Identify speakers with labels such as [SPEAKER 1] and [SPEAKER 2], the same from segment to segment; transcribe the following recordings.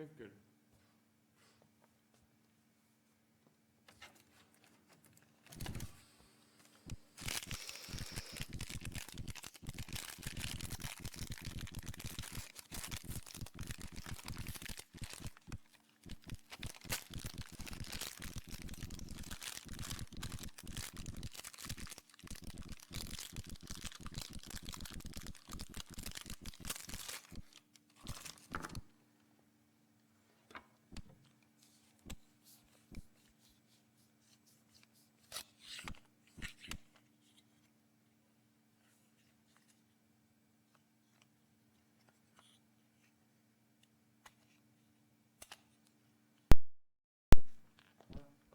[SPEAKER 1] Võib küll.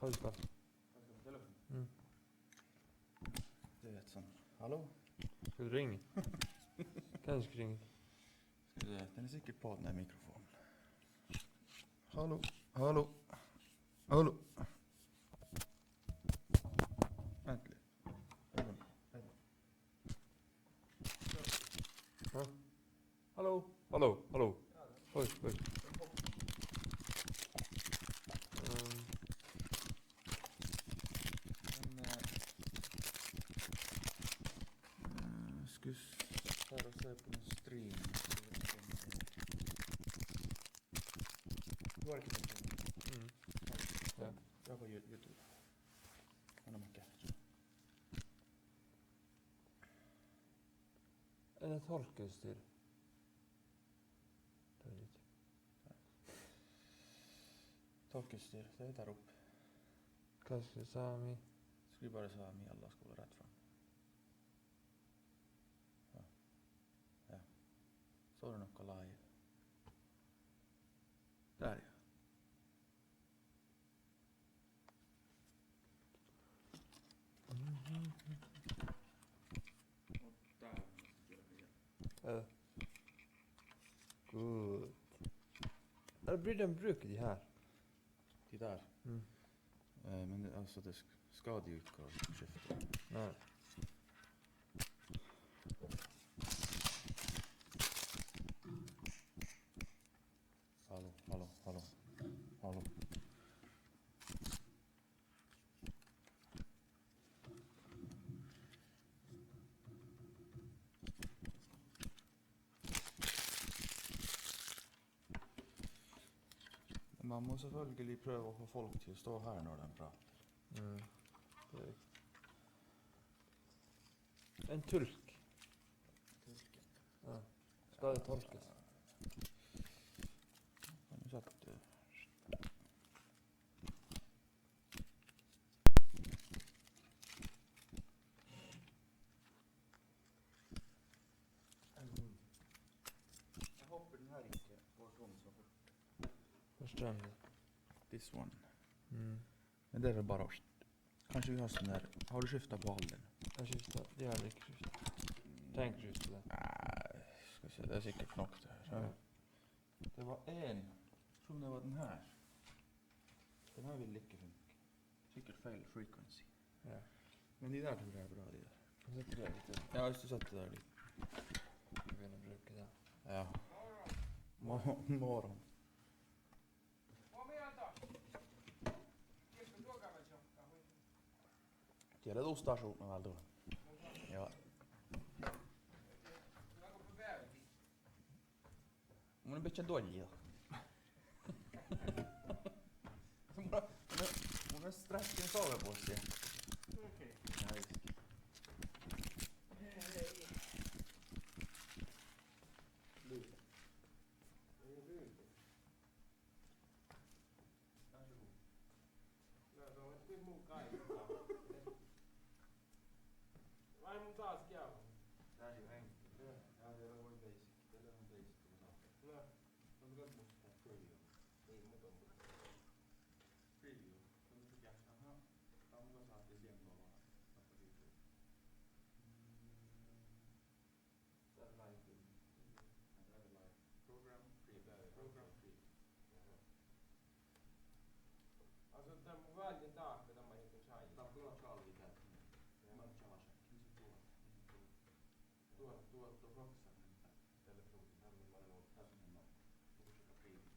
[SPEAKER 2] Kasvab.
[SPEAKER 1] Telefon.
[SPEAKER 2] Teet sen. Hallå?
[SPEAKER 1] Ska du ringa? Kanske ringa.
[SPEAKER 2] Ska du, den är säkert på den här mikrofonen. Hallå? Hallå? Hallå? Vänta lite.
[SPEAKER 1] Ja. Hallå? Hallå? Hallå? Oj, oj.
[SPEAKER 2] Ska saada se på en stream. Vuorikin on.
[SPEAKER 1] Ja.
[SPEAKER 2] Bra på YouTube. Anna mä käyn.
[SPEAKER 1] Är det tolkningsstyr? Det är lite.
[SPEAKER 2] Tolkningsstyr, det är där uppe.
[SPEAKER 1] Kanske sami.
[SPEAKER 2] Skriv bara sami, alla ska vara rätt fram. Ja. Ja. Står det något live? Där ja.
[SPEAKER 1] Good. Eller blir den bruk de här?
[SPEAKER 2] De där. Men det, alltså det ska de ju inte gå och skifta.
[SPEAKER 1] Nej.
[SPEAKER 2] Hallå, hallå, hallå. Hallå. Man måste selvfølgelig pröva att få folk till att stå här när den pratar.
[SPEAKER 1] Det är en turk.
[SPEAKER 2] Turken.
[SPEAKER 1] Ja. Ska det tolkas?
[SPEAKER 2] Nu satt det. Jag hoppas den här inte går tom så fort.
[SPEAKER 1] Förstår ni?
[SPEAKER 2] This one. Men
[SPEAKER 1] Mm.
[SPEAKER 2] det är bara kanske vi har sån där. Har du skiftat på hallen?
[SPEAKER 1] Jag skiftar. Det har jag inte skiftat. Tänk skifta det.
[SPEAKER 2] Nej, ska se, det är säkert nog det här.
[SPEAKER 1] Ja.
[SPEAKER 2] Det var en. Som det var den här. Den här vill inte funka. Säkert fel frequency.
[SPEAKER 1] Ja.
[SPEAKER 2] Men de där tror jag är bra, de där.
[SPEAKER 1] Jag sätter det lite.
[SPEAKER 2] Ja, just det, satt det där lite.
[SPEAKER 1] Jag vet inte bruka det.
[SPEAKER 2] Ja. Morgon. Tiedät ustaasuutta vähän tuolla. Joo. Mun on pitää dojia. Mun on sträckin soveposia.
[SPEAKER 1] Okej.
[SPEAKER 2] Nice.
[SPEAKER 3] Alltså tämän mun välin taakse tämä joku chai.
[SPEAKER 2] Tää on kyllä Charlie tää. Mä oon Charlie. Missä tuo Roxanne. Tälle Roxanne. Tälle Roxanne. Tälle Roxanne.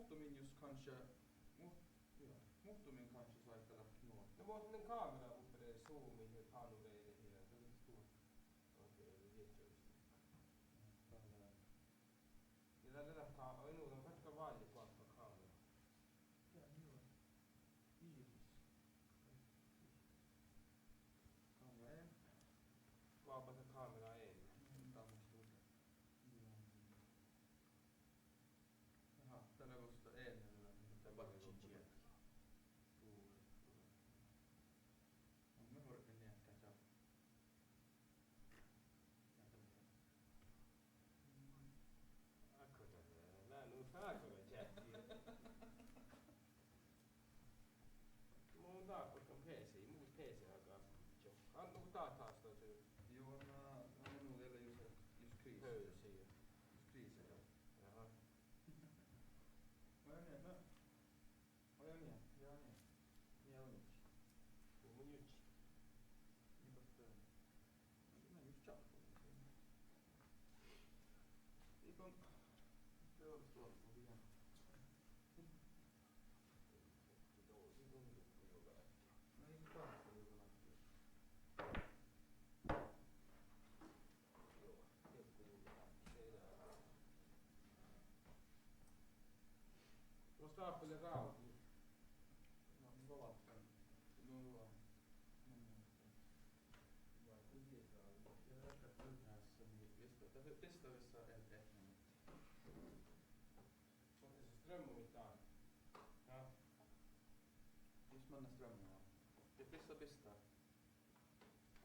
[SPEAKER 2] Muuttumin just kanske, muuttumin kanske saattaa nuo.
[SPEAKER 3] No mutta den kamera uppe där zoom i panoreringen här. Det är lite stort. Okej, det vet jag visst. Ja där där kamera, oj nu de kanske valja på att kamera.
[SPEAKER 2] Ja, joo. Iris. Kamera en.
[SPEAKER 3] Vaapa se kamera ei.
[SPEAKER 2] Tää on musta uutta. Jaha, tällä kosta en. Tää batchi check. On me voidaan nähdä saa.
[SPEAKER 3] Akko tällä. Nää nu saako me chattiin. Mulla on taas on PC, muut PC alkaa. Anna kun taas toi se
[SPEAKER 2] Joo, mä minun vielä just kriisi.
[SPEAKER 3] pöysi.
[SPEAKER 2] Just kriisi.
[SPEAKER 3] Jaha.
[SPEAKER 2] Vad är det? Vad är det? Ja, nej. Ja, nej.
[SPEAKER 3] Mun jutsi.
[SPEAKER 2] Niin koska mä just chattu. Ikon teollisuus on vielä. No ei taas ole lähti.
[SPEAKER 3] No stapeli rauti.
[SPEAKER 2] No kovat kan. No joo. Ja ehkä pylhäässä niin testavissa en
[SPEAKER 3] Onko se ström mitään? Ja.
[SPEAKER 2] Just manna strömmen av. Det pista.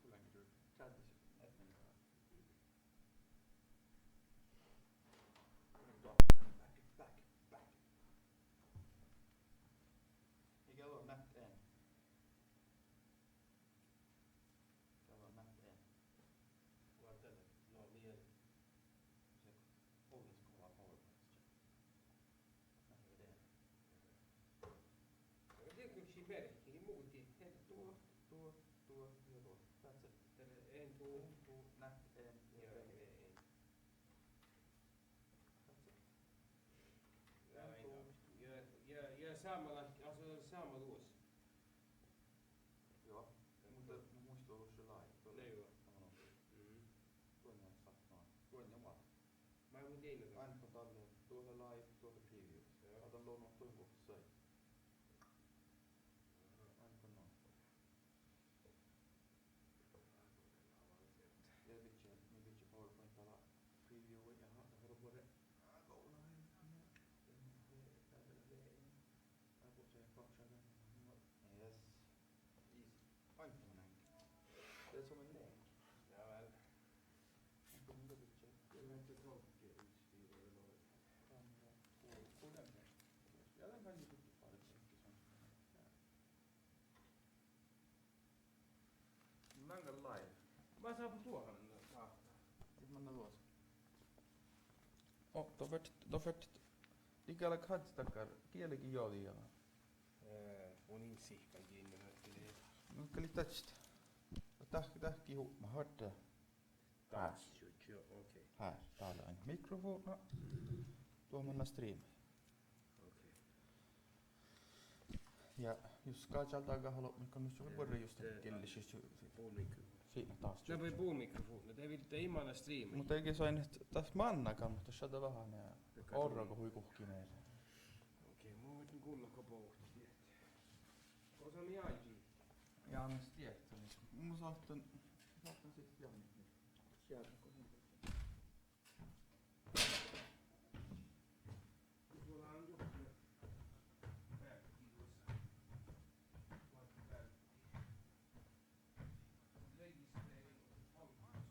[SPEAKER 2] Hur länge du chattade ett minut. Back. Mikä on Matt N? Täällä on Matt N.
[SPEAKER 3] Vad är det? No niin.
[SPEAKER 2] Se ohjasi kovaa PowerPointista. Näin eteen.
[SPEAKER 3] Jag vet inte hur merkki, muutin.
[SPEAKER 2] Tuo ja tuo. That's it.
[SPEAKER 3] En
[SPEAKER 2] Tuo, Matt N.
[SPEAKER 3] Joo, ei.
[SPEAKER 2] That's it.
[SPEAKER 3] Ja, gör samma, alltså samma lås.
[SPEAKER 2] Joo. Mutta mä muistin ollut se live.
[SPEAKER 3] Det är ju.
[SPEAKER 2] Toinen on sattunut. Toinen on vaan.
[SPEAKER 3] Mä en mun tiedä.
[SPEAKER 2] Aina kun tälle tuolle live, tuolle preview.
[SPEAKER 3] Joo.
[SPEAKER 2] Otan luonut toinen kohta sai. Aina kun on. Ja vitsi PowerPoint täällä preview ja harvoin koulunainen. Apu se function. Yes. Easy. Aina kun näin. Det är som en lek.
[SPEAKER 3] Ja, väl.
[SPEAKER 2] Onko mun vitsi?
[SPEAKER 3] Jag vet inte tolka utstyr eller något.
[SPEAKER 2] Ja, den kan ju tycka bara det mycket sånt. Manga live.
[SPEAKER 3] Mä saan tuohon kahta.
[SPEAKER 2] Sitten mennään luos. Då fört dikällä katstakar kielikin jolia.
[SPEAKER 3] On in sihkan kiinni näyttelee.
[SPEAKER 2] Nukka li tästä. Tähki huuma hörde.
[SPEAKER 3] Tanssit, joo, okei.
[SPEAKER 2] Här, täällä on mikrofona. Tuohon mennään streamiin.
[SPEAKER 3] Okei.
[SPEAKER 2] Ja just kaatsalta aika halu, mikä on just vuoro just killisis.
[SPEAKER 3] Puumikrofon.
[SPEAKER 2] Siinä taas.
[SPEAKER 3] Det var puumikrofon. Det vill inte imana streaming.
[SPEAKER 2] Mutta eikin sain nyt taas mannakaan, mutta shata vähän ja orrako huikuhkineen.
[SPEAKER 3] Okei, mä voin kunnon kopouhti. Osa mi IG.
[SPEAKER 2] Ja men stekt. Mun saattan sit Janni. Sieltä kun
[SPEAKER 3] Tuolla on just päällekin tuossa. Vaikka päällekin. Rekisterin hallitus.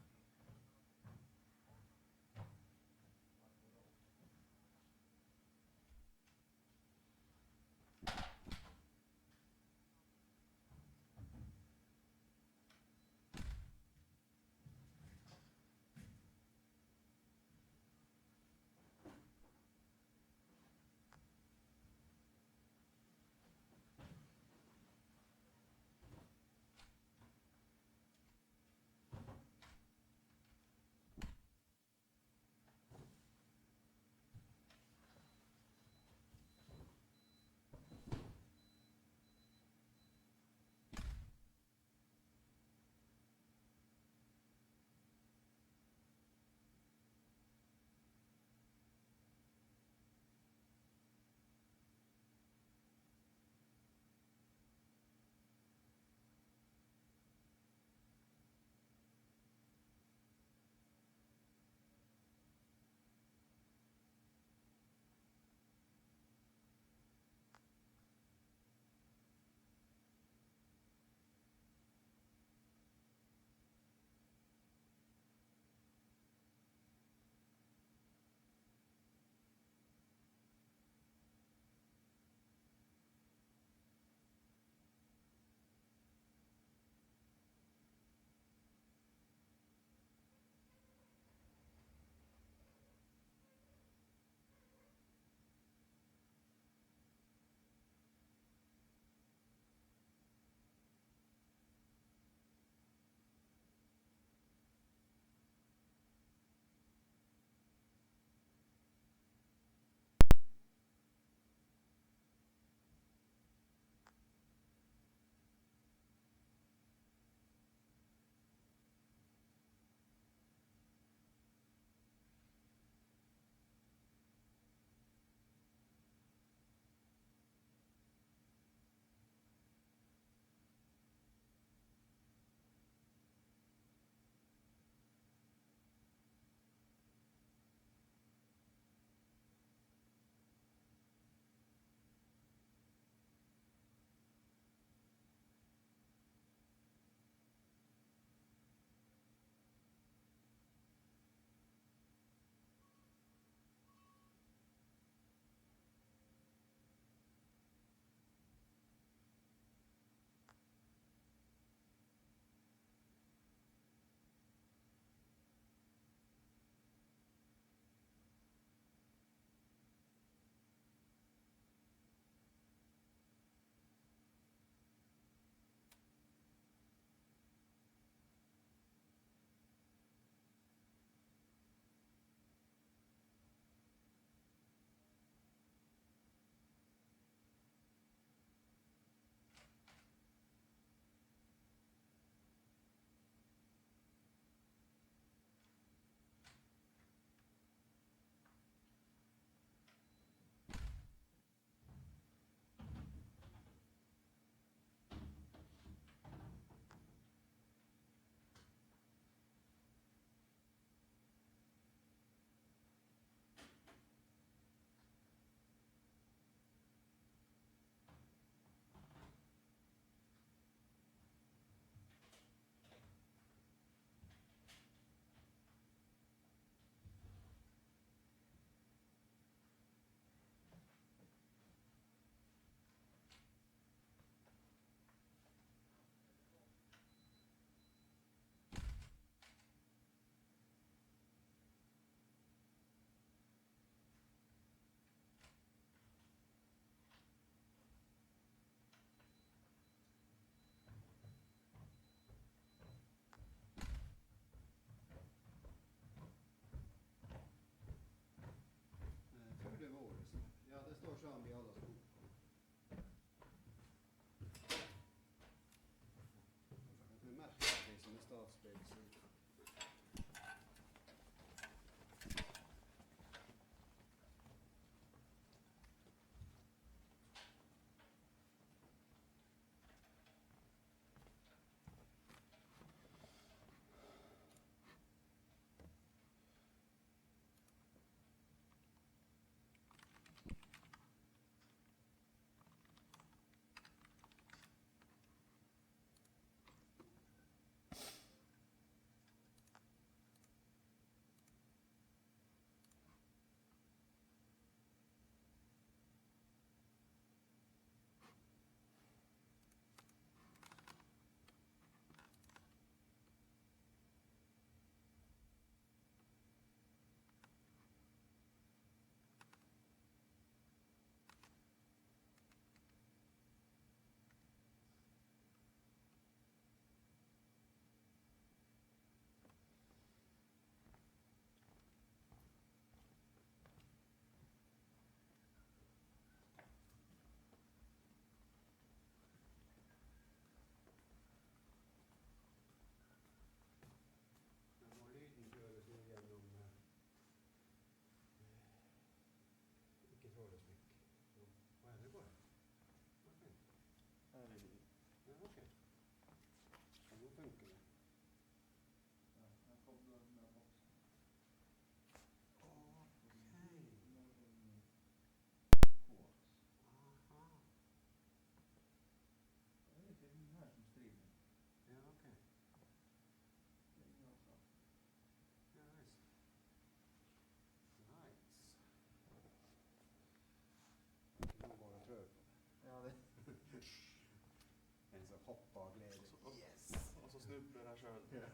[SPEAKER 4] hoppa av glede.
[SPEAKER 2] Yes! Og så snubler jeg sjøl.
[SPEAKER 4] Ja.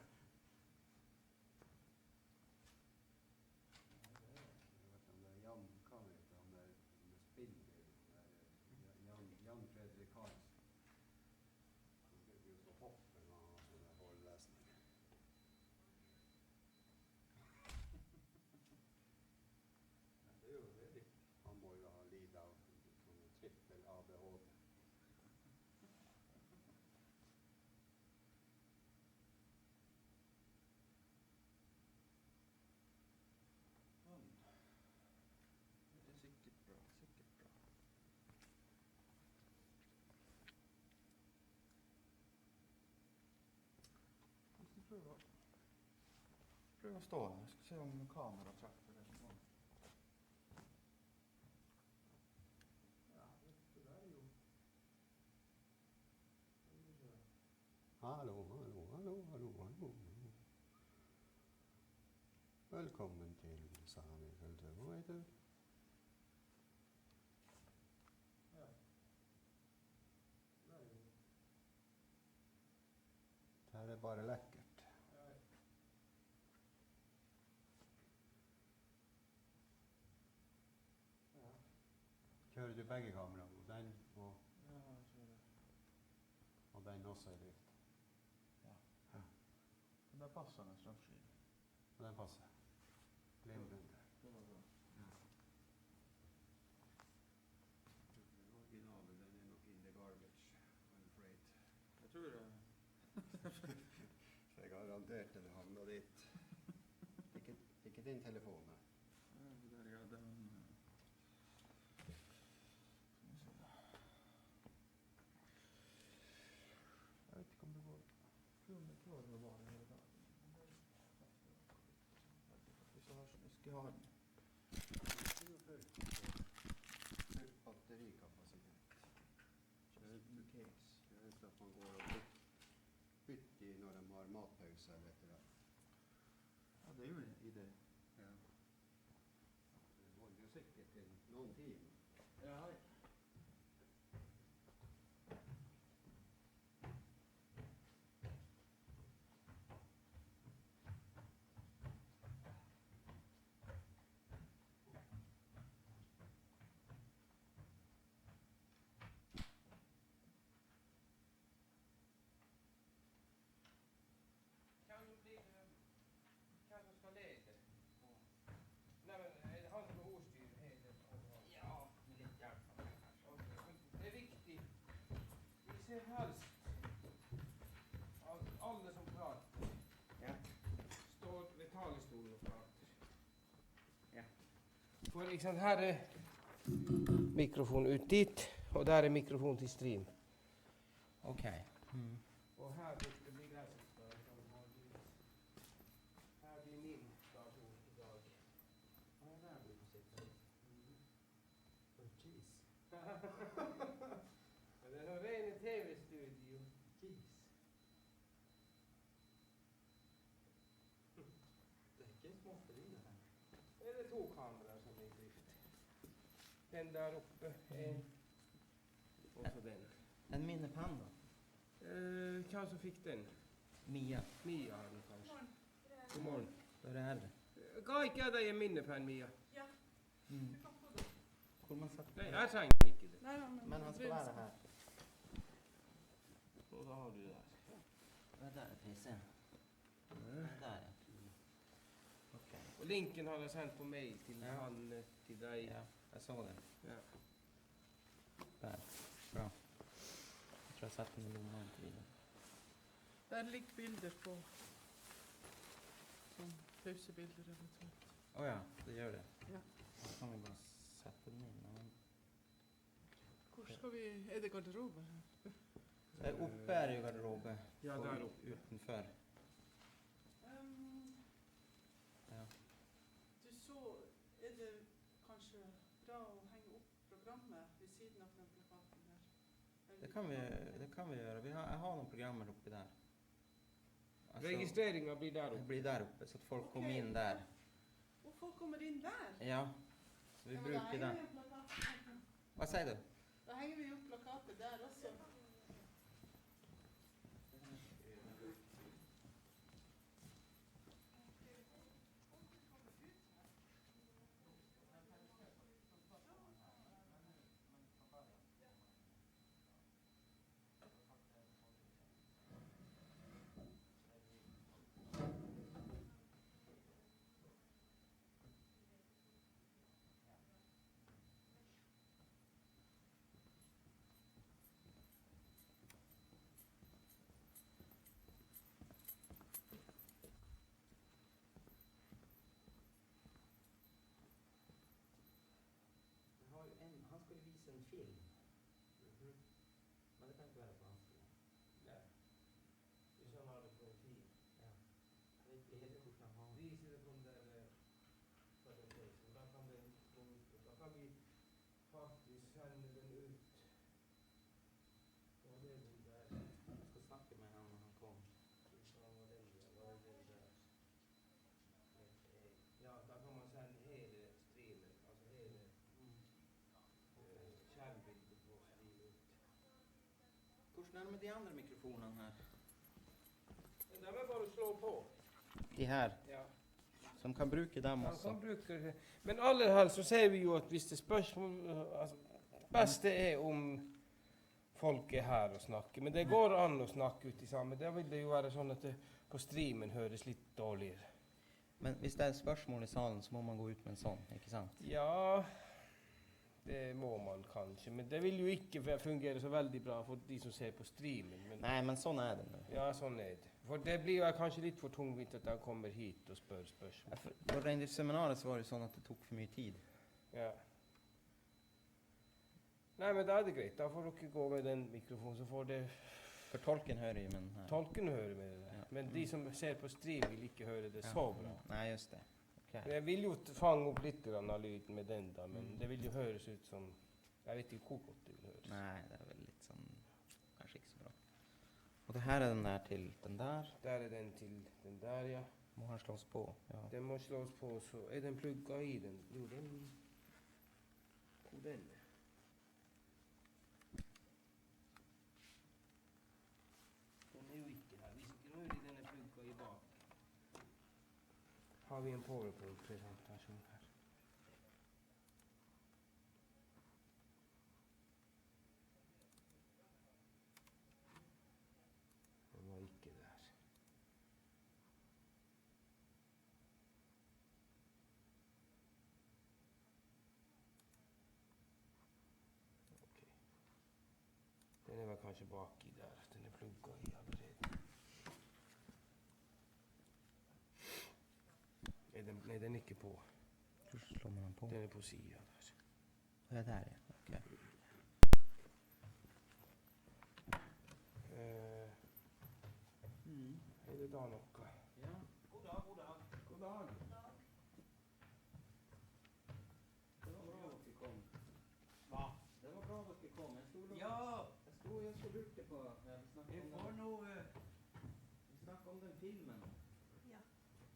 [SPEAKER 4] Jan, hva han heter han der spiller, Jan Fredrik Karlsen. Han bruker jo så hoppe når han har sånne forelesninger.
[SPEAKER 3] Det er jo veldig.
[SPEAKER 4] Han må jo ha lidd av sånn trippel ADHD.
[SPEAKER 2] Sånn. Det er sikkert bra, sikkert bra. Jeg skal prøve å stå her. Jeg skal se om kamera treffer det.
[SPEAKER 3] Ja, det der er jo.
[SPEAKER 4] Hallo, hallo, hallo, hallo, hallo. Velkommen til Sami Kultur. Hva heter du?
[SPEAKER 3] Ja. Det er jo.
[SPEAKER 4] Det er bare lekkert.
[SPEAKER 3] Ja. Ja.
[SPEAKER 4] Kjører du begge kameraene? Den
[SPEAKER 2] Ja, jeg tror det.
[SPEAKER 4] og den også i drift?
[SPEAKER 2] Ja. Men det passer med strømskyld.
[SPEAKER 4] Og den passer? Glimrende.
[SPEAKER 2] Det var bra.
[SPEAKER 4] Den originale, den er nok in the garbage, I'm afraid.
[SPEAKER 2] Jeg tror det.
[SPEAKER 4] Så jeg garanterte det havna dit. Ikke din telefon, nei.
[SPEAKER 2] Der ja, den. Skal vi se da. Jeg vet ikke om det går. Tror om det klarer å vare hele dagen. Hvis jeg har så mye har den.
[SPEAKER 4] Høy batterikapasitet.
[SPEAKER 2] Just in case.
[SPEAKER 4] Jeg vet at man går og bytter i når de har matpause eller etter det.
[SPEAKER 2] Ja, det er jo en idé.
[SPEAKER 4] Ja. Det holder jo sikkert til noen timer.
[SPEAKER 2] Ja, hei.
[SPEAKER 3] Hvem blir det? Hvem som skal lede? Nei, men er det han som er ordstyrer hele tiden?
[SPEAKER 2] Ja, med litt hjelp av meg kanskje.
[SPEAKER 3] Ok, men det er viktig. Vi ser helst at alle som prater,
[SPEAKER 2] Ja.
[SPEAKER 3] står ved talerstolen og prater.
[SPEAKER 2] Ja.
[SPEAKER 3] For ikke sant, her er mikrofon ut dit, og der er mikrofon til stream.
[SPEAKER 2] Ok.
[SPEAKER 3] Og her borte blir det som skal her blir min stasjon i dag.
[SPEAKER 4] Ja, der blir du sittende. Oh, jeez.
[SPEAKER 3] Men det er noe rene TV-studio.
[SPEAKER 4] Jeez. Det er ikke småtteri, det her.
[SPEAKER 3] Det er det 2 kameraer som er i drift. Den der oppe er også den.
[SPEAKER 5] En minnepenn da?
[SPEAKER 3] Hvem som fikk den?
[SPEAKER 5] Mia.
[SPEAKER 3] Mia har den kanskje. God morgen.
[SPEAKER 5] Da er det her.
[SPEAKER 3] Ga ikke jeg deg en minnepenn, Mia?
[SPEAKER 5] Mm. Hvor man setter
[SPEAKER 3] Nei, jeg trenger ikke det.
[SPEAKER 5] Men han skal være her.
[SPEAKER 2] Og da har du det der.
[SPEAKER 5] Det der er PC-en. Det der, ja. Ok.
[SPEAKER 3] Og linken har jeg sendt på mail til
[SPEAKER 5] Ja.
[SPEAKER 3] han, til deg.
[SPEAKER 5] Ja, jeg så det.
[SPEAKER 3] Ja.
[SPEAKER 5] Der. Bra. Jeg tror jeg setter den i lomma inntil videre.
[SPEAKER 6] Der ligger bilder på. Sånn pausebilder eventuelt.
[SPEAKER 5] Åja, det gjør det.
[SPEAKER 6] Ja.
[SPEAKER 5] Da kan vi bare sette den inn.
[SPEAKER 6] Hvor skal vi? Er det garderobe her?
[SPEAKER 5] Oppe er jo garderobe.
[SPEAKER 3] Ja,
[SPEAKER 5] og
[SPEAKER 3] der oppe.
[SPEAKER 5] utenfor. Ja.
[SPEAKER 6] Du så, er det kanskje bra å henge opp programmet ved siden av den plakaten der?
[SPEAKER 5] Det kan vi gjøre. Jeg har noen programmer oppi der. Altså,
[SPEAKER 3] Registreringa blir der
[SPEAKER 5] det
[SPEAKER 3] oppe.
[SPEAKER 5] blir der oppe, så at folk
[SPEAKER 6] Ok.
[SPEAKER 5] kommer inn der.
[SPEAKER 6] Og folk kommer inn der?
[SPEAKER 5] Ja, så vi
[SPEAKER 6] Ja, men
[SPEAKER 5] bruker
[SPEAKER 6] da
[SPEAKER 5] den.
[SPEAKER 6] henger vi plakaten.
[SPEAKER 5] Hva sier du?
[SPEAKER 6] Da henger vi opp plakatet der også.
[SPEAKER 5] film. Men det kan ikke være på hans skole.
[SPEAKER 3] Nei. Hvis han har det på en film.
[SPEAKER 5] Ja. Jeg vet ikke helt hvordan han har det.
[SPEAKER 3] Viser det på den der presentasjonen. Da kan den gå ut. Da kan vi faktisk sende den ut. Og det er den der.
[SPEAKER 5] Jeg skal snakke med han når han kommer.
[SPEAKER 3] Hva var den der? Var det den der? Ja, da kan man sende hele streamen, altså hele skjermbildet på stream ut.
[SPEAKER 5] Hvordan er det med de andre mikrofonene her?
[SPEAKER 3] Men det er bare å slå på.
[SPEAKER 5] De her,
[SPEAKER 3] Ja.
[SPEAKER 5] som kan bruke dem
[SPEAKER 3] Man
[SPEAKER 5] også.
[SPEAKER 3] kan bruke det. Men aller helst så ser vi jo at hvis det spørsmål altså, beste er om folk er her og snakker. Men det går an å snakke ut i sammen. Da vil det jo være sånn at det på streamen høres litt dårligere.
[SPEAKER 5] Men hvis det er et spørsmål i salen, så må man gå ut med en sånn, ikke sant?
[SPEAKER 3] Ja, det må man kanskje. Men det vil jo ikke fungere så veldig bra for de som ser på streamen. Men
[SPEAKER 5] Nei, men sånn er det nå.
[SPEAKER 3] ja, sånn er det. For det blir jo kanskje litt for tungvint at de kommer hit og spør spørsmål.
[SPEAKER 5] På reindriftsseminaret så var det sånn at det tok for mye tid.
[SPEAKER 3] Ja. Nei, men da er det greit. Da får dere gå med den mikrofonen, så får det
[SPEAKER 5] For tolken hører jo med den her.
[SPEAKER 3] tolken høre med det.
[SPEAKER 5] Ja.
[SPEAKER 3] Men de som ser på stream vil ikke høre det
[SPEAKER 5] Ja.
[SPEAKER 3] så bra.
[SPEAKER 5] Nei, just det. Ok.
[SPEAKER 3] Men jeg vil jo fange opp litt grann av lyden med den da, men det vil jo høres ut som, jeg vet ikke hvor godt det vil høres.
[SPEAKER 5] Nei, det er vel litt sånn, kanskje ikke så bra. Og det her er den der til den der.
[SPEAKER 3] Der er den til den der, ja.
[SPEAKER 5] Må han slås på. Ja.
[SPEAKER 3] Den må slås på, så er den plugga i den. Jo, den, hvor den er. Den er jo ikke her. Hvis ikke rører den er plugga i bak. Har vi en PowerPoint-presentasjon her? Den var ikke der. Ok. Den er vel kanskje baki der. Den er plugga i allerede. Nei, den er ikke på.
[SPEAKER 5] Hvordan slår man den på?
[SPEAKER 3] Den er på sida der.
[SPEAKER 5] Ja, der, ja. Ok.
[SPEAKER 3] Er det da noe?
[SPEAKER 5] Ja. God dag, god dag.
[SPEAKER 3] God dag.
[SPEAKER 5] Det var bra dere kom. Hva? Det var bra dere kom. Jeg sto og lurte på, vi snakket om den filmen.
[SPEAKER 6] Ja.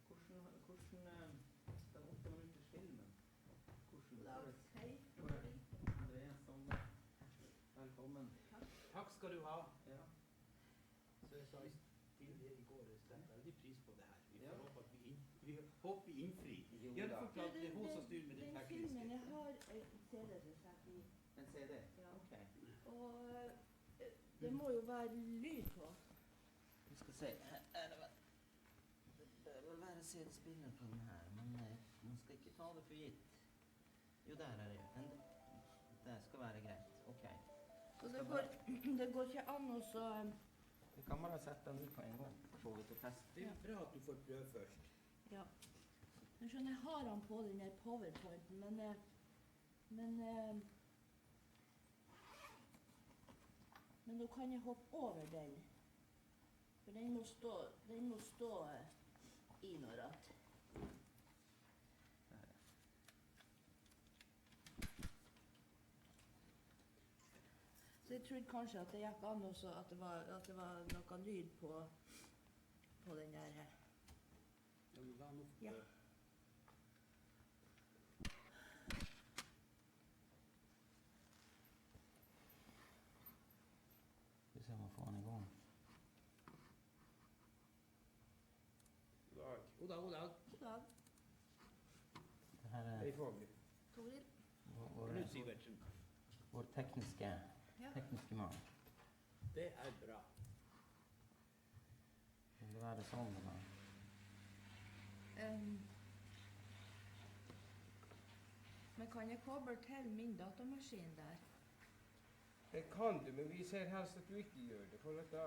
[SPEAKER 5] Hvordan den 8 minutters filmen?
[SPEAKER 6] God dag. Hei.
[SPEAKER 5] Andreas Sande. Velkommen.
[SPEAKER 7] Takk skal du ha.
[SPEAKER 5] Ja.
[SPEAKER 7] Så jeg sa til dere i går, jeg setter veldig pris på det her. Vi
[SPEAKER 5] Ja.
[SPEAKER 7] får håpe at vi håper vi innfrir.
[SPEAKER 5] Jo
[SPEAKER 7] Gjør
[SPEAKER 5] da.
[SPEAKER 7] forklart det er hun som styrer med det
[SPEAKER 6] Den filmen,
[SPEAKER 7] tekniske.
[SPEAKER 6] jeg har CD-resett i,
[SPEAKER 5] En CD?
[SPEAKER 6] Ja.
[SPEAKER 5] Ok.
[SPEAKER 6] og det må jo være lyd på.
[SPEAKER 5] Vi skal se. Her er det vel. Det bør vel være CD-spiller på den her, men man skal ikke ta det for gitt. Jo, der er det. Men det skal være greit. Ok.
[SPEAKER 6] Så det går ikke an å så
[SPEAKER 5] Vi kan bare sette den ut på en gang, for så vidt, og teste.
[SPEAKER 7] Det er bra at du får prøve først.
[SPEAKER 6] Ja. Jeg skjønner, jeg har han på den der powerpointen, men nå kan jeg hoppe over den. For den må stå i noe rett. Så jeg trodde kanskje at det gikk an også, at det var noe lyd på den der her. Ja.
[SPEAKER 5] Vi ser om vi får den i gang.
[SPEAKER 3] God dag.
[SPEAKER 7] God dag, god dag.
[SPEAKER 6] God dag,
[SPEAKER 5] Det her
[SPEAKER 3] Hei,
[SPEAKER 5] er
[SPEAKER 3] Fager.
[SPEAKER 6] Toril.
[SPEAKER 7] Knut Sivertsen.
[SPEAKER 5] vår tekniske mann.
[SPEAKER 7] Det er bra.
[SPEAKER 5] Vil det være sånn det var?
[SPEAKER 6] Men kan jeg koble til min datamaskin der?
[SPEAKER 3] Det kan du, men vi ser helst at du ikke gjør det. For at da,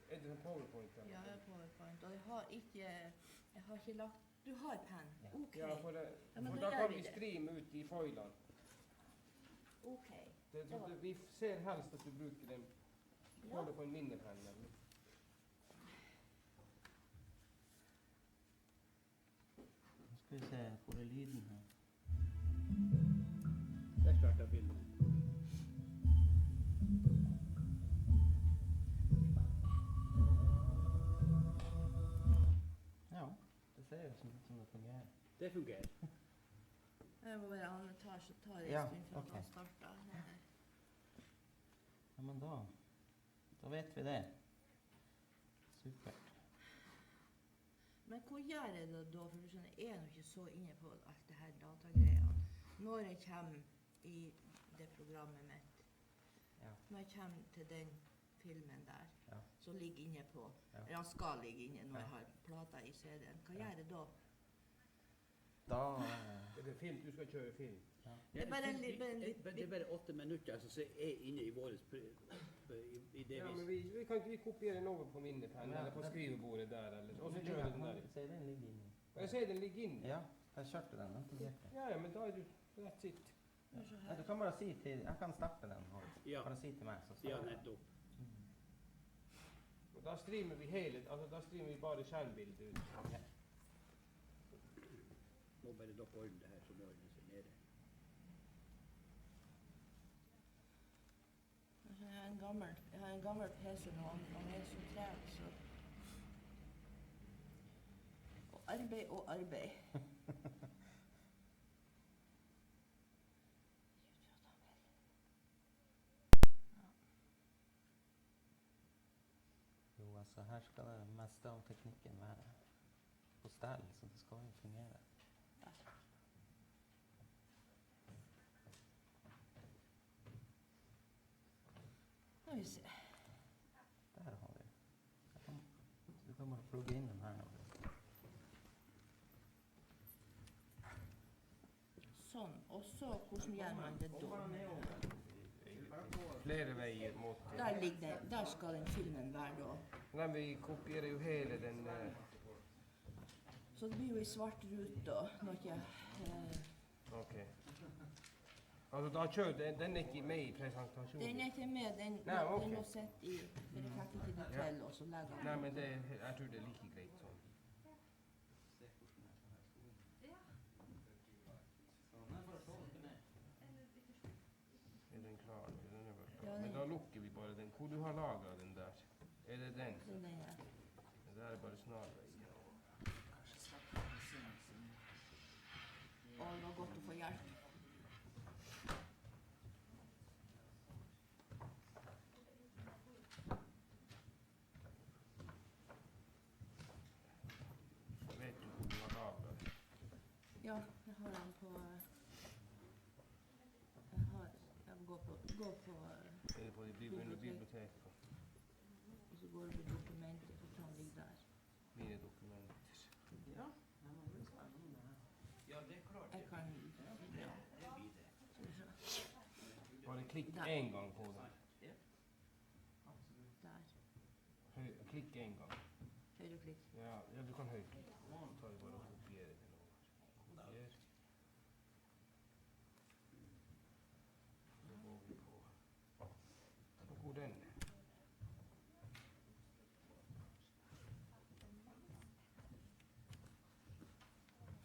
[SPEAKER 3] er det sånn PowerPoint? Da?
[SPEAKER 6] Ja, jeg har PowerPoint, og jeg har ikke lagt. Du har penn?
[SPEAKER 5] Ja.
[SPEAKER 6] Ok.
[SPEAKER 3] Ja, for
[SPEAKER 6] Ja, men
[SPEAKER 3] da
[SPEAKER 6] da gjør
[SPEAKER 3] kan
[SPEAKER 6] vi
[SPEAKER 3] vi
[SPEAKER 6] det.
[SPEAKER 3] streame ut de foilene.
[SPEAKER 6] OK.
[SPEAKER 3] Vi ser helst at du bruker den.
[SPEAKER 6] Ja.
[SPEAKER 3] Holder på en minnepenn. Eller?
[SPEAKER 5] Nå skal vi se, hvor er lyden her?
[SPEAKER 7] Der starter bildet.
[SPEAKER 5] Ja, det ser ut som det fungerer.
[SPEAKER 7] Det fungerer.
[SPEAKER 6] Jeg må bare han tar så tar det
[SPEAKER 5] Ja,
[SPEAKER 6] en stund før
[SPEAKER 5] ok.
[SPEAKER 6] han starter.
[SPEAKER 5] Ja, men da vet vi det. Supert.
[SPEAKER 6] Men hva gjør jeg da, for du skjønner, jeg er jo ikke så inne på alt det her datagreiene. Når jeg kommer i det programmet mitt,
[SPEAKER 5] Ja.
[SPEAKER 6] når jeg kommer til den filmen der,
[SPEAKER 5] Ja.
[SPEAKER 6] så ligger inne på,
[SPEAKER 5] Ja.
[SPEAKER 6] eller han skal ligge inne når
[SPEAKER 5] Ja.
[SPEAKER 6] jeg har plata i CD-en. Hva
[SPEAKER 5] Ja.
[SPEAKER 6] gjør jeg da?
[SPEAKER 5] Da
[SPEAKER 3] Er det film? Du skal kjøre film.
[SPEAKER 5] ja.
[SPEAKER 6] Det er bare en litt-
[SPEAKER 7] Det er bare 8 minutter, så er inne i våres i det
[SPEAKER 3] Ja,
[SPEAKER 7] vi...
[SPEAKER 3] men vi kan ikke vi kopiere den over på minnepenn
[SPEAKER 5] Ja,
[SPEAKER 3] eller på
[SPEAKER 5] det-
[SPEAKER 3] skrivebordet der, eller, og så kjører den der.
[SPEAKER 5] Se, den ligger inni.
[SPEAKER 3] Og jeg ser den ligger inne.
[SPEAKER 5] Ja, jeg kjørte den. Den fungerte.
[SPEAKER 3] Ja, men da er du that's it.
[SPEAKER 5] Ja, du kan bare si til Jeg kan starte den.
[SPEAKER 7] Ja.
[SPEAKER 5] Bare si til meg, så
[SPEAKER 7] Ja,
[SPEAKER 5] starter jeg.
[SPEAKER 7] nettopp.
[SPEAKER 3] Og da streamer vi hele, altså da streamer vi bare skjermbildet ut.
[SPEAKER 5] Ja.
[SPEAKER 7] Må bare dere ordne det her, så må ordne seg nede.
[SPEAKER 6] Altså, jeg har en gammel PC nå, han er så treg, så... Og arbeid og arbeid.
[SPEAKER 5] Jo, altså her skal det meste av teknikken være på stell, så det skal jo fungere.
[SPEAKER 6] Nå vi se.
[SPEAKER 5] Der har vi. Du kan bare plugge inn den her nå.
[SPEAKER 6] Sånn, og så hvordan gjør man det da?
[SPEAKER 3] Flere veier mot
[SPEAKER 6] Der ligger det, der skal den filmen være da.
[SPEAKER 3] Nei, vi kopierer jo hele den
[SPEAKER 6] Så det blir jo i svart rute da, når ikke...
[SPEAKER 3] OK. Altså, da kjører den er ikke med i presentasjonen?
[SPEAKER 6] Den er ikke med, den
[SPEAKER 3] ok.
[SPEAKER 6] må sette i, for jeg fikk ikke det til, og så legger
[SPEAKER 3] Nei,
[SPEAKER 6] den.
[SPEAKER 3] men jeg tror det er like greit sånn. Er den klar? Den er vel klar.
[SPEAKER 6] Ja,
[SPEAKER 3] Men
[SPEAKER 6] den-
[SPEAKER 3] da lukker vi bare den. Hvor du har laget den der? Er det den?
[SPEAKER 6] Den er,
[SPEAKER 3] Det der er bare snarveien.
[SPEAKER 6] og det var godt å få hjelp.
[SPEAKER 3] Vet du hvor du har laget den?
[SPEAKER 6] Ja, jeg har den på... Jeg går på
[SPEAKER 3] Er det på under biblioteket?
[SPEAKER 6] og så går det på dokumentet, så tror han ligger der.
[SPEAKER 3] Mine dokumenter.
[SPEAKER 5] Ja, men det er spennende det her.
[SPEAKER 7] Ja, det er klart.
[SPEAKER 6] Jeg kan... Ja,
[SPEAKER 7] Det blir det.
[SPEAKER 6] skal vi se.
[SPEAKER 3] Bare klikk
[SPEAKER 6] Der.
[SPEAKER 3] en gang på den.
[SPEAKER 5] Absolutt.
[SPEAKER 6] Der.
[SPEAKER 3] Klikk en gang.
[SPEAKER 6] Høyreklikk.
[SPEAKER 3] Ja, du kan høyreklikke. Så tar vi bare og kopierer den over. Kopier. Så går vi på... Hvor går den?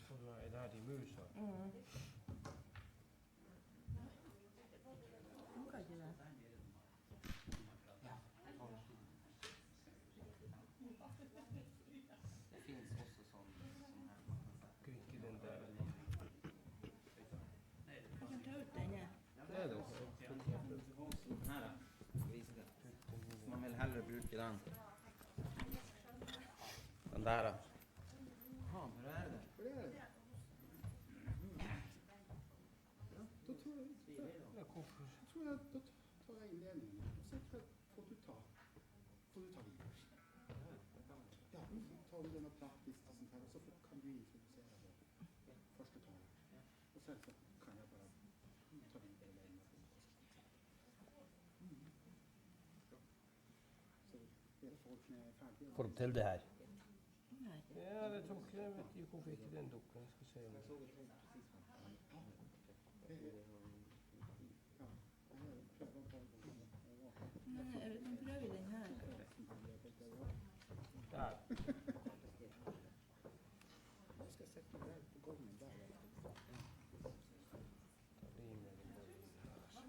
[SPEAKER 3] Så da er det her de musa.
[SPEAKER 6] Funker ikke det?
[SPEAKER 5] Det finnes også sånn her man kan sette.
[SPEAKER 3] Klikke den der.
[SPEAKER 6] Jeg kan ta ut denne.
[SPEAKER 3] Det er det.
[SPEAKER 5] Her da, skal vise det. Så man vil heller bruke den. Den der da. Aha, hvor er det?
[SPEAKER 4] For det er ja, da tror jeg,
[SPEAKER 3] Ja, hvorfor?
[SPEAKER 4] da tar jeg innledningen, og så får du ta videre. Ja, så tar du denne praktisk og sånt her, og så kan du introdusere det første talen. Og sen så kan jeg bare ta videre med informasjon. Bra. Så er folk ferdige?
[SPEAKER 7] Får du til det her?
[SPEAKER 6] Nei.
[SPEAKER 3] Ja, det tok jeg. Vet ikke hvorfor ikke den dukken. Jeg skal se om det.
[SPEAKER 4] Det er, ja,
[SPEAKER 6] Men de prøver den her.
[SPEAKER 3] Der.
[SPEAKER 4] Jeg skal sette meg der på gangen der.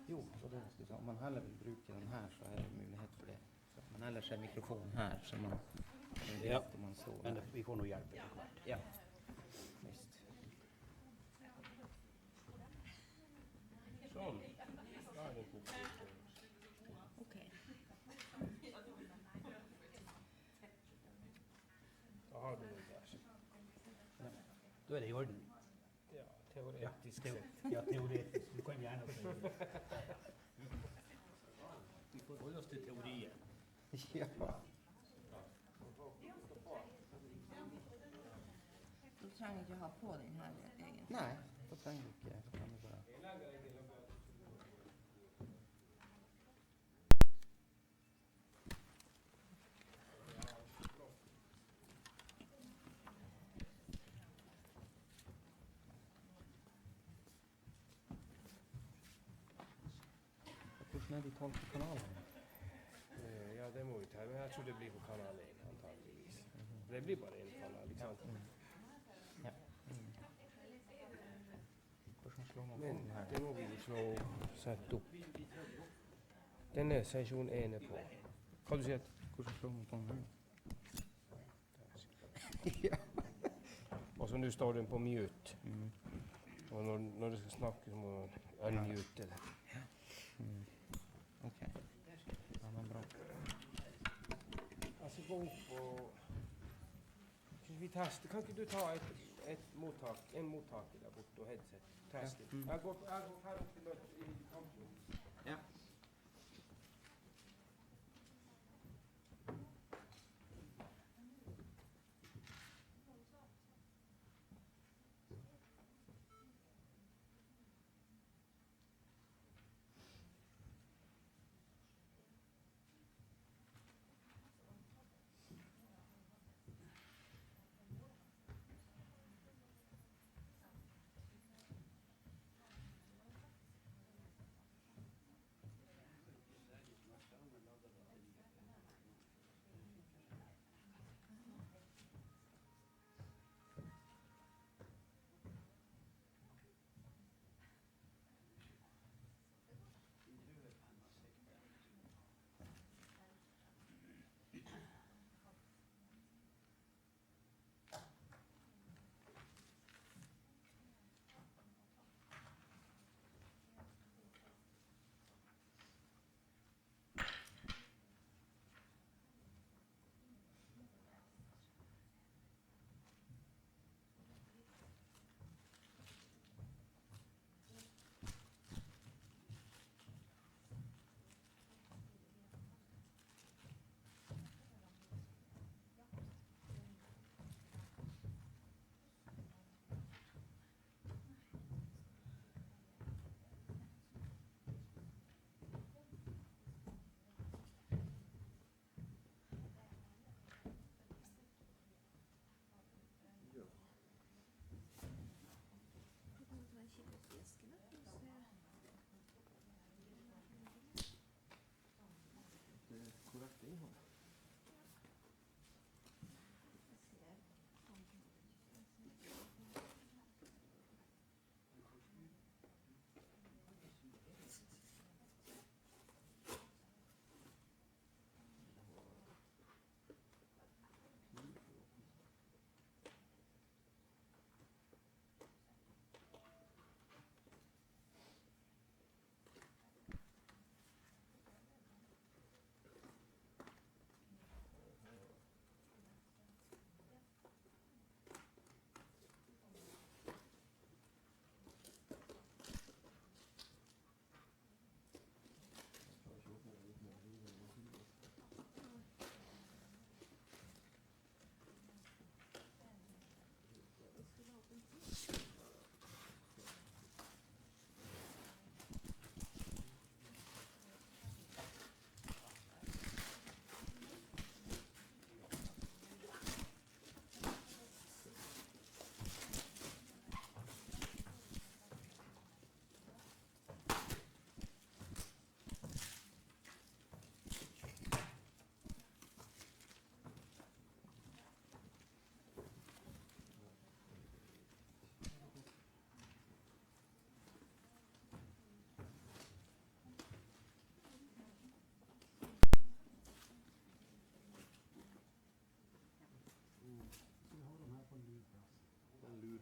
[SPEAKER 5] Jo, og det skal jeg si. Om man heller vil bruke den her, så er det mulighet for det. Så, men ellers er mikrofonen her, så man
[SPEAKER 3] Ja.
[SPEAKER 5] om man står
[SPEAKER 7] Men
[SPEAKER 5] der.
[SPEAKER 7] vi får nå hjelp etter hvert.
[SPEAKER 5] Ja, visst.
[SPEAKER 3] Sånn. Da er det god.
[SPEAKER 6] Ok.
[SPEAKER 3] Da har du det der.
[SPEAKER 7] Da er det i orden.
[SPEAKER 3] Ja, teoretisk
[SPEAKER 7] Teo-
[SPEAKER 3] sett.
[SPEAKER 7] Ja, teoretisk. Du kan gjerne si Vi får holde oss til teorien.
[SPEAKER 5] Ja.
[SPEAKER 6] Du trenger ikke ha på den her egentlig.
[SPEAKER 5] Nei, da trenger vi ikke. Da kan vi bare... Hvordan er de 12 kanalene?
[SPEAKER 3] Ja, det må vi ta. Men jeg tror det blir på kanal 1, antageligvis. Det blir bare en kanal, ikke sant?
[SPEAKER 5] Ja. Hvordan slår man på
[SPEAKER 3] Men
[SPEAKER 5] den her?
[SPEAKER 3] det må vi jo slå sette opp. Denne sesjon 1 er på. Hva du sier?
[SPEAKER 5] Hvordan slår man på den her?
[SPEAKER 3] Og så nå står den på mute.
[SPEAKER 5] Mm.
[SPEAKER 3] Og når du skal snakke, så må du unmute det.
[SPEAKER 5] Mm. Ok. Ja, men bra.
[SPEAKER 3] Altså gå opp og... Skal vi teste? Kan ikke du ta et mottak, en mottaker der borte og headset? Teste.
[SPEAKER 5] Ja. Mm.
[SPEAKER 3] Jeg går her opp til møtet i kampen.
[SPEAKER 5] Ja.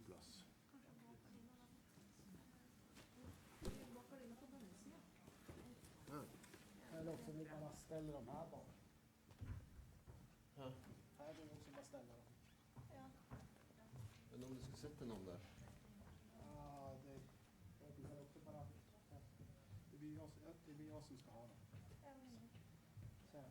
[SPEAKER 4] plass. Eller också vill man ställa dem här bak.
[SPEAKER 2] Ja.
[SPEAKER 4] Här vill man också bara ställa dem.
[SPEAKER 2] Men om du ska sätta någon där?
[SPEAKER 4] Ja, jag vill också bara... Det blir jag som ska ha dem. Så här.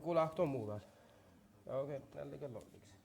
[SPEAKER 3] Kuule, Ahto on muu taas. Joo, okei, näillä kello on yksi.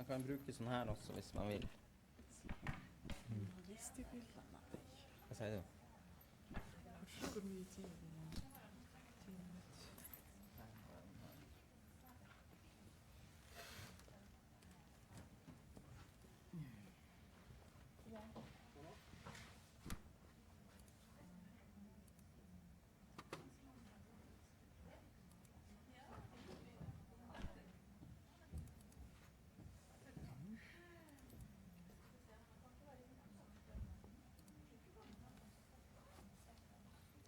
[SPEAKER 5] Man kan bruke sånn her også hvis man vil.
[SPEAKER 6] Visste bildene, nei.
[SPEAKER 5] Hva sier du?
[SPEAKER 6] Hvor mye tid er det? 10 minutter.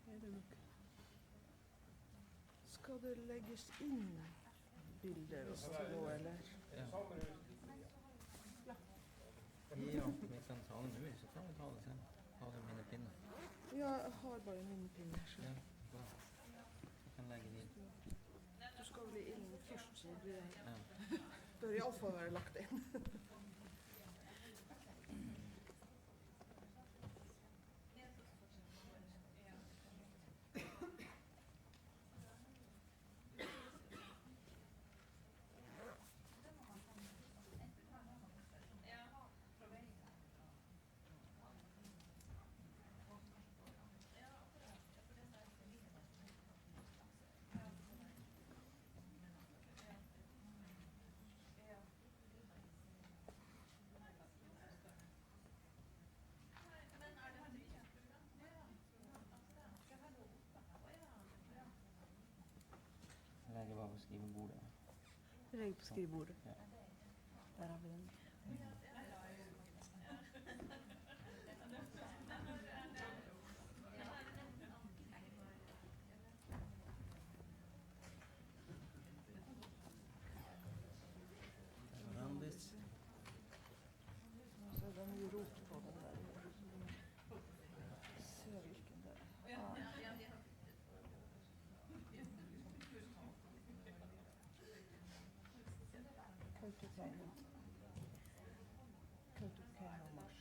[SPEAKER 6] Er det nok? Skal det legges inn bilder og så, eller?
[SPEAKER 5] Ja, vi kan ta det nå, så kan vi ta det sen. Ha det mine pinner.
[SPEAKER 6] Ja, jeg har bare min pinne. Så
[SPEAKER 5] Ja, bra. Vi kan legge det inn.
[SPEAKER 6] du skal vel i ilden først, så det
[SPEAKER 5] Ja.
[SPEAKER 6] bør i alle fall være lagt inn.
[SPEAKER 5] Legger bare på skrivebordet.
[SPEAKER 6] Legg på skrivebordet.
[SPEAKER 5] Ja.
[SPEAKER 6] Der har vi den.
[SPEAKER 5] Hverandres.
[SPEAKER 6] Så er det mye rot på den der. Se hvilken det er. Ja. Kautokeino. Kautokeino Mars.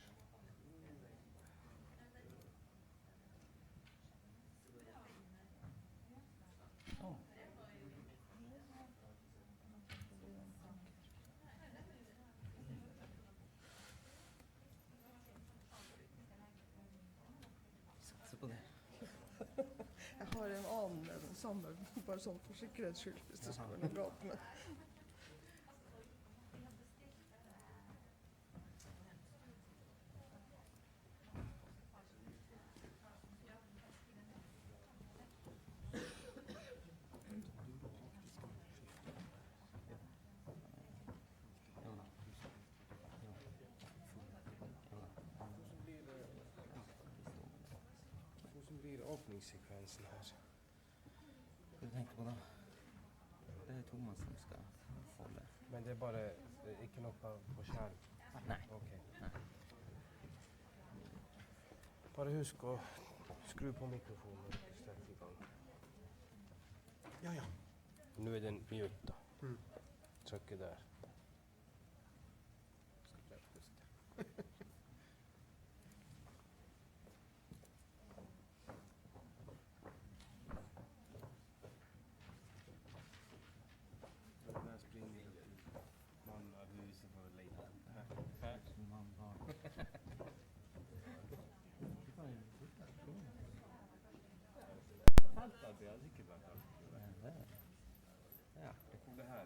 [SPEAKER 5] Sånn. Satser på det.
[SPEAKER 6] Jeg har en annen den samme, bare sånn for sikkerhets skyld, hvis det skulle være noe galt med.
[SPEAKER 3] Hvordan blir åpningssekvensen her?
[SPEAKER 5] Hva du tenker på da? Det er Thomas som skal holde.
[SPEAKER 3] Men det er bare ikke noe på skjerm?
[SPEAKER 5] Nei.
[SPEAKER 3] Ok.
[SPEAKER 5] Nei.
[SPEAKER 3] Bare husk å skru på mikrofonen og sette i gang.
[SPEAKER 4] Ja, ja.
[SPEAKER 3] Nå er den mute da.
[SPEAKER 4] Mm.
[SPEAKER 3] Trykke der.
[SPEAKER 4] Skal prøve å huske.
[SPEAKER 3] Der springer mannen av huset for å lete.
[SPEAKER 5] Som man har.
[SPEAKER 3] Det hadde ikke vært alt.
[SPEAKER 5] Ja,
[SPEAKER 3] Det her.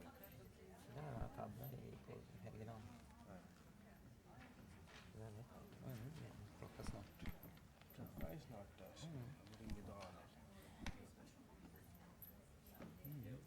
[SPEAKER 5] det har jeg tatt med på Helgeland.
[SPEAKER 3] Nei.
[SPEAKER 5] Det er litt. Oi, nå blir det klokka snart.
[SPEAKER 3] Klokka er snart der. Så det ringer Daniel.
[SPEAKER 6] Nei.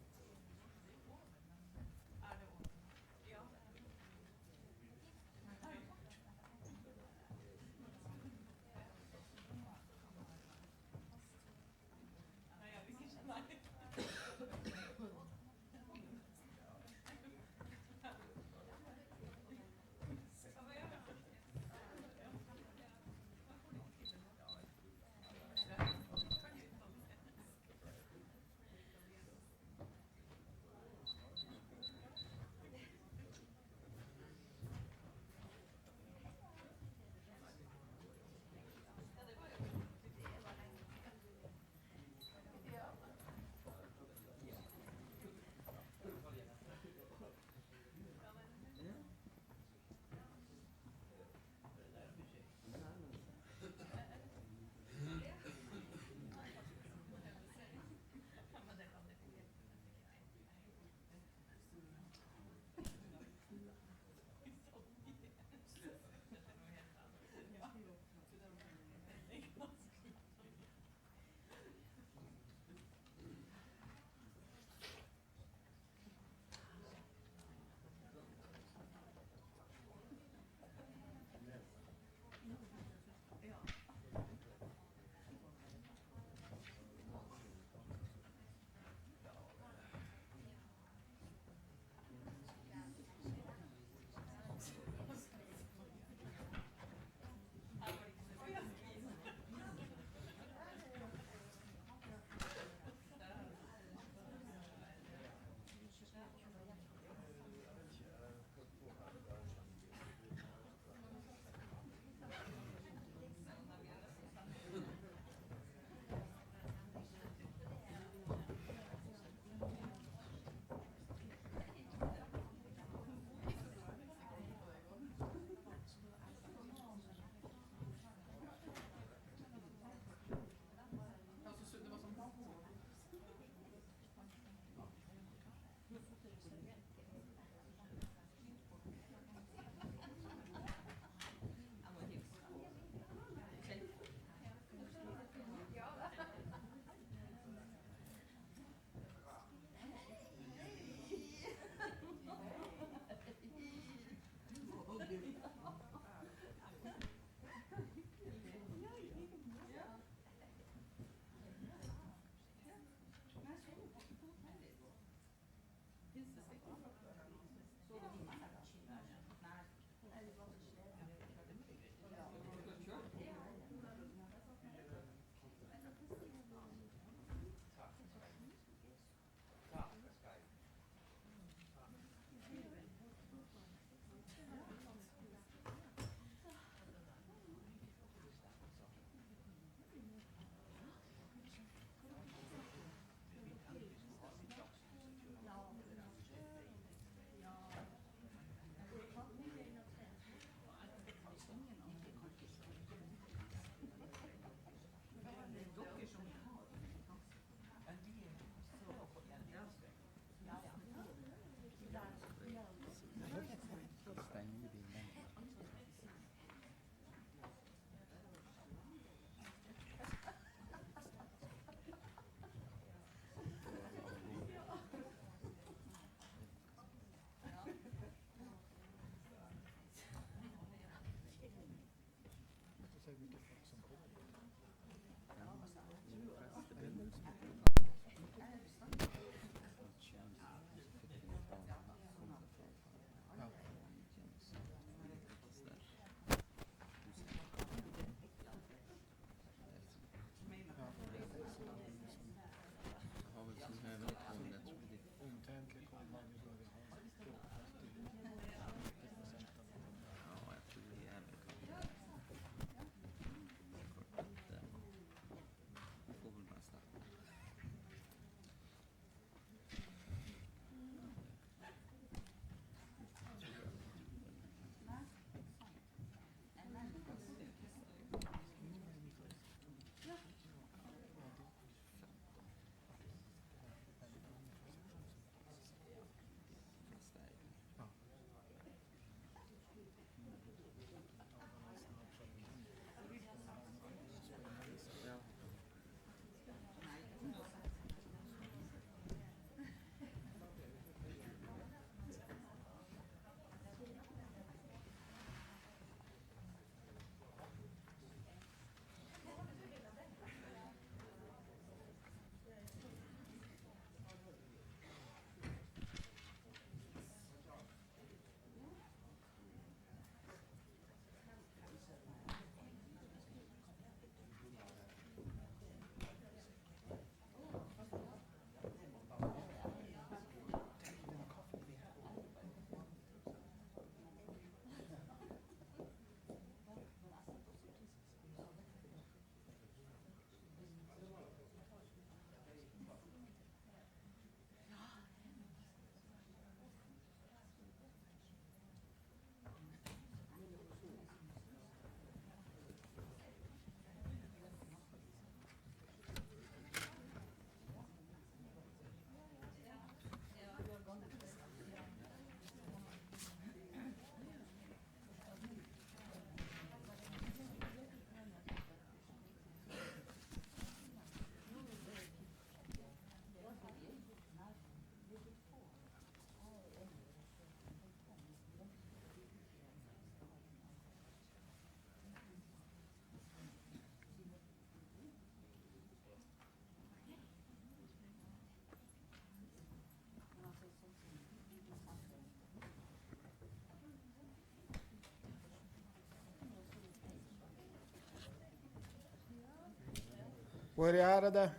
[SPEAKER 4] Borgärade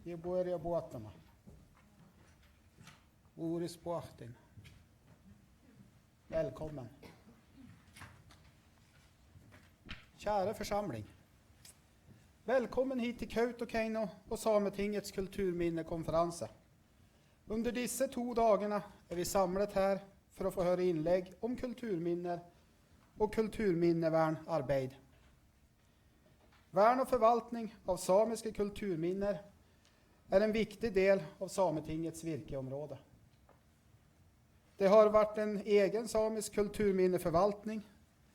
[SPEAKER 4] i borgarbåtarna. Orisbåten. Välkommen. Kära församling. Välkommen hit till Kautokeino och Sametingets kulturminnekonferanser. Under disse 2 dagene är vi samlet här för att få höra inlägg om kulturminner och kulturminnevernarbeid. Vern och förvaltning av samiska kulturminner är en viktig del av Sametingets virkeområde. Det har varit en egen samisk kulturminneförvaltning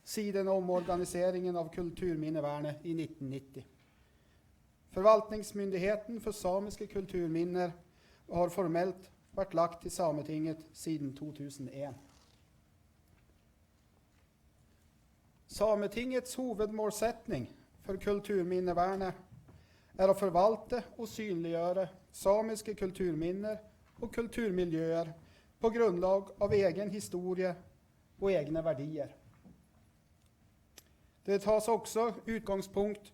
[SPEAKER 4] siden omorganiseringen av kulturminnevernet i 1990. Förvaltningsmyndigheten för samiska kulturminner har formellt varit lagt till Sametinget siden 2001. Sametingets hovedmålsättning för kulturminnevernet är att förvalta och synliggöra samiska kulturminner och kulturmiljöer på grundlag av egen historia och egna värdier. Det tas också utgångspunkt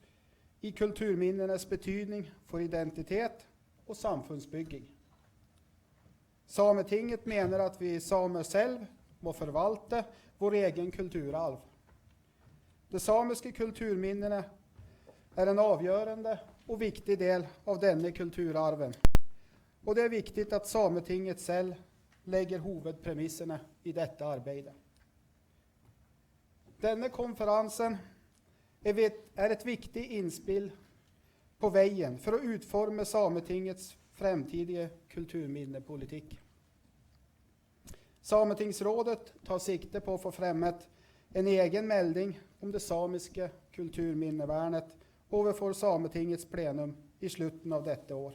[SPEAKER 4] i kulturminnenas betydning för identitet och samfundsbygging. Sametinget menar att vi samer själv må förvalta vår egen kulturarv. De samiska kulturminnena är en avgörande och viktig del av denna kulturarven. Och det är viktigt att Sametinget själv lägger huvudpremisserna i detta arbete. Denna konferensen är ett viktigt inspel på vägen för att utforma Sametingets framtida kulturminnepolitik. Sametingsrådet tar sikte på att få främmat en egen melding om det samiska kulturminnevernet överför Sametingets plenum i slutet av detta år.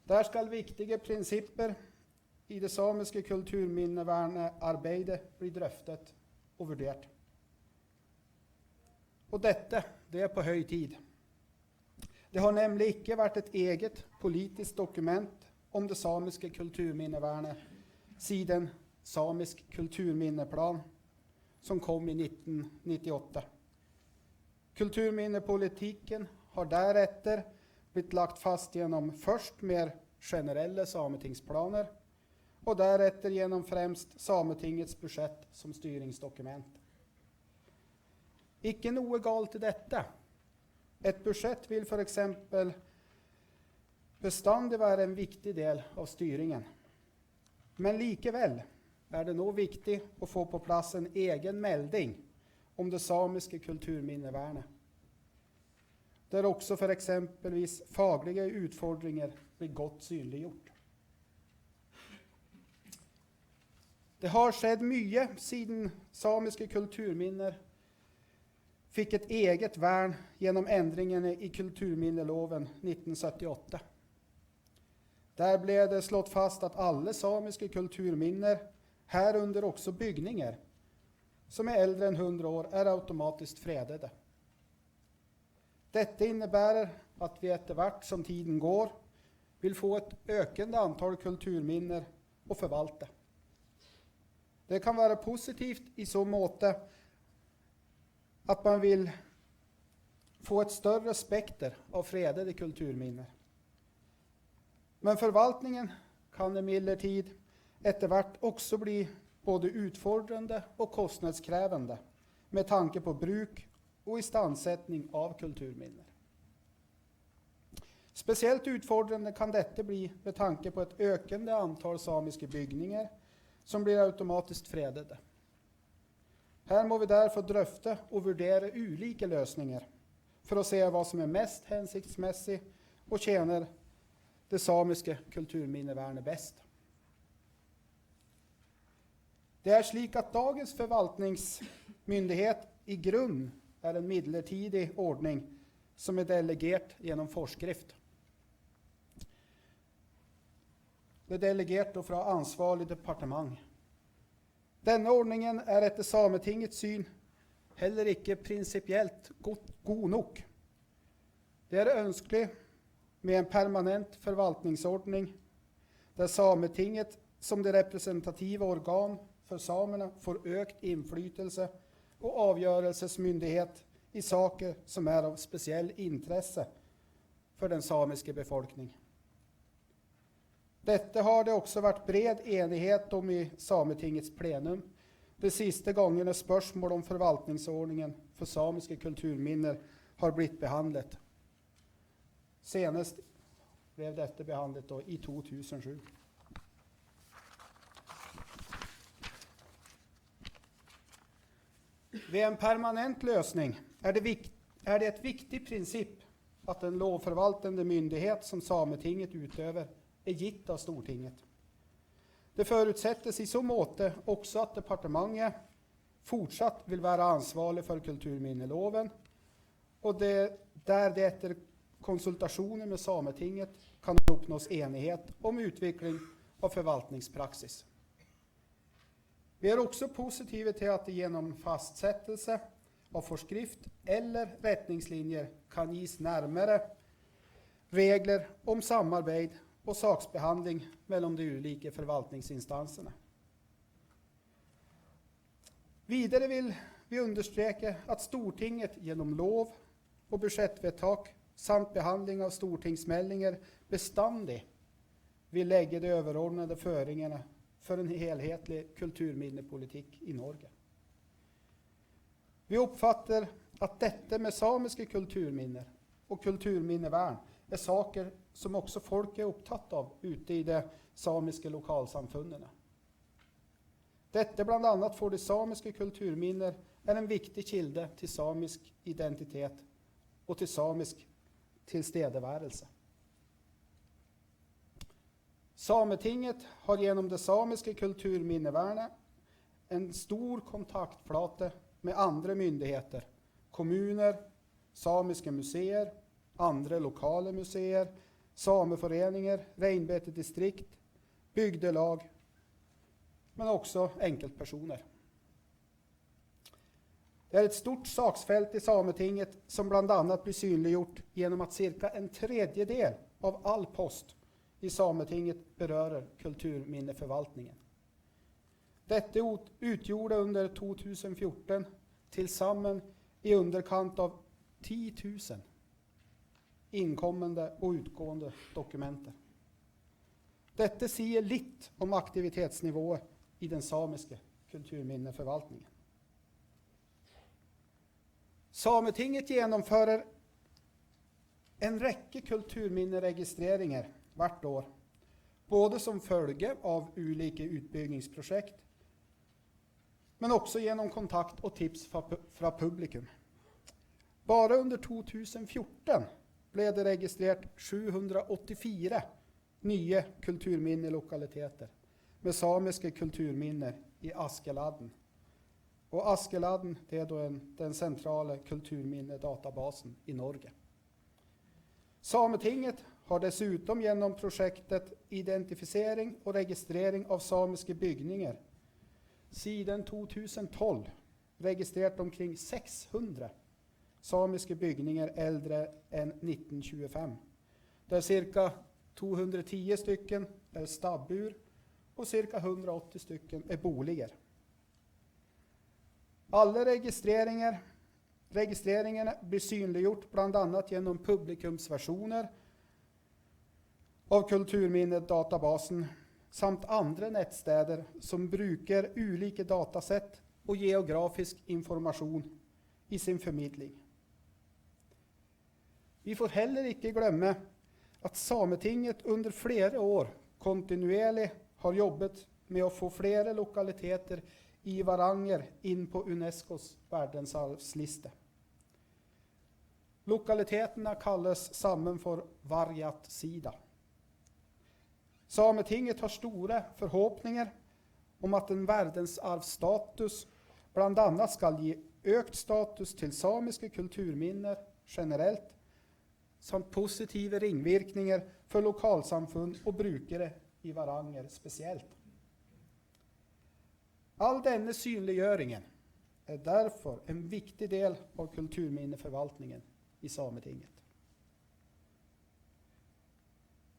[SPEAKER 4] Där ska viktiga principer i det samiska kulturminnevernearbeidet bli drøftet och vurdert. Och detta, det är på hög tid. Det har nämligen inte varit ett eget politiskt dokument om det samiska kulturminnevernet siden Samisk kulturminneplan som kom i 1998. Kulturminnepolitiken har därefter blivit lagt fast genom först mer generella sametingsplaner och därefter genom främst Sametingets budget som styringsdokument. Ikke noe galt i detta. Ett budget vill för exempel bestandig vara en viktig del av styringen. Men likevel är det nog viktigt att få på plats en egen melding om det samiska kulturminnevernet. Där också för exempelvis fagliga utfordringar blir gott synliggjort. Det har skett mycket sedan samiska kulturminner fick ett eget värn genom ändringen i kulturminneloven 1978. Där blev det slått fast att alla samiska kulturminner, härunder också byggningar, som är äldre än 100 år är automatiskt fredade. Detta innebär att vi efterhvert som tiden går vill få ett ökande antal kulturminner att förvalta. Det kan vara positivt i så måte att man vill få ett större spekter av fredade kulturminner. Men förvaltningen kan emellertid efterhvert också bli både utfordrande och kostnadskrävande med tanke på bruk och istandsättning av kulturminner. Speciellt utfordrande kan detta bli med tanke på ett ökande antal samiska byggningar som blir automatiskt fredade. Här må vi därför drøfte och värdera olika lösningar för att se vad som är mest hensiktsmässigt och tjänar det samiska kulturminnevernet bäst. Det är slik att dagens förvaltningsmyndighet i grund är en midlertidig ordning som är delegerat genom forskrift. Det är delegerat från ansvarig departement. Denna ordningen är efter Sametingets syn heller inte principiellt god nog. Det är önskligt med en permanent förvaltningsordning där Sametinget som det representativa organ för samerna får ökt inflytelse och avgörelsesmyndighet i saker som är av speciell intresse för den samiska befolkningen. Detta har det också varit bred enighet om i Sametingets plenum. De sista gångerna spørsmål om förvaltningsordningen för samiska kulturminner har blivit behandlat. Senast blev detta behandlat då i 2007. Vid en permanent lösning är det ett viktig princip att den lovförvaltande myndighet som Sametinget utöver är gitt av Stortinget. Det förutsättes i så måte också att departementet fortsatt vill vara ansvarig för kulturminneloven och där det efter konsultationer med Sametinget kan uppnås enighet om utveckling av förvaltningspraxis. Vi är också positiva till att det genom fastsättelse av forskrift eller rättningslinjer kan ges närmare regler om samarbete och saksbehandling mellan de olika förvaltningsinstanserna. Vidare vill vi understryka att Stortinget genom lov och budgetvedtak samt behandling av stortingsmeldingar bestandig vill lägga de överordnade föringarna för en helhetlig kulturminnepolitik i Norge. Vi uppfattar att detta med samiska kulturminner och kulturminnevärn är saker som också folk är upptatt av ute i de samiska lokalsamfunden. Detta bland annat för de samiska kulturminner är en viktig kilde till samisk identitet och till samisk tillstedevärelse. Sametinget har genom det samiska kulturminnevärnet en stor kontaktflata med andra myndigheter, kommuner, samiska museer, andra lokala museer, sameföreningar, renbetedistrikt, bygdelag, men också enkeltpersoner. Det är ett stort saksfält i Sametinget som bland annat blir synliggjort genom att cirka en tredjedel av all post i Sametinget berör kulturminneförvaltningen. Detta utgjorde under 2014 tillsammans i underkant av 10 000 inkommande och utgående dokumenter. Detta säger lite om aktivitetsnivån i den samiska kulturminneförvaltningen. Sametinget genomför en räcka kulturminneregistreringar vart år, både som följe av olika utbyggningsprojekt, men också genom kontakt och tips från publikum. Bara under 2014 blev det registrerat 784 nya kulturminnelokaliteter med samiska kulturminner i Askeladden. Och Askeladden, det är då den centrala kulturminnedatabasen i Norge. Sametinget har dessutom genom projektet Identifiering och registrering av samiska byggningar sedan 2012 registrerat omkring 600 samiska byggningar äldre än 1925. Där cirka 210 stycken är stabbur och cirka 180 stycken är boliger. Alla registreringarna blir synliggjort bland annat genom publikumsversioner av kulturminnedatabasen samt andra nätstäder som brukar olika datasätt och geografisk information i sin förmedling. Vi får heller inte glömma att Sametinget under flera år kontinuerligt har jobbat med att få flera lokaliteter i Varanger in på Unescos världsarvslista. Lokaliteterna kallas samman för Vargat-sida. Sametinget har stora förhoppningar om att en världsarvsstatus bland annat ska ge ökt status till samiska kulturminner generellt samt positiva ringvirkningar för lokalsamfund och brukare i Varanger speciellt. All denna synliggöringen är därför en viktig del av kulturminneförvaltningen i Sametinget.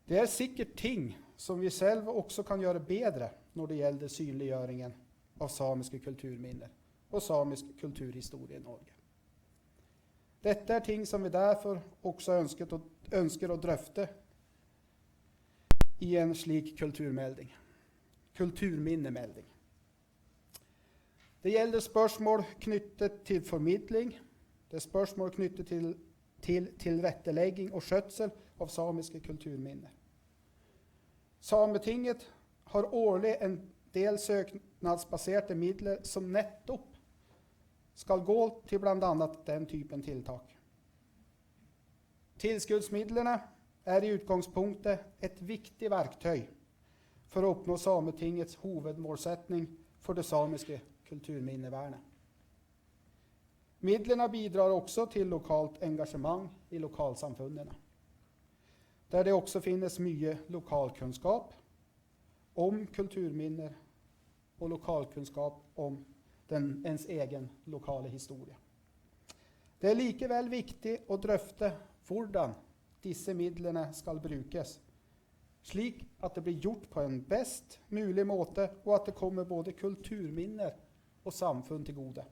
[SPEAKER 4] Det är säkert ting som vi själva också kan göra bättre när det gäller synliggöringen av samiska kulturminnen och samisk kulturhistoria i Norge. Dette er ting som vi derfor også ønsker å drøfte i en slik kulturminnemelding. Det gjelder spørsmål knyttet til formidling, det er spørsmål knyttet til tilrettelegging og skjøtsel av samiske kulturminner. Sametinget har årlig en del søknadsbaserte midler som nettopp skal gå til blant annet den typen tiltak. Tilskuddsmidlene er i utgangspunktet et viktig verktøy for å oppnå Sametingets hovedmålsetning for det samiske kulturminnevernet. Midlene bidrar også til lokalt engasjement i lokalsamfunnene, der det også finnes mye lokalkunnskap om kulturminner og lokalkunnskap om ens egen lokale historie. Det er likevel viktig å drøfte hvordan disse midlene skal brukes, slik at det blir gjort på en best mulig måte, og at det kommer både kulturminner og samfunn til gode.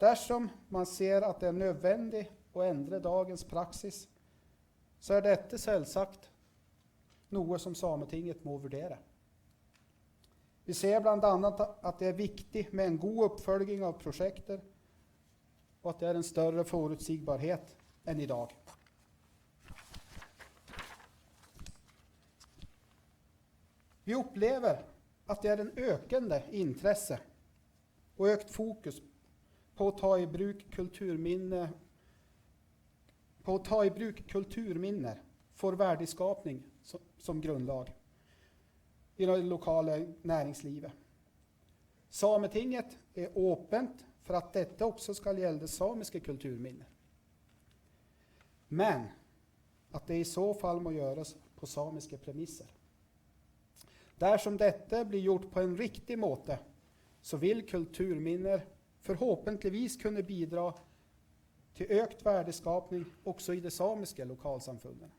[SPEAKER 4] Dersom man ser at det er nødvendig å endre dagens praksis, så er dette selvsagt noe som Sametinget må vurdere. Vi ser blant annet at det er viktig med en god oppfølging av prosjekter, og at det er en større forutsigbarhet enn i dag. Vi opplever at det er en økende interesse og økt fokus på å ta i bruk kulturminner for verdiskapning som grunnlag i det lokale næringslivet. Sametinget er åpent for at dette også skal gjelde samiske kulturminner. Men at det i så fall må gjøres på samiske premisser. Dersom dette blir gjort på en riktig måte, så vil kulturminner forhåpentligvis kunne bidra til økt verdiskapning også i det samiske lokalsamfunnet.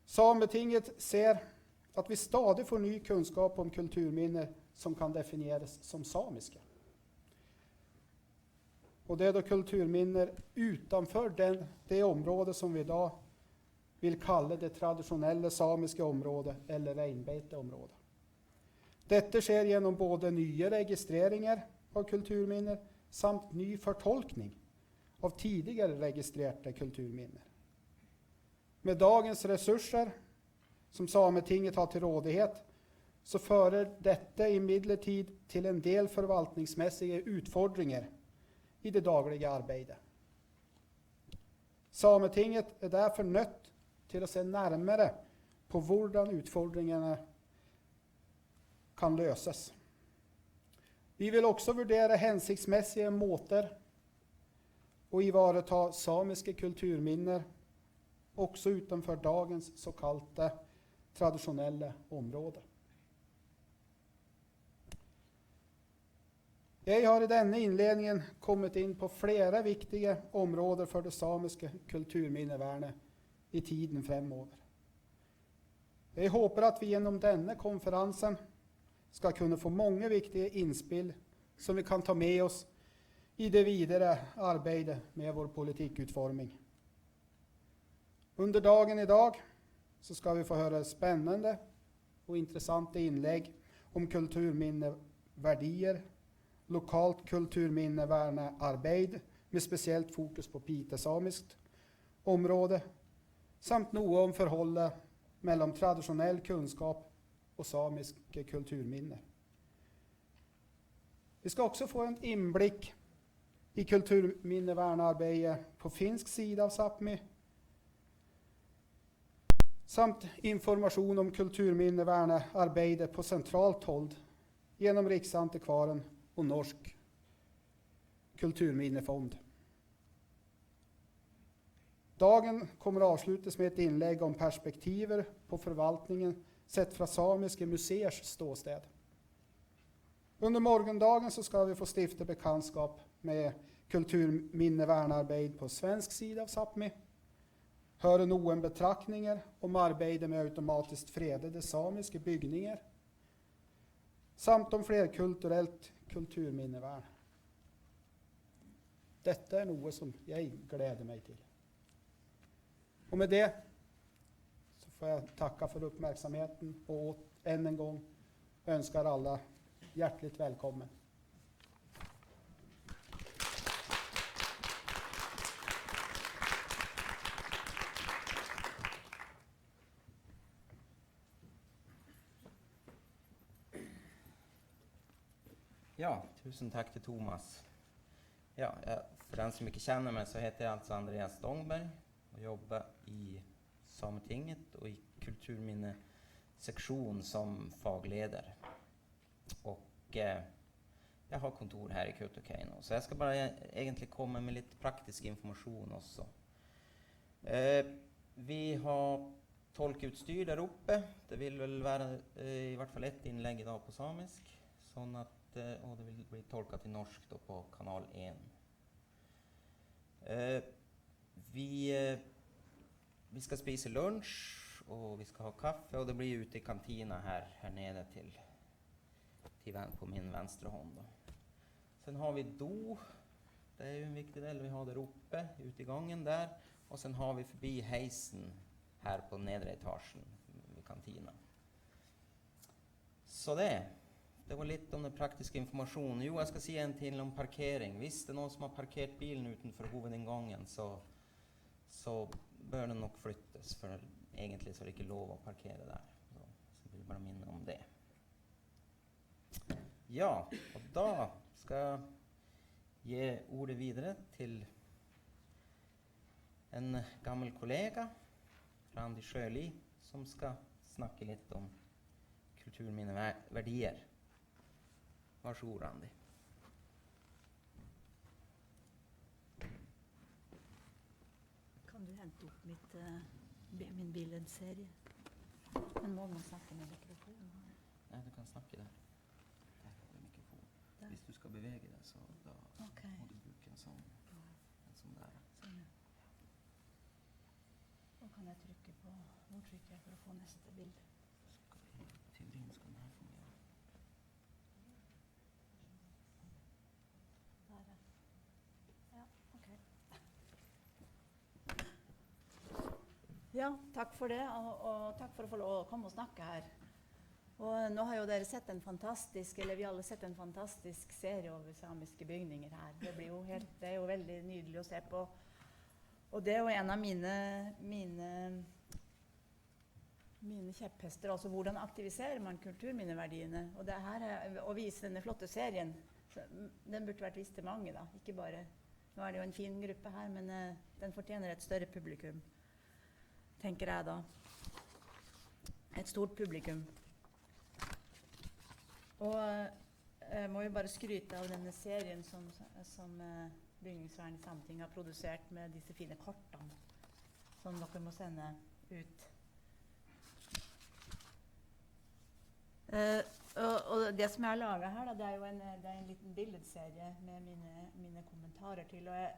[SPEAKER 4] Sametinget ser at vi stadig får ny kunnskap om kulturminner som kan definieres som samiske. Og det er da kulturminner utenfor det området som vi da vil kalle det tradisjonelle samiske området eller reinbeiteområdet. Dette skjer gjennom både nye registreringer av kulturminner samt ny fortolkning av tidligere registrerte kulturminner. Med dagens ressurser som Sametinget har til rådighet, så fører dette imidlertid til en del forvaltningsmessige utfordringer i det daglige arbeidet. Sametinget er derfor nødt til å se nærmere på hvordan utfordringene kan løses. Vi vil også vurdere hensiktsmessige måter å ivareta samiske kulturminner også utenfor dagens såkalte tradisjonelle område. Jeg har i denne innledningen kommet inn på flere viktige områder for det samiske kulturminnevernet i tiden fremover. Jeg håper at vi gjennom denne konferansen skal kunne få mange viktige innspill som vi kan ta med oss i det videre arbeidet med vår politikkutforming. Under dagen i dag så skal vi få høre spennende og interessante innlegg om kulturminneverdier, lokalt kulturminnevernearbeid med spesielt fokus på pitesamisk område, samt noe om forholdet mellom tradisjonell kunnskap og samiske kulturminner. Vi skal også få en innblikk i kulturminnevernearbeidet på finsk side av Sápmi, samt informasjon om kulturminnevernearbeidet på sentralt hold gjennom Riksantikvaren og Norsk kulturminnefond. Dagen kommer å avsluttes med et innlegg om perspektiver på forvaltningen sett fra samiske museers ståsted. Under morgendagen så skal vi få stifte bekantskap med kulturminnevernearbeid på svensk side av Sápmi, høre noen betraktninger om arbeidet med automatisk fredede samiske bygninger, samt om flerkulturelt kulturminnevern. Dette er noe som jeg gleder meg til. Og med det så får jeg takke for oppmerksomheten og än en gang ønsker alle hjertelig velkommen.
[SPEAKER 5] Ja, tusen takk til Thomas. Ja, for den som ikke kjenner meg, så heter jeg altså Andreas Stongberg og jobber i Sametinget og i kulturminneseksjonen som fagleder. Og jeg har kontor her i Kautokeino, så jeg skal bare egentlig komme med litt praktisk informasjon også. Vi har tolkeutstyr der oppe. Det vil vel være i hvert fall ett innlegg i dag på samisk, sånn at og det vil bli tolket til norsk da, på kanal 1. Vi skal spise lunsj, og vi skal ha kaffe, og det blir ute i kantina her nede til på min venstre hånd. Da. Sen har vi do, det er jo en viktig del vi har der oppe, ute i gangen der, og sen har vi forbi heisen her på nedre etasjen i kantina. Så det var litt om den praktiske informasjonen. Jo, jeg skal si en til om parkering. Hvis det er noen som har parkert bilen utenfor hovedinngangen, så bør den nok flyttes, for egentlig så er det ikke lov å parkere der. Så jeg vil bare minne om det. Ja, og da skal jeg gi ordet videre til en gammel kollega, Randi Sjøli, som skal snakke litt om kulturminneverdier. Vær så god, Randi.
[SPEAKER 6] Kan du hente opp min billedserie? Men må man snakke med mikrofonen?
[SPEAKER 5] Nei, du kan snakke der. Der har du mikrofon.
[SPEAKER 6] Der.
[SPEAKER 5] Hvis du skal bevege deg, så da
[SPEAKER 6] Ok.
[SPEAKER 5] må du bruke en sånn der.
[SPEAKER 6] Sånn, ja. Nå kan jeg trykke på, hvor trykker jeg for å få neste bilde?
[SPEAKER 5] Teorien skal den her fungere.
[SPEAKER 6] Der, ja. Ok. Ja, takk for det, og takk for å få lov å komme og snakke her. Og nå har jo dere sett vi alle sett en fantastisk serie over samiske bygninger her. Det er jo veldig nydelig å se på. Og det er jo en av mine kjepphester, altså hvordan aktiviserer man kulturminneverdiene. Og det her å vise denne flotte serien, den burde vært vist til mange da, ikke bare, nå er det jo en fin gruppe her, men den fortjener et større publikum, tenker jeg da. Et stort publikum. Og jeg må jo bare skryte av denne serien som Bygningsvern i Sametinget har produsert med disse fine kortene, som dere må sende ut. Og det som jeg har laget her, da, det er jo en liten billedserie med mine kommentarer til. Og jeg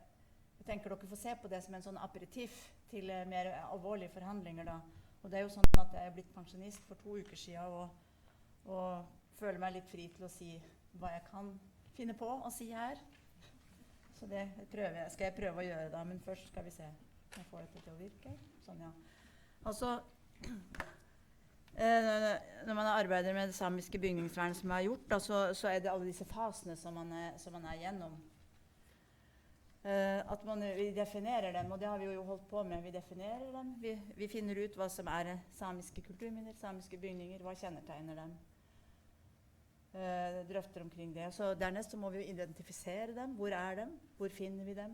[SPEAKER 6] tenker dere får se på det som en sånn aperitiff til mer alvorlige forhandlinger. Da. Og det er jo sånn at jeg er blitt pensjonist for 2 uker siden, og føler meg litt fri til å si hva jeg kan finne på å si her. Så det skal jeg prøve å gjøre da, men først skal vi se om jeg får dette til å virke. Sånn, ja. Altså, når man arbeider med det samiske bygningsvern som jeg har gjort, da, så er det alle disse fasene som man er gjennom. At vi definerer dem, og det har vi jo holdt på med. Vi definerer dem, vi finner ut hva som er samiske kulturminner, samiske bygninger, hva kjennetegner dem. Drøfter omkring det. Så dernest så må vi identifisere dem. Hvor er dem? Hvor finner vi dem?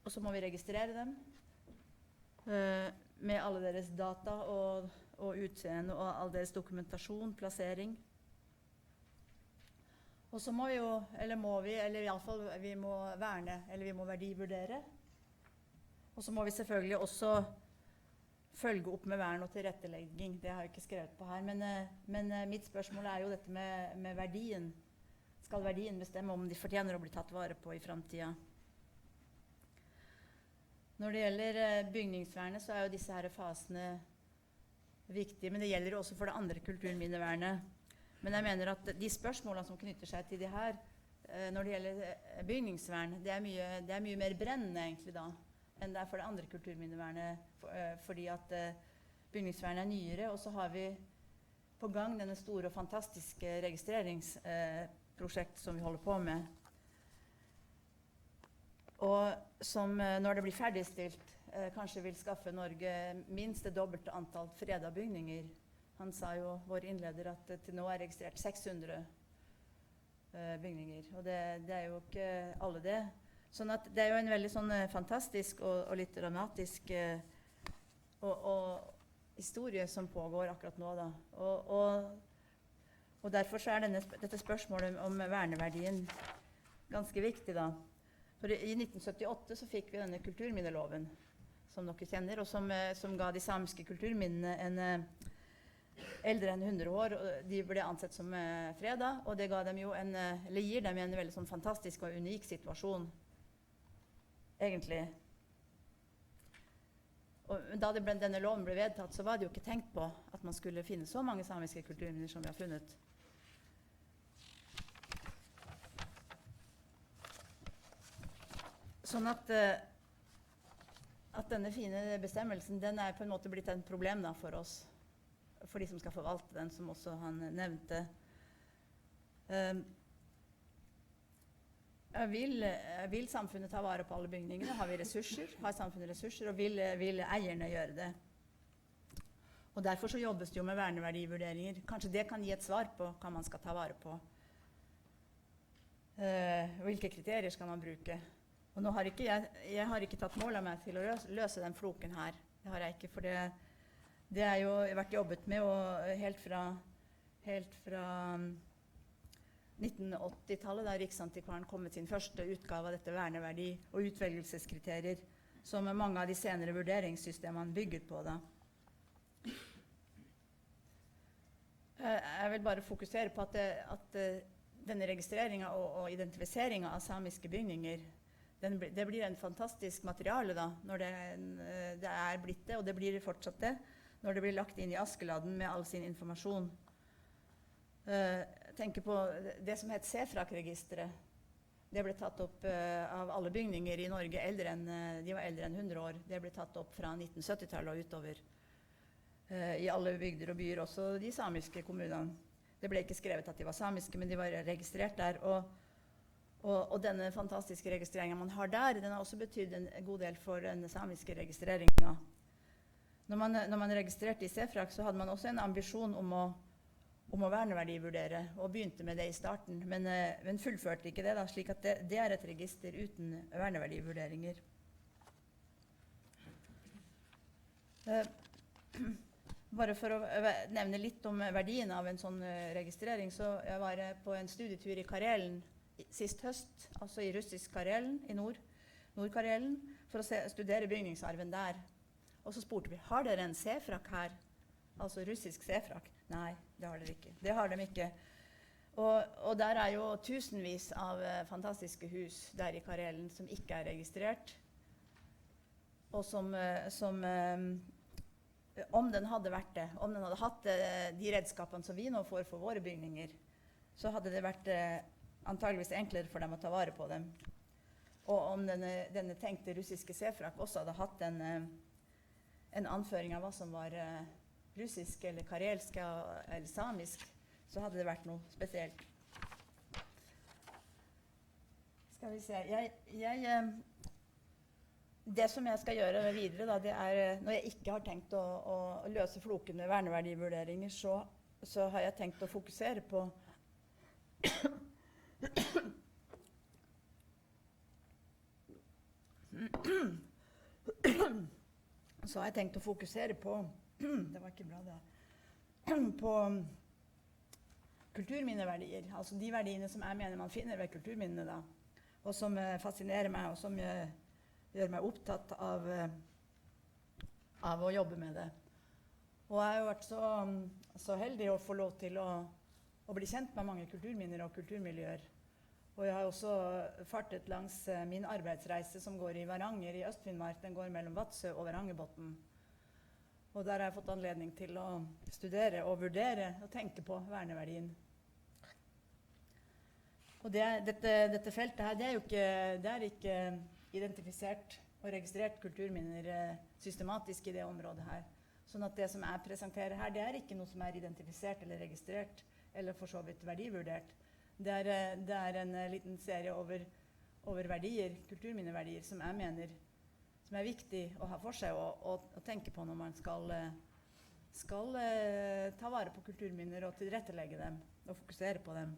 [SPEAKER 6] Og så må vi registrere dem med alle deres data og utseende og all deres dokumentasjon, plassering. Og så må vi jo, eller i alle fall vi må verne, eller vi må verdivurdere. Og så må vi selvfølgelig også følge opp med vern og tilrettelegging. Det har jeg ikke skrevet på her, men mitt spørsmål er jo dette med verdien. Skal verdien bestemme om de fortjener å bli tatt vare på i fremtiden? Når det gjelder bygningsvernet, så er jo disse her fasene viktige, men det gjelder jo også for det andre kulturminnevernet. Men jeg mener at de spørsmålene som knytter seg til det her, når det gjelder bygningsvern, det er mye mer brennende egentlig da, enn det er for det andre kulturminnevernet, fordi at bygningsvern er nyere, og så har vi på gang denne store og fantastiske registreringsprosjekt som vi holder på med. Og som når det blir ferdigstilt, kanskje vil skaffe Norge minst det dobbelte antall fredet bygninger. Han sa jo, vår innleder, at til nå er registrert 600 bygninger, og det er jo ikke alle det. Sånn at det er jo en veldig sånn fantastisk og litt dramatisk historie som pågår akkurat nå da. Og derfor så er dette spørsmålet om verneverdien ganske viktig da. For i 1978 så fikk vi denne kulturminneloven, som dere kjenner, og som ga de samiske kulturminnene en eldre enn 100 år, og de ble ansett som fredet, og det ga dem jo eller gir dem en veldig sånn fantastisk og unik situasjon, egentlig. Og da denne loven ble vedtatt, så var det jo ikke tenkt på at man skulle finne så mange samiske kulturminner som vi har funnet. Sånn at denne fine bestemmelsen, den er på en måte blitt et problem da for oss, for de som skal forvalte den, som også han nevnte. Vil samfunnet ta vare på alle bygningene? Har vi ressurser? Har samfunnet ressurser? Og vil eierne gjøre det? Og derfor så jobbes det jo med verneverdivurderinger. Kanskje det kan gi et svar på hva man skal ta vare på. Hvilke kriterier skal man bruke? Og nå har ikke jeg har ikke tatt mål av meg til å løse den floken her. Det har jeg ikke, for det har jo vært jobbet med helt fra 1980-tallet, da Riksantikvaren kom med sin første utgave av dette verneverdi- og utvelgelseskriterier, som mange av de senere vurderingssystemene bygger på da. Jeg vil bare fokusere på at denne registreringen og identifiseringen av samiske bygninger, det blir en fantastisk materiale da, når det er blitt det, og det blir fortsatt det, når det blir lagt inn i Askeladden med all sin informasjon. Tenker på det som het Sefrak-registeret. Det ble tatt opp av alle bygninger i Norge, de var eldre enn 100 år. Det ble tatt opp fra 1970-tallet og utover i alle bygder og byer, også de samiske kommunene. Det ble ikke skrevet at de var samiske, men de var registrert der. Og denne fantastiske registreringen man har der, den har også betydd en god del for den samiske registreringen. Når man registrerte i Sefrak, så hadde man også en ambisjon om å verneverdivurdere, og begynte med det i starten, men fullførte ikke det da, slik at det er et register uten verneverdivurderinger. Bare for å nevne litt om verdien av en sånn registrering, så jeg var på en studietur i Karelen sist høst, altså i russisk Karelen, i Nord-Karelen, for å studere bygningsarven der. Og så spurte vi, har dere en Sefrak her? Altså russisk Sefrak? Nei, det har dere ikke. Det har de ikke. Og der er jo tusenvis av fantastiske hus der i Karelen som ikke er registrert. Og som om den hadde vært det, om den hadde hatt de redskapene som vi nå får for våre bygninger, så hadde det vært antageligvis enklere for dem å ta vare på dem. Og om denne tenkte russiske Sefrak også hadde hatt en anføring av hva som var russisk eller karelsk eller samisk, så hadde det vært noe spesielt. Skal vi se, det som jeg skal gjøre videre da, det er, når jeg ikke har tenkt å løse floken med verneverdivurderinger, så har jeg tenkt å fokusere på så har jeg tenkt å fokusere på det var ikke bra da på kulturminneverdier, altså de verdiene som jeg mener man finner ved kulturminnene da, og som fascinerer meg, og som gjør meg opptatt av å jobbe med det. Og jeg har jo vært så heldig å få lov til å bli kjent med mange kulturminner og kulturmiljøer. Og jeg har også fartet langs min arbeidsreise som går i Varanger i Øst-Finnmark. Den går mellom Vadsø og Varangerbotn. Og der har jeg fått anledning til å studere og vurdere og tenke på verneverdien Og dette feltet her, det er ikke identifisert og registrert kulturminner systematisk i det området her. Sånn at det som jeg presenterer her, det er ikke noe som er identifisert eller registrert, eller for så vidt verdivurdert. Det er en liten serie over verdier, kulturminneverdier, som jeg mener som er viktig å ha for seg og tenke på når man skal ta vare på kulturminner og tilrettelegge dem og fokusere på dem.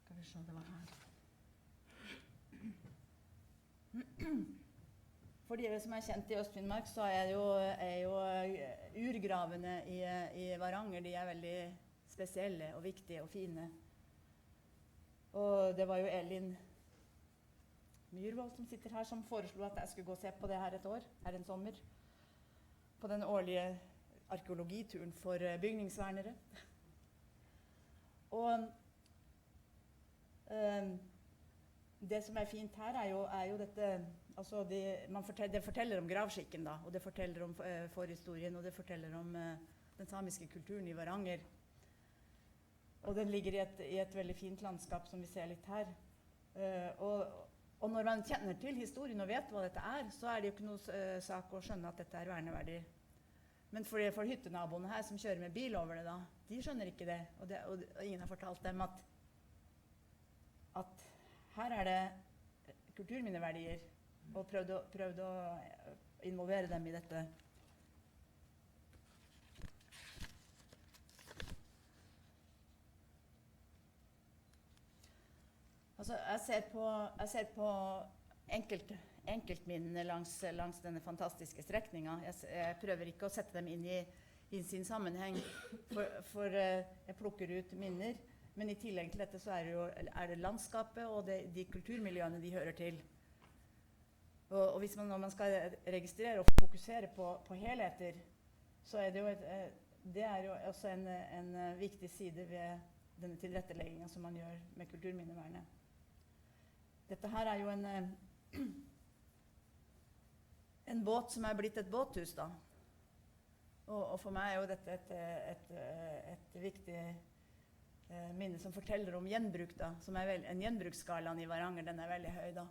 [SPEAKER 6] Skal vi se, det var her. For de som er kjent i Øst-Finnmark, så er jo urgravene i Varanger, de er veldig spesielle og viktige og fine. Og det var jo Elin Myhrvold som sitter her, som foreslo at jeg skulle gå og se på det her et år, her en sommer, på den årlige arkeologituren for bygningsvernere. Og det som er fint her er jo dette, altså det forteller om gravskikken da, og det forteller om forhistorien, og det forteller om den samiske kulturen i Varanger. Og den ligger i et veldig fint landskap som vi ser litt her. Og når man kjenner til historien og vet hva dette er, så er det jo ikke noe sak å skjønne at dette er verneverdig. Men for hyttenaboene her som kjører med bil over det da, de skjønner ikke det. Og ingen har fortalt dem at her er det kulturminneverdier, og prøvd å involvere dem i dette. Altså, jeg ser på enkeltminnene langs denne fantastiske strekningen. Jeg prøver ikke å sette dem inn i sin sammenheng, for jeg plukker ut minner. Men i tillegg til dette så er det landskapet og de kulturmiljøene de hører til. Og når man skal registrere og fokusere på helheter, så er det jo også en viktig side ved denne tilretteleggingen som man gjør med kulturminnevernet. Dette her er jo en båt som er blitt et båthus da. Og for meg er jo dette et viktig minne som forteller om gjenbruk da, som er en gjenbruksskalaen i Varanger, den er veldig høy da.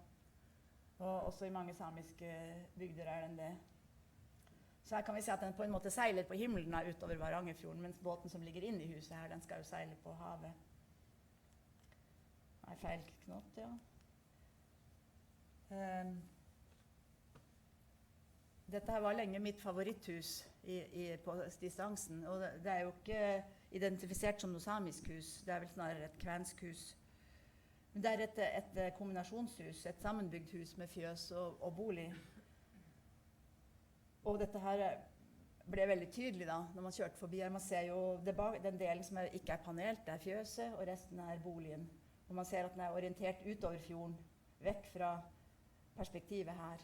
[SPEAKER 6] Og også i mange samiske bygder er den det. Så her kan vi si at den på en måte seiler på himmelen da, utover Varangerfjorden, mens båten som ligger inne i huset her, den skal jo seile på havet. Nei, feil knott, ja. Dette her var lenge mitt favoritthus på distansen, og det er jo ikke identifisert som noe samisk hus, det er vel snarere et kvensk hus. Men det er et kombinasjonshus, et sammenbygd hus med fjøs og bolig. Og dette her ble veldig tydelig da, når man kjørte forbi her. Man ser jo den delen som ikke er panelt, det er fjøset, og resten er boligen. Og man ser at den er orientert utover fjorden, vekk fra perspektivet her.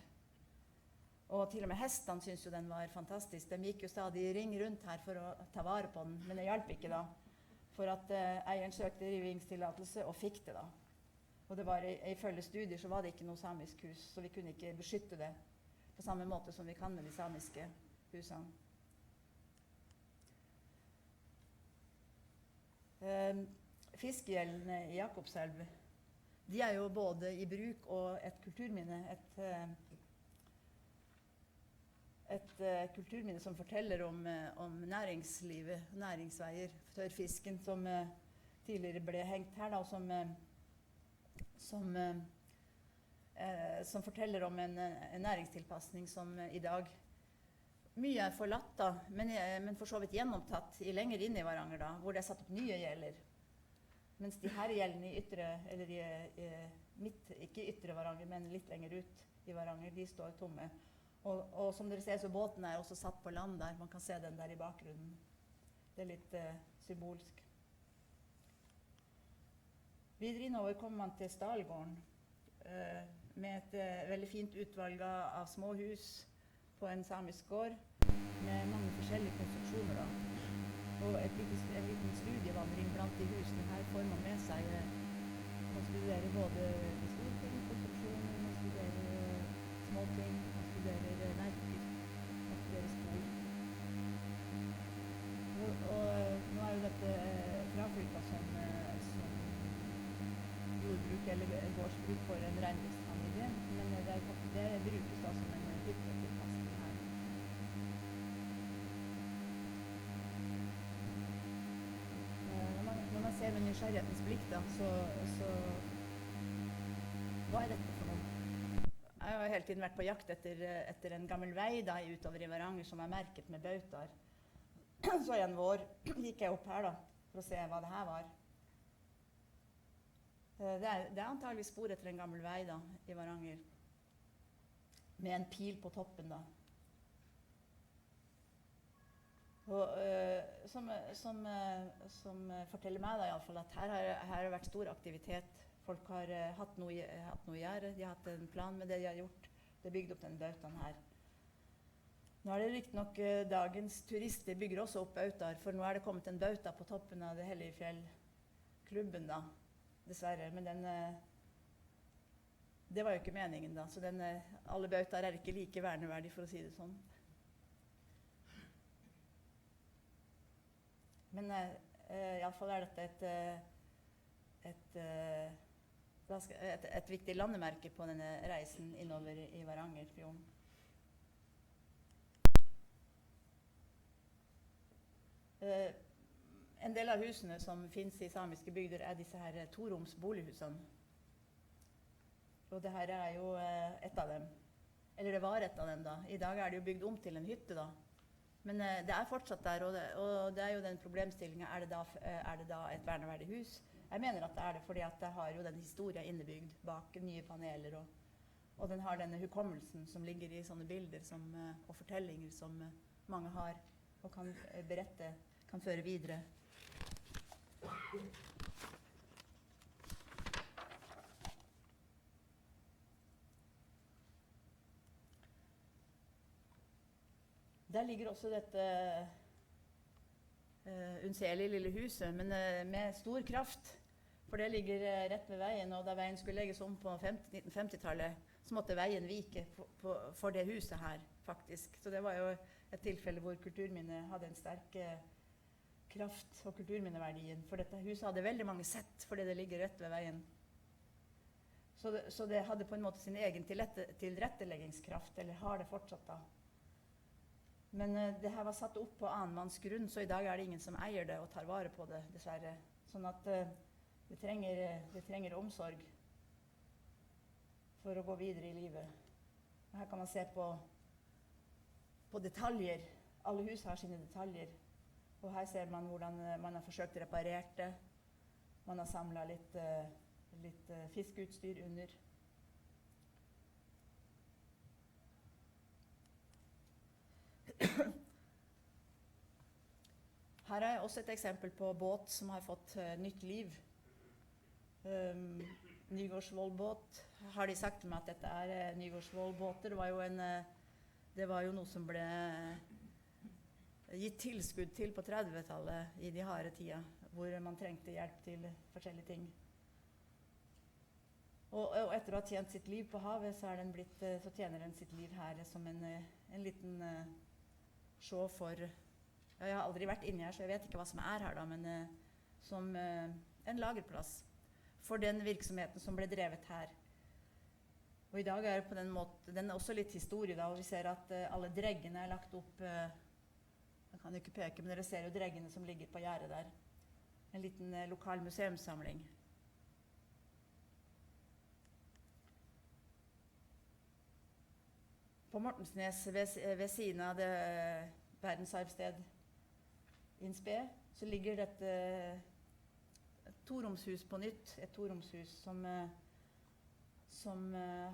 [SPEAKER 6] Og til og med hestene synes jo den var fantastisk. De gikk jo stadig ring rundt her for å ta vare på den, men det hjalp ikke da. For at eieren søkte rivingstillatelse og fikk det da. Og det var ifølge studier så var det ikke noe samisk hus, så vi kunne ikke beskytte det på samme måte som vi kan med de samiske husene. Fiskegjeldene i Jakobselv, de er jo både i bruk og et kulturminne, et kulturminne som forteller om næringslivet, næringsveier, tørrfisken som tidligere ble hengt her da, som forteller om en næringstilpasning som i dag mye er forlatt da, men for så vidt gjennomtatt lenger inn i Varanger da, hvor det er satt opp nye gjelder. Mens de her gjeldene i ytre, eller ikke ytre Varanger, men litt lenger ut i Varanger, de står tomme. Og som dere ser, så båten er også satt på land der. Man kan se den der i bakgrunnen. Det er litt symbolsk. Videre innover kommer man til Stalgården, med et veldig fint utvalg av små hus på en samisk gård, med mange forskjellige konstruksjoner da. Og en liten studievandring blant de husene her får man med seg. Man studerer både de store ting, konstruksjoner, man studerer småting, man studerer merker, man studerer spor. Og nå er jo dette fraflyttet som nærhetens blikk, da, så hva er dette for noe? Jeg har hele tiden vært på jakt etter en gammel vei da, utover i Varanger som er merket med bautaer. Så en vår gikk jeg opp her da, for å se hva det her var. Det er antagelig spor etter en gammel vei da, i Varanger, med en pil på toppen da. Og som forteller meg da, i alle fall, at her har det vært stor aktivitet. Folk har hatt noe å gjøre, de har hatt en plan med det de har gjort. Det er bygd opp den bautaen her. Nå er det riktig nok dagens turister bygger også opp bautaer, for nå er det kommet en bauta på toppen av det hellige fjellklubben da, dessverre. Men det var jo ikke meningen da, så alle bautaer er ikke like verneverdige, for å si det sånn. Men i alle fall er dette et viktig landemerke på denne reisen innover i Varangerfjorden. En del av husene som finnes i samiske bygder er disse her toroms bolighusene. Og det her er jo et av dem. Eller det var et av dem da. I dag er det jo bygd om til en hytte da. Men det er fortsatt der, og det er jo den problemstillingen, er det da et verneverdig hus? Jeg mener at det er det, fordi at det har jo den historien innebygd bak nye paneler, og den har denne hukommelsen som ligger i sånne bilder og fortellinger som mange har, og kan berette, kan føre videre. Der ligger også dette unnselige lille huset, men med stor kraft. For det ligger rett ved veien, og da veien skulle legges om på 1950-tallet, så måtte veien vike for det huset her, faktisk. Så det var jo et tilfelle hvor kulturminnet hadde en sterk kraft og kulturminneverdien. For dette huset hadde veldig mange sett, fordi det ligger rett ved veien. Så det hadde på en måte sin egen tilretteleggingskraft, eller har det fortsatt da. Men det her var satt opp på annenmanns grunn, så i dag er det ingen som eier det og tar vare på det, dessverre. Sånn at det trenger omsorg for å gå videre i livet. Og her kan man se på detaljer. Alle hus har sine detaljer. Og her ser man hvordan man har forsøkt å reparere det. Man har samlet litt fiskeutstyr under. Her er også et eksempel på båt som har fått nytt liv. Nygårdsvollbåt har de sagt til meg at dette er Nygårdsvollbåter. Det var jo noe som ble gitt tilskudd til på 30-tallet i de harde tida, hvor man trengte hjelp til forskjellige ting. Og etter å ha tjent sitt liv på havet, så tjener den sitt liv her som en liten sjå for. Jeg har aldri vært inne her, så jeg vet ikke hva som er her da, men som en lagerplass for den virksomheten som ble drevet her. Og i dag er det på den måten, den er også litt historie da, og vi ser at alle dreggene er lagt opp, jeg kan jo ikke peke, men dere ser jo dreggene som ligger på gjerdet der. En liten lokal museumssamling. På Mortensnes, ved siden av det verdensarvsted Innspe, så ligger dette toromshus på nytt, et toromshus som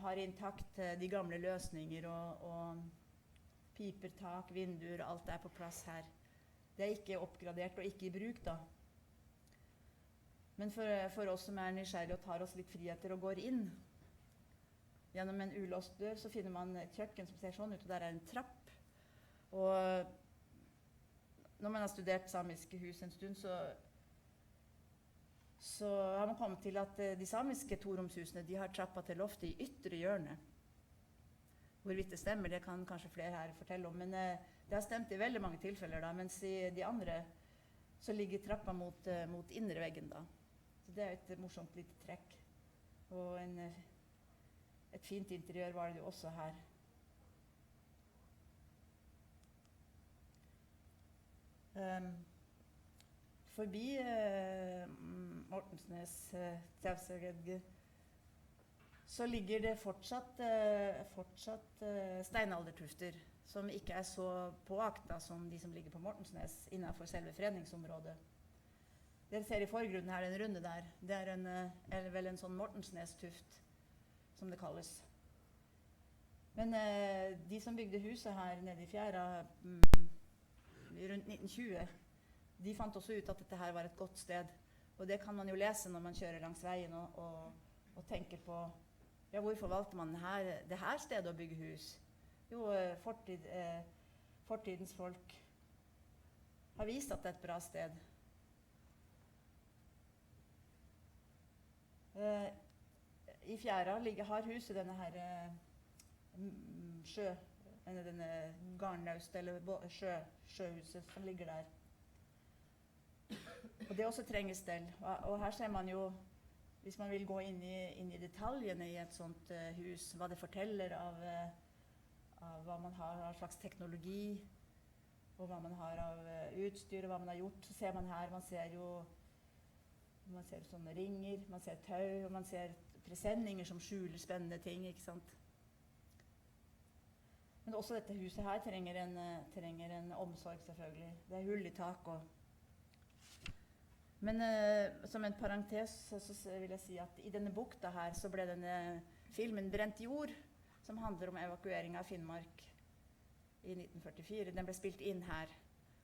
[SPEAKER 6] har intakt de gamle løsninger og piper, tak, vinduer, alt er på plass her. Det er ikke oppgradert og ikke i bruk da. Men for oss som er nysgjerrige og tar oss litt friheter og går inn, gjennom en ulåst dør, så finner man et kjøkken som ser sånn ut, og der er en trapp. Og når man har studert samiske hus en stund, så har man kommet til at de samiske toromshusene, de har trappa til loftet i ytre hjørne. Hvorvidt det stemmer, det kan kanskje flere her fortelle om, men det har stemt i veldig mange tilfeller da, mens i de andre så ligger trappa mot indre veggen da. Så det er et morsomt lite trekk. Og et fint interiør var det jo også her. forbi Mortensnes, Tjauseged, så ligger det fortsatt steinaldertufter, som ikke er så påakta som de som ligger på Mortensnes innenfor selve fredningsområdet. Dere ser i forgrunnen her, den runde der, det er vel en sånn Mortensnes-tuft, som det kalles. Men de som bygde huset her nede i fjæra rundt 1920, de fant også ut at dette her var et godt sted. Og det kan man jo lese når man kjører langs veien og tenker på, ja, hvorfor valgte man det her stedet å bygge hus? Jo, fortidens folk har vist at det er et bra sted. I fjæra har huset denne her denne garnnaust, eller sjøhuset som ligger der. Og det også trenger stell. Og her ser man jo, hvis man vil gå inn i detaljene i et sånt hus, hva det forteller av hva man har av slags teknologi, og hva man har av utstyr, og hva man har gjort, så ser man her, man ser sånne ringer, man ser tau, og man ser presenninger som skjuler spennende ting, ikke sant? Men også dette huset her trenger en omsorg, selvfølgelig. Det er hull i tak og... Men som en parentes så vil jeg si at i denne bukta her så ble denne filmen Brent jord, som handler om evakuering av Finnmark i 1944. Den ble spilt inn her.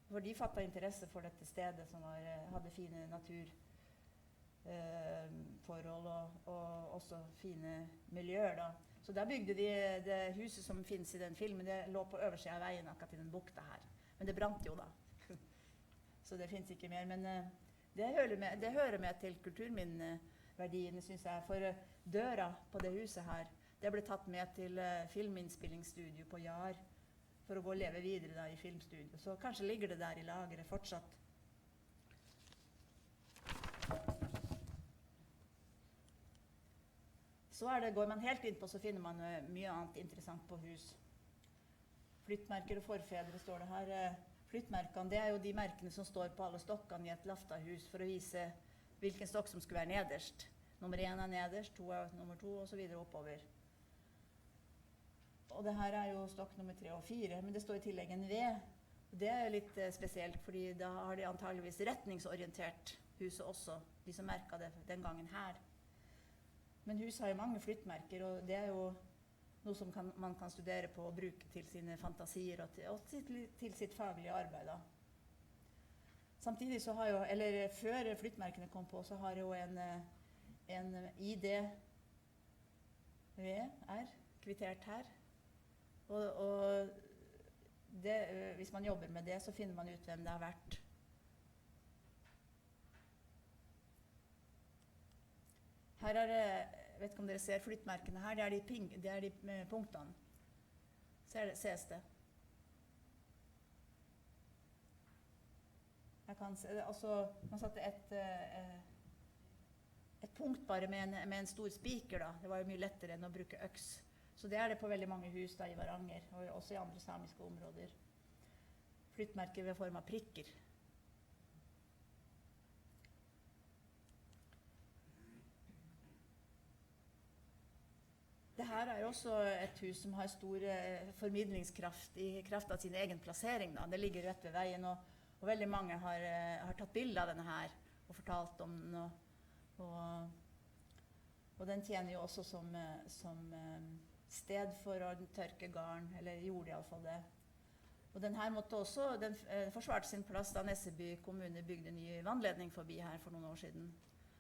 [SPEAKER 6] For de fattet interesse for dette stedet som hadde fine naturforhold og også fine miljøer da. Så der bygde de det huset som finnes i den filmen. Det lå på øversiden av veien akkurat i den bukta her. Men det brant jo da. Så det finnes ikke mer. Men det hører med til kulturminneverdiene, synes jeg. For døra på det huset her, det ble tatt med til filminnspillingsstudio på Jar for å gå og leve videre da, i filmstudio. Så kanskje ligger det der i lageret fortsatt. Så går man helt inn på, så finner man mye annet interessant på hus. Flyttmerker og forfedre står det her. Flyttmerkene, det er jo de merkene som står på alle stokkene i et laftahus for å vise hvilken stokk som skulle være nederst. Nummer 1 er nederst, 2 er nummer 2, og så videre oppover. Og det her er jo stokk nummer 3 og 4, men det står i tillegg en V. Det er litt spesielt, fordi da har de antageligvis retningsorientert huset også, de som merket det den gangen her. Men huset har jo mange flyttmerker, og det er jo noe som man kan studere på og bruke til sine fantasier og til sitt faglige arbeid. Da. Samtidig så har jo, eller før flyttmerkene kom på, så har jo en ID kvittert her. Og det, hvis man jobber med det, så finner man ut hvem det har vært. Her er det, jeg vet ikke om dere ser flyttmerkene her, det er de punktene. Ses det? Jeg kan se det, altså, man satte et punkt bare med en stor spiker da. Det var jo mye lettere enn å bruke øks. Så det er det på veldig mange hus da, i Varanger, og også i andre samiske områder. Flyttmerker ved form av prikker. Dette er jo også et hus som har stor formidlingskraft i kraft av sin egen plassering. Da. Det ligger rett ved veien, og veldig mange har tatt bilder av denne her og fortalt om den. Og den tjener jo også som sted for å tørke garn, eller gjorde i alle fall det. Og den her måtte også, den forsvarte sin plass da Nesseby kommune bygde ny vannledning forbi her for noen år siden.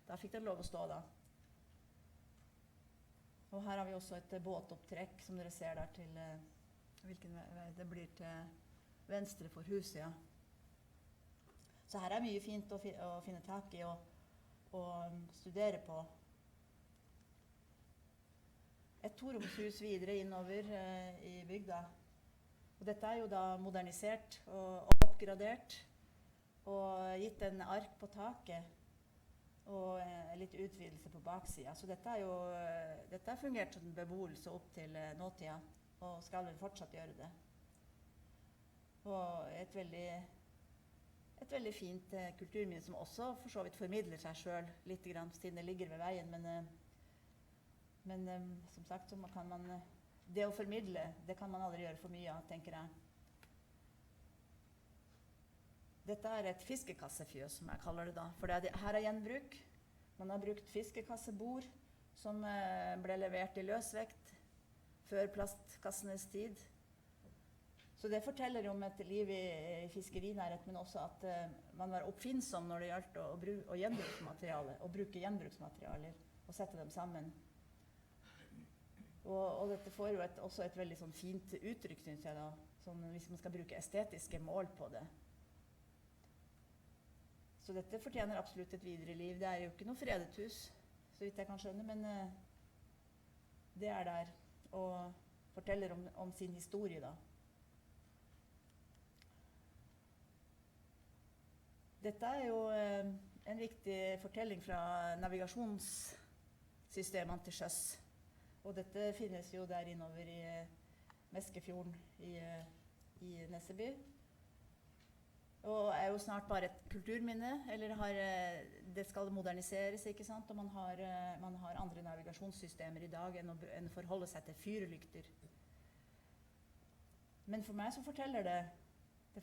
[SPEAKER 6] Da fikk den lov å stå da. Og her har vi også et båtopptrekk, som dere ser der til, hvilken vei det blir til venstre for huset, ja. Så her er mye fint å finne tak i og studere på. Et toromshus videre innover i bygda. Og dette er jo da modernisert og oppgradert, og gitt en ark på taket, og litt utvidelse på baksida. Så dette har fungert som en beboelse opp til nåtida, og skal vel fortsatt gjøre det. Og et veldig et veldig fint kulturminne som også for så vidt formidler seg selv litt grann, siden det ligger ved veien. Men som sagt, så kan man, det å formidle, det kan man aldri gjøre for mye av, tenker jeg. Dette er et fiskekassefjøs, som jeg kaller det da. For her er gjenbruk. Man har brukt fiskekassebord som ble levert i løsvekt før plastkassenes tid. Så det forteller om et liv i fiskerinærhet, men også at man var oppfinnsom når det gjaldt å bruke gjenbruksmaterialer og sette dem sammen. Og dette får jo også et veldig sånn fint uttrykk, synes jeg da, sånn, hvis man skal bruke estetiske mål på det. Så dette fortjener absolutt et videre liv. Det er jo ikke noe fredet hus, så vidt jeg kan skjønne, men det er der og forteller om sin historie da. Dette er jo en viktig fortelling fra navigasjonssystemene til sjøs. Og dette finnes jo der innover i Meskefjorden i Nesseby. Og er jo snart bare et kulturminne, eller det skal moderniseres, ikke sant? Og man har andre navigasjonssystemer i dag enn å forholde seg til fyrlykter. Men for meg så forteller det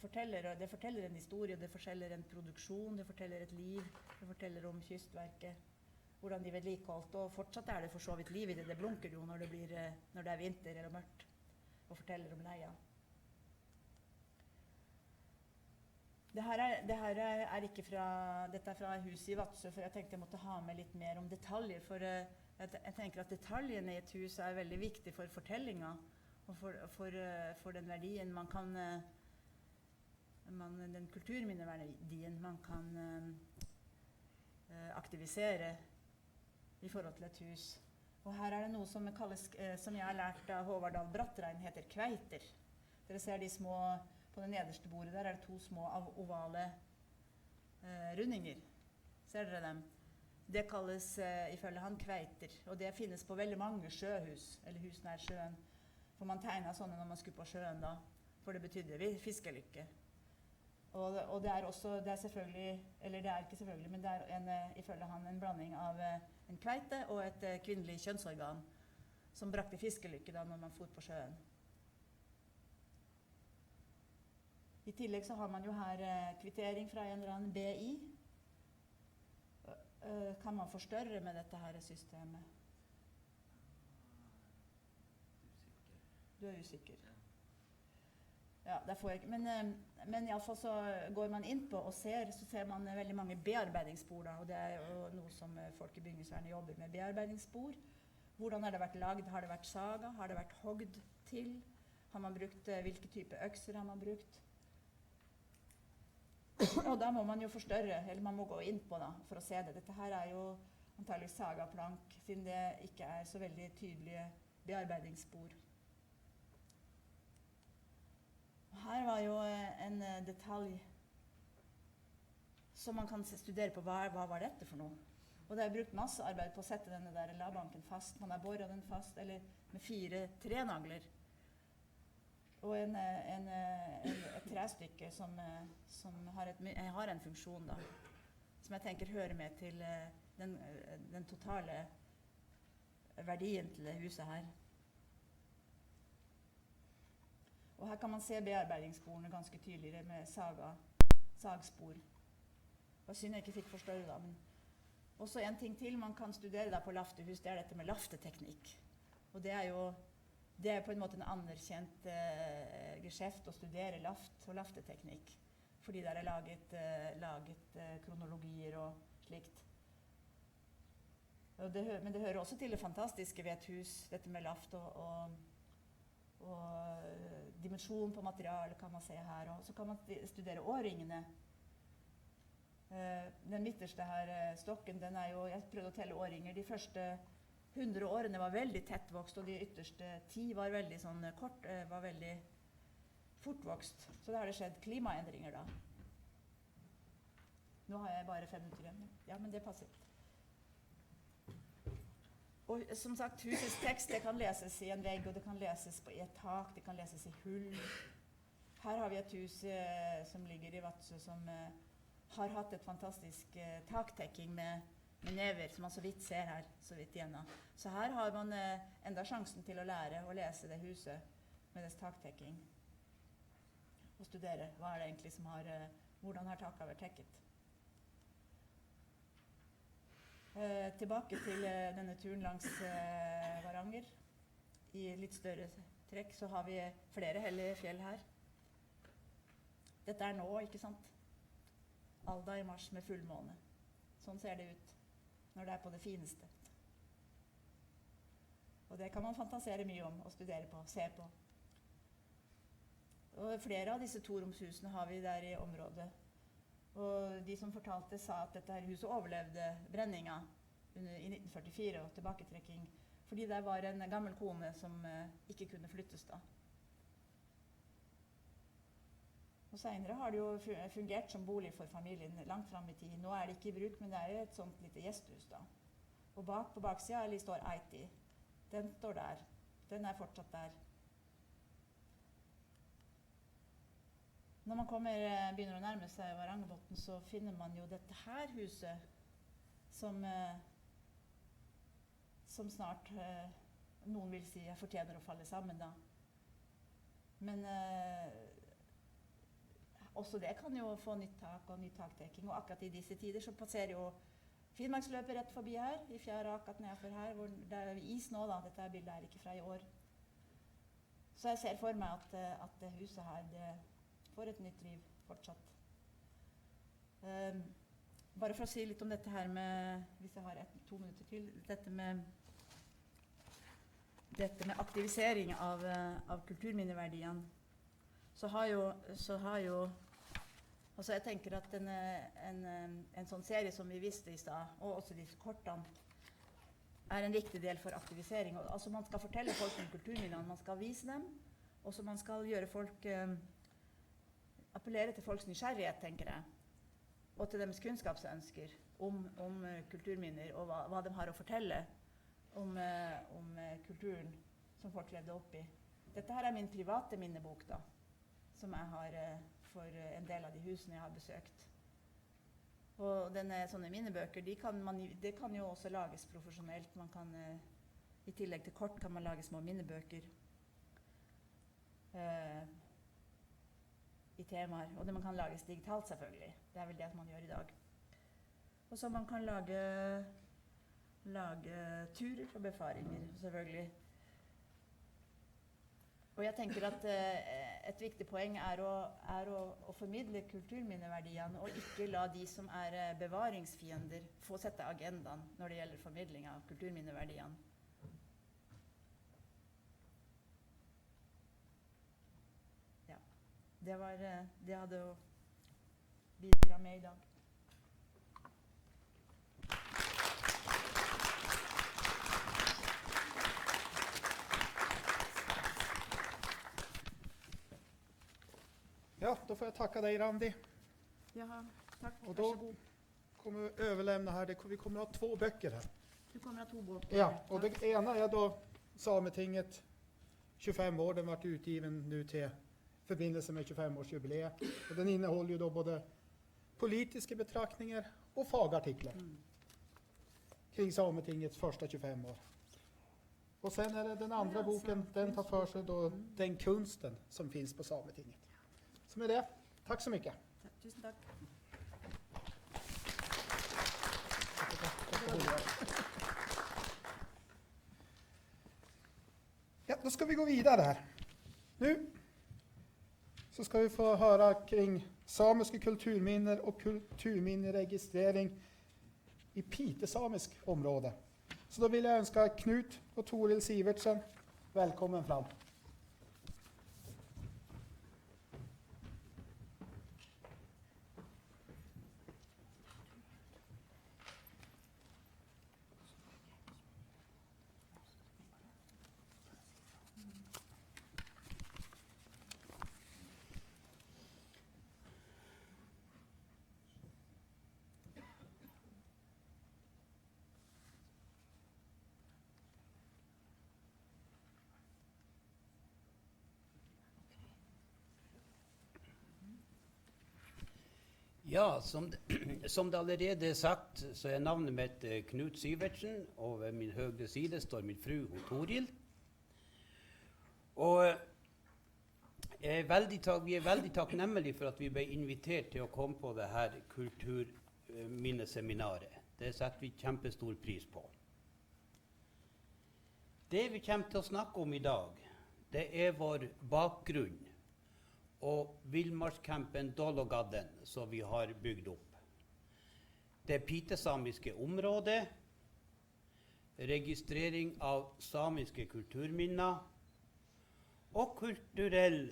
[SPEAKER 6] forteller en historie, det forteller en produksjon, det forteller et liv, det forteller om Kystverket, hvordan de vedlikeholdt, og fortsatt er det for så vidt liv i det. Det blunker jo når det er vinter eller mørkt, og forteller om leia. Dette er fra huset i Vadsø, for jeg tenkte jeg måtte ha med litt mer om detaljer, for jeg tenker at detaljene i et hus er veldig viktig for fortellinga, og for den verdien man kan, den kulturminneverdien man kan aktivisere i forhold til et hus. Og her er det noe som kalles, som jeg har lært av Håvard Dahl Brattrein, heter kveiter. Dere ser de små. På det nederste bordet der er det 2 små ovale rundinger. Ser dere dem? Det kalles ifølge han kveiter, og det finnes på veldig mange sjøhus, eller hus nær sjøen. For man tegnet sånne når man skulle på sjøen da, for det betydde fiskelykke. Og det er også, det er selvfølgelig, eller det er ikke selvfølgelig, men det er ifølge han en blanding av en kveite og et kvinnelig kjønnsorgan som brakte fiskelykke da når man for på sjøen. I tillegg så har man jo her kvittering fra en eller annen BI. Kan man forstørre med dette her systemet? Du er usikker. Ja, det får jeg ikke. Men i alle fall så går man inn på og så ser man veldig mange bearbeidingsspor da, og det er jo noe som folk i bygningsvernet jobber med, bearbeidingsspor. Hvordan har det vært lagd? Har det vært saga? Har det vært hogd til? Har man brukt, hvilke type økser har man brukt? Og da må man jo forstørre, eller man må gå inn på da, for å se det. Dette her er jo antagelig sagaplank, siden det ikke er så veldig tydelige bearbeidingsspor. Her var jo en detalj som man kan studere på hva var dette for noe. Og det er brukt masse arbeid på å sette denne der lavbanken fast. Man har boret den fast, eller med 4 trenagler. Og et trestykke som har en funksjon da, som jeg tenker hører med til den totale verdien til det huset her. Og her kan man se bearbeidingssporene ganske tydeligere med sagspor. Og synd jeg ikke fikk forstørre da, men også en ting til man kan studere da på laftehus, det er dette med lafteteknikk. Og det er på en måte en anerkjent geskjeft å studere laft og lafteteknikk, fordi der er laget kronologier og slikt. Men det hører også til det fantastiske ved et hus, dette med laft og dimensjon på materialet kan man se her, og så kan man studere årringene. Den midterste her, stokken, den er jo, jeg prøvde å telle årringer, de første 100 årene var veldig tettvokst, og de ytterste 10 var veldig sånn kort, var veldig fortvokst. Så da har det skjedd klimaendringer da. Nå har jeg bare 5 minutter igjen. Ja, men det passer. Og som sagt, husets tekst, det kan leses i en vegg, og det kan leses i et tak, det kan leses i hull. Her har vi et hus som ligger i Vadsø, som har hatt et fantastisk taktekking med never, som man så vidt ser her, så vidt igjennom. Så her har man enda sjansen til å lære å lese det huset med dets taktekking. Og studere hva er det egentlig som har, hvordan har taket vært tekket. Tilbake til denne turen langs Varanger. I litt større trekk så har vi flere hellige fjell her. Dette er nå, ikke sant? Alda i mars med fullmåne. Sånn ser det ut når det er på det fineste. Og det kan man fantasere mye om, og studere på, se på. Og flere av disse toromshusene har vi der i området. Og de som fortalte sa at dette her huset overlevde brenninga i 1944 og tilbaketrekking, fordi der var en gammel kone som ikke kunne flyttes da. Og senere har det jo fungert som bolig for familien langt fram i tid. Nå er det ikke i bruk, men det er et sånt lite gjesthus da. Og på baksida står Eiti. Den står der. Den er fortsatt der. Når man begynner å nærme seg Varangerbotn, så finner man jo dette her huset som snart noen vil si fortjener å falle sammen da. Men også det kan jo få nytt tak og ny taktekking, og akkurat i disse tider så passerer jo Finnmarksløpet rett forbi her, i fjæra akkurat nedfor her, hvor det er is nå da, dette bildet er ikke fra i år. Så jeg ser for meg at det huset her, det får et nytt liv fortsatt. Bare for å si litt om dette her med, hvis jeg har 2 minutter til, dette med aktivisering av kulturminneverdiene, så har jo altså jeg tenker at en sånn serie som vi viste i stad, og også disse kortene, er en viktig del for aktivisering. Altså man skal fortelle folk om kulturminnene, man skal vise dem, og så man skal gjøre folk, appellere til folks nysgjerrighet, tenker jeg, og til deres kunnskapsønsker om kulturminner, og hva de har å fortelle om kulturen som folk levde opp i. Dette her er min private minnebok da, som jeg har for en del av de husene jeg har besøkt. Og sånne minnebøker, det kan jo også lages profesjonelt. Man kan, i tillegg til kort kan man lage små minnebøker i temaer. Og man kan lages digitalt selvfølgelig. Det er vel det man gjør i dag. Og så man kan lage turer og befaringer, selvfølgelig. Og jeg tenker at et viktig poeng er å formidle kulturminneverdiene, og ikke la de som er bevaringsfiender få sette agendaen når det gjelder formidling av kulturminneverdiene. Ja, det var det jeg hadde å bidra med i dag.
[SPEAKER 4] Ja, då får jag tacka dig, Randi.
[SPEAKER 6] Jaha, tack.
[SPEAKER 4] Och då kommer vi överlämna här, vi kommer att ha 2 böcker här.
[SPEAKER 6] Du kommer att ha 2 böcker.
[SPEAKER 4] Ja, och det ena är då Sametinget 25 år, den varit utgiven nu till förbindelse med 25-årsjubileet. Och den innehåller ju då både politiska betraktningar och fagartiklar kring Sametingets första 25 år. Och sen är det den andra boken, den tar för sig då den kunsten som finns på Sametinget. Så med det, tack så mycket.
[SPEAKER 6] Tusen tack.
[SPEAKER 4] Ja, då ska vi gå vidare här. Nu så ska vi få höra kring samiska kulturminnen och kulturminneregistrering i Pitesamisk område. Så då vill jag önska Knut och Toril Sivertsen välkommen fram.
[SPEAKER 8] Ja, som det allerede er sagt, så er navnet mitt Knut Syvertsen, og ved min høyre side står min fru Toril. Og vi er veldig takknemlige for at vi ble invitert til å komme på dette kulturminneseminaret. Det setter vi kjempestor pris på. Det vi kommer til å snakke om i dag, det er vår bakgrunn og villmarkscampen Dologadden som vi har bygd opp. Det pitesamiske området, registrering av samiske kulturminner og kulturen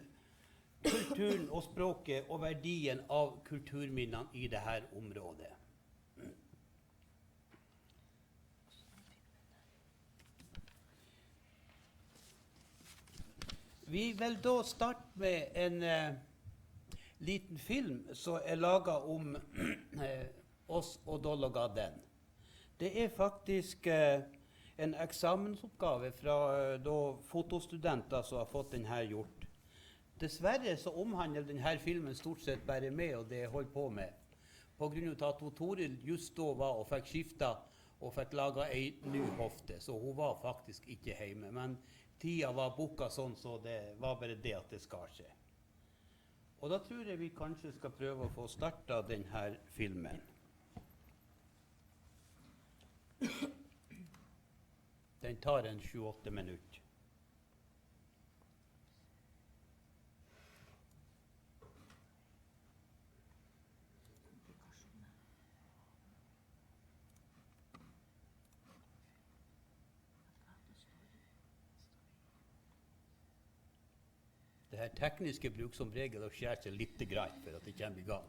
[SPEAKER 8] og språket og verdien av kulturminnene i dette området. Vi vil da starte med en liten film som er laget om oss og Dologadden. Det er faktisk en eksamensoppgave fra fotostudenter som har fått denne gjort. Dessverre så omhandler denne filmen stort sett bare meg og det jeg holder på med. På grunn av at Toril just da var og fikk skifta og fikk laget en ny hofte, så hun var faktisk ikke hjemme. Men tida var boka sånn, så det var bare det at det skar seg. Og da tror jeg vi kanskje skal prøve å få startet denne filmen. Den tar en 7-8 minutter. Det her tekniske bruk som regel å skjære seg litt greit for at det kommer i gang.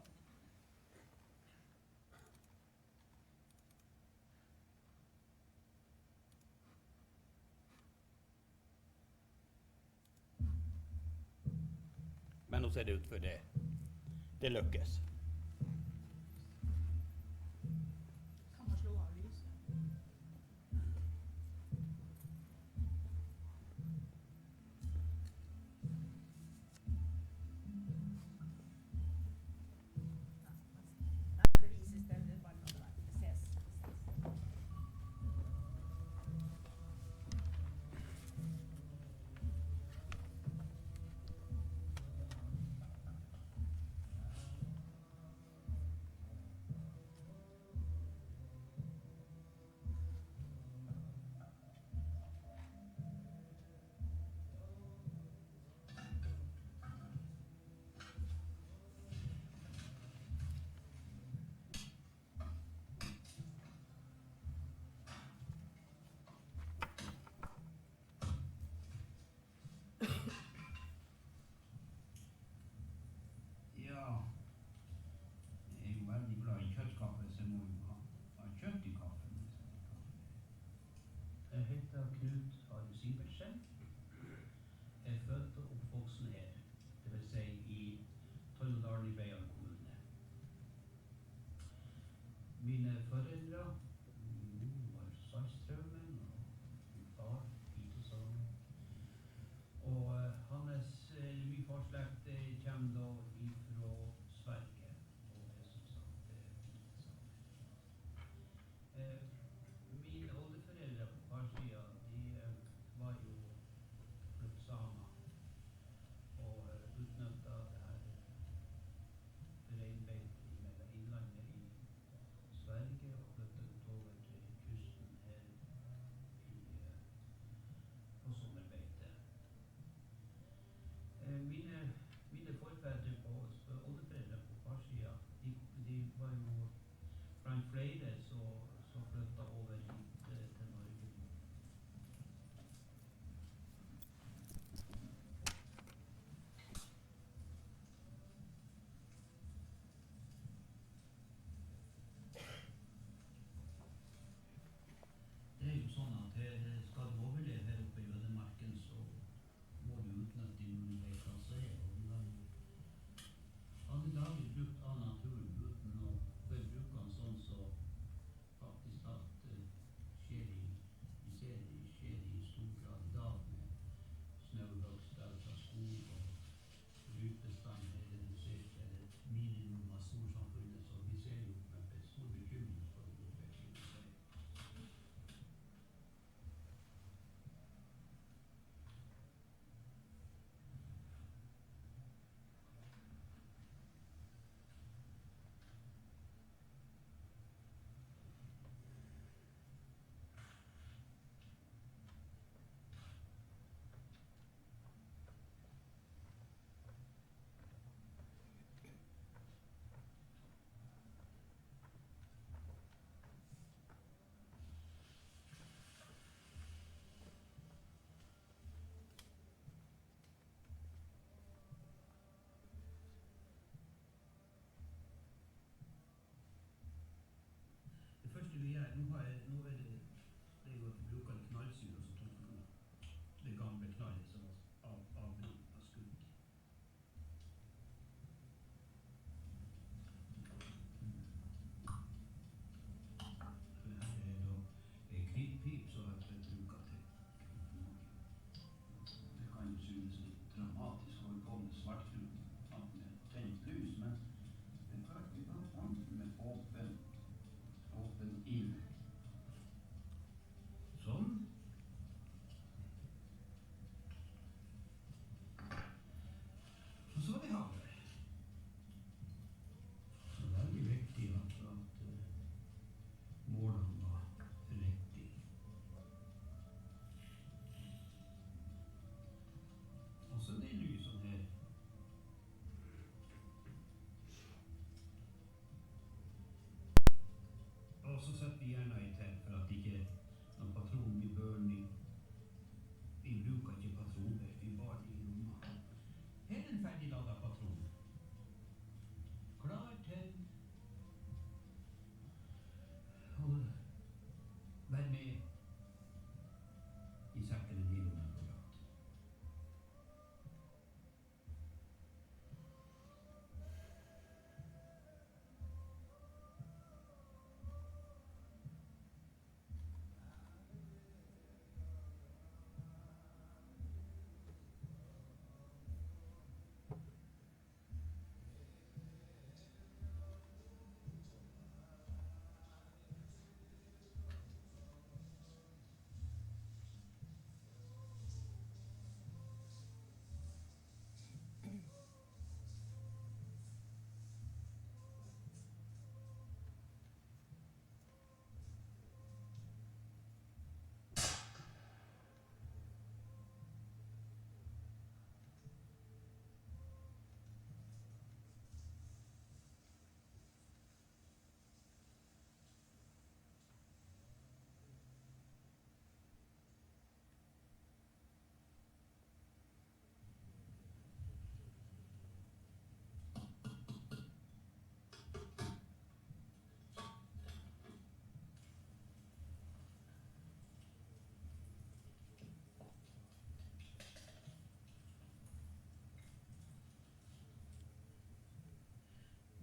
[SPEAKER 8] Men nå ser det ut for det. Det lykkes.
[SPEAKER 6] Kan man slå av lyset? Det vises, det bare kan ses.
[SPEAKER 8] nå er det jo at vi bruker en knallsyre, og så tok vi det gamle knallet som var avbrutt av skudd. Det her er da en kvittpip som jeg bruker til. Det kan jo synes litt dramatisk å holde på med svartkrut med tent lys, men det er faktisk med åpen ild. Sånn. Og så var det havet. Så veldig viktig at målene var riktig. Og så det lysene her. Og så setter vi gjerne i til for at ikke noen patron blir burning. Vi bruker ikke patronbelte, vi bare i lomma. Her er en ferdig laget patron. Klar til å være med i sekken i lommen på jakt.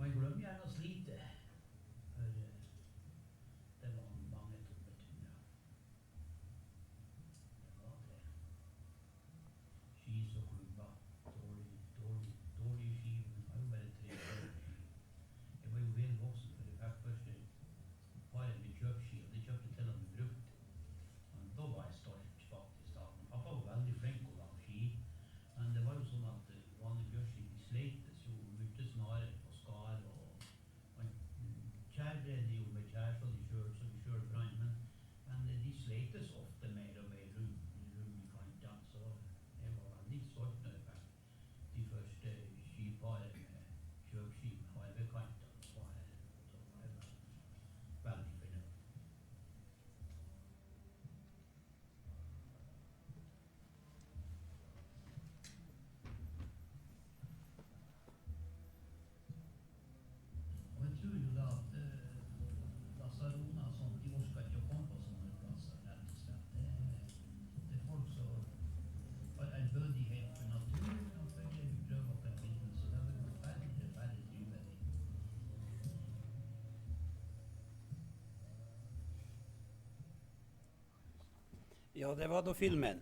[SPEAKER 8] Man glemmer gjerne å slite, for det var mange tomme turer. Det var det. Skis og klubber, dårlige ski, vi har jo bare 3 dårlige ski. Jeg var jo vel voksen for jeg fikk første paret med kjøpski, og det kjøpte til og med brukt. Men da var jeg stolt faktisk da. Pappa var veldig flink å lage ski, men det var jo sånn at vanlige bjørnski sleites jo mye snarere på skar, og man kjærbredde jo med kjær så vi kjører brann, men de sleites ofte mer og mer rum i kantene, så jeg var veldig stolt når jeg fikk de første skiparet med kjøpski med harvekanter, så var jeg veldig fornøyd. Og jeg tror jo da at Lasarona og sånt, de orsker ikke å komme på sånne plasser, rett og slett. Det er folk som har ærbødighet for naturen, og for det vi prøver å finne, så det vil være færre trivelig. Ja, det var da filmen.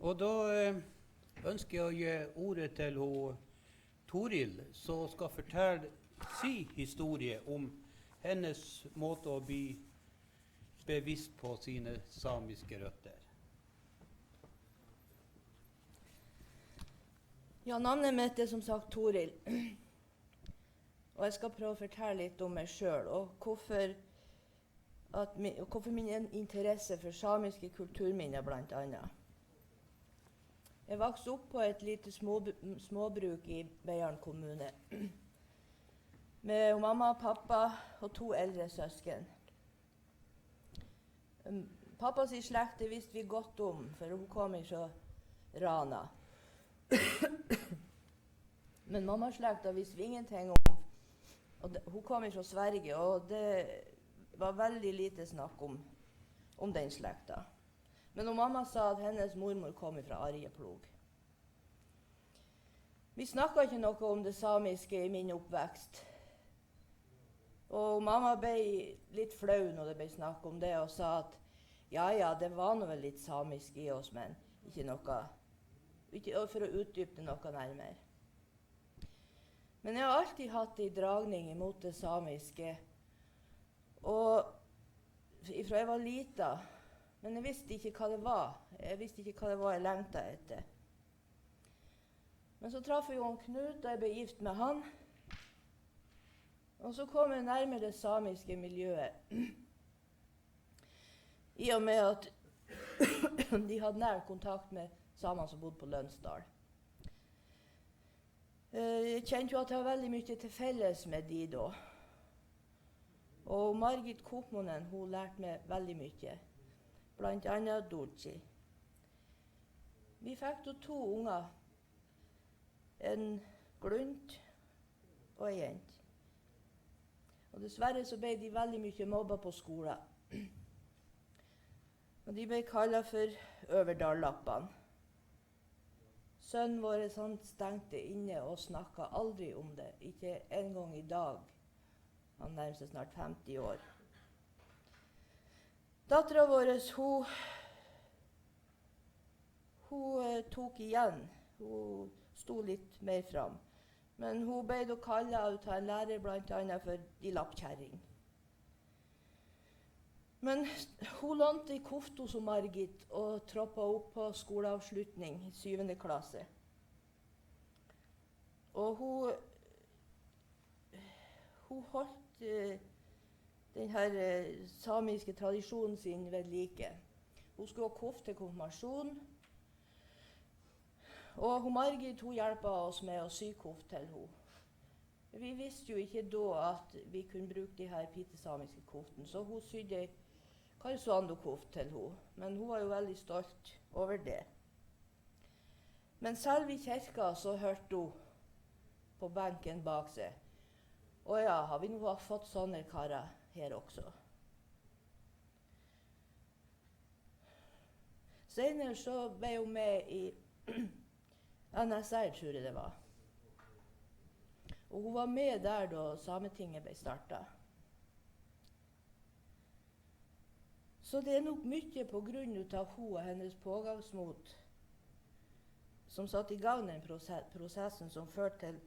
[SPEAKER 8] Og da ønsker jeg å gi ordet til Toril, som skal fortelle sin historie om hennes måte å bli bevisst på sine samiske røtter.
[SPEAKER 9] Ja, navnet mitt er som sagt Toril. Og jeg skal prøve å fortelle litt om meg selv, og hvorfor min interesse for samiske kulturminner blant annet. Jeg vokste opp på et lite småbruk i Beiarn kommune. med mamma, pappa og 2 eldre søsken. Pappas slekt det visste vi godt om, for hun kom fra Rana. Men mammas slekta visste vi ingenting om. Og hun kom fra Sverige, og det var veldig lite snakk om den slekta. Men mamma sa at hennes mormor kom fra Arjeplog. Vi snakka ikke noe om det samiske i min oppvekst. Og mamma ble litt flau når det ble snakk om det, og sa at ja, det var noe litt samisk i oss, men ikke for å utdype det noe nærmere. Men jeg har alltid hatt en dragning imot det samiske, og fra jeg var lita, men jeg visste ikke hva det var. Jeg visste ikke hva det var jeg lengta etter. Men så traff jeg jo Knut, og jeg ble gift med han. Og så kom jeg nærmere det samiske miljøet. I og med at de hadde nær kontakt med samene som bodde på Lønsdal. Jeg kjente jo at jeg har veldig mye til felles med de da. Og Margit Kopmonen, hun lærte meg veldig mye. Blant annet Dorji. Vi fikk da 2 unger. En glunt og en jente. Og dessverre så ble de veldig mye mobba på skolen. Og de ble kallet for Øverdal-lappene. Sønnen vår han stengte inne og snakket aldri om det. Ikke en gang i dag. Han nærmer seg snart 50 år. Datteren vår, hun tok igjen. Hun sto litt mer fram. Men hun ble da kallet av en lærer blant annet for de lappkjerring. Men hun lånte i kofta som Margit og troppa opp på skoleavslutning i 7. klasse. Og hun holdt den her samiske tradisjonen sin ved like. Hun skulle ha koft til konfirmasjon. Og Margit hun hjelpa oss med å sy koft til henne. Vi visste jo ikke da at vi kunne bruke de her pitesamiske koftene, så hun sydde kalsoando-koft til henne. Men hun var jo veldig stolt over det. Men selv i kirka så hørte hun på benken bak seg. Å ja, har vi nå fått sånne karer her også? Senere så ble hun med i NSR, tror jeg det var. Og hun var med der da Sametinget ble startet. Så det er nok mye på grunn av hun og hennes pågangsmot som satte i gang den prosessen som førte til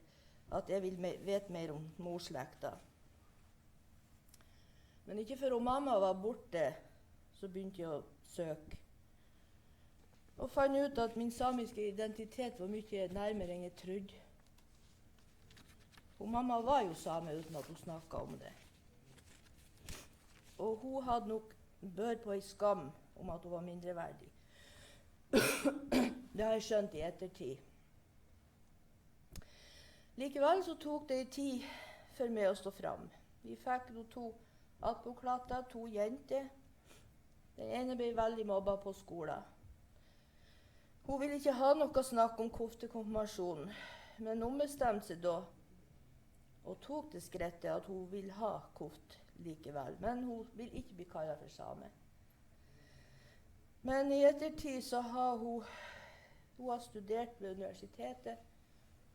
[SPEAKER 9] at jeg vil vite mer om morslekta. Men ikke før mamma var borte, så begynte jeg å søke. Og fant ut at min samiske identitet var mye nærmere enn jeg trodde. Og mamma var jo same uten at hun snakket om det. Og hun hadde nok bør på en skam om at hun var mindreverdig. Det har jeg skjønt i ettertid. Likevel så tok det tid for meg å stå fram. Vi fikk 2 attpåklatter, 2 jenter. Den ene ble veldig mobba på skolen. Hun ville ikke ha noe snakk om koftekonfirmasjon, men hun bestemte seg da og tok det skrittet at hun vil ha koft likevel. Men hun vil ikke bli kallet for same. Men i ettertid så har hun har studert ved universitetet,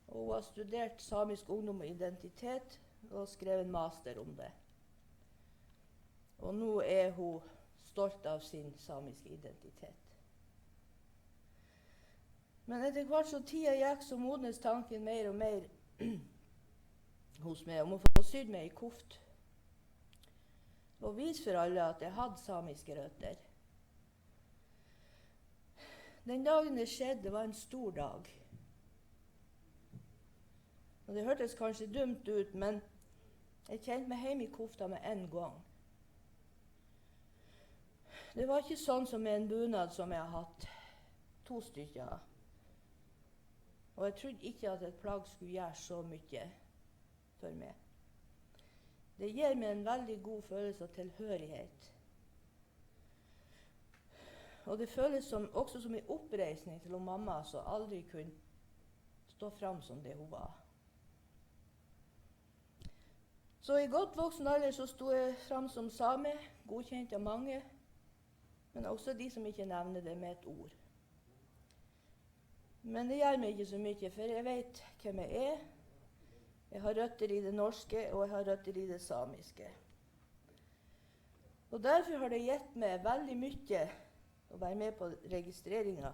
[SPEAKER 9] og hun har studert samisk ungdom og identitet og skrevet en master om det. Og nå er hun stolt av sin samiske identitet. Men etter hvert så tida gikk, så modnes tanken mer og mer hos meg om å få sydd meg i koft. Og vise for alle at jeg hadde samiske røtter. Den dagen det skjedde, det var en stor dag. Og det hørtes kanskje dumt ut, men jeg kjente meg hjemme i kofta med en gang. Det var ikke sånn som med en bunad som jeg har hatt 2 stykker av. Og jeg trodde ikke at et plagg skulle gjøre så mye for meg. Det gir meg en veldig god følelse av tilhørighet. Og det føles også som en oppreisning til mamma som aldri kunne stå fram som det hun var. Så i godt voksen alder så sto jeg fram som same, godkjent av mange, men også de som ikke nevner det med et ord. Men det gjør meg ikke så mye, for jeg vet hvem jeg er. Jeg har røtter i det norske, og jeg har røtter i det samiske. Og derfor har det gitt meg veldig mye å være med på registreringen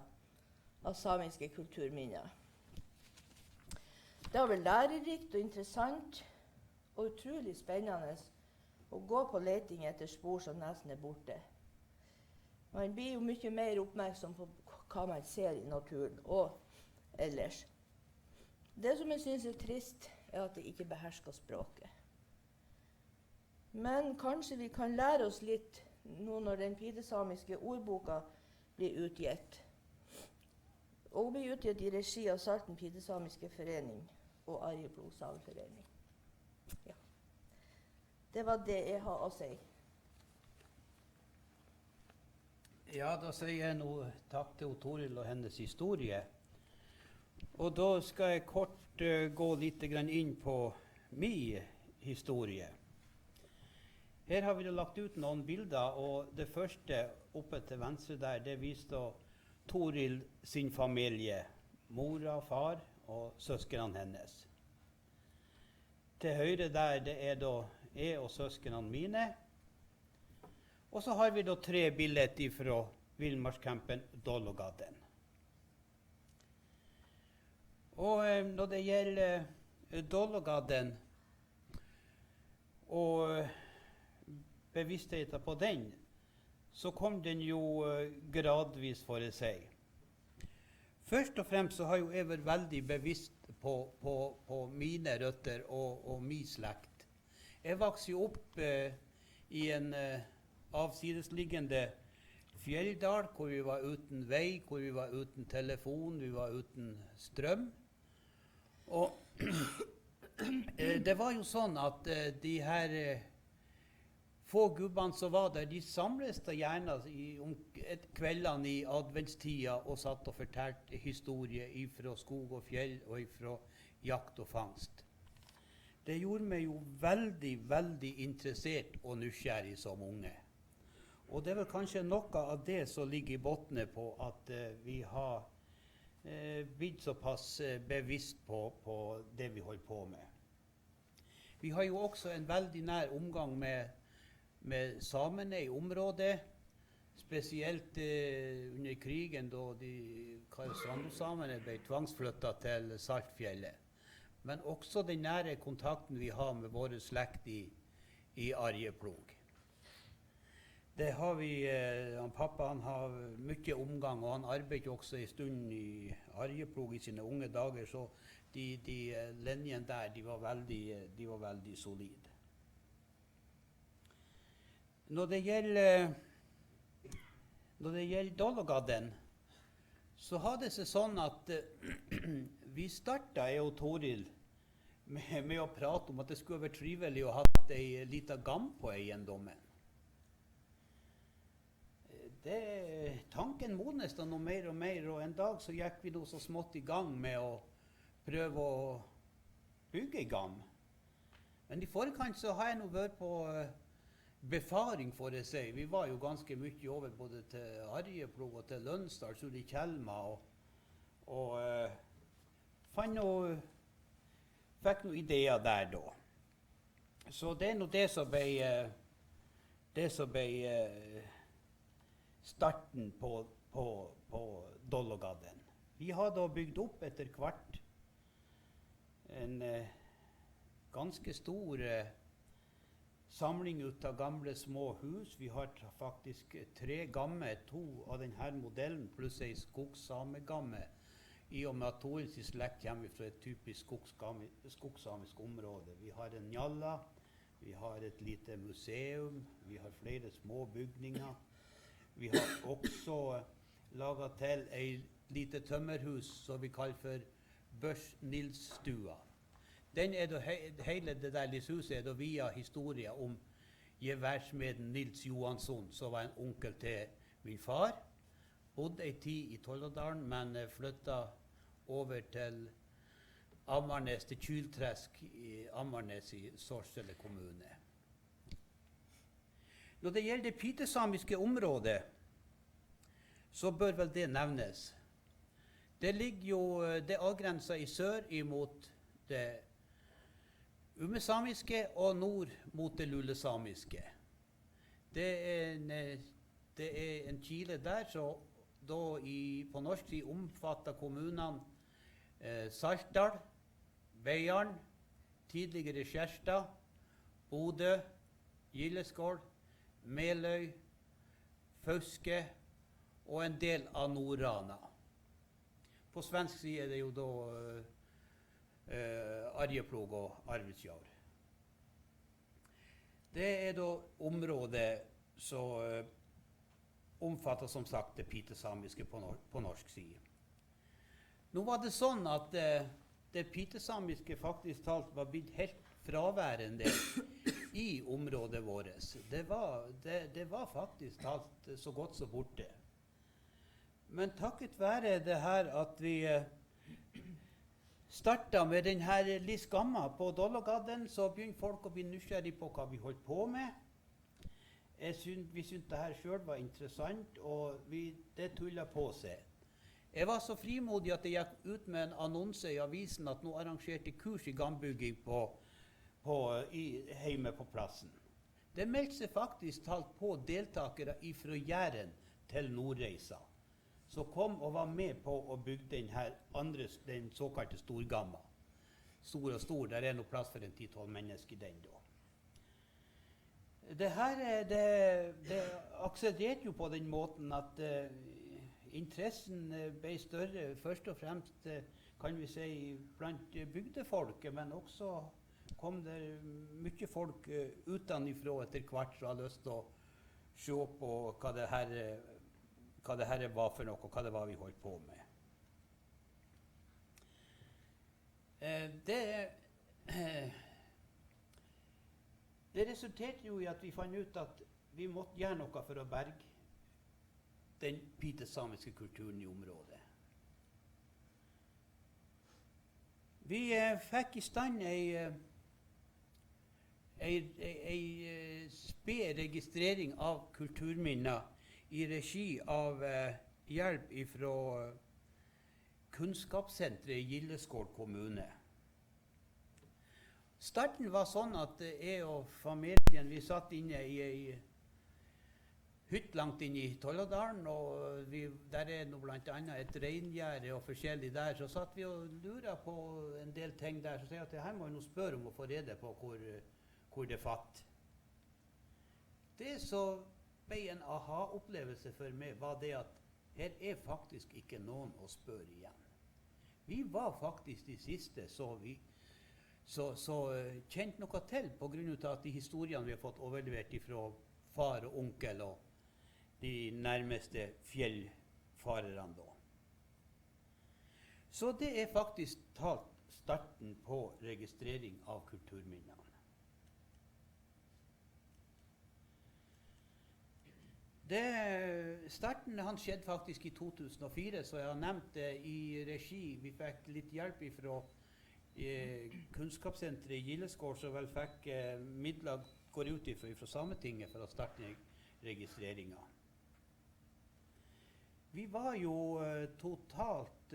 [SPEAKER 9] av samiske kulturminner. Det har vært lærerikt og interessant og utrolig spennende å gå på leting etter spor som nesten er borte. Man blir jo mye mer oppmerksom på hva man ser i naturen og ellers. Det som jeg synes er trist, er at jeg ikke behersker språket. Men kanskje vi kan lære oss litt nå når den pidesamiske ordboka blir utgitt. Og blir utgitt i regi av Salten pidesamiske forening og Arjeplog sameforening. Ja. Det var det jeg har å si.
[SPEAKER 8] Ja, da sier jeg nå takk til Toril og hennes historie. Og da skal jeg kort gå litt inn på min historie. Her har vi lagt ut noen bilder, og det første oppe til venstre der, det viser Toril sin familie, mora, far og søskene hennes. Til høyre der, det er da jeg og søskene mine. Og så har vi da 3 bilder fra villmarkscampen Dologaden. Og når det gjelder Dologaden og bevisstheten på den, så kom den jo gradvis, for å si. Først og fremst så har jo jeg vært veldig bevisst på mine røtter og min slekt. Jeg vokste jo opp i en avsidesliggende fjelldal, hvor vi var uten vei, hvor vi var uten telefon, vi var uten strøm. Og det var jo sånn at de her få gubbene som var der, de samles da gjerne om kveldene i adventstida og satt og fortalte historier fra skog og fjell og fra jakt og fangst. Det gjorde meg jo veldig, veldig interessert og nysgjerrig som unge. Og det er vel kanskje noe av det som ligger i bunnen på at vi har blitt såpass bevisst på det vi holder på med. Vi har jo også en veldig nær omgang med samene i området, spesielt under krigen da de Karestrando-samene ble tvangsflyttet til Saltfjellet. Men også den nære kontakten vi har med våre slekt i Arjeplog. Det har vi, pappa han har mye omgang, og han arbeidet også en stund i Arjeplog i sine unge dager, så de linjene der, de var veldig solide. Når det gjelder Dologaden, så har det seg sånn at vi startet, jeg og Toril, med å prate om at det skulle være trivelig å ha en liten gam på eiendommen. Tanken modnes da noe mer og mer, og en dag så gikk vi så smått i gang med å prøve å bygge en gam. Men i forkant så har jeg nå vært på befaring, for å si. Vi var jo ganske mye over både til Arjeplog og til Lønsdal, Sulitjelma, og fikk noen ideer der da. Så det er nå det som ble starten på Dologaden. Vi har da bygd opp etter hvert en ganske stor samling ut av gamle små hus. Vi har faktisk 3 gammer, 2 av denne modellen, pluss en skogsamegamme, i og med at Torils slekt kommer fra et typisk skogssamisk område. Vi har en njalla, vi har et lite museum, vi har flere små bygninger. Vi har også laget til et lite tømmerhus som vi kaller for Børs Nils-stua. Den er da hele det der lyshuset er da via historien om geværsmeden Nils Johansson, som var en onkel til min far. Bodde en tid i Tolladalen, men flyttet over til Ammarnes, til Kylträsk i Ammarnes i Sorsele kommune. Når det gjelder det pitesamiske området, så bør vel det nevnes. Det ligger jo, det avgrenser i sør imot det umesamiske og nord mot det lulesamiske. Det er en kile der, så da på norsk side omfatter kommunene Saltdal, Beiarn, tidligere Skjerstad, Bodø, Gildeskål, Meløy, Fauske og en del av Nord-Rana. På svensk side er det jo da Arjeplog og Arvidsjaur. Det er da området som omfatter som sagt det pitesamiske på norsk side. Nå var det sånn at det pitesamiske faktisk talt var blitt helt fraværende i området vårt. Det var faktisk talt så godt som borte. Men takket være det her at vi startet med den her Liskamma på Dollogadden, så begynte folk å bli nysgjerrig på hva vi holdt på med. Vi syntes det her selv var interessant, og det tullet på seg. Jeg var så frimodig at jeg gikk ut med en annonse i avisen at nå arrangerte kurs i gambygging hjemme på plassen. Det meldte seg faktisk talt på deltakere fra Jæren til Nordreisa, som kom og var med på å bygge den såkalte Storgamma. Stor og stor, der er noe plass for en 10-12 mennesker i den da. Det akselererte jo på den måten at interessen ble større, først og fremst kan vi si blant bygdefolket, men også kom det mye folk utenifra etter hvert som hadde lyst til å se på hva det her var for noe, og hva det var vi holdt på med. Det resulterte jo i at vi fant ut at vi måtte gjøre noe for å berge den pitesamiske kulturen i området. Vi fikk i stand ei sped registrering av kulturminner i regi av hjelp fra Kunnskapssenteret i Gildeskål kommune. Starten var sånn at jeg og familien vi satt inne i ei hytte langt inne i Tolladalen, og der er nå blant annet et reingjerde og forskjellig der. Så satt vi og luret på en del ting der, så sier jeg at her må jeg nå spørre om å få rede på hvor det fatt. Det som ble en aha-opplevelse for meg, var det at her er faktisk ikke noen å spørre igjen. Vi var faktisk de siste så kjent noe til på grunn av at de historiene vi har fått overlevert fra far og onkel og de nærmeste fjellfarerne da. Så det er faktisk talt starten på registrering av kulturminnene. Starten han skjedde faktisk i 2004, så jeg har nevnt det i regi. Vi fikk litt hjelp fra Kunnskapssenteret i Gildeskål, som vel fikk midler går ut fra Sametinget for å starte registreringen. Vi var jo totalt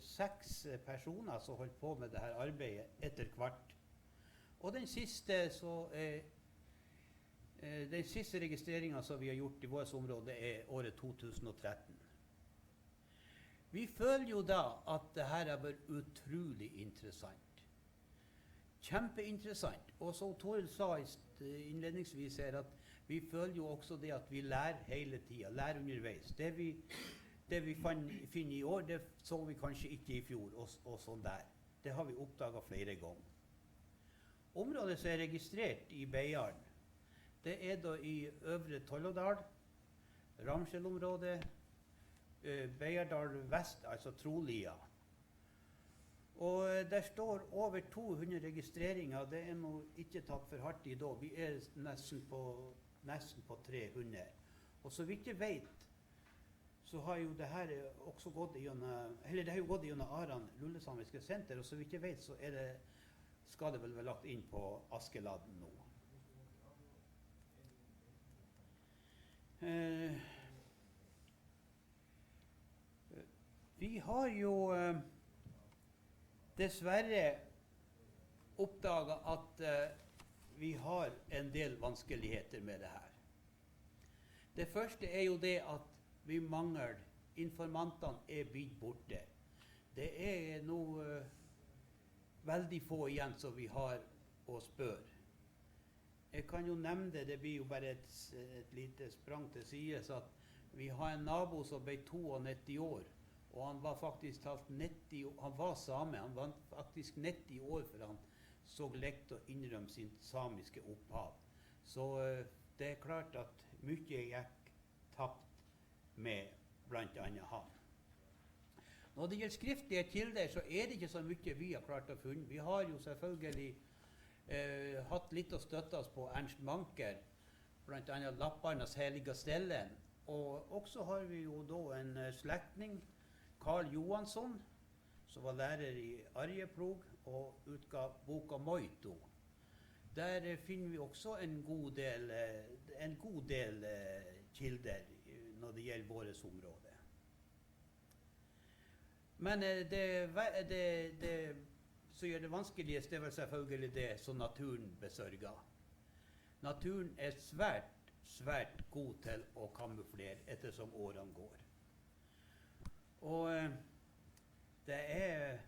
[SPEAKER 8] 6 personer som holdt på med dette arbeidet etter hvert. Og den siste registreringen som vi har gjort i vårt område er året 2013. Vi føler jo da at dette har vært utrolig interessant. Kjempeinteressant. Og som Toril sa innledningsvis her, at vi føler jo også det at vi lærer hele tiden, lærer underveis. Det vi finner i år, det så vi kanskje ikke i fjor, og sånn der. Det har vi oppdaget flere ganger. Området som er registrert i Beiarn, det er da i Øvre Tolladal, Ramskjell-området, Beiardal vest, altså Trolia. Og der står over 200 registreringer. Det er nå ikke tatt for hardt i da. Vi er nesten på 300. Og så vidt jeg vet, så har jo det her også gått gjennom, eller det har jo gått gjennom Aran Lullesamiske Senter, og så vidt jeg vet, så skal det vel være lagt inn på Askeladden nå. Vi har jo dessverre oppdaget at vi har en del vanskeligheter med det her. Det første er jo det at vi mangler informantene er blitt borte. Det er nå veldig få igjen som vi har å spørre. Jeg kan jo nevne det blir jo bare et lite sprang til sides, at vi har en nabo som ble 92 år, og han var faktisk han var same, han var faktisk 90 år før han så lekt å innrømme sin samiske opphav. Så det er klart at mye gikk tapt med blant annet han. Når det gjelder skriftlige kilder, så er det ikke så mye vi har klart å finne. Vi har jo selvfølgelig hatt litt å støtte oss på Ernst Manker, blant annet Lapparnas heliga stellen. Og også har vi jo da en slektning, Karl Johansson, som var lærer i Arjeplog og utga boka Moito. Der finner vi også en god del kilder når det gjelder vårt område. Men det som gjør det vanskeligste, det er vel selvfølgelig det som naturen besørger. Naturen er svært god til å kamuflere ettersom årene går. Og det er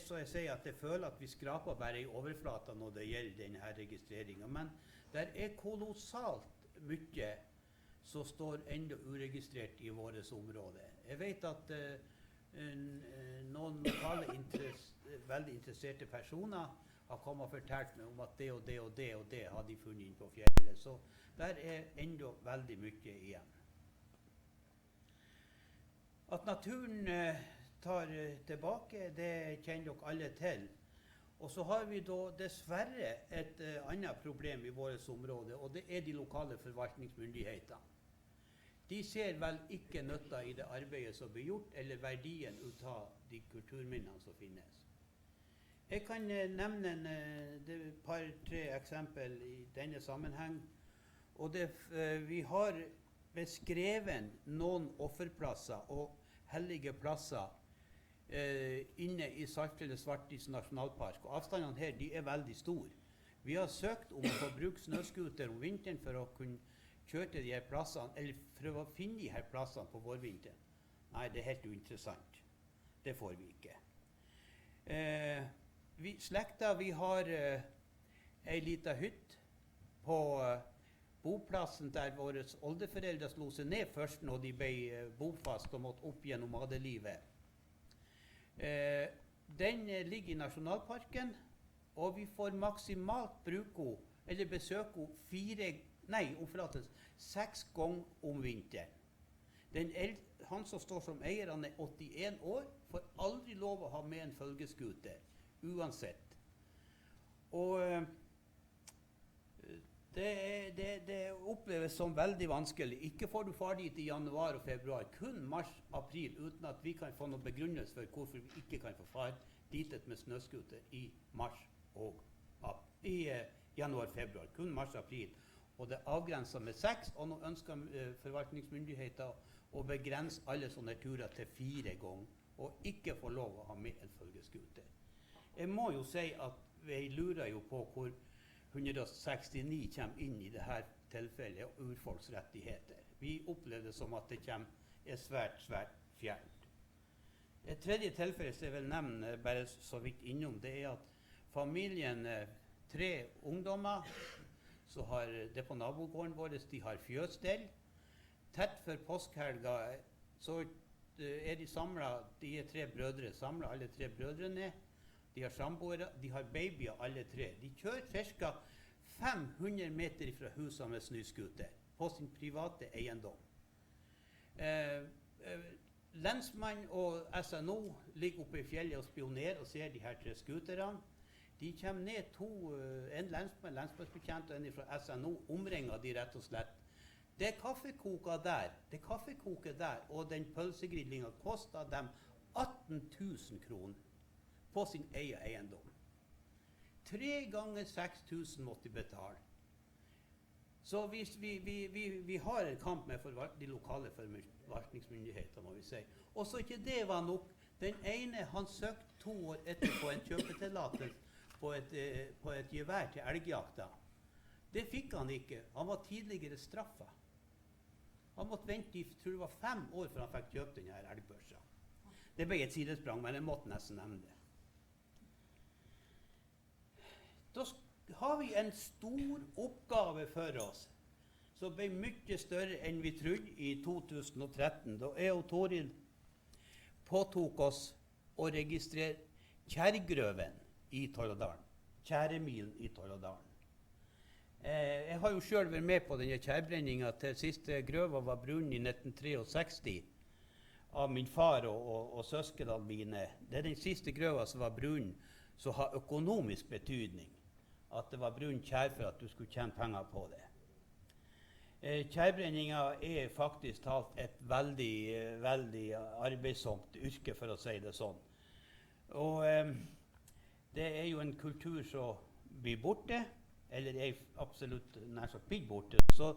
[SPEAKER 8] så jeg sier at jeg føler at vi skraper bare i overflata når det gjelder denne registreringen. Men det er kolossalt mye som står enda uregistrert i vårt område. Jeg vet at noen lokale veldig interesserte personer har kommet og fortalt meg om at det og det og det og det har de funnet inn på fjellet. Så der er enda veldig mye igjen. At naturen tar tilbake, det kjenner dere alle til. Og så har vi da dessverre et annet problem i vårt område, og det er de lokale forvaltningsmyndighetene. De ser vel ikke nytta i det arbeidet som blir gjort, eller verdien ut av de kulturminnene som finnes. Jeg kan nevne et par-tre eksempel i denne sammenheng. Og vi har beskrevet noen offerplasser og hellige plasser inne i Saltfjellet-Svartis nasjonalpark. Og avstandene her de er veldig store. Vi har søkt om å få bruke snøscooter om vinteren for å kunne kjøre til de her plassene, eller prøve å finne de her plassene på vårvinteren. Nei, det er helt uinteressant. Det får vi ikke. Vi har ei lita hytte på boplassen der våre oldeforeldre slo seg ned først når de ble bofast og måtte opp gjennom adelivet. Den ligger i nasjonalparken, og vi får maksimalt besøke henne 6 ganger om vinteren. Han som står som eier, han er 81 år, får aldri lov å ha med en følgeskuter, uansett. Og det oppleves som veldig vanskelig. Ikke får du far dit i januar og februar, kun mars-april, uten at vi kan få noen begrunnelse for hvorfor vi ikke kan få far dit med snøskuter i januar-februar, kun mars-april. Og det er avgrenset med 6, og nå ønsker forvaltningsmyndigheter å begrense alle sånne turer til 4 ganger, og ikke få lov å ha med en følgeskuter. Jeg må jo si at vi lurer jo på hvor 169 kommer inn i dette tilfellet urfolks rettigheter. Vi opplever det som at det er svært fjernt. Et tredje tilfelle som jeg vil nevne, bare så vidt innom, det er at familien, 3 ungdommer, så har det på nabogården vår, de har fjøsstell. Tett for påskehelga så er de samlet, de er 3 brødre, samlet alle 3 brødrene. De har samboere, de har babyer alle 3. De kjører ca. 500 meter fra huset med snøscooter på sin private eiendom. Lensmann og SNO ligger oppe i fjellet og spionerer og ser de her 3 skuterne. De kommer ned en lensmannsbetjent og en fra SNO, omringer de rett og slett. Det kaffekoket der og den pølsegrillinga kostet dem 18 000 kroner på sin egen eiendom. 3 ganger 6 000 måtte de betale. Så vi har en kamp med de lokale forvaltningsmyndigheter, må vi si. Og så ikke det var nok. Den ene han søkte 2 år etterpå en kjøpetillatelse på et gevær til elgjakta. Det fikk han ikke. Han var tidligere straffet. Han måtte vente i, tror det var 5 år før han fikk kjøpt denne elgbørsa. Det ble et sidesprang, men jeg måtte nesten nevne det. Da har vi en stor oppgave for oss, som ble mye større enn vi trodde i 2013. Da jeg og Toril påtok oss å registrere Kjerrgrøven i Torradalen. Kjæremilen i Torradalen. Jeg har jo selv vært med på denne kjærbrenningen til siste grøva var brunn i 1963 av min far og søskene mine. Det er den siste grøva som var brunn som har økonomisk betydning. At det var brunn kjær for at du skulle tjene penger på det. Kjærbrenningen er faktisk talt et veldig arbeidsomt yrke, for å si det sånn. Og det er jo en kultur som blir borte, eller er absolutt nær sagt blitt borte. Så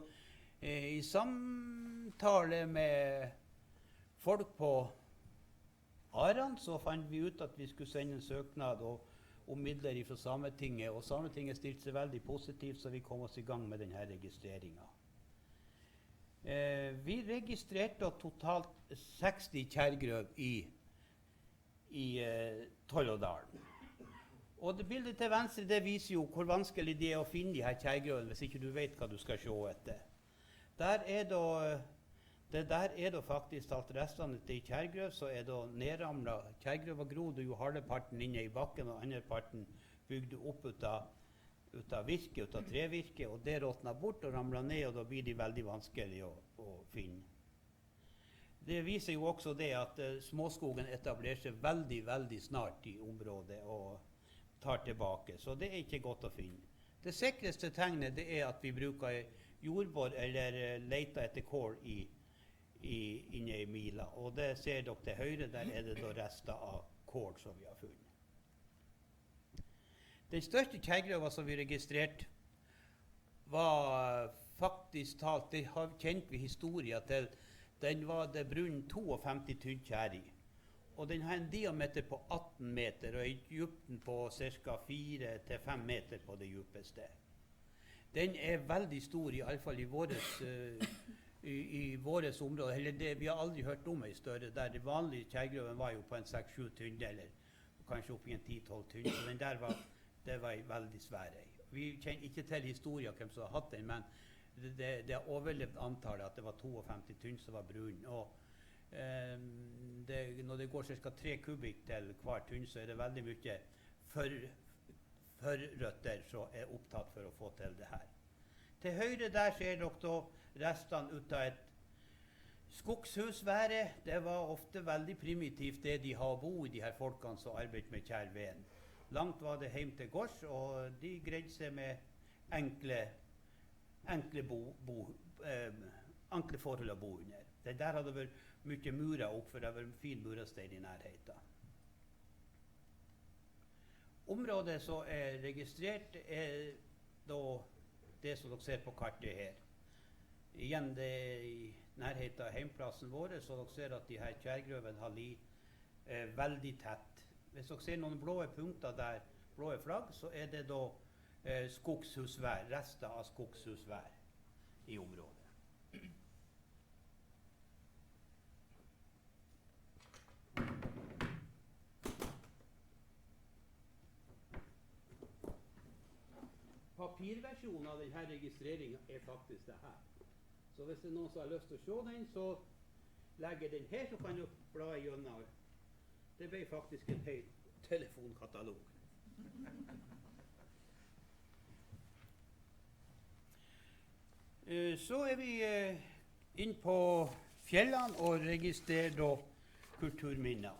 [SPEAKER 8] i samtale med folk på Aran så fant vi ut at vi skulle sende en søknad om midler fra Sametinget, og Sametinget stilte seg veldig positivt, så vi kom oss i gang med denne registreringen. Vi registrerte totalt 60 kjærgrøv i Torradalen. Og det bildet til venstre det viser jo hvor vanskelig det er å finne de her kjærgrøvene hvis ikke du vet hva du skal se etter. Der er da faktisk alt restene til kjærgrøv, så er da nedramlet kjærgrøv og grod jo halvparten inne i bakken, og andre parten bygde opp ut av virke, ut av trevirke, og det råtnet bort og ramlet ned, og da blir de veldig vanskelig å finne. Det viser jo også det at småskogen etablerer seg veldig snart i området og tar tilbake, så det er ikke godt å finne. Det sikreste tegnet det er at vi bruker jordbor eller leter etter kål inne i mila, og det ser dere til høyre, der er det da rester av kål som vi har funnet. Den største kjærgrøva som vi registrerte var faktisk talt, det har kjent vi historier til, den var det brunn 52 tynn kjær i. Og den har en diameter på 18 meter, og en dybden på ca. 4 til 5 meter på det djupeste. Den er veldig stor, i alle fall i våres område. Eller det, vi har aldri hørt om en større der. Det vanlige kjærgrøven var jo på en 6-7 tynn, eller kanskje opp i en 10-12 tynn. Så den der var en veldig svær. Vi kjenner ikke til historien hvem som har hatt den, men det har overlevd antallet at det var 52 tynn som var brun. Og når det går ca. 3 kubikk til hver tynn, så er det veldig mye førrøtter som er opptatt for å få til det her. Til høyre der ser dere da restene ut av et skogshusvære. Det var ofte veldig primitivt det de har å bo i, de her folkene som arbeidet med kjærveden. Langt var det hjem til gårds, og de greide seg med enkle forhold å bo under. Det der hadde vært mye murer opp, for det var fin murestein i nærheten. Området som er registrert er da det som dere ser på kartet her. Igjen det er i nærheten av heimplassen vår, så dere ser at de her kjærgrøvene har veldig tett. Hvis dere ser noen blå punkter der, blå flagg, så er det da skogshusvær, rester av skogshusvær i området. Papirversjonen av denne registreringen er faktisk det her. Så hvis det er noen som har lyst til å se den, så legger den her, så kan du bla igjennom. Det ble faktisk en hel telefonkatalog. Så er vi inn på fjellene og registrerer da kulturminner.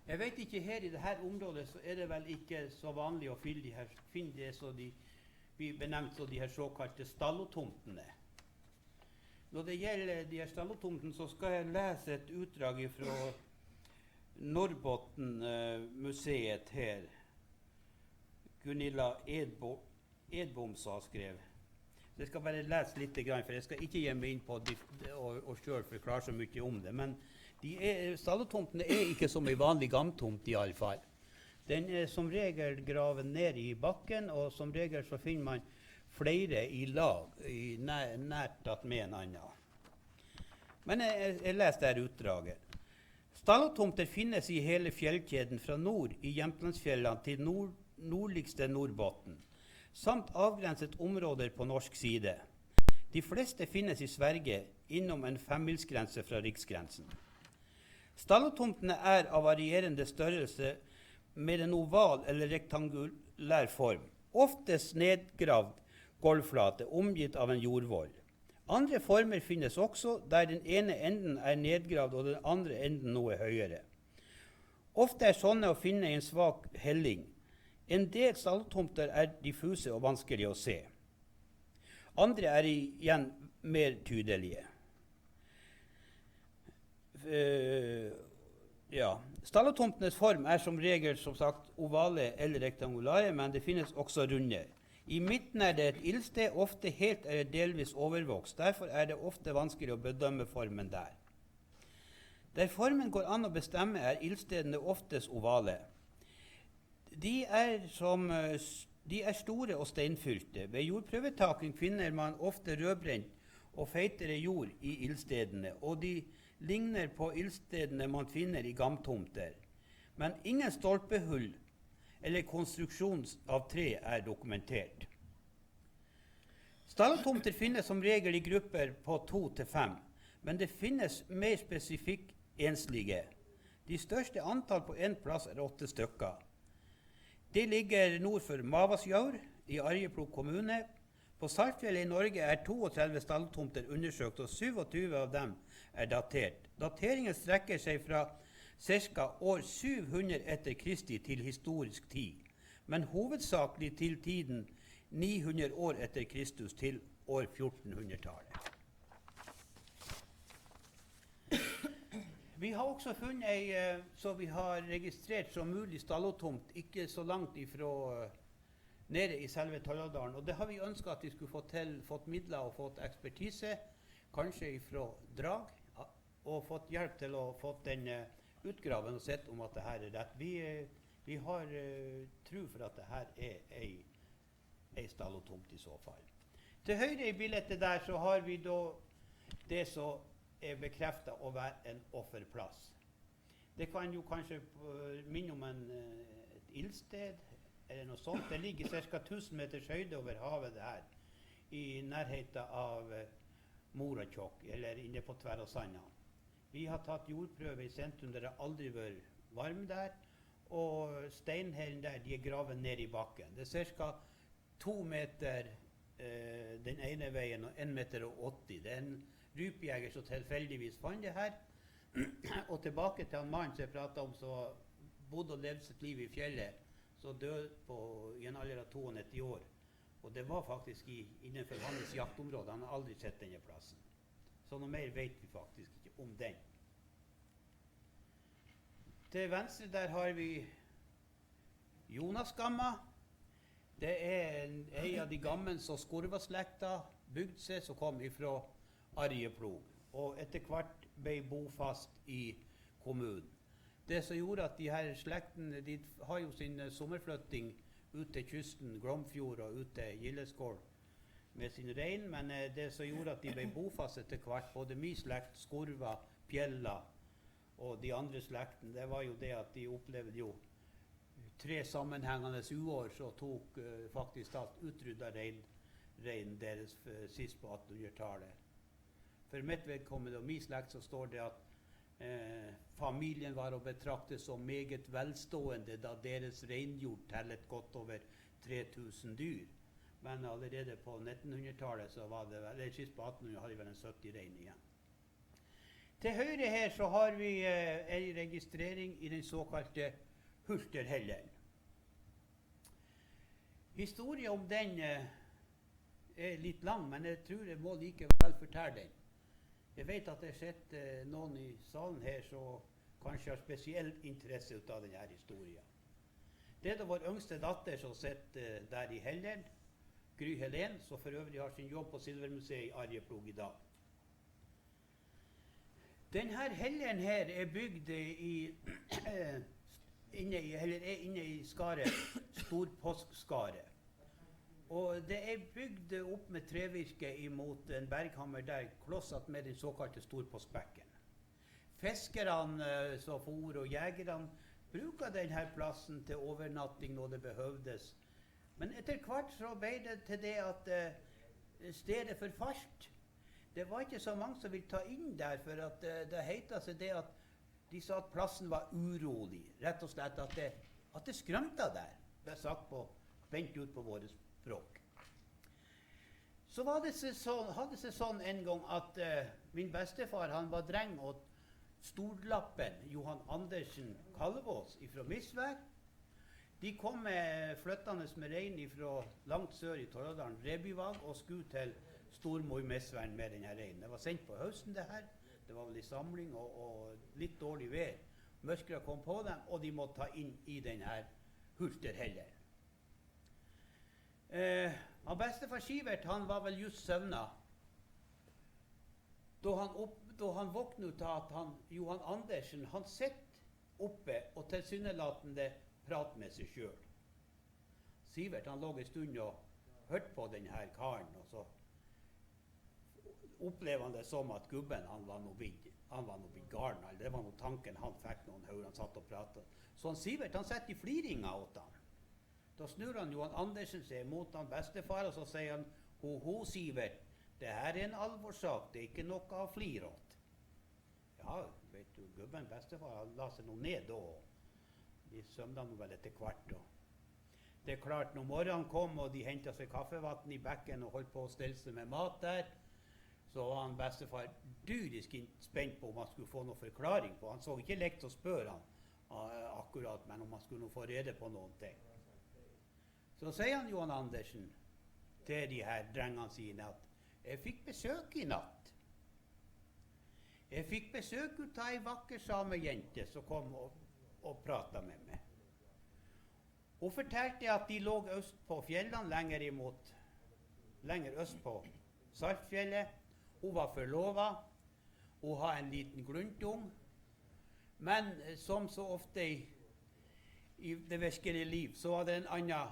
[SPEAKER 8] Jeg vet ikke, her i dette området så er det vel ikke så vanlig å finne det som vi benevnt som de her såkalte stallotomtene. Når det gjelder de her stallotomtene, så skal jeg lese et utdrag fra Norrbotten-museet her. Gunilla Edbom som har skrevet. Jeg skal bare lese litt, for jeg skal ikke gi meg inn på og selv forklare så mye om det. Men stallotomtene er ikke som en vanlig gamtomt i alle fall. Den er som regel gravet ned i bakken, og som regel så finner man flere i lag, nært at med en annen. Men jeg leser dette utdraget. Stallotomter finnes i hele fjellkjeden fra nord i Jämtlandsfjellene til nordligste Norrbotten, samt avgrenset områder på norsk side. De fleste finnes i Sverige innom en 5-milsgrense fra riksgrensen. Stallotomtene er av varierende størrelse med en oval eller rektangulær form, oftest nedgravd gulvflate omgitt av en jordvoll. Andre former finnes også, der den ene enden er nedgravd og den andre enden noe høyere. Ofte er sånne å finne i en svak helling. En del stallotomter er diffuse og vanskelig å se. Andre er igjen mer tydelige. Stallotomtenes form er som regel som sagt ovale eller rektangulare, men det finnes også runde. I midten er det et ildsted, ofte helt eller delvis overvokst. Derfor er det ofte vanskelig å bedømme formen der. Der formen går an å bestemme, er ildstedene oftest ovale. De er store og steinfylte. Ved jordprøvetaking finner man ofte rødbrent og feitere jord i ildstedene, og de ligner på ildstedene man finner i gamtomter. Men ingen stolpehull eller konstruksjon av tre er dokumentert. Stallotomter finnes som regel i grupper på 2 til 5, men det finnes mer spesifikt enslige. De største antall på en plass er 8 stykker. Det ligger nord for Mavasjaur i Arjeplog kommune. På Saltfjellet i Norge er 32 stallotomter undersøkt, og 27 av dem er datert. Dateringen strekker seg fra ca. år 700 etter Kristi til historisk tid, men hovedsakelig til tiden 900 år etter Kristus til år 1400-tallet. Vi har også funnet ei som vi har registrert som mulig stallotomt ikke så langt ifra nede i selve Tolladalen. Og det har vi ønsket at vi skulle fått midler og fått ekspertise, kanskje ifra Drag, og fått hjelp til å få den utgraven og sett om at det her er rett. Vi har tro for at det her er ei stallotomt i så fall. Til høyre i bildet der så har vi da det som er bekreftet å være en offerplass. Det kan jo kanskje minne om et ildsted eller noe sånt. Det ligger ca. 1000 meters høyde over havet der, i nærheten av Moratjokk, eller inne på Tverrasanda. Vi har tatt jordprøve i sentrum der det aldri vært varm der, og steinhellene der de er gravet ned i bakken. Det er ca. 2 meter den ene veien og 1,80 meter. Det er en rypejeger som tilfeldigvis fant det her. Og tilbake til han mannen som jeg pratet om, som bodde og levde sitt liv i fjellet, så døde i en alder av 92 år. Og det var faktisk innenfor hans jaktområde. Han har aldri sett denne plassen. Så noe mer vet vi faktisk ikke om den. Til venstre der har vi Jonasgamma. Det er en av de gamle som Skorva-slekta bygde seg, som kom fra Arjeplog, og etter hvert ble bofast i kommunen. Det som gjorde at de her slektene, de har jo sin sommerflytting ut til kysten, Glomfjord og ut til Gildeskål med sin rein, men det som gjorde at de ble bofast etter hvert, både min slekt, Skorva, Pjella og de andre slektene, det var jo det at de opplevde jo 3 sammenhengende uår, så tok faktisk utrydda reinen deres sist på 1800-tallet. For mitt vedkommende og min slekt så står det at familien var å betrakte som meget velstående da deres reinjord tellet godt over 3000 dyr. Men allerede på 1900-tallet, så var det, eller sist på 1800 hadde vi vel en 70 rein igjen. Til høyre her så har vi en registrering i den såkalte Hulterhelleren. Historien om den er litt lang, men jeg tror jeg må likevel fortelle den. Jeg vet at det sitter noen i salen her som kanskje har spesiell interesse ut av denne historien. Det er vår yngste datter som sitter der i helleren, Gry Helen, som for øvrig har sin jobb på Silvermuseet i Arjeplog i dag. Denne helleren her er bygd inne i skaret, Storpåskskaret. Og det er bygd opp med trevirke imot en berghammer der, klosset med den såkalte Storpåskbekken. Fiskerne som for og jegerne bruker denne plassen til overnatting når det behøvdes. Men etter hvert så ble det til det at stedet forfalt. Det var ikke så mange som ville ta inn der, for at det heter seg det at de sa at plassen var urolig. Rett og slett at det skrømte der, det er sagt på, bent ut på våre språk. Så hadde det seg sånn en gang at min bestefar, han var dreng og storlappen Johan Andersen Kalvås fra Misvær. De kom flyttende med rein fra langt sør i Torradalen, Rebyvag, og skulle til Stormo i Misværen med denne reinen. Det var sendt på høsten det her. Det var vel i samling og litt dårlig vær. Mørkere kom på dem, og de måtte ta inn i denne Hulterhelleren. Bestefar Sivert, han var vel just søvna. Da han våknet ut av at Johan Andersen, han sitter oppe og tilsynelatende prater med seg selv. Sivert, han lå en stund og hørte på denne karen, og så opplevde han det som at gubben, han var noe blitt galen, eller det var noe tanken han fikk når han satt og pratet. Så Sivert, han setter i fliringa åt han. Da snur han Johan Andersen seg mot han bestefar, og så sier han, ho, Sivert, det her er en alvorsak, det er ikke noe å flire åt. Ja, vet du, gubben, bestefar, han la seg noe ned da, og de sømte noe vel etter hvert. Det er klart, når morgenen kom, og de hentet seg kaffevatten i bekken og holdt på å stille seg med mat der, så var han bestefar dyrisk spent på om han skulle få noe forklaring på. Han så ikke lekt å spørre han akkurat, men om han skulle få rede på noen ting. Så sier han Johan Andersen til de her drengene sine at jeg fikk besøk i natt. Jeg fikk besøk ut av en vakker samejente som kom og pratet med meg. Hun fortalte at de lå øst på fjellene, lenger øst på Saltfjellet. Hun var forlovet. Hun har en liten gluntung. Men som så ofte i det virkelige liv, så var det en annen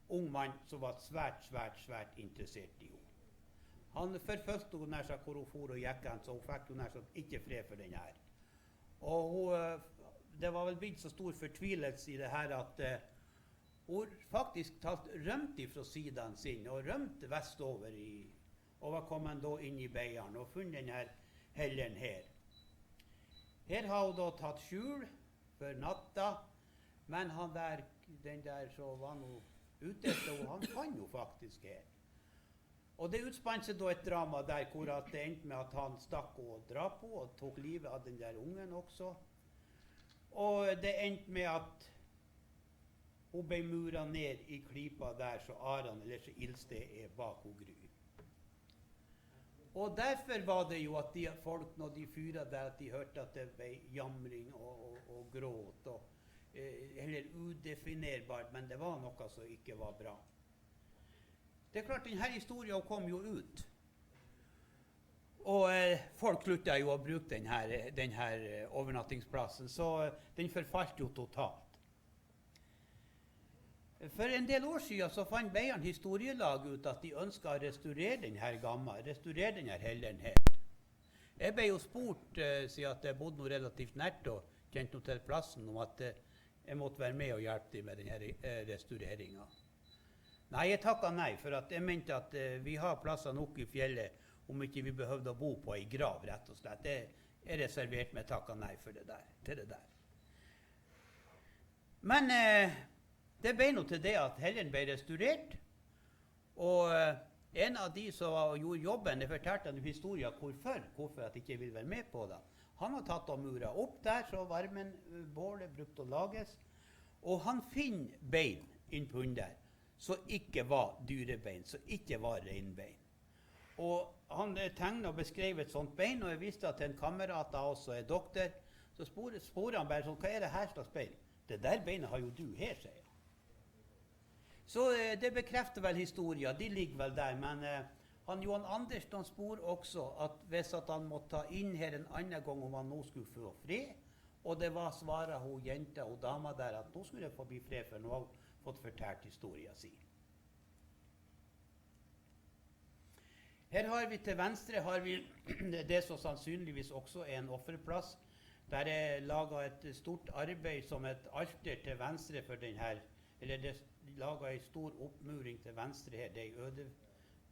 [SPEAKER 8] ung mann som var svært interessert i henne. Han forfølte henne nær sagt hvor hun for og gikk hen, så hun fikk jo nær sagt ikke fred for den her. Og det var vel blitt så stor fortvilelse i det her at hun faktisk rømte fra siden sin, og rømte vestover og var kommet da inn i Beiarn og funnet denne helleren her. Her har hun da tatt skjul for natta, men den der så var nå ute etter, og han fant jo faktisk her. Og det utspant seg da et drama der, hvor det endte med at han stakk og drap henne, og tok livet av den der ungen også. Og det endte med at hun ble muret ned i klipa der, så Aran, eller så ildsted er bak hun Gry. Og derfor var det jo at de folk, når de fyret der, at de hørte at det ble jamring og gråt, eller udefinerbart, men det var noe som ikke var bra. Det er klart, denne historien kom jo ut. Og folk sluttet jo å bruke denne overnattingsplassen, så den forfalt jo totalt. For en del år siden så fant Beiarn historielag ut at de ønsket å restaurere denne helleren her. Jeg ble jo spurt, siden at jeg bodde noe relativt nært og kjente noe til plassen, om at jeg måtte være med og hjelpe dem med denne restaureringen. Nei, jeg takket nei, for at jeg mente at vi har plasser nok i fjellet om ikke vi behøvde å bo på en grav, rett og slett. Jeg reserverte meg, takket nei for det der. Men det ble nå til det at helleren ble restaurert, og en av de som gjorde jobben, jeg fortalte en historie hvorfor at jeg ikke ville være med på det. Han har tatt og muret opp der, så varmen, bålet brukte å lages. Og han finner bein innpå der, som ikke var dyrebein, som ikke var reinbein. Og han tegnet og beskrev et sånt bein, og jeg visste at en kamerat da også er doktor. Så sporer han bare sånn, hva er det her slags bein? Det der beinet har jo du her, sier han. Så det bekrefter vel historien, de ligger vel der, men han Johan Andersen spor også at hvis at han måtte ta inn her en annen gang om han nå skulle få fred, og det var svaret hun jenta og dama der at nå skulle det få bli fred, for nå har hun fått fortalt historien sin. Her har vi til venstre har vi det som sannsynligvis også er en offerplass. Der er laget et stort arbeid som et alter til venstre for den her, eller det er laget en stor oppmuring til venstre her, det er øde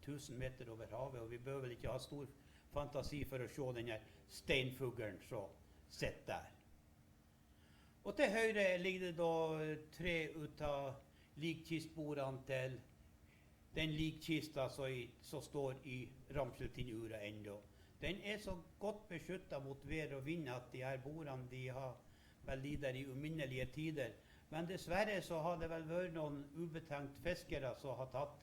[SPEAKER 8] 1000 meter over havet, og vi bør vel ikke ha stor fantasi for å se denne steinfuglen som sitter der. Og til høyre ligger det da 3 ut av likkistbordene til den likkista som står i Ramsletin-ura enda. Den er så godt beskyttet mot vær og vind at de her bordene de har vel lider i uminnelige tider. Men dessverre så har det vel vært noen ubetenkt fiskere som har tatt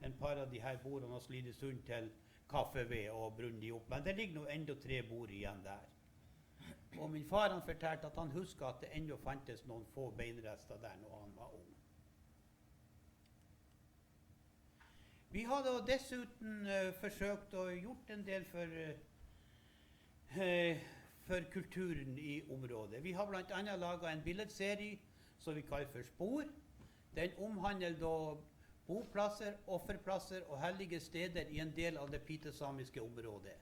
[SPEAKER 8] en par av de her bordene og slidet sund til kaffeved og brunnet de opp. Men det ligger nå enda 3 bord igjen der. Og min far han fortalte at han husker at det enda fantes noen få beinrester der når han var ung. Vi har da dessuten forsøkt å gjort en del for kulturen i området. Vi har blant annet laget en billedserie som vi kaller for Spor. Den omhandler da boplasser, offerplasser og hellige steder i en del av det pitesamiske området.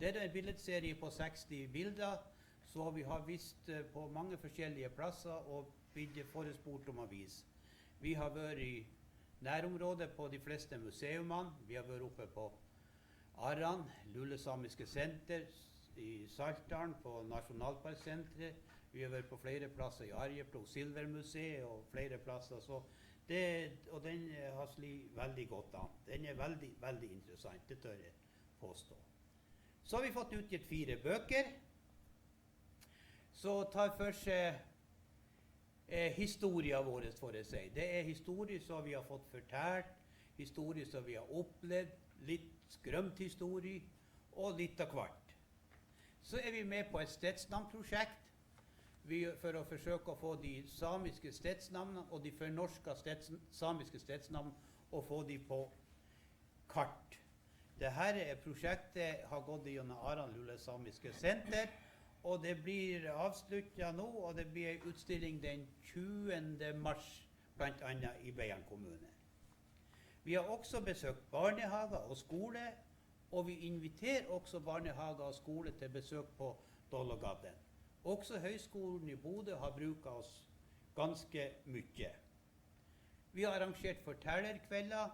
[SPEAKER 8] Det er en billedserie på 60 bilder, så vi har vist på mange forskjellige plasser og blitt forespurt om å vise. Vi har vært i nærområdet på de fleste museumene. Vi har vært oppe på Aran, Lulesamiske senter, i Saltdalen, på Nasjonalparksenteret. Vi har vært på flere plasser i Arjeplog, Silvermuseet og flere plasser. Så og den har slitt veldig godt an. Den er veldig, veldig interessant, det tør jeg påstå. Så har vi fått utgitt 4 bøker, som tar for seg historien vår, får jeg si. Det er historier som vi har fått fortalt, historier som vi har opplevd, litt skrømt historie, og litt av hvert. Så er vi med på et stedsnavnprosjekt, for å forsøke å få de samiske stedsnavnene og de fornorska samiske stedsnavnene og få de på kart. Dette prosjektet har gått gjennom Aran Lulesamiske senter, og det blir avsluttet nå, og det blir en utstilling den 20. mars, blant annet i Beiarn kommune. Vi har også besøkt barnehager og skole, og vi inviterer også barnehager og skole til besøk på Dologadden. Også Høgskolen i Bodø har brukt oss ganske mye. Vi har arrangert fortellerkvelder.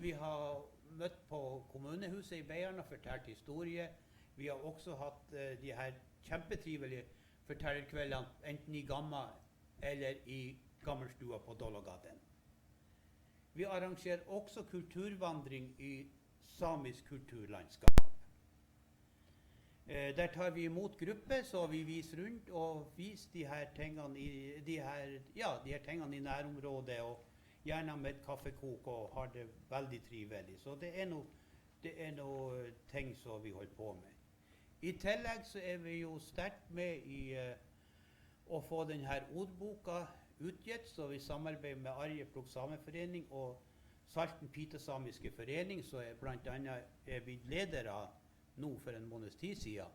[SPEAKER 8] Vi har møtt på kommunehuset i Beiarn og fortalt historie. Vi har også hatt de her kjempetrivelige fortellerkveldene, enten i Gamma eller i Gammelstua på Dologadden. Vi arrangerer også kulturvandring i samisk kulturlandskap. Der tar vi imot grupper, så vi viser rundt og viser de her tingene i nærområdet, og gjerne med kaffekok, og har det veldig trivelig. Så det er noe ting som vi holder på med. I tillegg så er vi jo sterkt med i å få denne ordboka utgitt, så vi samarbeider med Arjeplog Sameforening og Salten Pitesamiske Forening, så blant annet er vi ledere nå for en måneds tid siden,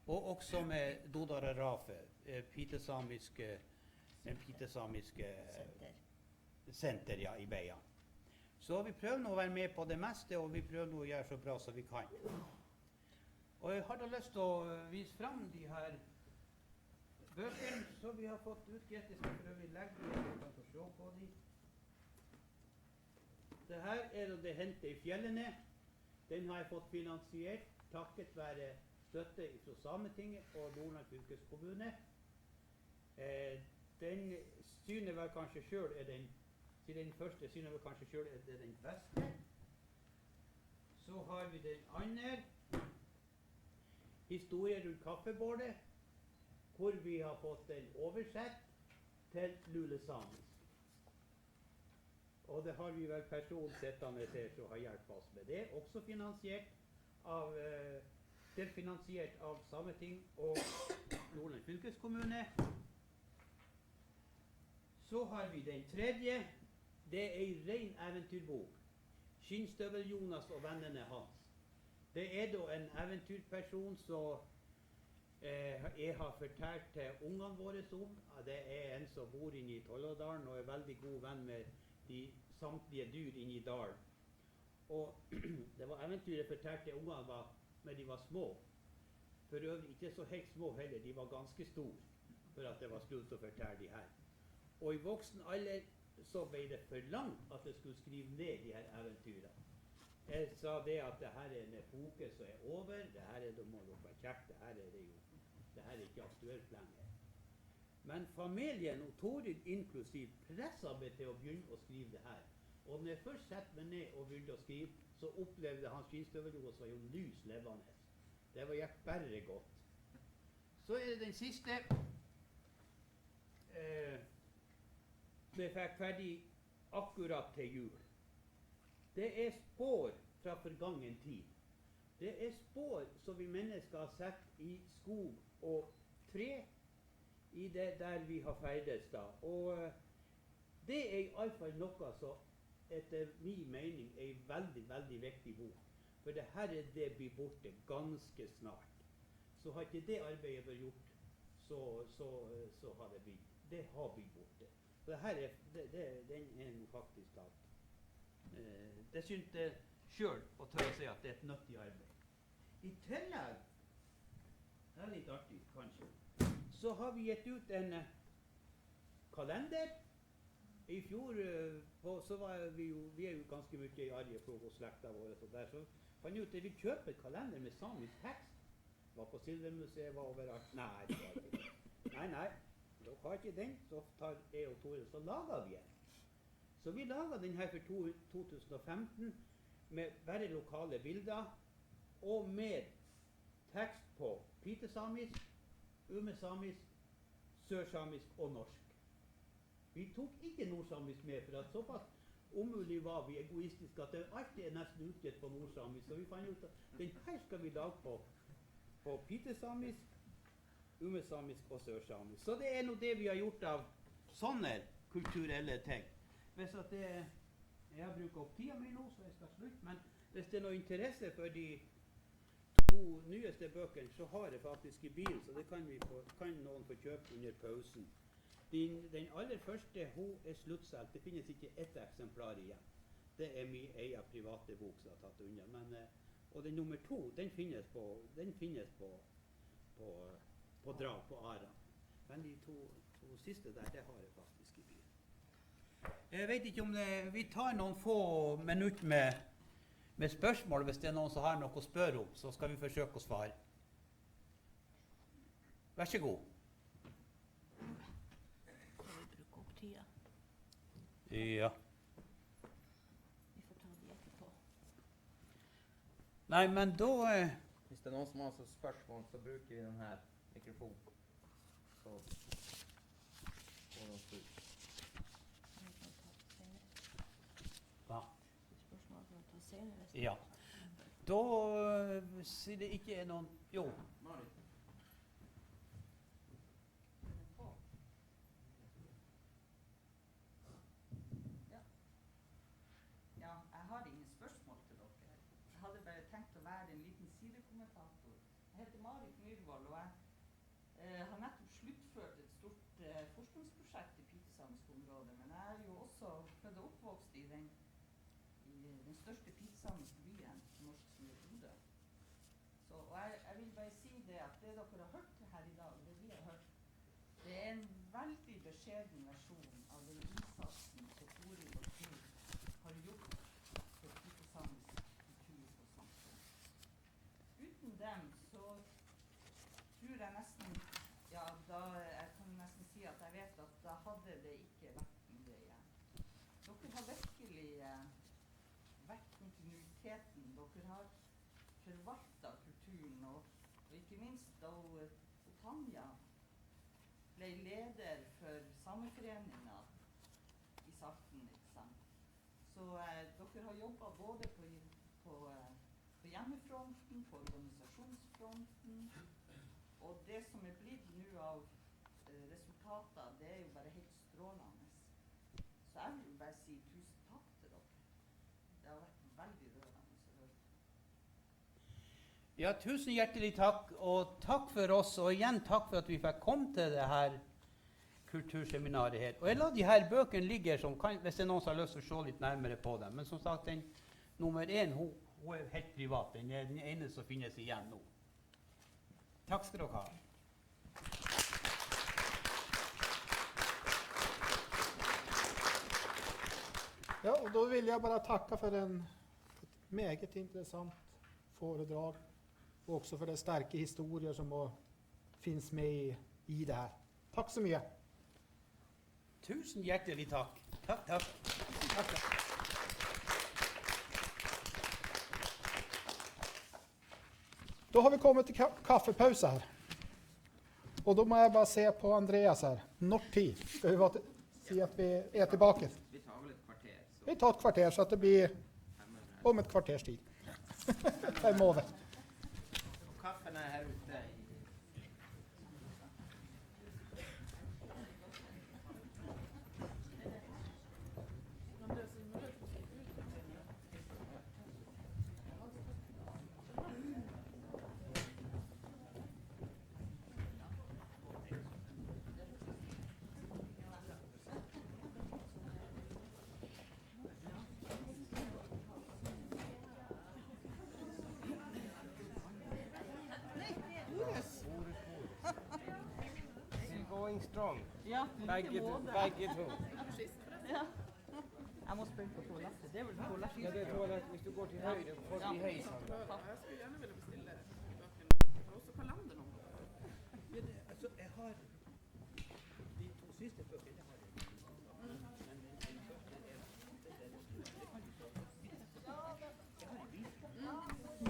[SPEAKER 8] og også med Dodara Rafe, pitesamiske senter i Beiarn. Så vi prøver nå å være med på det meste, og vi prøver nå å gjøre så bra som vi kan. Og jeg har da lyst til å vise frem de her bøkene som vi har fått utgitt. Jeg skal prøve å legge dem, så kan få se på dem. Det her er det hentet i fjellene. Den har jeg fått finansiert takket være støtte fra Sametinget og Nordland fylkeskommune. Den syner vel kanskje selv den første syner vel kanskje selv er den beste. Så har vi den andre. historier rundt kaffebålet, hvor vi har fått den oversett til lulesamisk. Og det har vi vel personen sittende her som har hjulpet oss med det. Også delfinansiert av Sameting og Nordland fylkeskommune. Så har vi den tredje. Det er en ren eventyrbok. Skinnstøvel-Jonas og vennene hans. Det er da en eventyrperson som jeg har fortalt til ungene våre om. Det er en som bor inne i Tollådalen og er veldig god venn med de samtlige dyr inne i dalen. Og det var eventyret fortalt til ungene når de var små. For øvrig ikke så helt små heller, de var ganske store for at det var slutt å fortelle de her. Og i voksen alder så ble det for langt at jeg skulle skrive ned de her eventyrene. Jeg sa det at det her er en epoke som er over, det her er, da må dere være kjekt, det her er ikke aktuelt lenger. Men familien og Toril inklusiv presset meg til å begynne å skrive det her. Og når jeg først setter meg ned og begynte å skrive, så opplevde han Skinnstøvel-Jonas var jo lys levende. Det var gikk bare godt. Så er det den siste. Vi fikk ferdig akkurat til jul. Det er spår fra forgangen tid. Det er spår som vi mennesker har sett i skog og tre, i det der vi har ferdes da. Og det er i alle fall noe som etter min mening er en veldig, veldig viktig bok. For det her er det blir borte ganske snart. Så har ikke det arbeidet vært gjort, så har det blitt borte. Så det her den er jo faktisk at det synes jeg selv å tørre å si at det er et nyttig arbeid. I tillegg, det er litt artig kanskje, så har vi gitt ut en kalender. I fjor så var vi er jo ganske mye i Arjeplog og slekta vår, så der så fant jeg ut at vi kjøper et kalender med samisk tekst. Var på Silvermuseet, var overalt. Nei, det var ikke det. Nei, dere har ikke den, så tar jeg og Tore, så lager vi en. Så vi laget den her for 2015 med bare lokale bilder og med tekst på pitesamisk, umesamisk, sørsamisk og norsk. Vi tok ikke nordsamisk med, for at såpass umulig var vi egoistiske at det alltid er nesten utgitt på nordsamisk. Så vi fant ut at den her skal vi lage på pitesamisk, umesamisk og sørsamisk. Så det er nå det vi har gjort av sånne kulturelle ting. Hvis at jeg har brukt opp tida mi nå, så jeg skal slutte, men hvis det er noe interesse for de 2 nyeste bøkene, så har jeg faktisk i bilen, så det kan noen få kjøpe under pausen. Den aller første, hun er sluttsolgt. Det finnes ikke ett eksemplar igjen. Det er min egen private bok som jeg har tatt unna. Og den nummer 2, den finnes på Dra på Ara. Men de to siste der, det har jeg faktisk i bilen. Jeg vet ikke om vi tar noen få minutter med spørsmål. Hvis det er noen som har noe å spørre om, så skal vi forsøke å svare. Vær så god. Ja.
[SPEAKER 9] Vi får ta det etterpå.
[SPEAKER 8] Nei, men da
[SPEAKER 5] Hvis det er noen som har spørsmål, så bruker vi denne mikrofonen. Så får de spørre.
[SPEAKER 8] Ja.
[SPEAKER 9] Spørsmål kan vi ta senere.
[SPEAKER 8] Ja. Da sier det ikke er noen. Jo.
[SPEAKER 5] Marit.
[SPEAKER 10] Ja, jeg har ingen spørsmål til dere. Jeg hadde bare tenkt å være en liten sidekommentator. Jeg heter Marit Myhrvold, og jeg har nettopp sluttført et stort forskningsprosjekt i pitesamisk område. Men jeg er jo også født og oppvokst i den største pitesamiske byen norsk som er Bodø. Og jeg vil bare si det at det dere har hørt her i dag, det vi har hørt, det er en veldig beskjeden versjon av den innsatsen som Toril og Knut har gjort for pitesamisk kultur og samfunn. Uten dem så tror jeg nesten, ja, jeg kan nesten si at jeg vet at da hadde det ikke vært mye igjen. Dere har virkelig vært kontinuiteten. Dere har forvaltet kulturen og ikke ikke minst da Tanja ble leder for sameforeninga i Salten, ikke sant. Så dere har jobbet både på hjemmefronten, på organisasjonsfronten, og det som blitt nå av resultater, det jo bare helt strålende. Så jeg vil bare si tusen takk til dere. Det har vært veldig rørende å høre.
[SPEAKER 8] Ja, tusen hjertelig takk, og takk for oss, og igjen takk for at vi fikk komme til det her kulturseminaret her. Og jeg lar de her bøkene ligge, hvis det er noen som har lyst til å se litt nærmere på dem. Men som sagt, den nummer 1, hun er helt privat. Den er den ene som finnes igjen nå. Takk skal dere ha.
[SPEAKER 4] Ja, och då vill jag bara tacka för ett meget intressant föredrag och också för de starka historier som finns med i det här. Tack så mycket.
[SPEAKER 8] Tusen hjertelig takk. Takk, takk. Takk.
[SPEAKER 4] Då har vi kommit till kaffepaus här. Och då må jag bara se på Andreas här. Något tid ska vi se att vi är tillbaka.
[SPEAKER 5] Vi tar väl ett kvarter. Så.
[SPEAKER 4] Vi tar ett kvarter så att det blir om ett kvarters tid. 5 over.
[SPEAKER 5] Och kaffen är här ute i...
[SPEAKER 3] Going strong.
[SPEAKER 10] Ja,
[SPEAKER 3] Begge to.
[SPEAKER 10] Ja. Jeg må spørre på toalettet. Det er vel toalettet?
[SPEAKER 3] Ja, det er toalett. Hvis du går til høyre, folk i heisen.
[SPEAKER 10] Jeg skulle gjerne ville bestille bøkene. Og også kalender nå.
[SPEAKER 8] Ja, altså, jeg har de 2 siste bøkene. Jeg har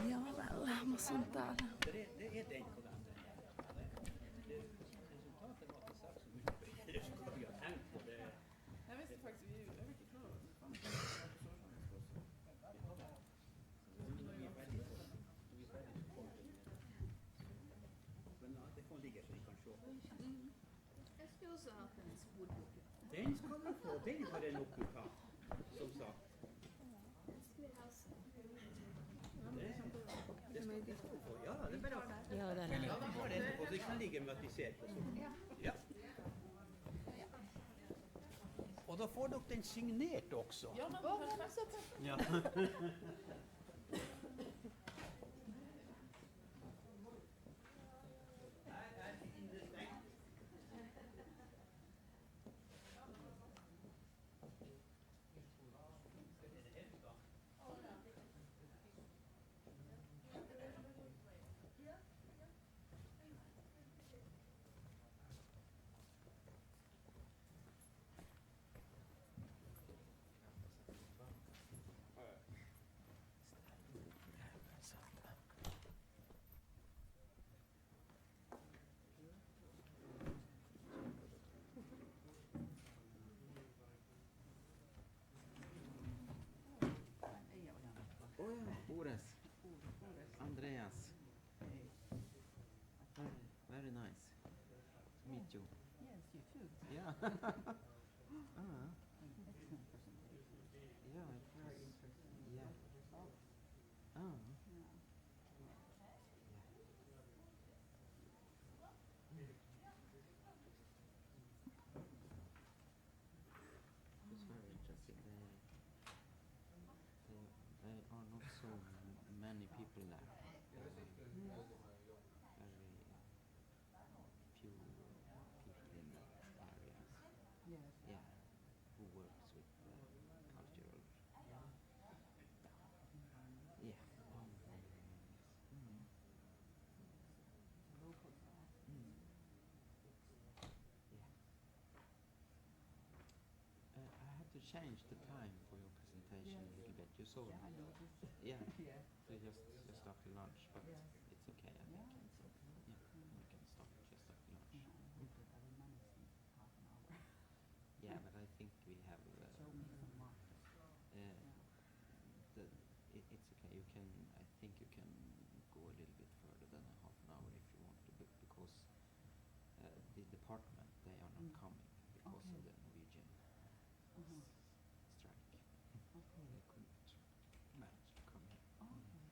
[SPEAKER 9] Ja vel, noe sånt der.
[SPEAKER 8] det er den på den. Resultatet var til 6 minutter. Så kan vi ha tenkt på det.
[SPEAKER 10] Jeg visste faktisk, jeg var ikke klar over det.
[SPEAKER 8] Men det kan ligge så vi kan se.
[SPEAKER 9] Jeg skulle også hatt en sporbok.
[SPEAKER 8] Den skal du få. Den har jeg nok ut av, som sagt. Det skal du få. Ja, det er bare å...
[SPEAKER 9] Ja, det er
[SPEAKER 8] Ja, da har det etterpå, så det kan ligge med at vi ser på sånn. Ja. Og da får dere den signert også.
[SPEAKER 10] Ja, men perfekt.
[SPEAKER 8] Ja.
[SPEAKER 5] Boris. Andreas. Very nice to meet you.
[SPEAKER 10] Yes, you too.
[SPEAKER 5] Yeah. Yeah, it was. Yeah. It's very interesting. They are not so many people there. Very few people in that areas.
[SPEAKER 10] Yes.
[SPEAKER 5] Yeah, who works with cultural. Yeah.
[SPEAKER 10] Local.
[SPEAKER 5] I had to change the time for your presentation a little bit. You saw
[SPEAKER 10] Yeah, I
[SPEAKER 5] it.
[SPEAKER 10] noticed.
[SPEAKER 5] Yeah.
[SPEAKER 10] Yeah.
[SPEAKER 5] So just after lunch, but
[SPEAKER 10] Yes.
[SPEAKER 5] it's okay. I think.
[SPEAKER 10] Yeah, it's okay.
[SPEAKER 5] Okay, you can. I think you can go a little bit further than a half an hour if you want to, because the department they are not coming because of the Norwegian strike. They couldn't manage to come here.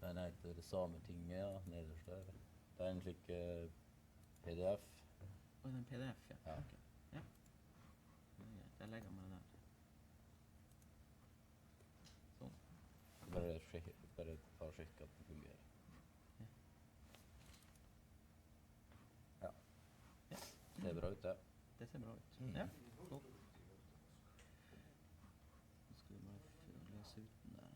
[SPEAKER 11] Den heter Sametinget, ja, nederst der. Det er en slik PDF.
[SPEAKER 5] Og den PDF, ja.
[SPEAKER 11] Ja.
[SPEAKER 5] Ok. Ja. Det er greit. Jeg legger meg der. Sånn.
[SPEAKER 11] Bare ta og sjekke at den fungerer. Ja.
[SPEAKER 5] Ja.
[SPEAKER 11] Det ser bra ut, det.
[SPEAKER 5] Det ser bra ut. Ja. Flott. Nå skal vi bare løse ut den der.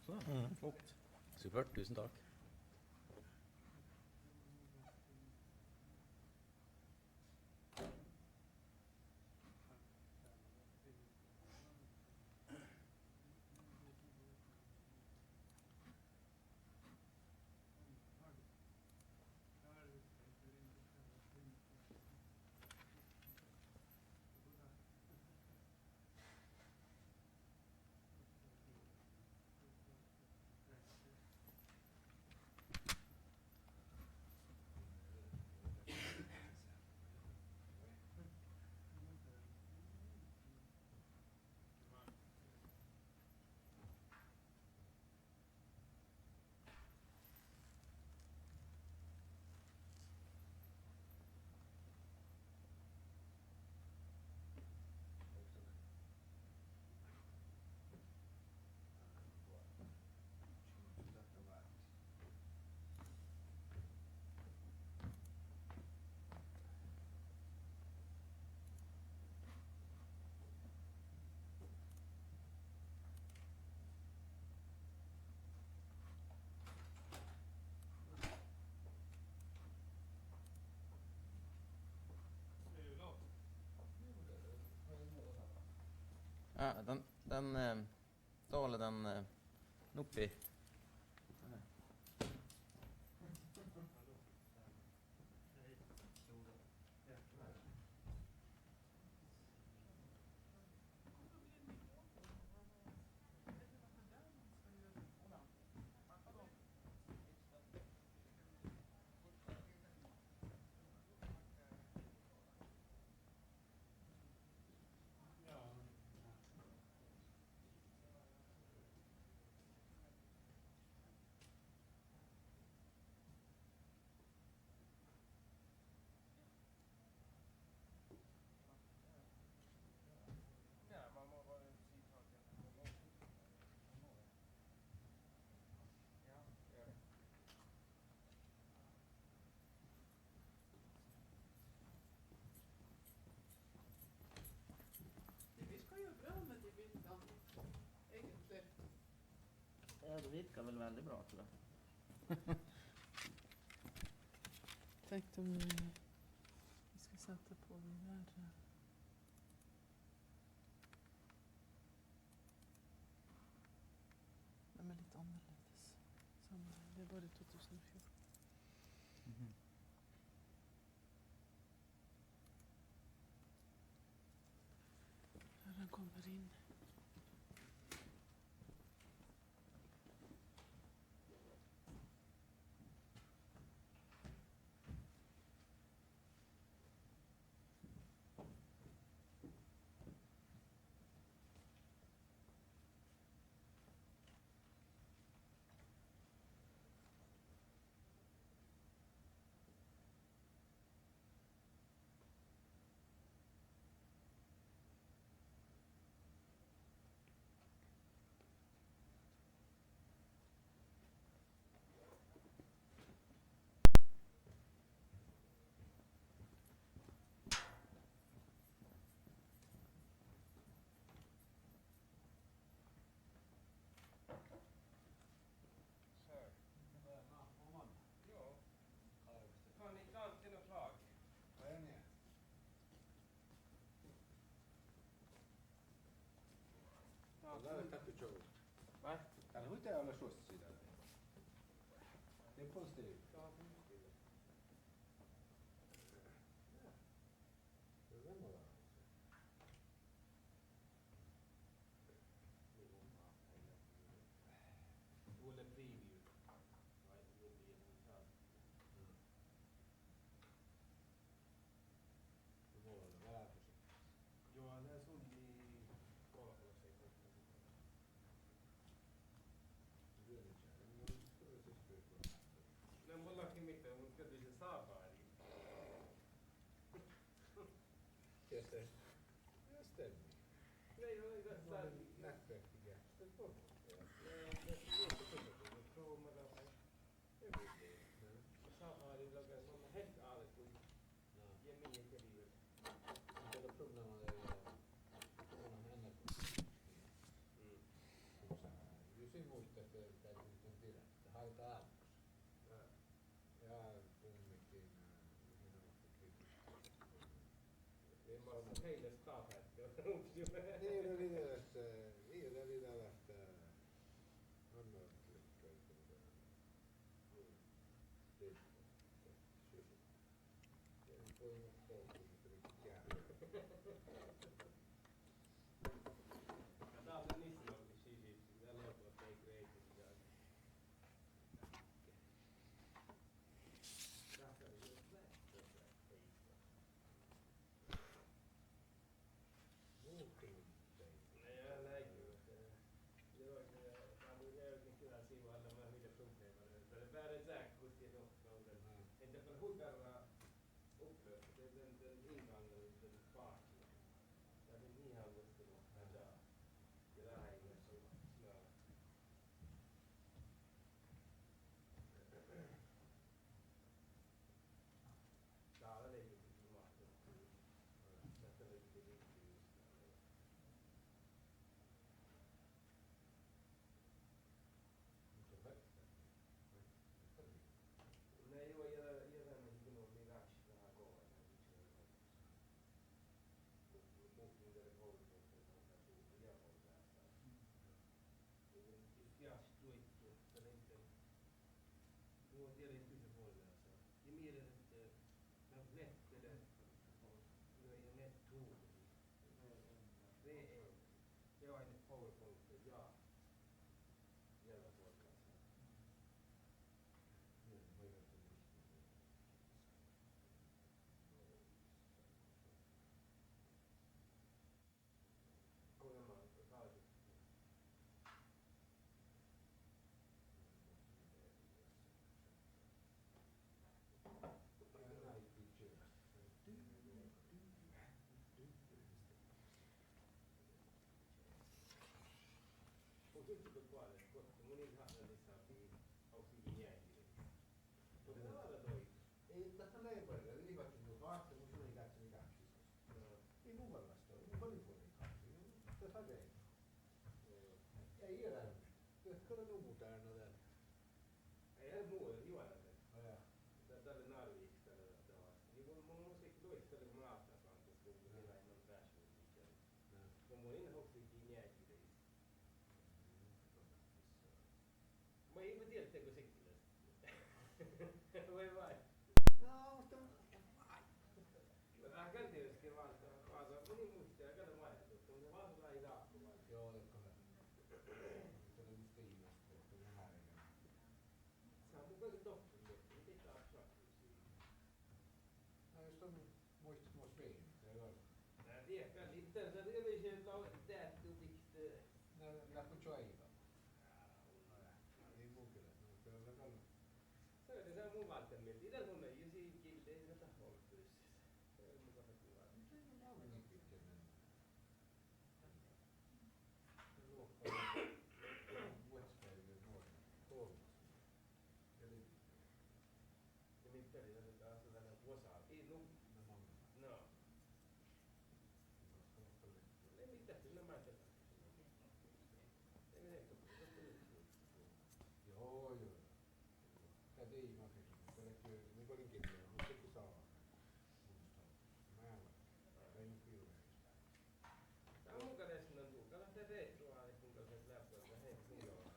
[SPEAKER 5] Sånn.
[SPEAKER 11] Flott. Supert, tusen takk.
[SPEAKER 5] Ja, den Ståle, den oppi. Ja, det virker vel veldig bra, tror jeg.
[SPEAKER 12] Tenkte om vi skal sette på de der. De er litt annerledes. Det er bare 2014. Når den kommer inn.
[SPEAKER 3] alla skjuts i den. Det är positivt. Ja, positivt. Vuole preview. Vai, quindi è un Joo, nää sun kolkolla se ei No mullakin mitään, mutta kyllä se saapaa.
[SPEAKER 13] Det stämmer.
[SPEAKER 3] Nej, jag är nästan...
[SPEAKER 13] Nätverkiga.
[SPEAKER 3] Det är jätteproblem. Saapaa ei laga såna helt ärligt kuin Jemien kelivet.
[SPEAKER 13] Det är problem med det. On ennen Jussi muistaa, että täytyy nyt tiedä, että haetaan aamuksi. Ja kumminkin
[SPEAKER 3] Det är bara heille starta.
[SPEAKER 13] Niin oli tällaista annoituslykkää. Det får ju vara så lite riktigt jävligt.
[SPEAKER 3] Tää on niissä onkin siis, tää loppuun ei kreiti mitään. Tässä oli jo
[SPEAKER 13] Muuttunut
[SPEAKER 3] Nej, jag lägger ju. Det var ju kyllä siinä alla mä hyviä probleemer. Det är värre säkert i något. Inte för huddarna upplöst. Det är den ingången, den parten. Det är ni har lust att ja. Det där är ju så. Ja. Där är det lite klimat. Detta är lite viktigt. Nej, jag är inte någon mirage det här går. Boken där det går så jag får läsa. Jag står inte, det är inte. Det är inte så får läsa. Det är mer ett nät eller nu är det nät tog. Det är jag är en PowerPoint ja. Jävla får läsa. Tutto quale, non è nada di sapere, o si niente. Non è nada doi.
[SPEAKER 13] Tästä leipäillä, niin vaikka minun kaatsi, mun sinun ikäksi mikä ei mun varmasti ole, mun polifonin kaatsi. Tässä on reino. Ei elänyt. Kyllä on moderna där.
[SPEAKER 3] Ei ole muu, juoda se.
[SPEAKER 13] Ja.
[SPEAKER 3] Tällä Narvik tällä tavalla. Niin mun musiikki toista, kun mä ajattelin kanssa, kun minä en ole päässyt liikkeelle. Mun en hoksikin jääkin. Ma ei tiedä, teekö sikkilästä. Voi vai?
[SPEAKER 13] No, mutta...
[SPEAKER 3] Vähän käntiöskin vaan, että moni muistaa, ja kato mainittu, mutta se vaan tulee idaakku vaan.
[SPEAKER 13] Joo, jotka se oli musta viimeistä, että ne häiriä.
[SPEAKER 3] Se on mun kaikki toppun juttu, mitä tää on sakkuus siinä?
[SPEAKER 13] No, jos on muistat mua Svein, se ei ole.
[SPEAKER 3] Mä tiedän, itse asiassa det är ju laulet täät utikst.
[SPEAKER 13] La Cuchoiva. Ei mun kyllä, se on vähän kallu.
[SPEAKER 3] Se on mun välttämättä. Itä sun ei jusi kilde, ei tätä ole pystyssä. Se on mun kahden kuvan.
[SPEAKER 13] Se on niin pitkä mennä. Vuotspäivien nuori. Kolmas. Eli...
[SPEAKER 3] Ja mitä oli tässä taas tällainen osa? Ei, no. No. Ei mitään, kyllä mä tätä. Ei mene,
[SPEAKER 13] Joo, joo. Tätä ei mä kysyn. Niin kuin kirjoja, mutta sekin saa. Mä en ole. Ei nyt hirveästi.
[SPEAKER 3] Tää on mun kädessä on tuu. Kato sitä retroa, kuinka se läppöä, hei, kuinka on.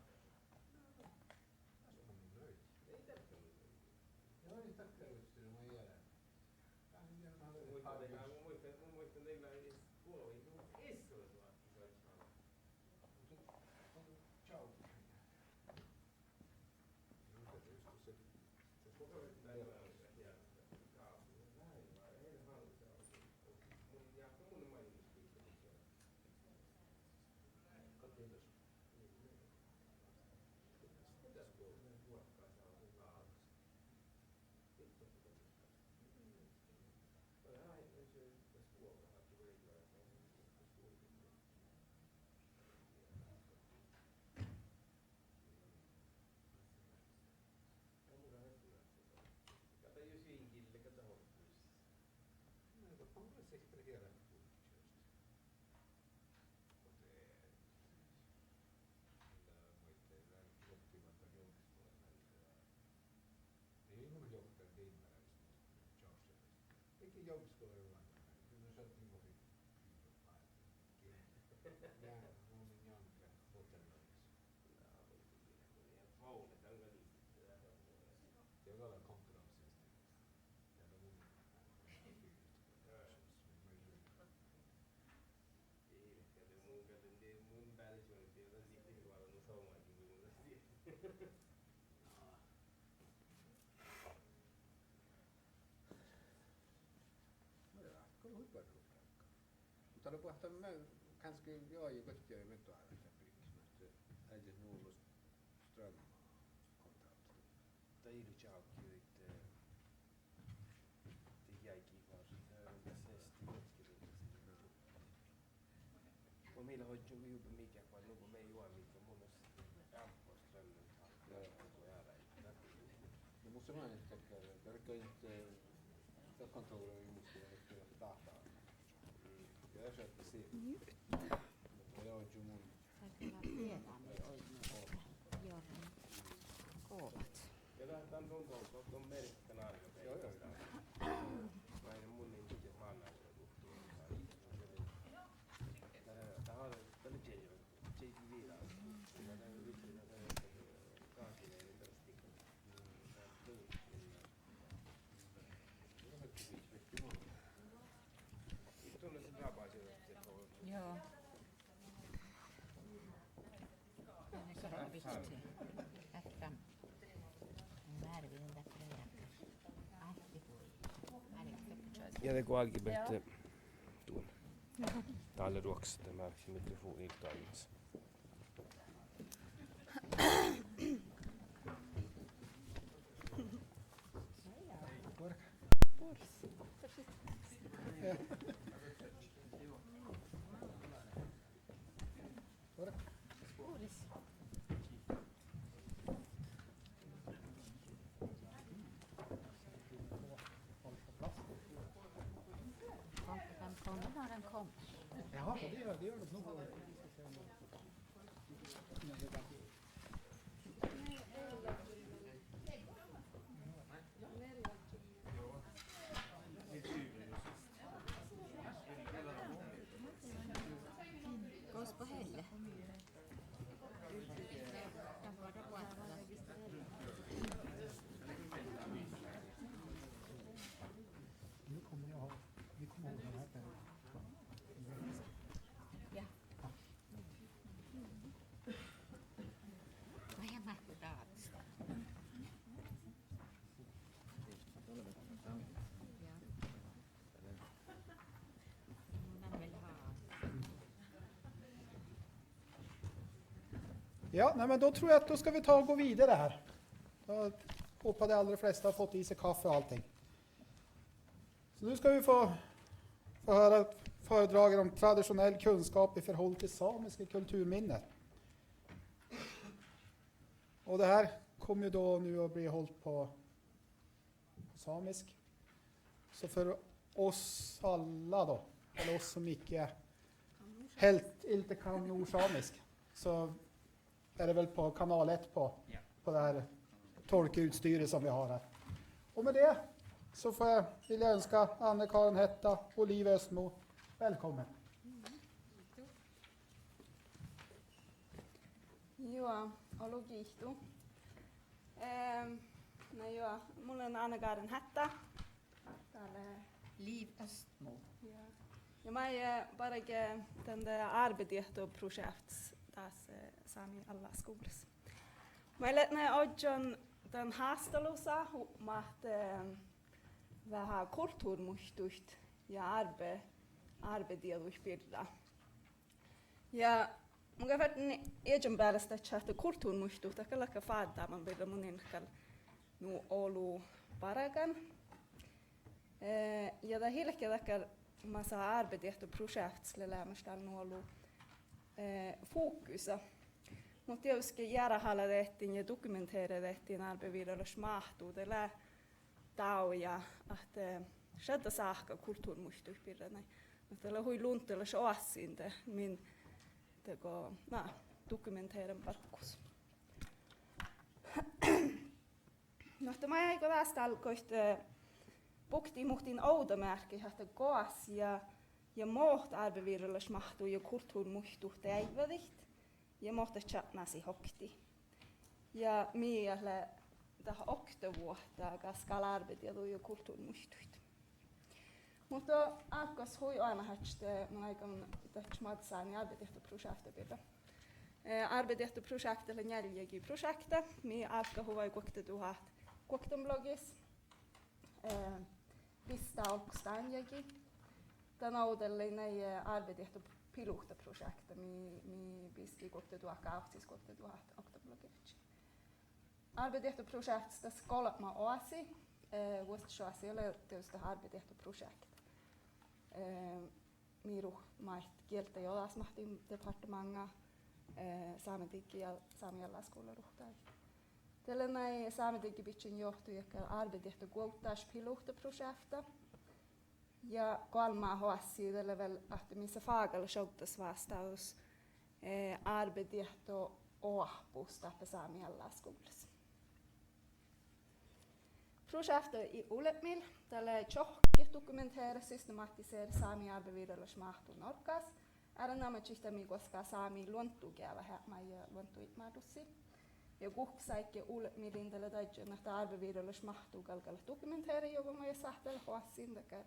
[SPEAKER 13] Terveystinen mun jälkeen. Ciao. Mutta no puhutaan, mä kanske jag ju gott jag vet att det blir att det nog ström kontrakt.
[SPEAKER 3] Det är ju tjockt det jäi kiva det och meillä hoituu ju mikä vaan nuko me juo mikä mun ampo strömmen
[SPEAKER 13] Det måste man inte tänka. Det räcker inte för kontoret i måste det data. Jag köpte se. Det var ju mun.
[SPEAKER 3] Ja lähdetään tuon merkkanaarilla.
[SPEAKER 13] Joo.
[SPEAKER 3] Vain mun niin itse maannaisella luhtuu. Tämä on tälle JV-viilaa. Tämä on vitsi, kaasileiden perustiikka. Tunne se rapaisi.
[SPEAKER 6] Joo.
[SPEAKER 3] Ja det går alltid bättre tuon. Täällä ruoksessa tämä mikrofoni irtoamassa.
[SPEAKER 4] Jaha, det gör det nog.
[SPEAKER 6] Gås på helle.
[SPEAKER 4] Nu kommer jag vi kommer ihåg den här perioden.
[SPEAKER 6] Ja. Vad är McDonald's?
[SPEAKER 4] Ja, nej, men då tror jag att då ska vi ta och gå vidare här. Jag hoppas de allra flesta har fått i sig kaffe och allting. Så nu ska vi få höra föredrag om traditionell kunskap i förhållande till samiska kulturminnen. Och det här kommer ju då nu att bli hållt på samisk. Så för oss alla då, eller oss som helt inte kan nordsamisk, så är det väl på kanal 1 på det här tolkutstyret som vi har här. Och med det så vill jag önska Anne-Karin Hetta och Liv Östmo välkommen.
[SPEAKER 9] Joo, alokiihtu.
[SPEAKER 14] No joo, mulla on Anna-Karin Hätta. Täällä
[SPEAKER 10] Liv Östmo.
[SPEAKER 14] ja. Ja mä bara den där arbetet och projekt tässä Sami alla skolassa. Mä lätnä ojon den haastelussa maht vähän kulttuurmuistusta ja arbeideluspirra. Ja mun kävin ejon päästä chat kulttuurmuistusta kalla ka faada man birra munin kal nu olu paragan. Ja det hilke dakar massa arbetet och projekt skulle lämna nu olu fokusa. Mutta jos jäädä hallettiin ja dokumenteerettiin arbeviidollis mahtuudella tauja, että sieltä saakka kulttuurmuistuspirrana. Mutta tällä hui luntella oasinte min teko dokumenteeren parkkus. Mutta mä eikö tästä alkoista puktiin muhtiin outomärki, että koas ja muut arbeviidollis mahtuu ja kulttuurmuistuhta äivädiht. Ja måste chatnasi hokti. Ja miele tähän 8 vuotta kaskalla arbetia ja kulttuurmuistuit. Mutta alkos hui aina hatste mun aikaan tähtsmatsaan arbetettu-projektipirra. Arbetettu-projektilla jäljegi projekta, mi alka huvai kokteblogis. Vista alkustaan jägi. Tän audelle näi arbetettu pilotprojekt mi biski kokte tuakka ahtis kokte tuhat oktoblogevich. Arbetettu-projekt stä skolat ma oasi, vuositshasi ole tästä arbetettu-projekt. Miru mait kieltä jolas mahti departemanga saametikki ja saamialaskola ruhtai. Tällä näin saametikki bitchin johtuja arbetettu kuottaas pilotprojekta. Ja 3 HSI-delle väl att missä faagalla shoutas vastaus arbetet och åhpusta på saamialla skolassa. Projektet i Ulepmil, tällä tjohki dokumenteera systematisera saami arbeviidollis mahtu norkas. Nämä chistami koska saami luontukiala hämä ja luontuitmaadussi. Ja kuhksaikke Ulepmilin tällä taidjon, että arbeviidollis mahtu kalkalla dokumenteera, joka mä sahtella HSIin takar.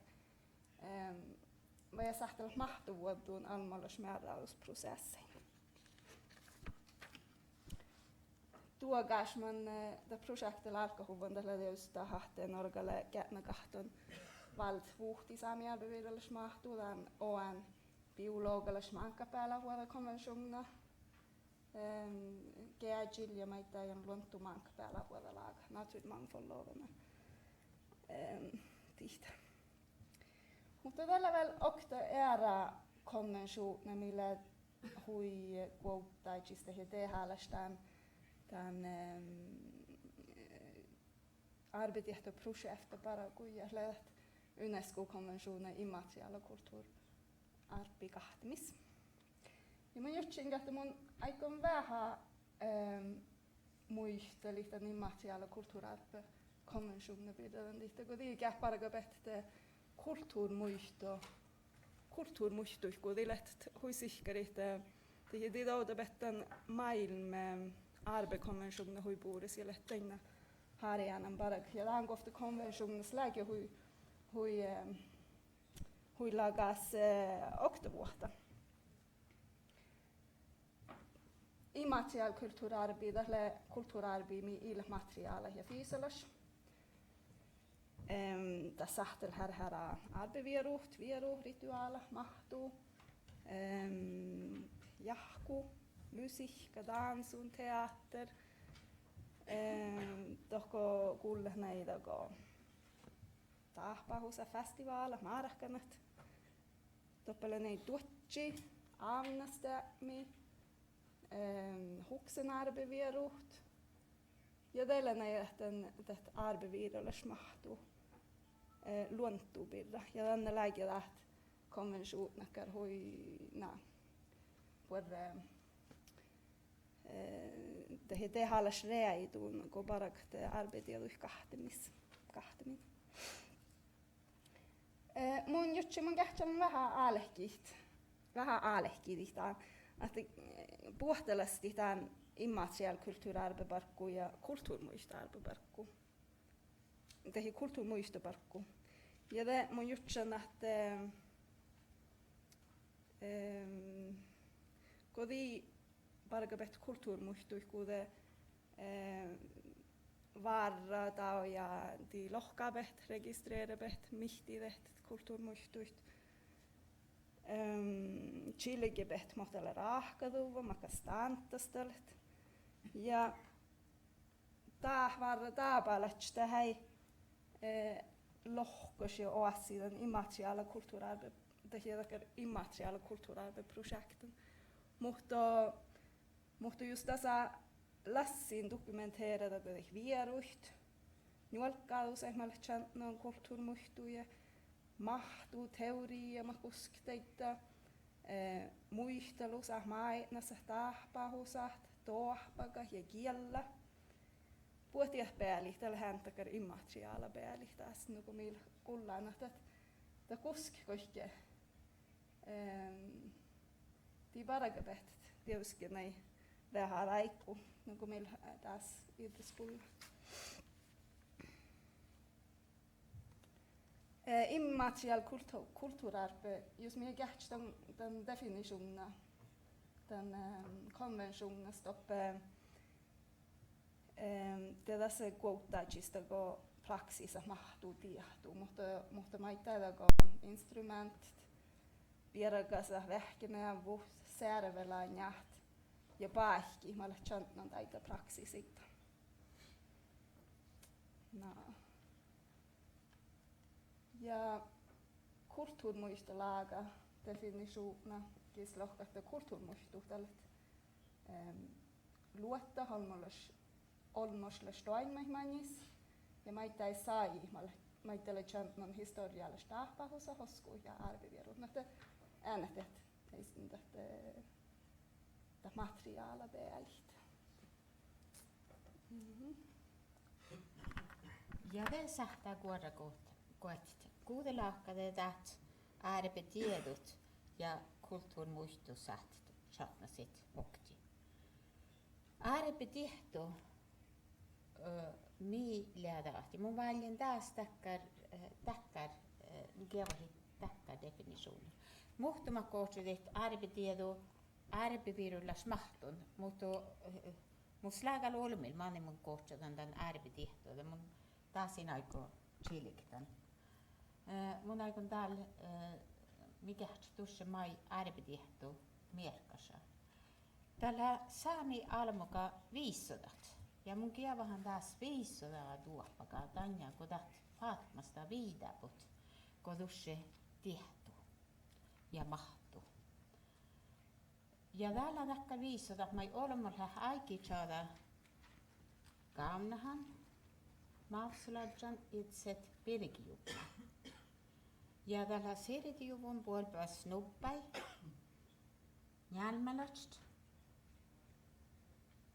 [SPEAKER 14] Vad jag sagt att mahtuvuotuun almallusmääräysprosessin. Tuogas man det projektet alkoholvandalla leusta hahte Norgalle kätna kahton valdvuhti saamialbeviidollis mahtuudan oan biologallis mankapäällä huolella konventionna. Gägil ja maita ja luontu mankapäällä huolella laga. Naturit mangfollovana. Tihtä. Mutta tällä väl okta era konventiona millä hui kuottaitsista he tehälästään tämän arbetettu-projektet bara kuja läht UNESCO-konventiona immateriaala kulttuurarpi kahtimis. Ja mä jutsin, että mun aikon vähän muisteli tämän immateriaala kulttuurarpi konventiona pidetään liittä, kun tiikä parka pähtee kulttuurmuisto, kun tilet huisikkarit, det är betten maailm arbekonventionen hui puhudes ja lähteinä harjanan parak. Ja tämän kohta konventionissa läke hui lagas 8 vuotta. Immaterial kulturarbi, tälle kulturarbi mi ilmateriaala ja fysiologi. Tässä sahtel här arbevieruht, rituaala, mahtuu, jahku, musiikka, dansun, teater, tohko kuulle näitä tahpahusa festivaala, maarakkanat, toppele näitä tuotsi, aamnastämi, huksen arbevieruht, ja tällä näitä arbevierollis mahtuu. Luontupirra. Ja tänne läikellä konventionnakar hui det heter halas reidun ko barak te arbetet kahtimis. Mun jutsi mun kähtän vähän aalehkit että puhtelasti tämän immaterial kulturarbeparkku ja kulturmuistoarbeparkku. tehi kulttuurmuistoparkku. Ja det mun jutsen, että kun vi parkabet kulttuurmuistui, kun det varrata ja de lohkabet, registrerabet, mihtivet kulttuurmuistuit. Chiligebet måtte olla rahkaduva, makka stantastelet. Ja tää päällets tähän lohkos ja oasidan immateriaala kulttuurarbe, tähän immateriaala kulttuurarbe-projekten. Mutta just tässä lassin dokumenterade kun det vieruht. Nuolkaus ehmalchan non kulttuurmuistuja, mahtuu teoria makuskteita, muistelus maitnassa tahpahusat, tohpaga ja kiellä. Puhtiat pääli, tällä häntäkär immateriaala pääli tässä, kun meillä kuullaan, että kuski koske. De baragabet, tiuskin ei vähän laiku, kun meillä tässä yhdessä immaterial kulturarbe, jos minä kähtsi den definitionen, den konventionen stoppe det tässä quotaagista go praksisa mahtuu tiehtuu, mutta mä itse go instrumentit, pieräkässä vähkinä vuh särvellä njäht ja paikki, mä olen chantnan taita praksisita. No. Ja kulttuurmuistolaga definitiona kislohkahta kulttuurmuistuhtelet luotta olmosle stoinmahmanis ja maitai sai maitele chantnon historiallis tahpahusa hosku ja arvivierut näitä äänetet teistä tätä materiaala päälit.
[SPEAKER 15] Ja det sähtää kuoda kohti. Kuudelahkadetat ääripetiedot ja kulttuurmuistusat chatnasit okti. Ääripetihto mi lähdahti. Mun väljen taas takkar definitionen. Muhtuma kohtsudet ääripetiedo äärpivirulla smahtun, mutta slagal olmil manni mun kohtsudan tämän ääripetihto. Mun taasin aiko chiliktan. Mun aikon täällä mikä tuossa mai ääripetihto merkassa. Tällä saami almoka 500. Ja mun kievahan taas 500 tuoppakaa tanja, kun taht Fatmasta viidaput, kun tuossa tehty ja mahtu. Ja täällä takka 500, mai olmolla aiki saada kaamnahan, maavsuladjan itset pilkijuppa. Ja täällä siritjuvun puolella snuppai, njälmälätst,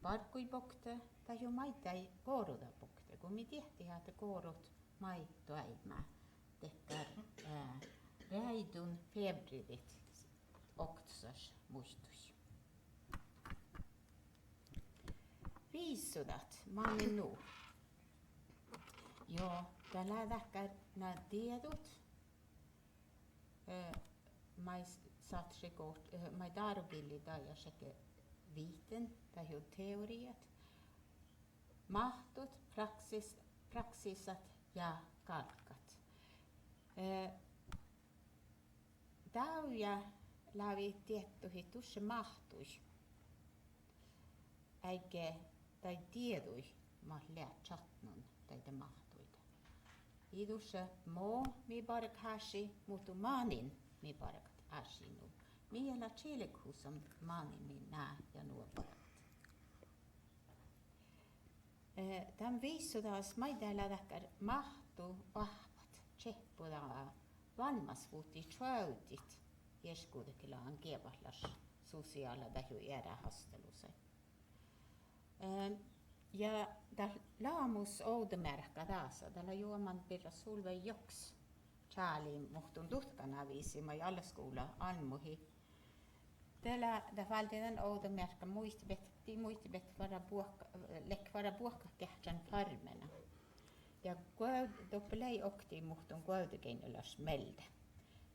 [SPEAKER 15] parkuipokte, tai jo maitai koorudapokte, kun me tehtiin, että koorut maitoäimää, tekkär räidun febrilit oktsas muistus. 500, mannin nu. Joo, täällä täkkär nämä tiedot, mai darugilli tai ja sekä viiten tai jo teoriat, mahtut, praksisat ja kalkat. Täyjä lävi tiettyihin tuossa mahtui, eikä tai tiedui mahdollisia chatnon tai mahtuita. Idussa mo mi barak hashi, mutta maanin mi barak hashi nu. Miellä chilekuusam maanin mi nää ja nuo barat. Tämän 500 maidella täkkär mahtu vahvat tsehpudaa vanmasvuutti tjautit jeskuudekilaan kievahlas sosiaala tähy jäädä hastelusai. Ja tällä laamus oudomärkä taas, tällä juoman pirra sulve joks tjaaliin muhtun tutkana viisimai allaskoula almuhi. Tällä valtinan oudomärkä muistibet vara lekvara buokka kähtän farmena. Ja doppelei okti muhtun kuautukeinnolas melde.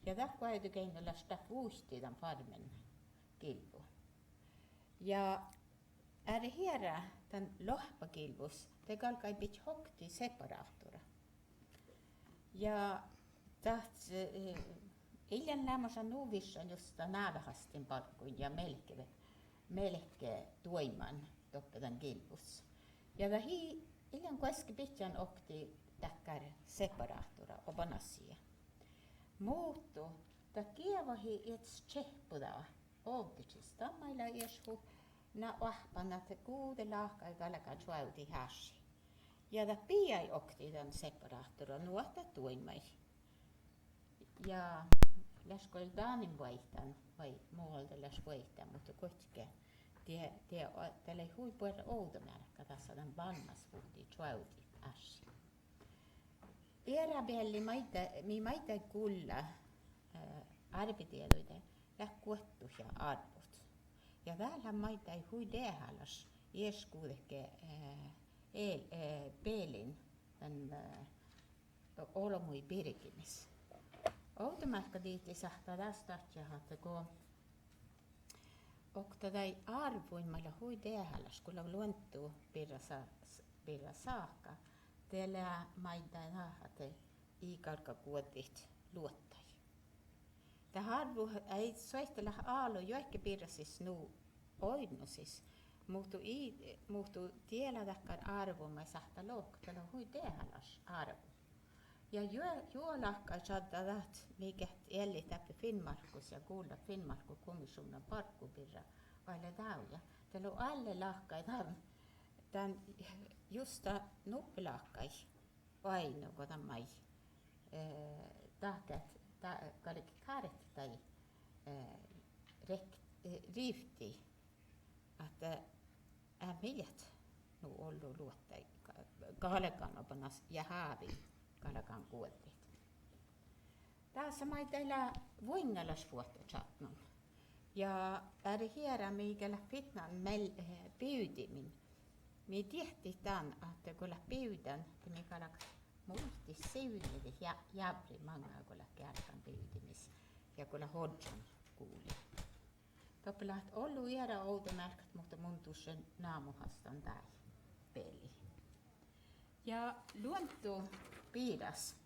[SPEAKER 15] Ja tämä kuautukeinnolas tämä vuosti tämän farmen kilpu. Ja hiera tämän lohpakilpus, te kalkai pitch hokti separaattora. Ja taht illan lämmössä nuvissa josta näävähastin parkkuin ja melke tuiman toppetan kilpus. Ja vähi illan kueski pitjan okti takkar separaattora obanassia. Muuttu, ta kievahi ets tsehpuda ovtitsis tammailla ieshu na ahpanat kuude lahkai kalakan suauti häsi. Ja ta piai okti tämän separaattora nuotta tuimai. Ja läskoil Daanin vaihtan vai muualta läs vaihtan, mutta kotke tälle hui puolta outomärkkä tässä tämän vannas vuhti suauti häsi. Eräbelli mi maita kulla arbetieluide lähkuottu ja arvot. Ja täällä maita ei hui dehalas ieskuudeke pelin tämän olomui pirkimis. Outomärkkä diitti sahtaa tästä että kun oktadai arvoimalla hui dehalas kulla luontuu pirra saakka. Teillä maita nahate iikalka kuotit luottai. Tämä arvu ei soittele aalu joikki pirrasis nuu oinnusis. Muhtu tiellä takkar arvuma sahta louktella hui dehalas arvu. Ja juolakka saddadat mikä eli täppi Finnmarkus ja kuulla Finnmarku komissionan parkkupirra aile tauja. Teillä on alle lahkai tämän justa nuppilahkai vainu kun tämän tahtet kaikki kaaret tai riifti että miljat nu ollu luottai kalekan opanas ja haavi kalekan kuotit. Tässä maitella voingalas vuotta chatnon. Ja är hiera mikä fitnan pyytimin. Mi tiehti tämän, että kun pyydän, että mikä on muisti siuniti ja jävri mangaa kun kärkän pyytimis ja kun hodjan kuuli. Toppilaat ollu iädä outomärkät, mutta mun tussen naamuhastan tää peli. Ja luonto piiras.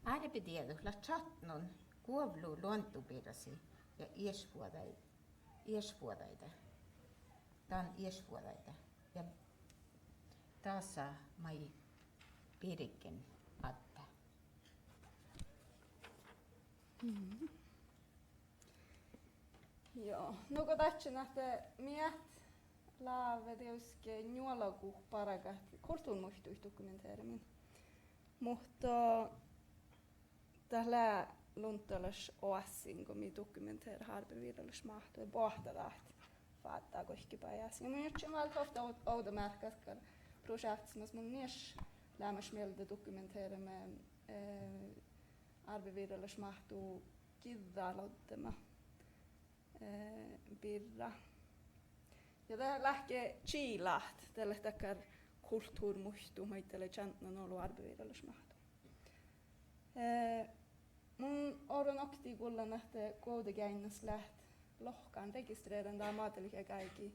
[SPEAKER 15] Arbetiedulla chatnon kuovlu luontopiirasi ja iesvuodaita. Tän iesvuodaita. Ja taas mai pirikin atta.
[SPEAKER 14] Joo, no kun tähtsin, että miet laavedeuske nuolaku parakat kortuun muistuisi dokumenteerimin. Mutta tällä luntalas oassin, kun mi dokumenteer harpevirallis mahtuu ja pohtadat faattaa kohkipäijäs. Ja mun jutsin valta ofta oudomärkat, kun projektsmas mun nies lämmäs mieltä dokumenteerimme harpevirallis mahtuu kiddalottema birra. Ja tämä lähtee Chiilaht, tällä takkar kulttuurmuistu, maitelle chantnan olu harpevirallis mahtuu. Mun oron okti kullan, että koodegäinnas läht lohkaan registreeran tämä maatelike kaikki.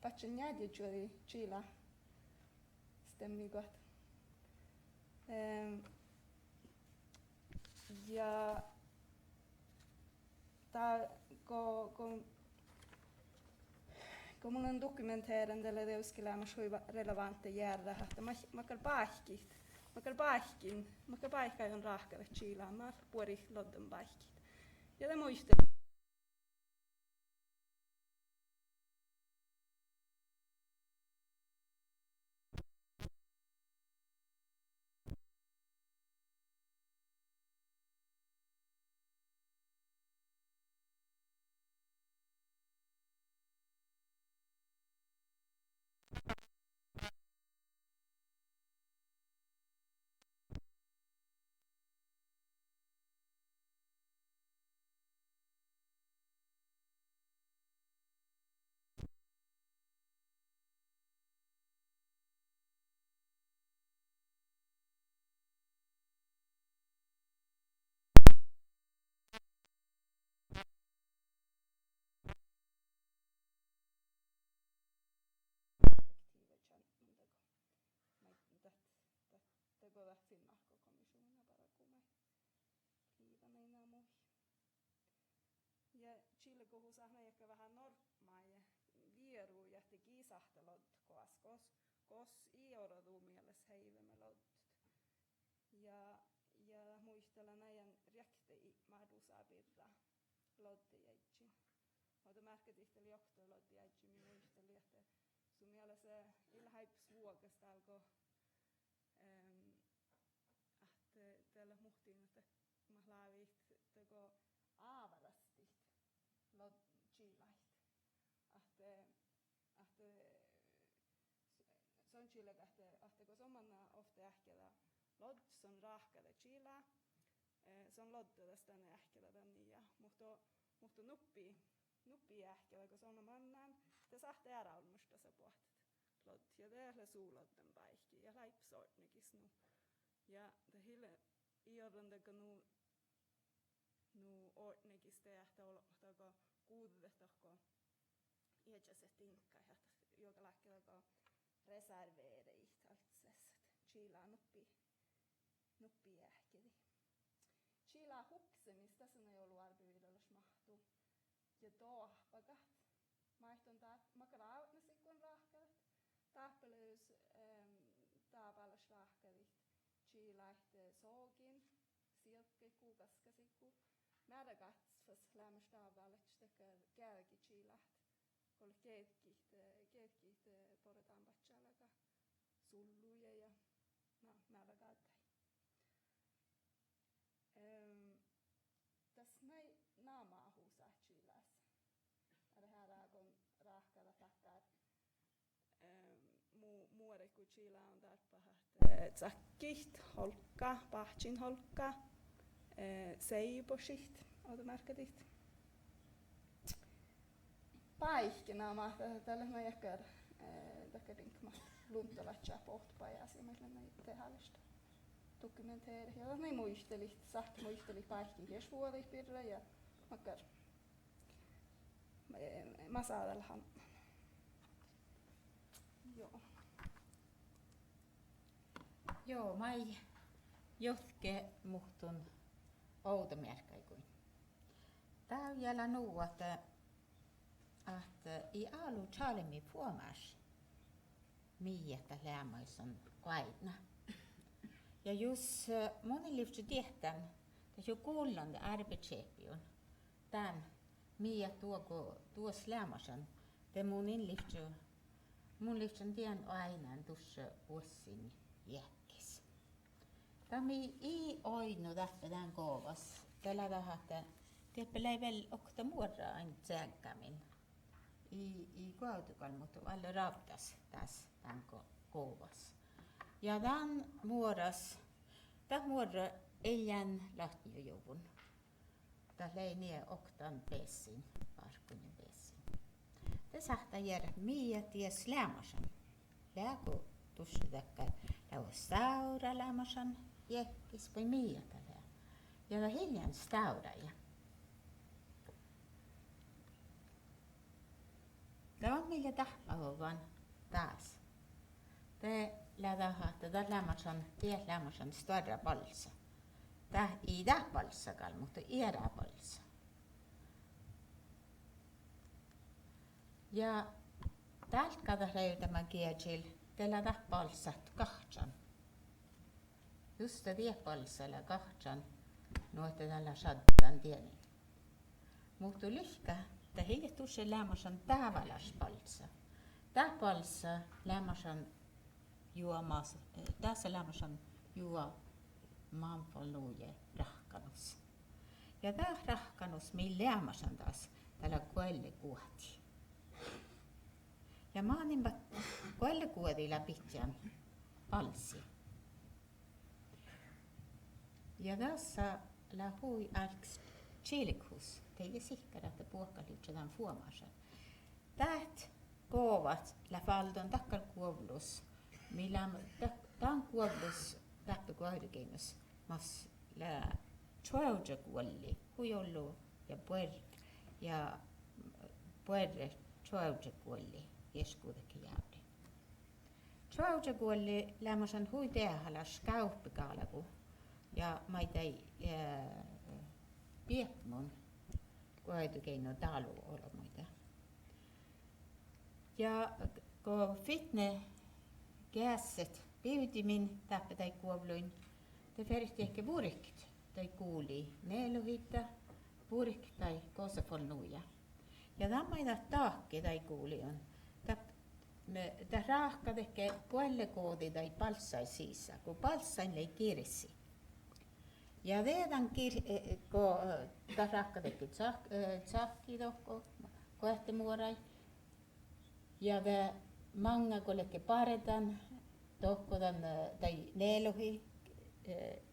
[SPEAKER 14] Patsen jädjätjuori Chiila stämmi gott. Ja tää kun mun on dokumenteeran tällä teuskelämässä hui relevante järjä, että makar paikka on rahkalle Chiilaan, mä puori lodden paikit. Ja tämä muistaa. kun husahna ehkä vähän normaa ja vieru jätti kiisahtelot kos iorodu mielessä heivemme loddut. Ja muistella näin rekti mahdusaa pirra loddi jäitsin. Mutta märkätihteli johto loddi jäitsin, minä muistelin, että sun mielessä ilhaips vuokasta alkoi, että tällä muhtiin, että mä laavit teko aavarasti chiilait. Se on chiilega, että kun sommanna ofta ähkellä lodd, se on rahkada chiilaa. Se on loddada tänne ähkellä tänne ja mutta nuppi ähkellä, kun se on mannaan, te saatte ära olmusta se pohtat. Lodd, ja täällä suulodden paikki, ja laipsortnikis nu. Ja det hille iorrandaka nu ordnikis te ähtä olmuhtako kuudettako iätsäset tinkka, joka lähkelako reserveereit, altsesset. Chiilaa nuppi ähkeli. Chiilaa huksemista sen ei ollut arviviidellos mahtuu. Ja tohpakat. Maihton makarautnasi kun rahkelet. Tahpeleys taapalas rahkelit. Chiilaitte soogin. Silkkiku, kaskasiku. Määräkatsvas lämmäs taapalets tekee kälki chiilaht. Kol keetkit poretaan patsalaka. Sulluja ja määräkaattai. Tässä näin naamaa huusaa chiilaassa. Det här on rahkalla takkar. Muori kun Chila on tarpahat tsakkit, holkka, pahtsin holkka, seiposit, oota märkätit. Paihkina tällä mä jäkär takarinkma luntalatsa pohtpajasi meillä näitä tehallista dokumenteeri. Ja näin muisteli paihkin kesvuori pirra ja makkar masaadallahan.
[SPEAKER 15] Joo, mai jotke muhtun outomärkäikuin. Tää on jäljellä nuu, että i alu chalemi puomas miettä lämmäisen aina. Ja jos moni lyfter tehtävän, det är kuullande arbetschepion, tämän miet tuos lämmäisen, det mun lyfter tien aina tuossa vuosin jäkkis. Tämä ei oinu täppään koovas. Tällä tahte teppelei väl okta muodra aina tsäkkämin. I kuautukal, mutta alle raaptas tässä tämän koovas. Ja tämän muodra ei jään lahtiojuvun. Tämä ei nie oktan pessin, parkunen pessin. Det saattaa jäädä miet ja slämasan. Lääkö tuossa takkar. Lääkö staura lämasan, jäkkis vai miet. Ja det hiljan stauraja. Det on millä tahpahuvan taas. Det lähtähätä där lämmasan, det lämmasan större balsa. Det i det balsakal, mutta era balsa. Ja täältä katsotaan tämä kielil, tällä det balsat kahtsan. Just det balsalla kahtsan, nuotte tällä saddan tieni. Mutta lyhkä, det hiljet tuossa lämmasan päiväläs balsa. Tämä balsa lämmasan juomas, tässä lämmasan juo maanpalluje rahkanus. Ja tämä rahkanus, millä lämmasan taas tällä kuelle kuoti. Ja mä oon kuelle kuoti läpitjän palsi. Ja tässä lähui alks chilikhus. Teille sikkar että puokkaliutsetaan fuomassa. Täät koovat läfaldon takkal kuovlus. Millä tämän kuovlus läppä kuohdukemus. Mas lää tjoauja kuolli. Huijollu ja puerre tjoauja kuolli. Jeskuudekin jaudi. Tjoauja kuolli lämmäsen huiteahalas kauppikaalaku. Ja maita piekmun koetukeino talu olomuita. Ja kun fitne käset pyytimin tappe tai kuovluin, te ferti ehkä burkt tai kuuli neeluhitta, burk tai kosafolnuja. Ja tammaita taakki tai kuuli on. Tämä raakka tekee kuellekoodi tai palsai siissa, kun palsain lei kirissi. Ja vedan kun tämä raakka tekee tsahki tohko, koehtimuorai. Ja tämä manga kun leke paretan, tohko tai neeluhi,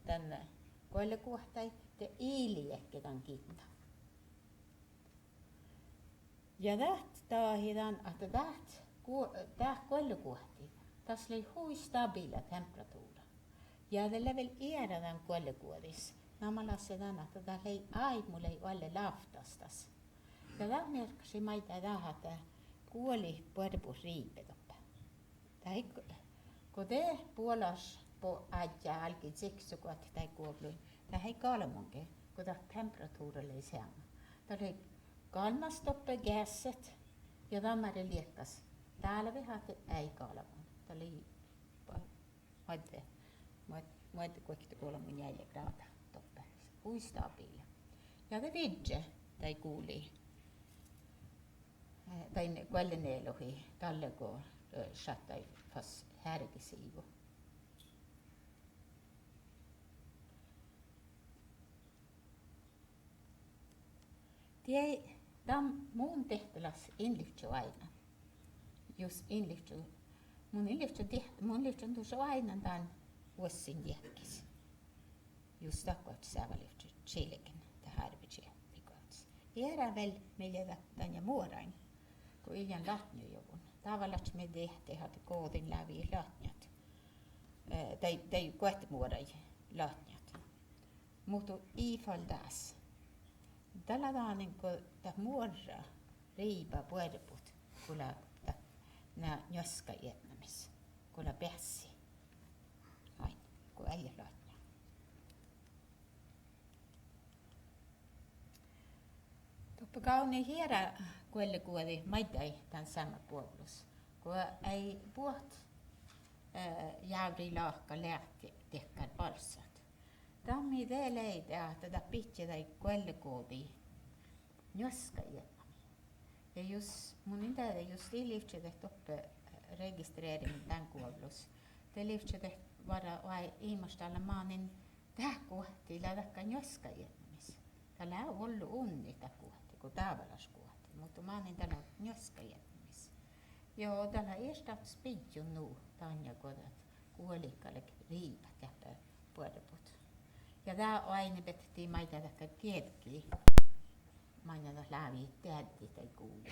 [SPEAKER 15] tämän kuellekuhtai, te iili ehkä tämän kitta. Ja tähtähidan, että täh kuellekuhti, tässä oli hui stabiila temperatuura. Ja tällä vielä iädään kuellekuodis, nämä lassetaan, että tämä ei aimu ei ole laftastas. Ja tämä merkasi maita tähän, että kuoli puolipus riipetoppe. Kun te puolas på adja alki tseksukat tai kuopluin, tämä ei kalmonke, kun tämä temperatuurille ei seama. Tämä oli kalmastoppe gasset ja tämä liekkas. Täällä vihaatte ei kalmon. Tämä oli muotti kuitenkin kolmun 4 graada toppe. Uistabiila. Ja det vidje tai kuuli. Tai kuelleneelohi talleko sattai fast härkisiivu. Tiei tam mun tehtäväs inlyhtsä aina. Jos inlyhtsä mun inlyhtsä tuossa aina tämän vuosin jäkkis. Just takot säävälyhtsä chileken ta harvitse pikots. Era väl meillä tän ja muorain. Kun iljan latnujovun. Tavallaan me tehtiin hat koodin läpi latnjat. Tai koehtimuorai latnjat. Mutta ifall das. Tällä taanin kun ta muorra riipa puedeput. Kulla nää njoska jätnämis. Kulla päässi. Aina, kun ei latnja. Tuppa kauni hiera kuellekuoli maidai tämän sama puolus. Kun ei puhut jävri laakka lähti tekkään palsat. Tammi te leitä, että tätä pitkä tai kuellekuoli njoska jätnämi. Ja jos mun inte just i livtjetet uppe registreringen tämän kuolus. Te livtjetet vara vai ilmastalla maanin tää kohti lähdakka njoska jätnämis. Tällä on ollut unnita kohti, kun tavallas kohti. Mutta maanin tällä njoska jätnämis. Joo, tällä erstat spidju nu tanja kodat kuolikalle riipat jäppä puoliput. Ja tää aina pettiin maita tätä kielkiä. Maina lävi tähti tai kuuli,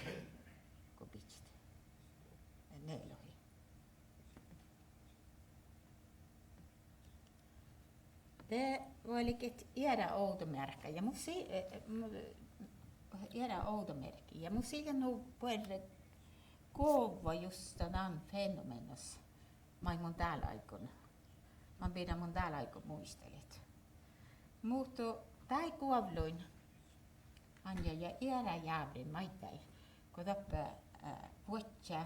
[SPEAKER 15] kun pitsit. Neelohi. Det var liket era outomärkä ja musi era outomärki ja musi nu puolre kova just tämän fenomenos. Mun täällä aikon. Mä pidän mun täällä aikon muistelit. Mutta tai kuovluin Anja ja era jävrin maitai, kun tappaa vuotsia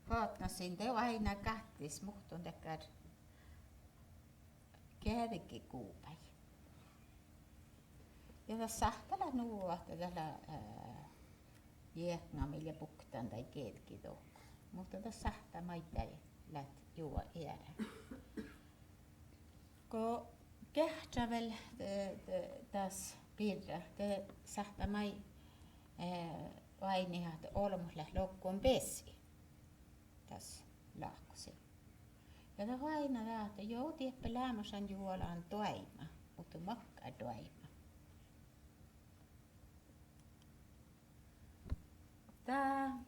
[SPEAKER 15] vaatnasin, te aina kahtis muhtun tekär kärkikuupäi. Ja tässä sahtala nuo, että tällä jäknamilla puktan tai kärkitoukku. Mutta tässä sahta maitai lät juo era. Kun kähtsävel taas pirra, te sahta mai ainihat olmusla lokkuun pesi tässä lahkosi. Ja te aina että joo tieppä lämmösen juolaan toima, mutta makkaa toima. Tää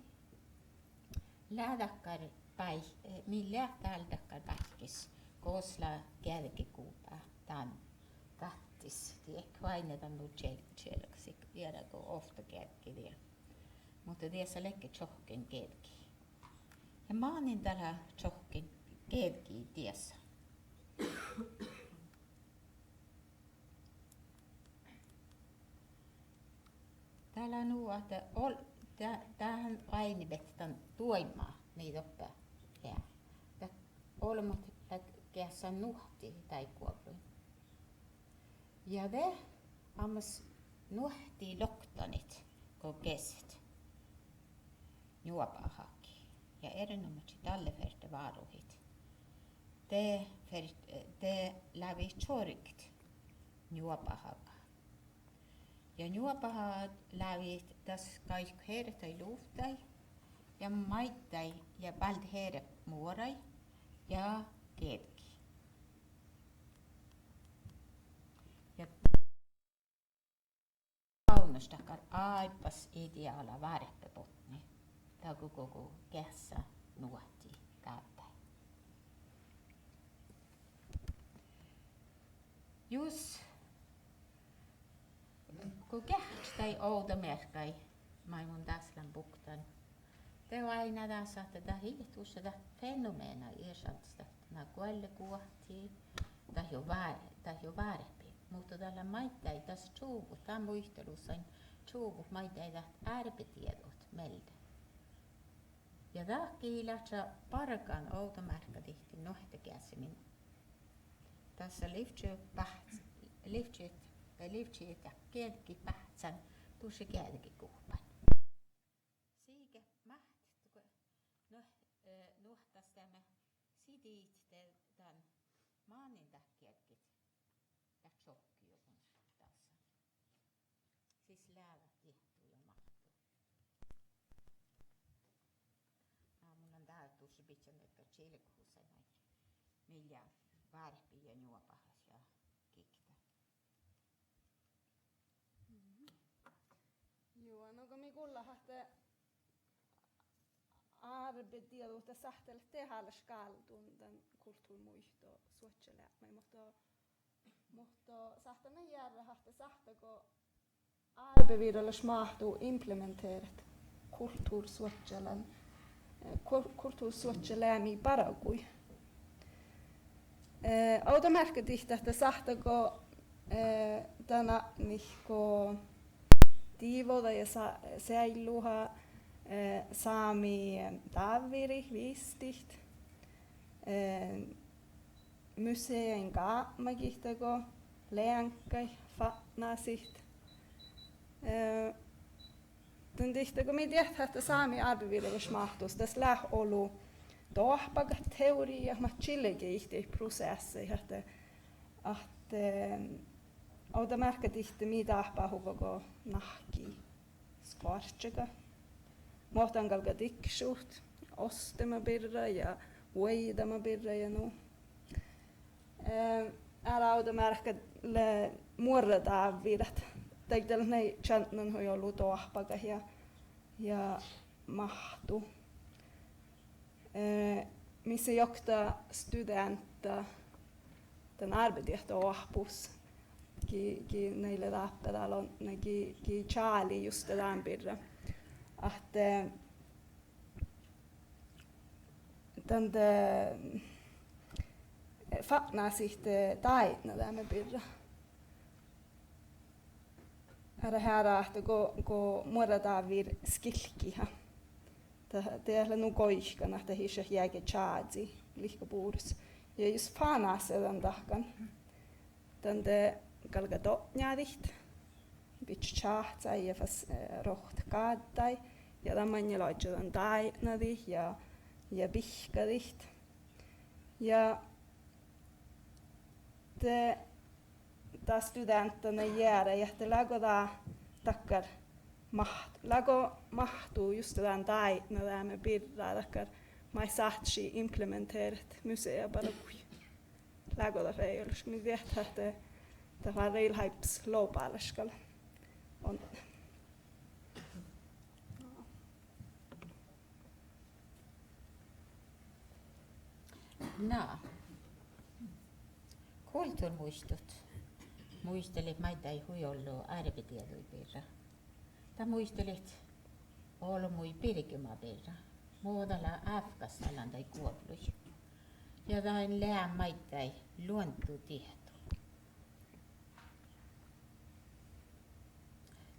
[SPEAKER 15] lähdakkar päih, millä täältäkkar päihkis, koosla kärkikuupaa tämän kattis. Tiedätkö ainetan nu tjelkäsi, tiedäkö ofta kärkiä. Mutta tässä lekke tjohken kärki. Ja maanin tällä tjohken kärki tiessä. täällä nuo, että tähän ainebettan tuimaa niitä oppaa. Ja olemme kässä nuhti tai kuopluin. Ja det ammas nuhti loktanit kun kesit. Juopahaki. Ja erinomaisesti talleferte vaaruhit. Te lävi chorikt juopahaka. Ja juopahat lävit tässä kaikki hertai luhtai ja maittai ja palt herre muorai ja ketki. Ja kaunastakar aipas ideala värppepotni. Tää koko kässä nuotti käyttäen. Jos kun kähtäi outomerkkai maailman täslän buktan, te aina tässä tätä hiihtuus sitä fenomeena iäsantista, na kuelle kuohtii, tai jo vääräpi. Mutta tällä maittai tässä tjuvu, tämä muistelussa on tjuvu maittai ärpetiedot meiltä. Ja tämä kiilähtsä parkaan outomerkkatihti nohtakäsimin. Tässä livtsyt ja kielki pähtsän tuossa kielki kuhpan. Sige maht nuhtastamme sidit tämän maanin kielkit ja tjokki on tässä. Siis läävät tihtuu ja mahtuu. Mun on täällä tuossa pitää että chilkuussa millä värpi ja juopahas ja kiktä.
[SPEAKER 14] Joo, no kun me kuulla hahte arbetieduutta sahtelle tehdä skaldun den kulttuurmuisto suotsele. Mutta sahtana järre hahte sahtako arbeviidelle smahtuu implementeerit kulttuursuotseleemi paragui. Automerkkatihtä, että sahtako tänä nihko tiivoda ja säiluha saami taviri vistiht museen kaamakihtako läänkai fatnasiht den tihtako me tiedät että saami arvivirus mahtus tässä läholu tohpaga teoria ma chillegi ihti prosessi että automerkkatihtä mitä ahpahuvako nahki skortsega mohtan kalga diksut ostema birra ja uidama birra ja no älä automerkkalle muorrata virat teikdel nei chantnan hoi ollut tohpaga ja mahtu missä jokta studenta den arbetehto ahpus ki neille rappedal on ki Charlie just det där birra att den fatna sitte taitna där med birra här att gå morada vir skilkiha det är nog goiskana att hisha jäge chaadzi lika burs ja just fana den dagen den det galgadotnjadit bich chaatsa ja fas roht kaadai ja tämän jaloitsen taitnadi ja bihkadit ja te ta studenterna gärna jättelagoda tackar lago mahtuu just den taitna där med birra tackar mai saatsi implementerat musea baragui lagoda reilusk mi vet että det var reil hypes lopalaskal on
[SPEAKER 15] No. Kulttuurmuistut. Muistelit maita ei hui ollut arvitiedoja pirra. Tai muistelit olmui pirkymä pirra. Muodalla Afgasalan tai kuoplui. Ja tain lää maita ei luontutieto.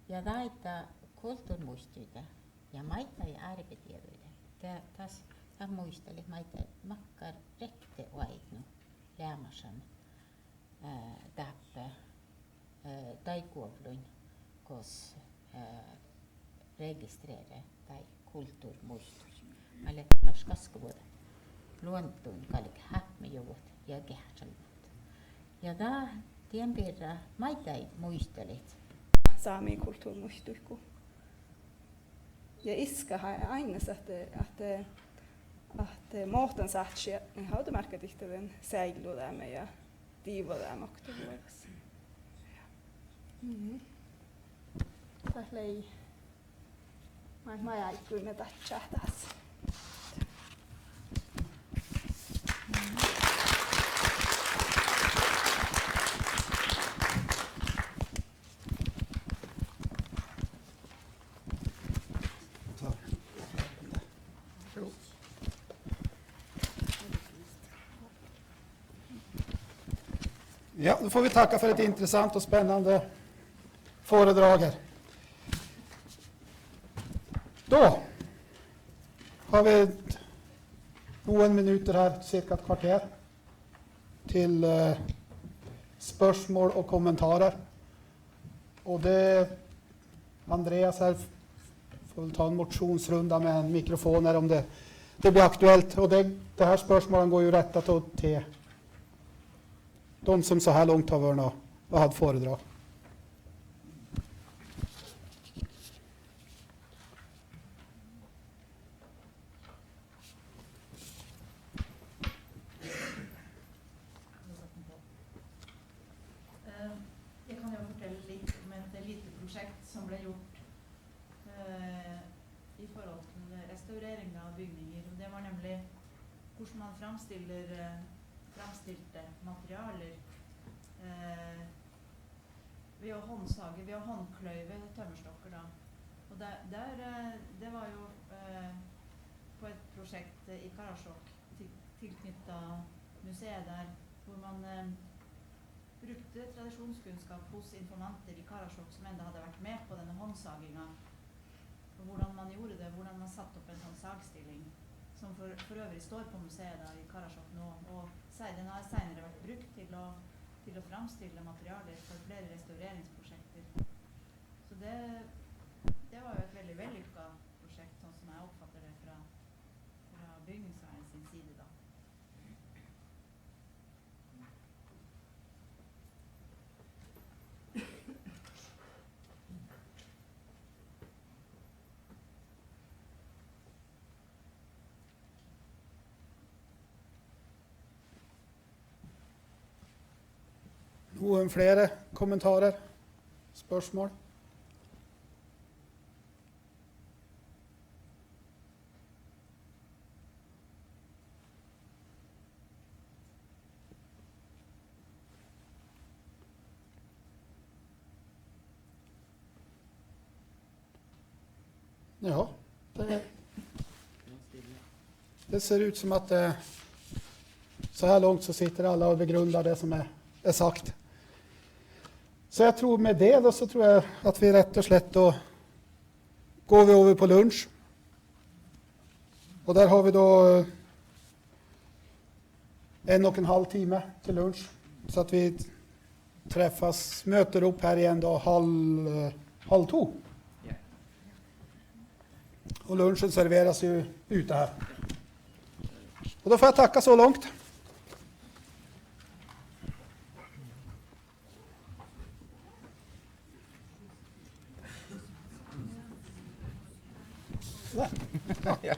[SPEAKER 15] Ja taita kulttuurimuistuita ja maita ja arvitieluita. Tämä muisteli maita makkar rekte oaitnu lämmäsen täppä taikuovluin kos registrere tai kulttuurimuistus. Mä lähtee kaskuvuoda luontuun kalik häpmijuut ja kehtsalmat. Ja tää tienpiirrä maita muistelit.
[SPEAKER 14] Saami kulttuurimuistuiku. Ja iskahan aina että mohtan saatsia ne hautamärkätihtävän säilytämme ja tiivotämme aktuaaliksi. Tässä ei mä jäi kyllä me tatsaa tässä.
[SPEAKER 4] Ja, då får vi tacka för ett intressant och spännande föredrag här. Då har vi några minuter här, cirka ett kvarter, till spörsmål och kommentarer. Och det Andreas här får väl ta en motionsrunda med en mikrofon här om det blir aktuellt. Och det här spörsmålen går ju rättat åt till de som så här långt har varit och hade föredrag.
[SPEAKER 6] Jeg kan jo fortelle litt om et lite prosjekt som ble gjort i forhold til restaurering av bygninger. Det var nemlig hvordan man framstilte materialer ved å håndsage, ved å håndkløyve tømmerstokker da. Og det var jo på et prosjekt i Karasjok tilknyttet museet der, hvor man brukte tradisjonskunnskap hos informanter i Karasjok som enda hadde vært med på denne håndsaginga. Og hvordan man gjorde det, hvordan man satte opp en sånn sagstilling, som for øvrig står på museet da, i Karasjok nå, og den har senere vært brukt til å framstille materialer for flere restaureringsprosjekter. Så det var jo et veldig vellykket prosjekt, sånn som jeg oppfatter det fra bygningsvernet sin side da.
[SPEAKER 4] Noen flere kommentarer, spørsmål? Ja, det ser ut som att så här långt så sitter alla och begrundar det som är sagt. Så jag tror med det då så tror jag att vi rätt och slätt då går vi över på lunch. Och där har vi då 1,5 timme till lunch. Så att vi möter upp här igen då halv 2. Och lunchen serveras ju ute här. Och då får jag tacka så långt.
[SPEAKER 5] Ja.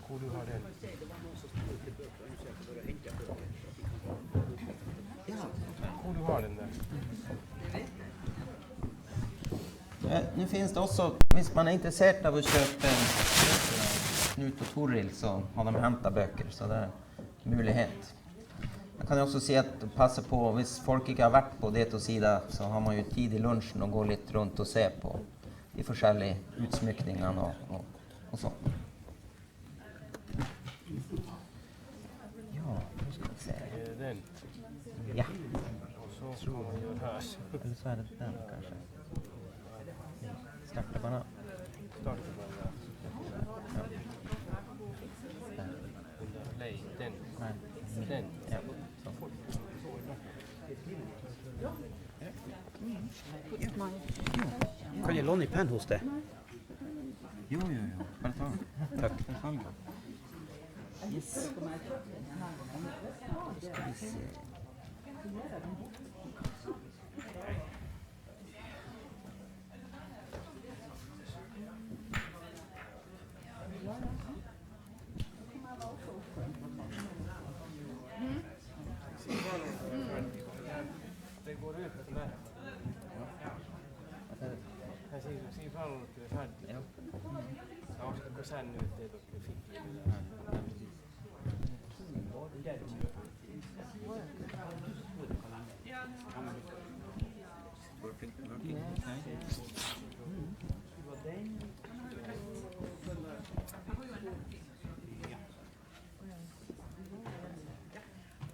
[SPEAKER 3] Hvor du har den? Hvor du har den där?
[SPEAKER 5] Nu finns det också, hvis man är intresserad av att köpa Knut och Toril så har de hämtat böcker, så det är en möjlighet. Jag kan också se att passa på, om folk inte har varit på det och sida så har man ju tid i lunchen att gå lite runt och se på de olika utsmyckningarna och sånt. Ja, nå skal vi se.
[SPEAKER 3] Den.
[SPEAKER 5] Ja.
[SPEAKER 3] Og så kan man gjøre her.
[SPEAKER 5] Eller så er det den, kanskje. Starter bare nå.
[SPEAKER 3] Starter bare der. Play, den.
[SPEAKER 5] Nei.
[SPEAKER 3] Den.
[SPEAKER 5] Ja, sånn.
[SPEAKER 8] Kan jeg låne en penn hos deg?
[SPEAKER 5] Jo. Bare ta den.
[SPEAKER 8] Takk.
[SPEAKER 5] Yes. Skal vi se.
[SPEAKER 3] Det går ut etter meg. Jeg sier fra når dere er ferdig.
[SPEAKER 5] Ja.
[SPEAKER 3] Ja, skal dere sende ut det dere fikk.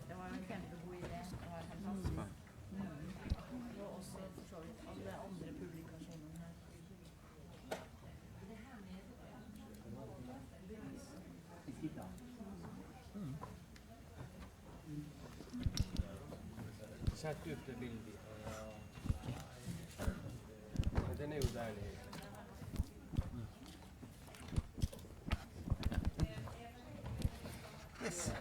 [SPEAKER 6] Det var en kjempegod idé. Det var fantastisk. Og også for så vidt alle andre publikasjoner her.
[SPEAKER 3] Sett ut det bildet. Den er jo der nede.
[SPEAKER 15] Yes.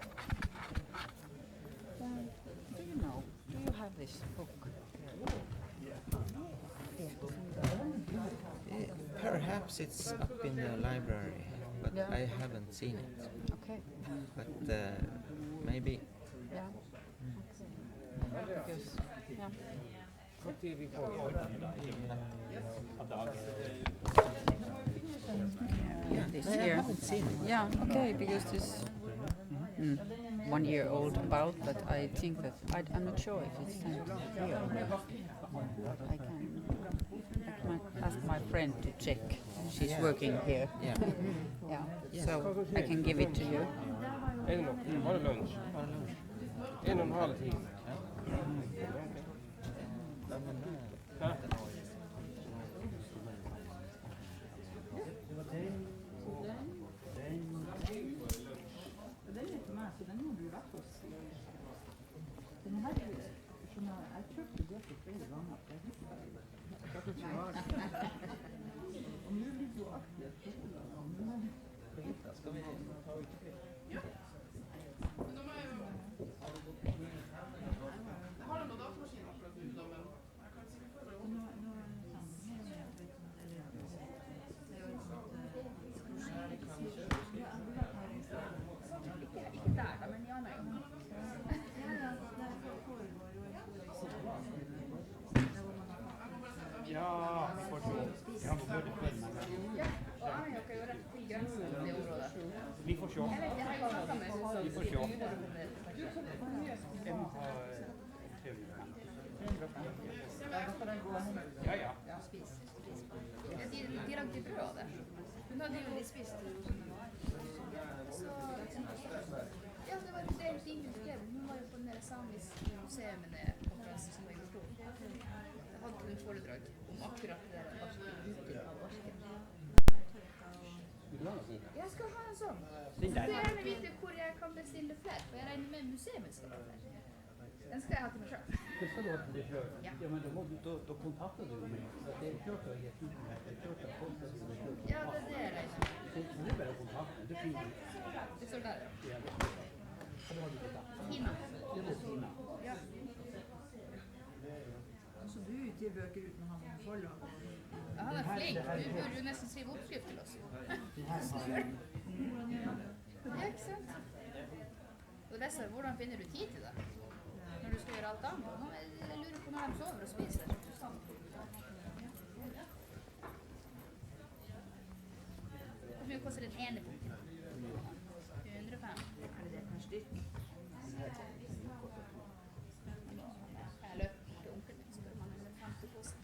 [SPEAKER 15] Do you know, do you have this book?
[SPEAKER 5] Perhaps it's up in the library, but
[SPEAKER 15] Yeah.
[SPEAKER 5] I haven't seen it.
[SPEAKER 15] Okay.
[SPEAKER 5] But maybe.
[SPEAKER 15] Yeah. Because, yeah.
[SPEAKER 3] Hvor tid vi får?
[SPEAKER 15] Yeah, this
[SPEAKER 5] No, I
[SPEAKER 15] year.
[SPEAKER 5] haven't seen it.
[SPEAKER 15] Yeah, okay, because this 1-year-old about, but I think that I'm not sure if it's here. I can ask my friend to check. She's
[SPEAKER 5] Yeah.
[SPEAKER 15] working here.
[SPEAKER 5] Yeah.
[SPEAKER 15] Yeah. So I can give it to you.
[SPEAKER 3] Er det nok? Bare lunsj? 1,5 time. Hæ?
[SPEAKER 10] Den er til meg, så den må du i hvert fall si. Den her, jeg kjøpte det for flere ganger, for jeg husker at det ikke var det. Og nå ligger jo alt i et kjøpte.
[SPEAKER 3] Ja, vi får se. Jeg har fått det før. Vi får se. Vi får se. Jeg må ha Ja, ja.
[SPEAKER 14] De lagde brød av det. Hun hadde jo litt spist det. Så, ja, det var det helt fint hun skrev. Hun var jo på den der samiske museumene-konferansen som var i Oslo. Da hadde hun foredrag om akkurat det der barken av barsken. Jeg skal ha en sånn. Så jeg vil gjerne vite hvor jeg kan bestille flere, for jeg regner med museet skal ha flere. Den skal jeg ha til meg selv.
[SPEAKER 8] Det skal du ha til deg selv?
[SPEAKER 14] Ja.
[SPEAKER 8] Ja, men da kontakter du meg. Det er kjørt og gitt ut med. Det er kjørt og postet og det er kjørt.
[SPEAKER 14] Ja, det er det jeg regner med.
[SPEAKER 8] Så det er bare å kontakte. Det finner du.
[SPEAKER 14] Det står der.
[SPEAKER 8] Ja, det står der. Hva har du til det?
[SPEAKER 14] Tina.
[SPEAKER 8] Det var Tina.
[SPEAKER 14] Ja.
[SPEAKER 10] Altså, du utgir bøker uten å ha noen forlag.
[SPEAKER 14] Ja, han er flink. Du burde jo nesten skrive oppskrift til oss. Ja, ikke sant? Og dessuten, hvordan finner du tid til det? Når du skal gjøre alt annet? Nå, jeg lurer på når de sover og spiser. Hvor mye koster den ene boken? 105. Er det det per stykk? Jeg løper til onkelen min, spør om han er 50 poser.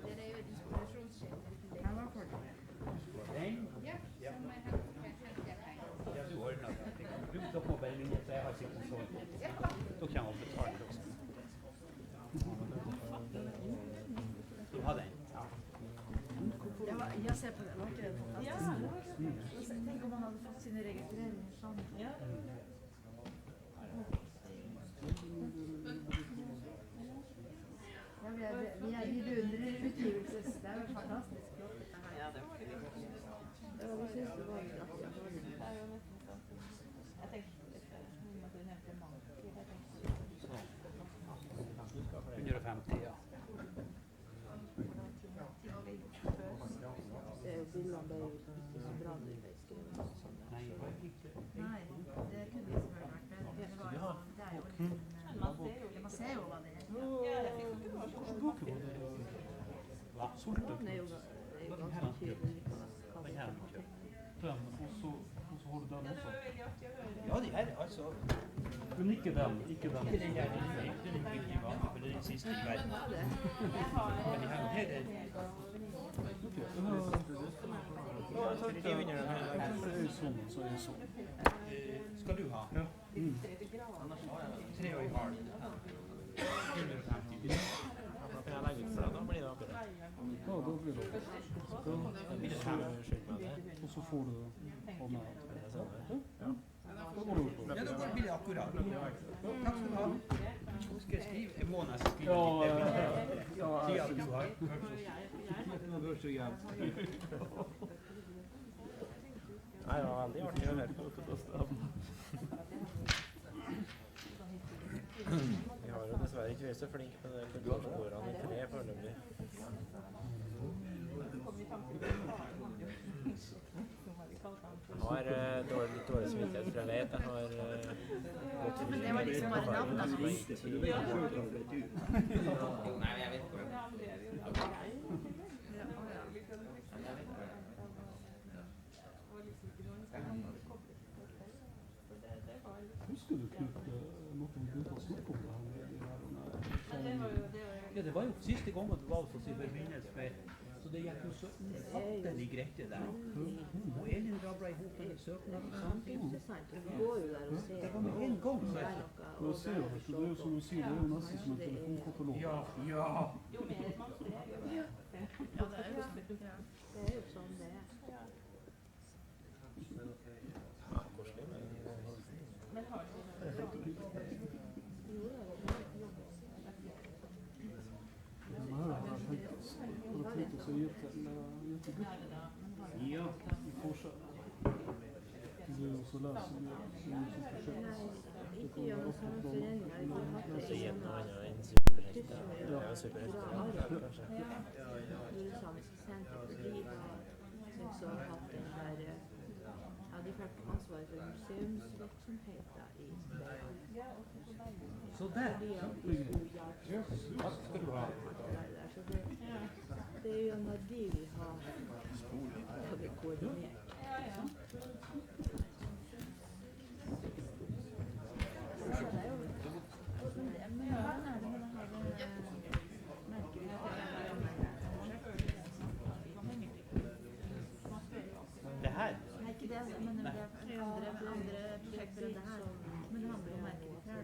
[SPEAKER 14] Det er jo
[SPEAKER 6] Var ikke det fantastisk? Tenk om han hadde fått sine registreringer sammen.
[SPEAKER 10] Ja.
[SPEAKER 6] Ja, vi beundrer utgivelses. Det er jo fantastisk flott dette her.
[SPEAKER 10] Ja, det var veldig kult.
[SPEAKER 9] Ja, vi synes det var en artig å ha det.
[SPEAKER 10] Det er jo nesten sant. Jeg tenkte litt om at du nevnte mange. Jeg tenkte
[SPEAKER 8] 150, ja.
[SPEAKER 9] Det er jo bildene ble jo ikke så bra når de ble skrevet.
[SPEAKER 8] Nei,
[SPEAKER 6] Nei, det kunne vi selvfølgelig vært. Det er jo liksom... Man ser jo hva det er.
[SPEAKER 10] ja, jeg fikk ikke bare
[SPEAKER 8] Hvordan boker var det? Hva?
[SPEAKER 9] Den er jo ganske tydelig hva
[SPEAKER 8] Den her
[SPEAKER 9] det
[SPEAKER 8] er den, og så har du den
[SPEAKER 10] Ja, det
[SPEAKER 8] også.
[SPEAKER 10] var veldig artig å høre.
[SPEAKER 8] Ja, de her, altså. Men ikke den. Ikke den her. Den er ikke vanlig, for det er den siste i verden.
[SPEAKER 10] Jeg har
[SPEAKER 8] Men de her er...
[SPEAKER 2] Jeg tror de vinner den her.
[SPEAKER 8] Jeg tror det er sånn, så er det sånn. Skal du ha? Ja. Annars har jeg 3 år i hard. 150.
[SPEAKER 2] Jeg legger ut fra da blir det akkurat.
[SPEAKER 8] Ja, da blir det og så får du ha med. Ja. Da blir det akkurat. Takk skal du ha. Skal jeg skrive? Jeg må nesten skrive litt. Ja, du har. Det var så jævlig.
[SPEAKER 2] Nei, det var veldig artig å høre på. Vi har jo dessverre ikke vært så flink med det kultursporene i 3 foreløpig. Jeg har litt dårlig smittighet, for jeg vet jeg har gått
[SPEAKER 6] Men det var liksom bare navn, da.
[SPEAKER 2] Nei, jeg vet ikke.
[SPEAKER 8] Husker du, Knut, noe vi begynte å snakke om det her? Ja, det var jo siste gangen du var hos oss i forbindelse med, så det gikk jo så ufattelig greit det der. Og Elin rabla i hop en søknad.
[SPEAKER 9] Interessant. Du går jo der og ser.
[SPEAKER 8] Det var med en gang.
[SPEAKER 9] Det er noe.
[SPEAKER 8] Du ser jo, det er jo som du sier, det er jo nesten som en telefonkatalog. Ja, ja.
[SPEAKER 10] Jo mer man ser, jo mer.
[SPEAKER 6] Ja, det er jo sånn det er.
[SPEAKER 2] Ja, korslig,
[SPEAKER 10] Men har du
[SPEAKER 8] Ja, vi fortsätter. Det är så läser vi
[SPEAKER 9] Ikke gjør noe sånn foreninger. Vi har hatt det
[SPEAKER 2] så
[SPEAKER 9] i
[SPEAKER 2] igjen
[SPEAKER 9] sånne
[SPEAKER 2] har en superhelt. Ja, en superhelt. Kanskje.
[SPEAKER 9] Nordsamiske senter, for de har også hatt den der, ja, de fikk ansvaret for museumsvirksomheten i Bergen.
[SPEAKER 8] Så der.
[SPEAKER 9] Takk
[SPEAKER 8] skal du ha.
[SPEAKER 9] Det er jo når de vi har koordinert.
[SPEAKER 8] Det her?
[SPEAKER 6] Nei, ikke det, men det er andre prosjekter enn det her. Men det handler om merketrær,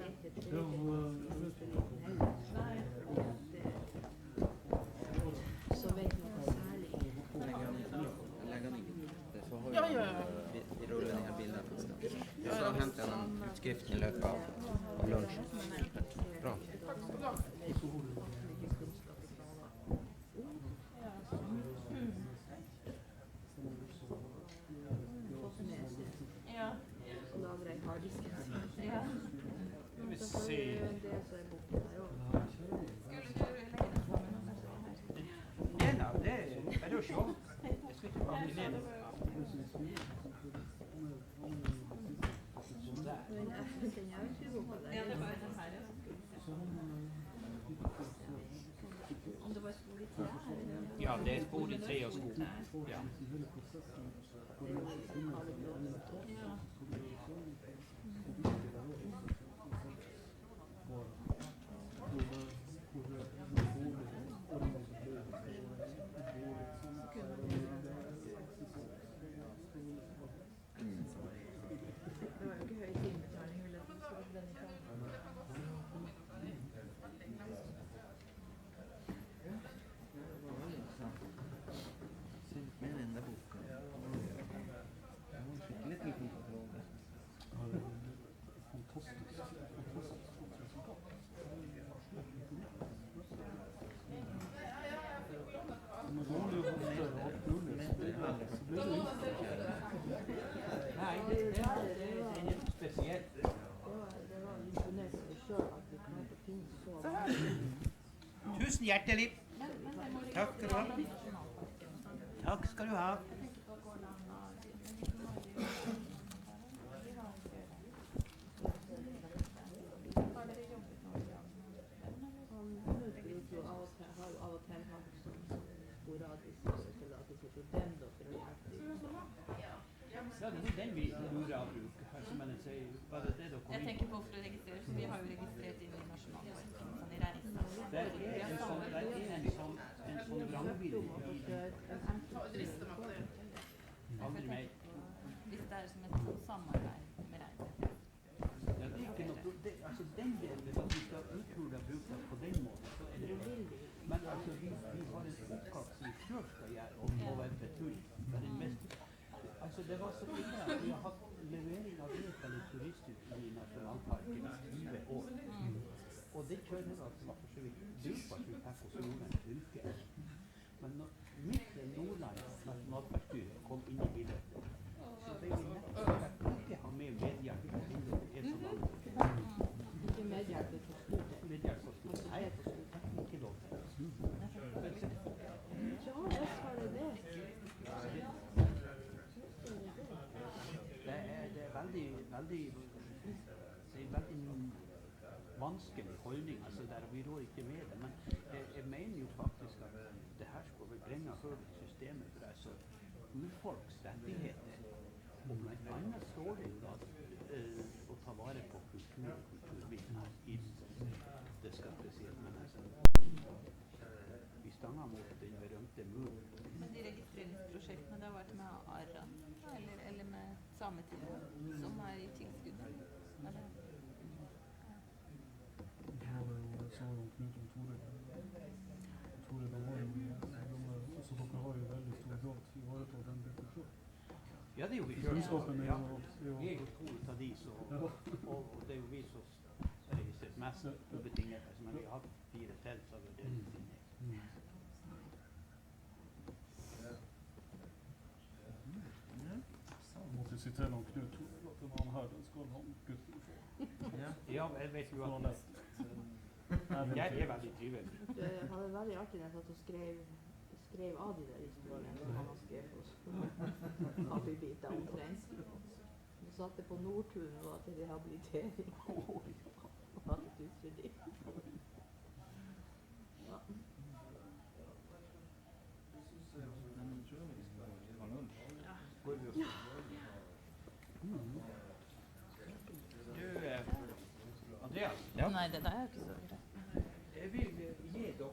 [SPEAKER 9] Så vet man særlig.
[SPEAKER 2] Legg den inn. Så har vi ruller de her bildene. Så henter jeg den utskriften i løpet av lunsjen. Bra.
[SPEAKER 10] Ja.
[SPEAKER 9] Og lagrer i harddisken.
[SPEAKER 10] Ja.
[SPEAKER 9] Så får vi jo en del som er borte der også.
[SPEAKER 10] Skulle du legge den fram med noen her?
[SPEAKER 8] Nei, det er bare å se. Jeg skal ikke bare ned.
[SPEAKER 9] Men den er jo ikke god på det.
[SPEAKER 10] Ja, det var den her, ja.
[SPEAKER 9] Om det var skole i tre her?
[SPEAKER 8] Ja, det er spor i 3 og sko. Ja.
[SPEAKER 9] Det var jo ikke høy timebetaling, vil jeg tro, så den ikke har.
[SPEAKER 2] Med den der boka.
[SPEAKER 8] Tusen hjertelig. Takk skal du ha. Takk skal du ha.
[SPEAKER 12] Ja, det er den vi lurer av bruk. Altså, men jeg sier, var det det dere kom
[SPEAKER 10] Jeg
[SPEAKER 12] inn
[SPEAKER 10] tenker på for å registrere, for vi har jo registrert inn i nasjonalbanken, sånn i regnskapet.
[SPEAKER 12] Det er en sånn vrangvilje aldri mer.
[SPEAKER 10] Hvis det er som et sånt samarbeid med regnskapet.
[SPEAKER 12] Ja, det er ikke noe, det, altså den delen, hvis vi skal uthule bruker på den måten, så er det men altså, vi har en oppgave som vi selv skal gjøre, og være betull. Det er den mest. Altså, det var så ille at vi har hatt levering av det til turistutstyr i nasjonalparken i 20 år. Og det kjører altså var for så vidt brukbart vi fikk hos Nordland fylke. Men når midt i Nordland nasjonalparkstyre kom inn i bildet, så ble vi nettopp ikke ha med medhjelp til det er så langt.
[SPEAKER 9] Ikke medhjelp til skolen.
[SPEAKER 12] Medhjelp på skolen. Nei, ikke lov til.
[SPEAKER 9] Ja, jeg har det.
[SPEAKER 12] Det er veldig vanskelig holdning, altså der vi rår ikke med det, men jeg mener jo faktisk at det her skal vi bringe høyre systemet for altså urfolks rettigheter. Og blant annet står det jo at å ta vare på kulturminner i det skal spesielt, men altså vi stanger mot den berømte muren.
[SPEAKER 10] Men de registreringsprosjektene det har vært med ARA, eller med Sametinget, som er i tilskudd. Eller?
[SPEAKER 16] Så har de Knut og Tore. Tore, de har jo, altså dere har jo veldig stor grad til å ivareta den biten selv.
[SPEAKER 12] Ja, det er jo vi selv. Ja, vi er jo to av de, og det er jo vi som registrerer mest ubetinget, men vi har hatt 4 til, så det er litt inne.
[SPEAKER 16] Jeg måtte sitere om Knut Tore, at det var han her, den skal han gutten få.
[SPEAKER 12] Ja, jeg vet jo at jeg er veldig trivelig.
[SPEAKER 9] Det var veldig artig når jeg satt og skrev av de der historiene som han har skrevet hos Abibita omtrent. Så satt det på Nordtun og var til rehabilitering. Og hadde et utstyr. Ja.
[SPEAKER 12] Andreas?
[SPEAKER 10] Nei, det der er ikke så greit.
[SPEAKER 12] Jeg vil gi dere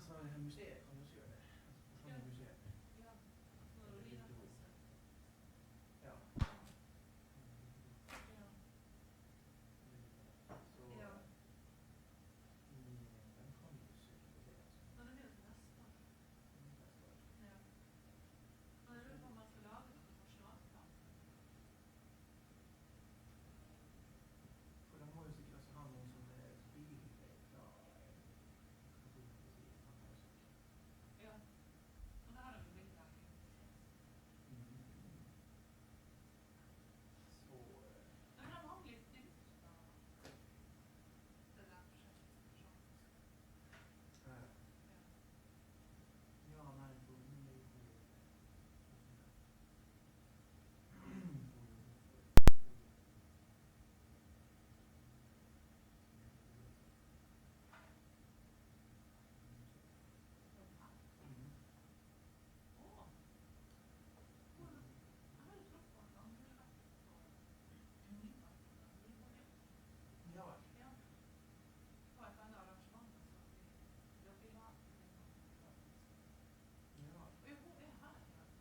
[SPEAKER 7] Altså, museet kan jo også gjøre det. Altså, Porsanger-museet.
[SPEAKER 10] Ja.
[SPEAKER 7] Det er litt behov. Ja. Så
[SPEAKER 10] Ja.
[SPEAKER 7] den kan jo søke på det, altså.
[SPEAKER 10] Men det blir jo til neste år. Ja. Men jeg lurer på om man skal lage noen nasjonalplan.
[SPEAKER 7] For de må jo sikkert også ha noen sånne biler fra
[SPEAKER 10] Ja. Og det har de jo bilder av.
[SPEAKER 7] Så
[SPEAKER 10] Men de mangler litt nytt da. Det der prosjektet.
[SPEAKER 7] ja, nei, for hun er jo Ja vel.
[SPEAKER 10] Ja. På et annet arrangement så vi jobber i lag.
[SPEAKER 7] Ja.
[SPEAKER 10] Og jo, hun er her.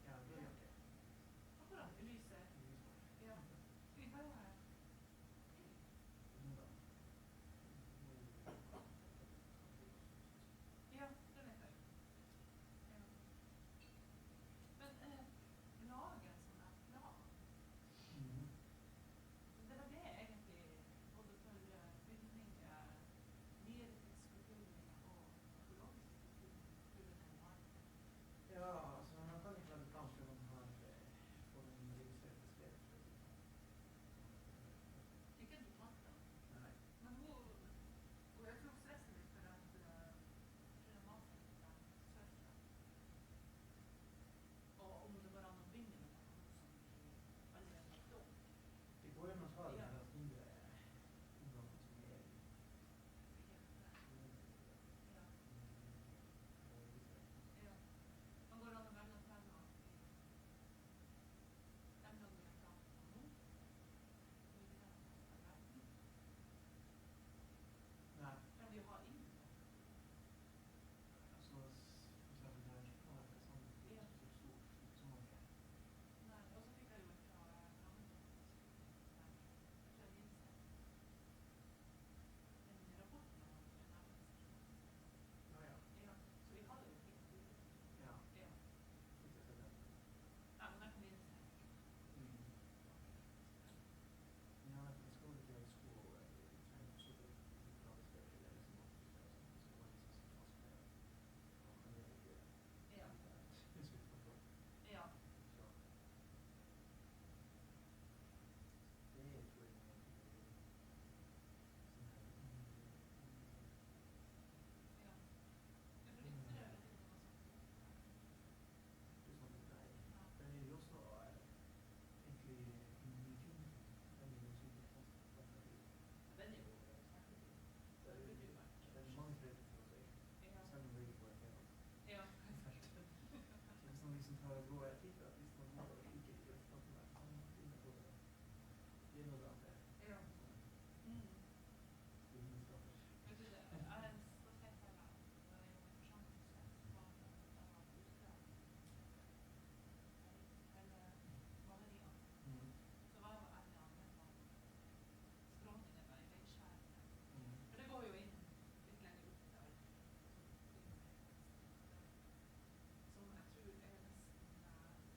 [SPEAKER 7] Ja, det er det.
[SPEAKER 10] Akkurat i lyset. Ja. Vi bare Ja, det vet jeg. Ja. Men lage en sånn her plan. Det var det egentlig, både for bygninger, nyhetskulturen og økologisk kulturen.
[SPEAKER 7] Ja, altså man kan ikke lage plan før man har fått en registrert beskrevet.
[SPEAKER 10] Ikke du platta.
[SPEAKER 7] Nei.
[SPEAKER 10] Men hun jeg tror hun stresser litt for at maten er søt. Og om det går an å begynne med noe som vi allerede har gjort.
[SPEAKER 7] Det går jo an å ta det
[SPEAKER 10] Ja.
[SPEAKER 7] med mindre områder som er
[SPEAKER 10] Ja. Ja. Man går an å velge temaer emner vi har pratet om nå. Og vi har pratet om verden.
[SPEAKER 7] Nei.
[SPEAKER 10] Kan vi jo ha inn det?
[SPEAKER 7] Altså, for eksempel der kan det være sånn
[SPEAKER 10] Ja.
[SPEAKER 7] stort som man er.
[SPEAKER 10] Nei, og så fikk jeg jo fra Ragnar. Jeg tror jeg minst den rapporten om
[SPEAKER 7] Ja, ja.
[SPEAKER 10] Ja, så vi hadde jo fint bilde.
[SPEAKER 7] Ja.
[SPEAKER 10] Ja.
[SPEAKER 7] Fikk jeg se den?
[SPEAKER 10] Ja, men der kan vi innse.
[SPEAKER 7] Ja, jeg skal jo ikke være sko og trenger også det lokalstedet eller liksom at det skal være liksom fast med og kan gjøre det.
[SPEAKER 10] Ja.
[SPEAKER 7] Det skal vi få.
[SPEAKER 10] Ja.
[SPEAKER 7] Så. Det tror jeg er sånn her.
[SPEAKER 10] Ja. Det blir litt trøvelig.
[SPEAKER 7] Den er jo også egentlig mye fin. Den er jo sikkert fast.
[SPEAKER 10] Den er jo kjempefin. Så det burde jo vært.
[SPEAKER 7] Det er mange flere for å si.
[SPEAKER 10] Ja.
[SPEAKER 7] Selv om det ikke bare er tema.
[SPEAKER 10] Ja.
[SPEAKER 7] Så hvis man liksom tar og går jeg titter, hvis man går og kikker i restene der, så kan man finne på det. Det er noe det andre.
[SPEAKER 10] Ja. Mm.
[SPEAKER 7] Det er mye skaper.
[SPEAKER 10] Vet du det, jeg skal se for meg når jeg var i forsamlingshus, var det da var huskrav. Eller maleriene. Så var jo en av dem skråningene i veiskjærene. For det går jo inn litt lenger opp der. Som jeg tror er nesten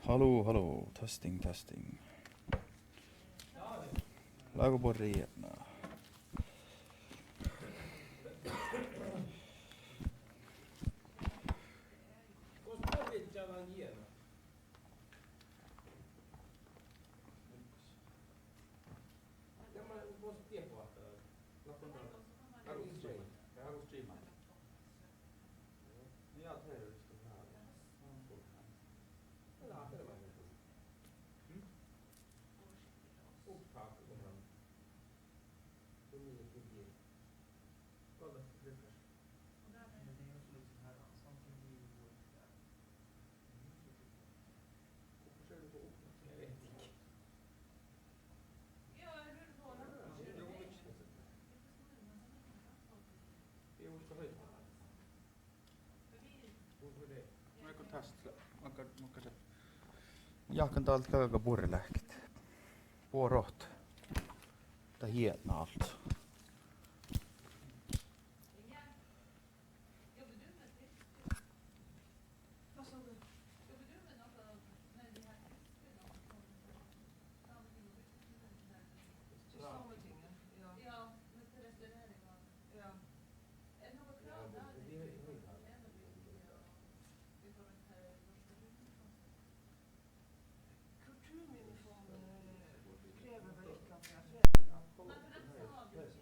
[SPEAKER 1] Hallo, hallo. Testing, testing. Lagoborrietna. Jakan täältä käydä burlähkit. Puorot. Tai hietna allt.
[SPEAKER 9] Kulturminnefondet krever vel ikke at vi har fredag?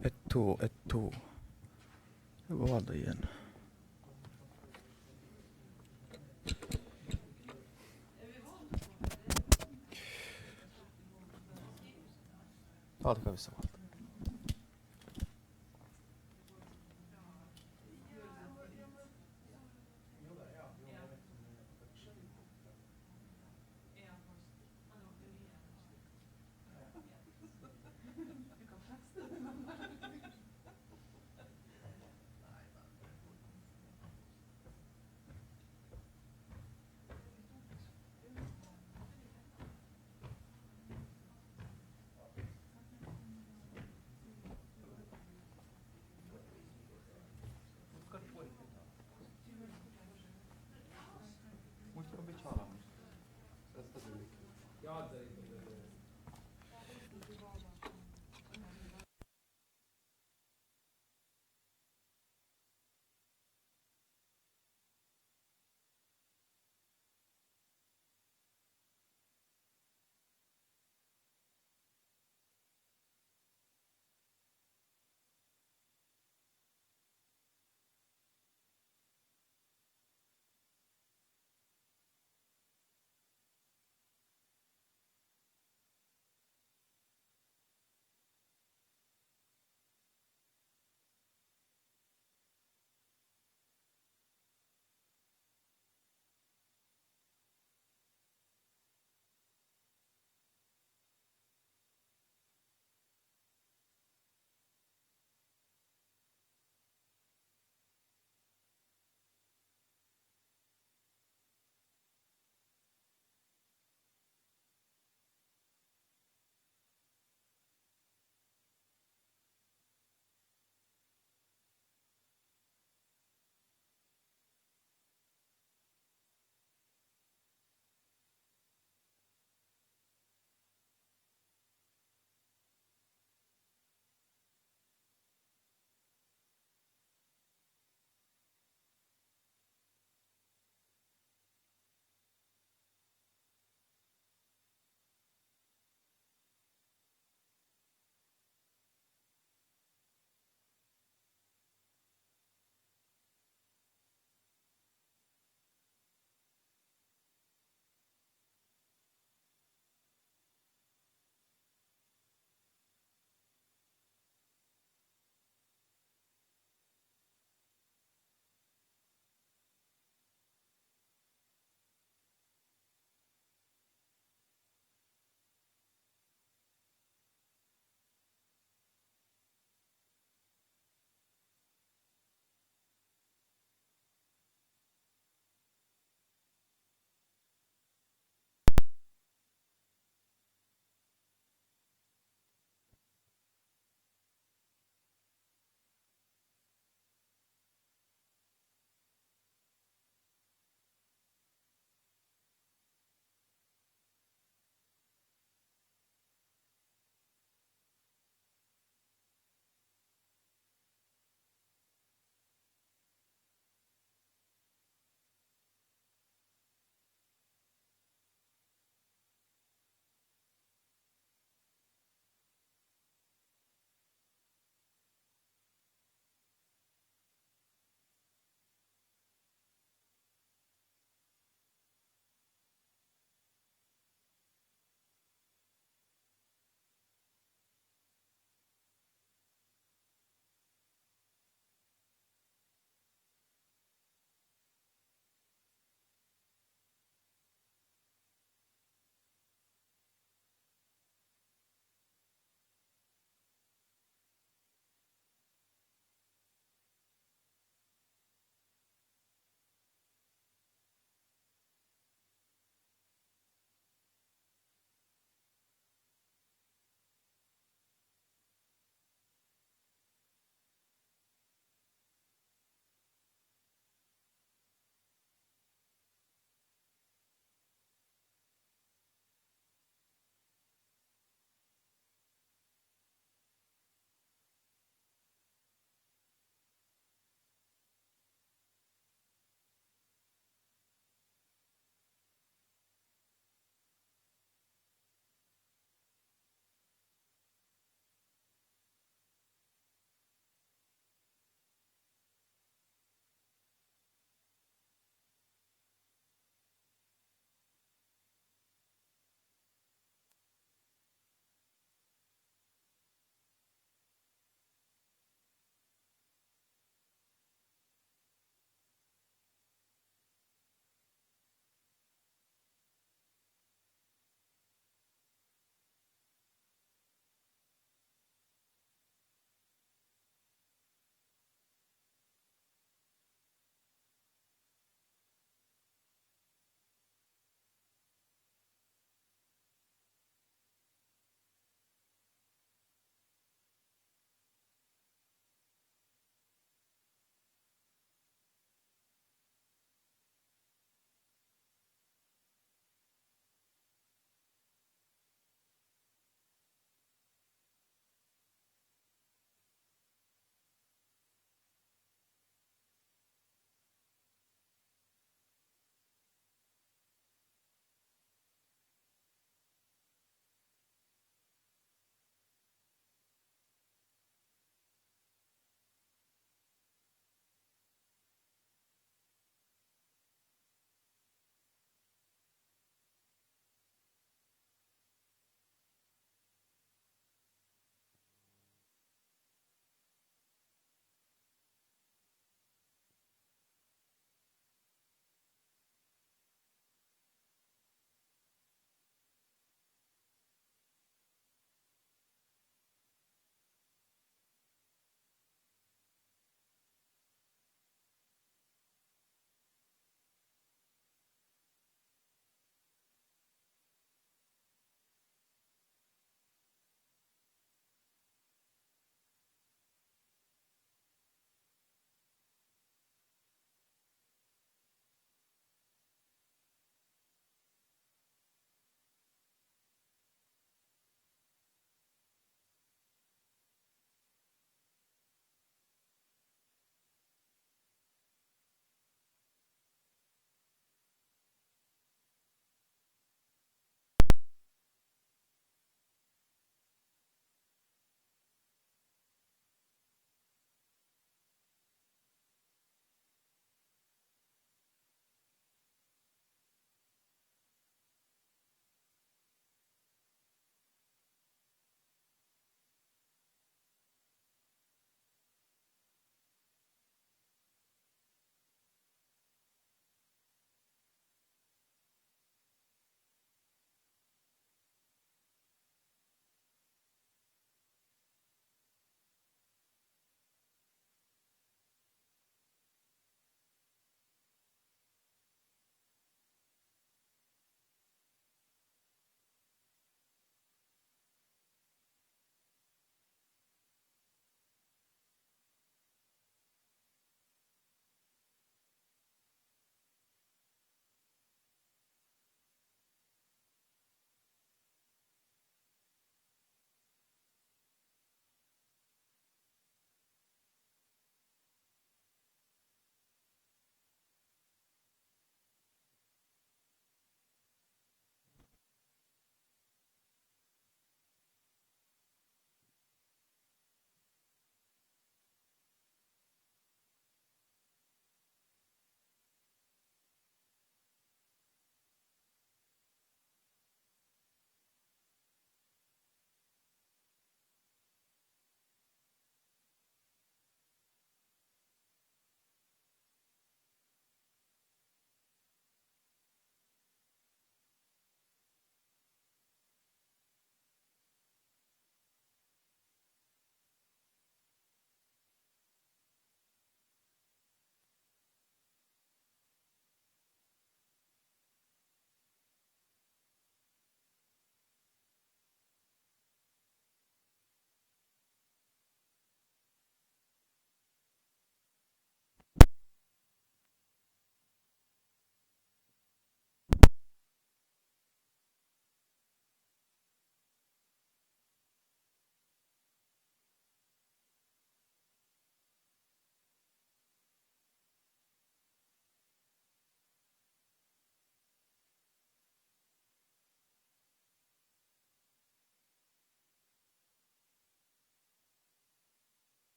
[SPEAKER 4] 1, 2, 1, 2. Hva var det igjen? Ja, det kan vi se.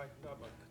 [SPEAKER 3] paikkaa.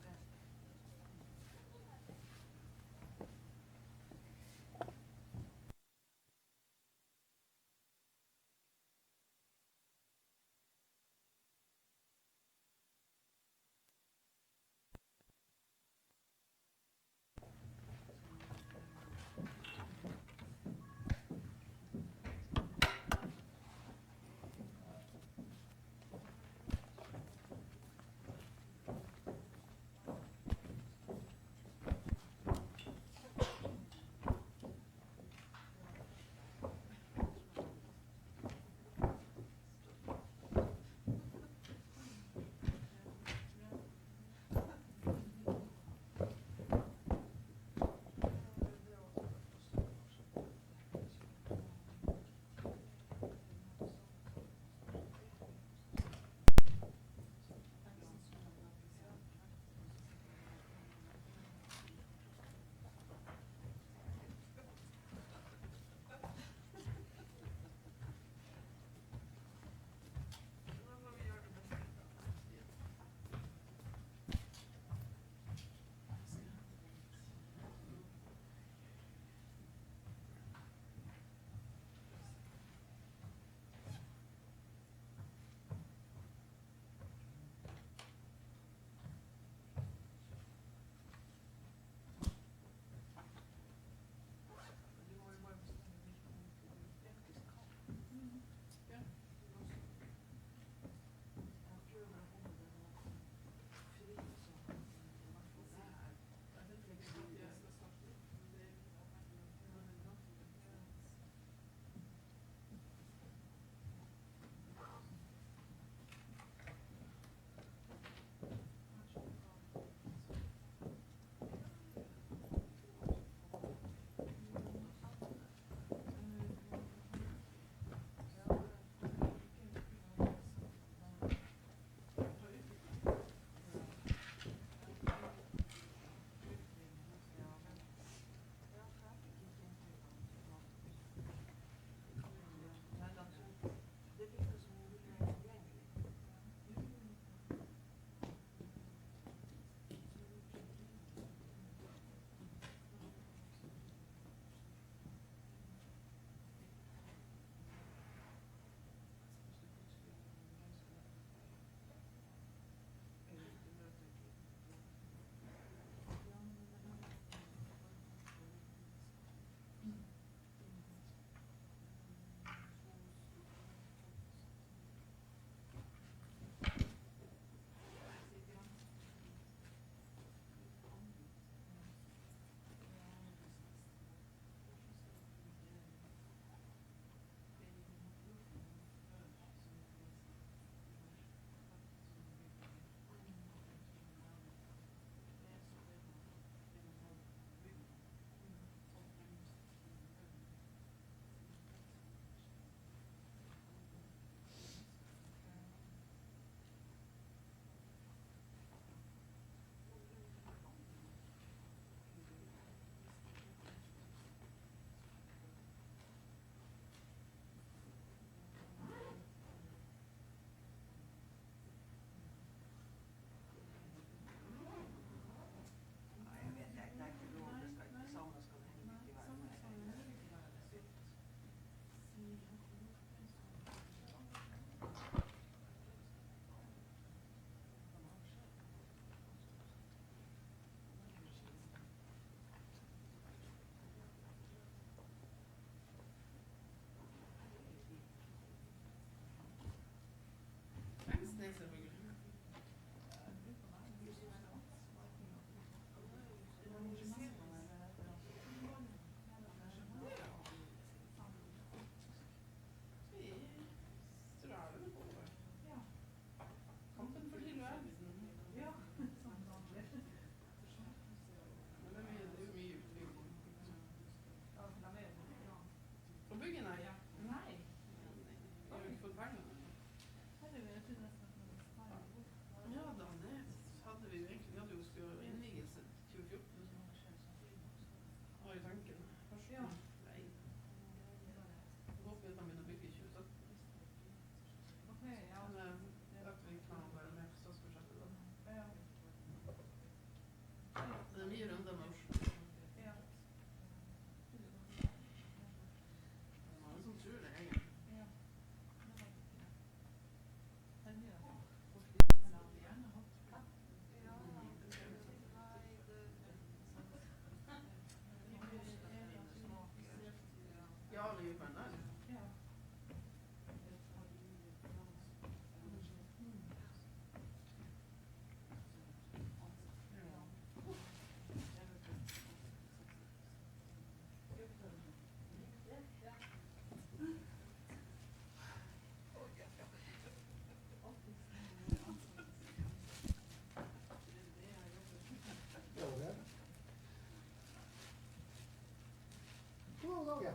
[SPEAKER 4] Ja.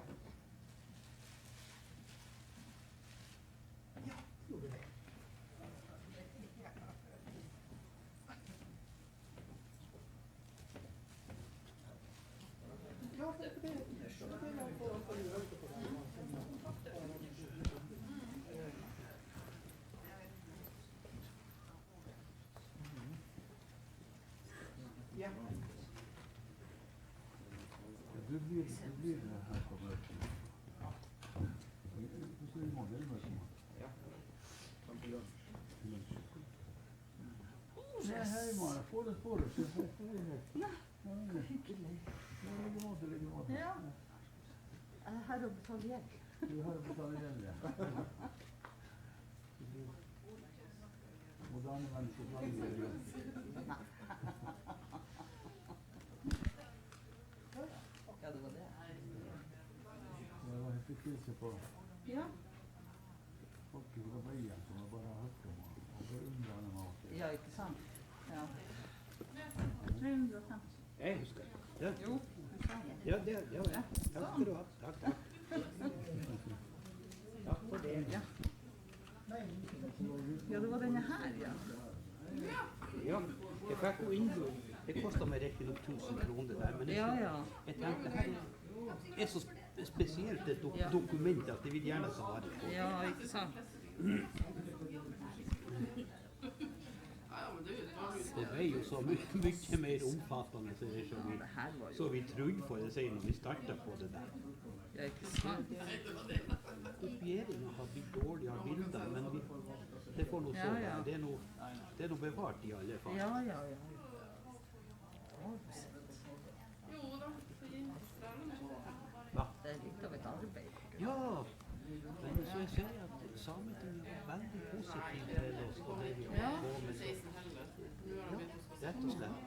[SPEAKER 4] Ja, gjorde det. Ja, det er det. Ja.
[SPEAKER 13] Du blir her på møtet. Du skal i modellmøte.
[SPEAKER 2] Ja. Kom til lunsj.
[SPEAKER 13] Nei, hei, Mara. Få det på deg.
[SPEAKER 10] Nei, så hyggelig. Ja. Jeg er her og betaler gjeld.
[SPEAKER 13] Du er her og betaler gjeld, ja. Moderne mennesker betaler gjeld.
[SPEAKER 10] Ja, det var det.
[SPEAKER 13] Det var helt bekymret på
[SPEAKER 10] Ja.
[SPEAKER 13] folk fra byen som har bare hørt om og beundret dem av.
[SPEAKER 10] Ja, ikke sant? Ja. 350.
[SPEAKER 8] Jeg husker det.
[SPEAKER 10] Jo, du sa det.
[SPEAKER 8] Ja, takk skal du ha. Takk. Takk for det.
[SPEAKER 10] Ja. Ja, det var denne her, ja.
[SPEAKER 8] Ja, jeg fikk jo innbud. Det kostet meg rett nok 1000 kroner der, men jeg tenkte her er så spesielt et dokument at jeg vil gjerne ta vare på.
[SPEAKER 10] Ja, ikke sant?
[SPEAKER 8] Det ble jo så mye mer omfattende så vi trodde for det seg når vi startet på det der.
[SPEAKER 10] Ja, ikke sant?
[SPEAKER 8] Kopieringen har blitt dårligere bilder, men det får noe så være. Det er noe bevart i alle fall.
[SPEAKER 10] Ja.
[SPEAKER 8] Hva?
[SPEAKER 10] Det er litt av et arbeid.
[SPEAKER 8] Ja, men så jeg ser at Sametinget var veldig positivt til oss og det vi har på med. Rett og slett.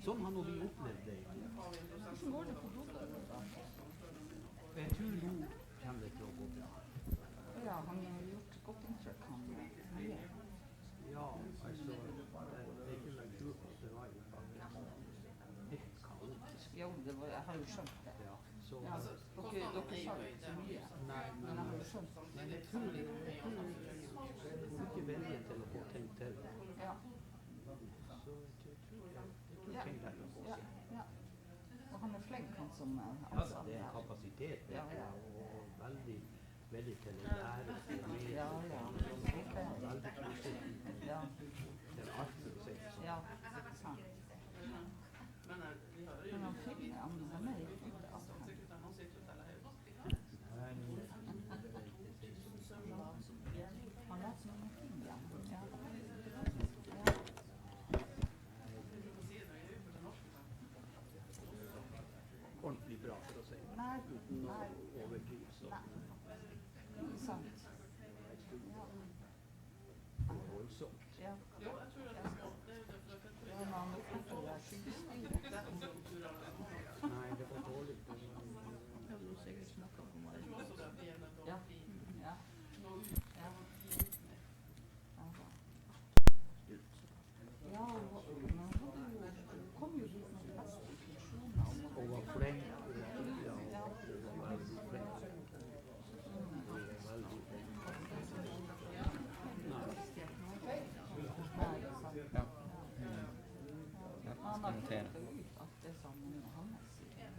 [SPEAKER 8] Sånn har nå vi opplevd det.
[SPEAKER 10] Hvordan går det på bloddet?
[SPEAKER 8] Jeg tror nå kommer det til å gå bra.
[SPEAKER 10] Ja, han har gjort godt inntrykk, han.
[SPEAKER 8] Ja, altså, det er ikke lagt ut på at det var jo faktisk helt kaotisk.
[SPEAKER 10] Jo, jeg har jo skjønt det.
[SPEAKER 8] Ja, så...
[SPEAKER 10] Ja, dere sa jo ikke så mye, men jeg har jo skjønt det.
[SPEAKER 8] Men jeg tror ikke viljen til å få ting til.
[SPEAKER 10] Ja.
[SPEAKER 8] Så jeg tror ting der å gå seg.
[SPEAKER 10] Ja. Og han er flink, han som
[SPEAKER 8] Ja, det er kapasitet, det er og veldig til å lære og mer.
[SPEAKER 10] Ja.
[SPEAKER 8] Veldig positivt.
[SPEAKER 10] Ja.
[SPEAKER 8] Det er alt for å si det sånn.
[SPEAKER 10] Ja, ikke sant. Men han finner, han er ikke ute av det. Han leser noen ting, ja.
[SPEAKER 8] Ordentlig bra for å si.
[SPEAKER 10] Nei.
[SPEAKER 8] Overdrivelse.
[SPEAKER 10] Ikke sant.
[SPEAKER 8] Voldsomt.
[SPEAKER 10] Ja. Ja, men han oppfatter det skyggestyret.
[SPEAKER 8] Nei, det var dårlig.
[SPEAKER 10] Ja, du har sikkert snakket om det. Ja. Ja, men hun kom jo hit med beste intensjoner.
[SPEAKER 8] Og var flink. Ja, veldig flink. Veldig flink.
[SPEAKER 10] Han har funnet ut at det som Johannes sier.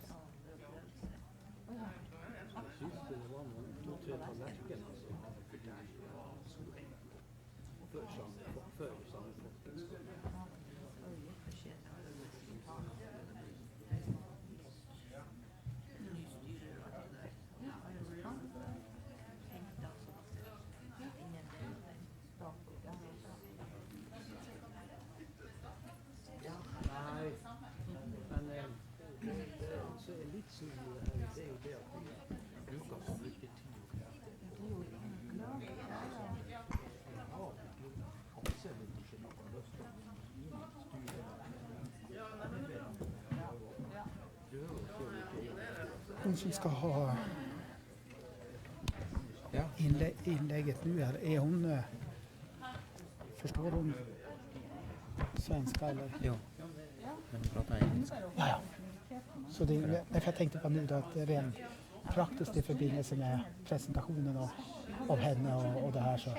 [SPEAKER 8] Jeg synes det var noen 2-3 tallerkener som hadde fortalt før sammenfolkens skole. Nei, men det så er litt sånn det er jo det at vi bruker så mye tid og krefter.
[SPEAKER 4] Hun som skal ha innlegget nu här, är hon, förstår hon svenska eller?
[SPEAKER 2] Jo, men hon pratar engelska.
[SPEAKER 4] Ja. Så därför jag tänkte på nu då att det är rent praktiskt i förbindelse med presentationen av henne och det här, så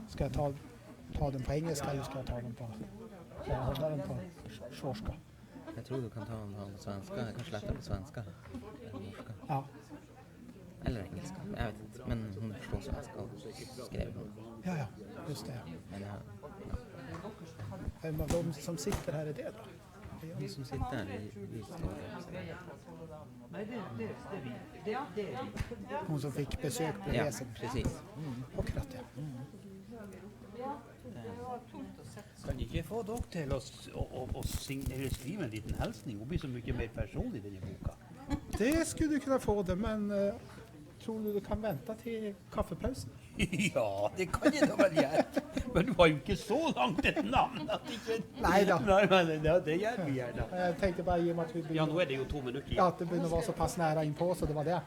[SPEAKER 4] ska jag ta den på engelska eller ska jag ta den på hålla den på svorska?
[SPEAKER 2] Jag tror du kan ta den på svenska, kanske lättare på svenska än norska.
[SPEAKER 4] Ja.
[SPEAKER 2] Eller engelska, jag vet inte. Men hon förstår svenska och skrev hon.
[SPEAKER 4] Ja, just det.
[SPEAKER 2] Men
[SPEAKER 4] de som sitter här är det då?
[SPEAKER 2] De som sitter här i står.
[SPEAKER 12] Nej, det är vi.
[SPEAKER 4] Hon som fick besök på
[SPEAKER 2] Ja,
[SPEAKER 4] resan.
[SPEAKER 2] precis.
[SPEAKER 4] Och kratt,
[SPEAKER 8] Kan ikke få dere til å skrive en liten hälsning? Hun blir så mye mer personlig i denne boka.
[SPEAKER 4] Det skulle du kunna få det, men tror du kan vänta till kaffepausen?
[SPEAKER 8] Ja, det kan jeg da vel gjøre. Men du har jo ikke så langt et navn at ikke...
[SPEAKER 4] Nei da.
[SPEAKER 8] Nei, men det gjør vi gjerne.
[SPEAKER 4] Jag tänkte bara i och med att vi
[SPEAKER 8] Ja, nå er det jo 2 minutter igjen.
[SPEAKER 4] Ja, att det börjar vara så pass nära in på, så det var det.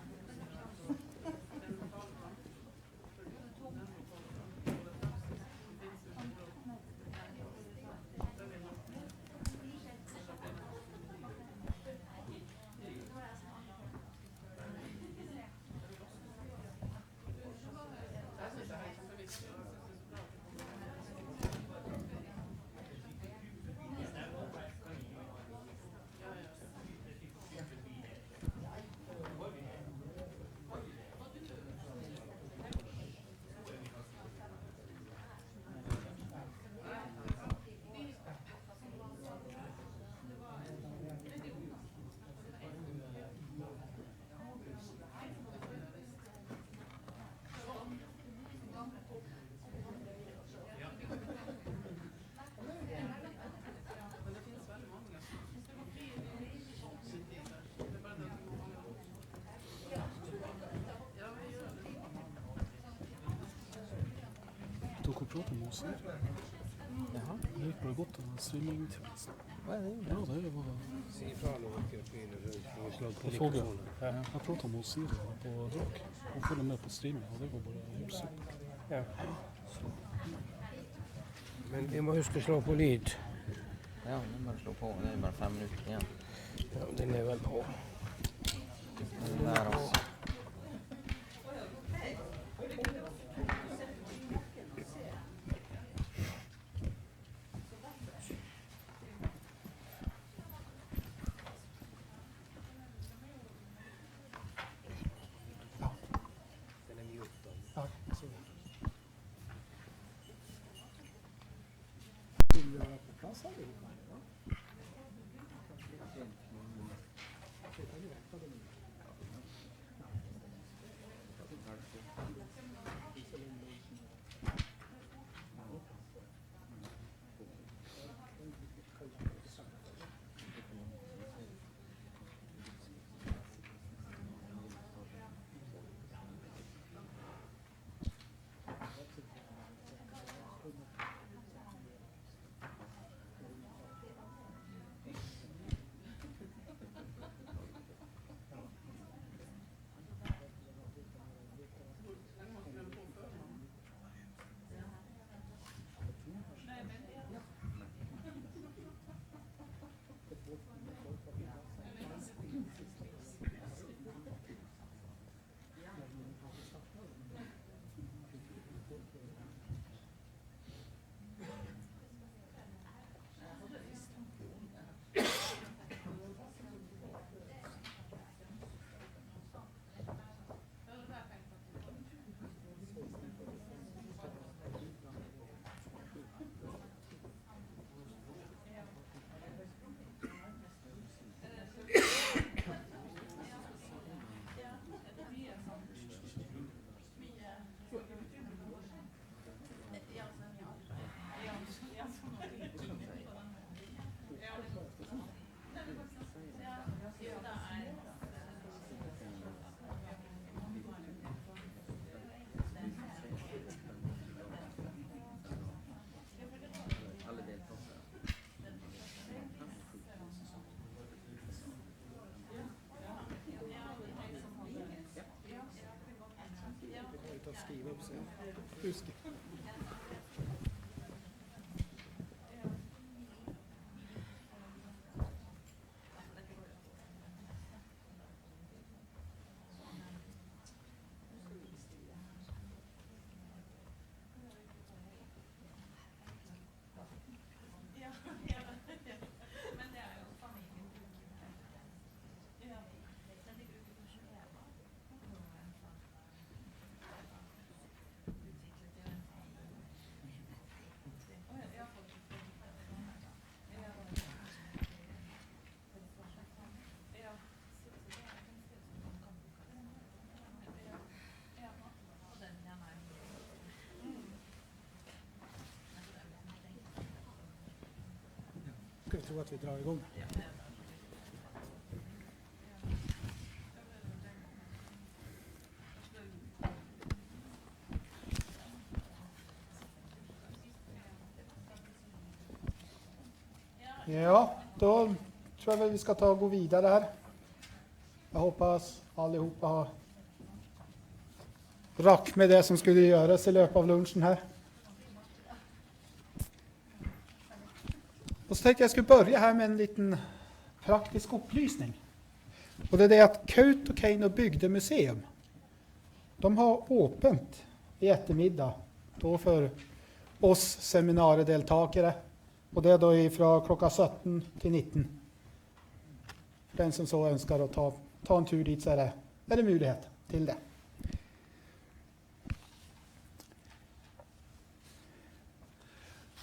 [SPEAKER 16] Dere prater med oss her.
[SPEAKER 2] Jaha.
[SPEAKER 16] Det gikk bare godt av streamingtjenesten.
[SPEAKER 2] Hva er det?
[SPEAKER 16] Ja, det var...
[SPEAKER 3] Si ifra når dere begynner rundt slag på
[SPEAKER 16] Jeg så det.
[SPEAKER 3] mikrofonen.
[SPEAKER 16] Jeg pratet med Siri på Rock. Hun følger med på streaming, og det var bare helt supert.
[SPEAKER 3] Ja. Men vi må huske å slå på lyd.
[SPEAKER 2] Ja, det er bare å slå på. Det er bare 5 minutter igjen.
[SPEAKER 3] Ja, den er vel på.
[SPEAKER 2] Det er også.
[SPEAKER 4] Ja, så. Vill du göra på plats allihopa? Skriva upp sig. Husk. skulle tro att vi drar igång. Ja, då tror jag väl vi ska ta och gå vidare här. Jag hoppas allihopa har rack med det som skulle göras i löpet av lunchen här. Och så tänkte jag skulle börja här med en liten praktisk upplysning. Och det är det att Kautokeino bygdemuseum, de har öppet i eftermiddag då för oss seminariedeltagare. Och det är då ifrån klockan 17 till 19. Den som så önskar att ta en tur dit så är det möjlighet till det.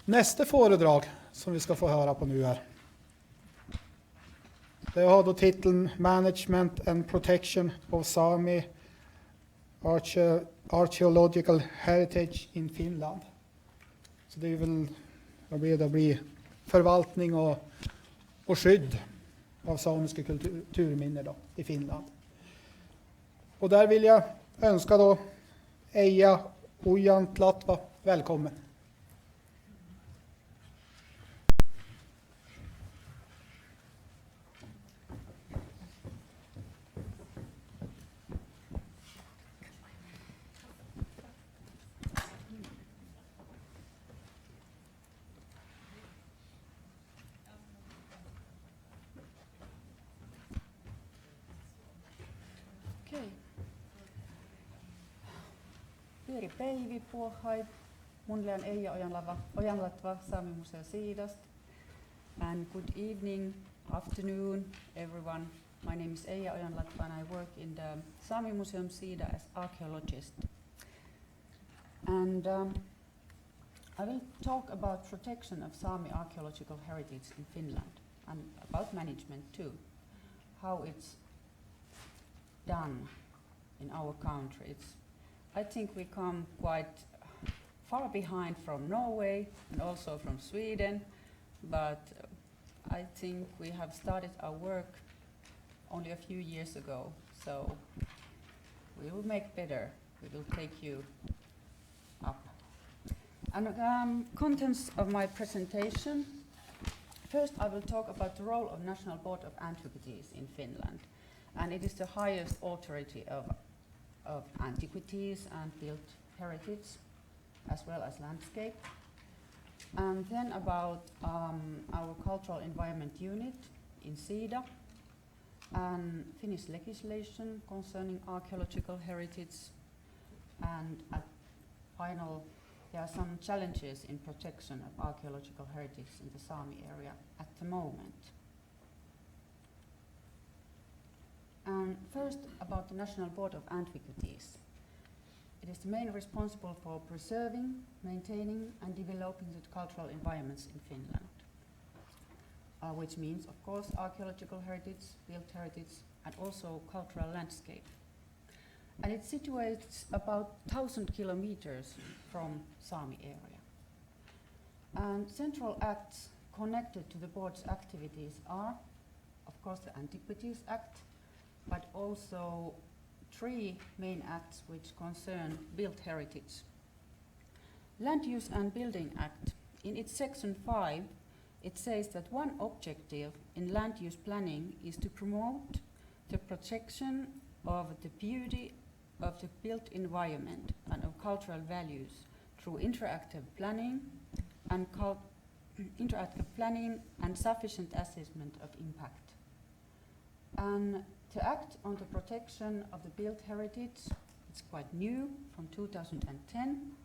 [SPEAKER 4] Nästa föredrag som vi ska få höra på nu här. Det har då titeln Management and Protection of Sami Archaeological Heritage in Finland. Så det är väl det blir förvaltning och skydd av samiska kulturminnen då, i Finland. Och där vill jag önska då Eija Ojantlatva välkommen.
[SPEAKER 6] Pyöri Päivi Puohai. Mun nimi on Eija Ojanlatva Saamimuseo Siidast. And good evening, afternoon, everyone. My name is Eija Ojanlatva and I work in the Sami Museum Siida as archaeologist. And I will talk about protection of Sami archaeological heritage in Finland and about management too, how it's done in our country. I think we come quite far behind from Norway and also from Sweden, but I think we have started our work only a few years ago, so we will make better. We will take you up. And contents of my presentation. First, I will talk about the role of National Board of Antiquities in Finland, and it is the highest authority of antiquities and built heritage, as well as landscape. And then about our cultural environment unit in Siida, and Finnish legislation concerning archaeological heritage, and at final, there are some challenges in protection of archaeological heritage in the Sami area at the moment. First, about the National Board of Antiquities. It is the main responsible for preserving, maintaining and developing the cultural environments in Finland, which means, of course, archaeological heritage, built heritage and also cultural landscape. And it situates about 1,000 kilometers from Sami area. And central acts connected to the board's activities are, of course, the Antiquities Act, but also 3 main acts which concern built heritage. Land Use and Building Act, in its section 5, it says that one objective in land use planning is to promote the protection of the beauty of the built environment and of cultural values through interactive planning and sufficient assessment of impact. And the Act on the Protection of the Built Heritage, it's quite new, from 2010.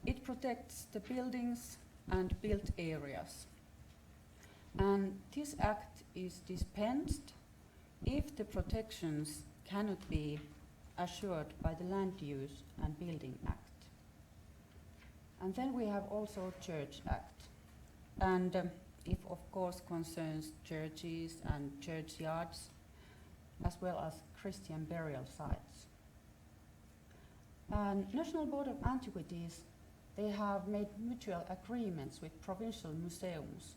[SPEAKER 6] It protects the buildings and built areas. And this act is dispensed if the protections cannot be assured by the Land Use and Building Act. And then we have also Church Act. And if of course concerns churches and churchyards, as well as Christian burial sites. And National Board of Antiquities, they have made mutual agreements with provincial museums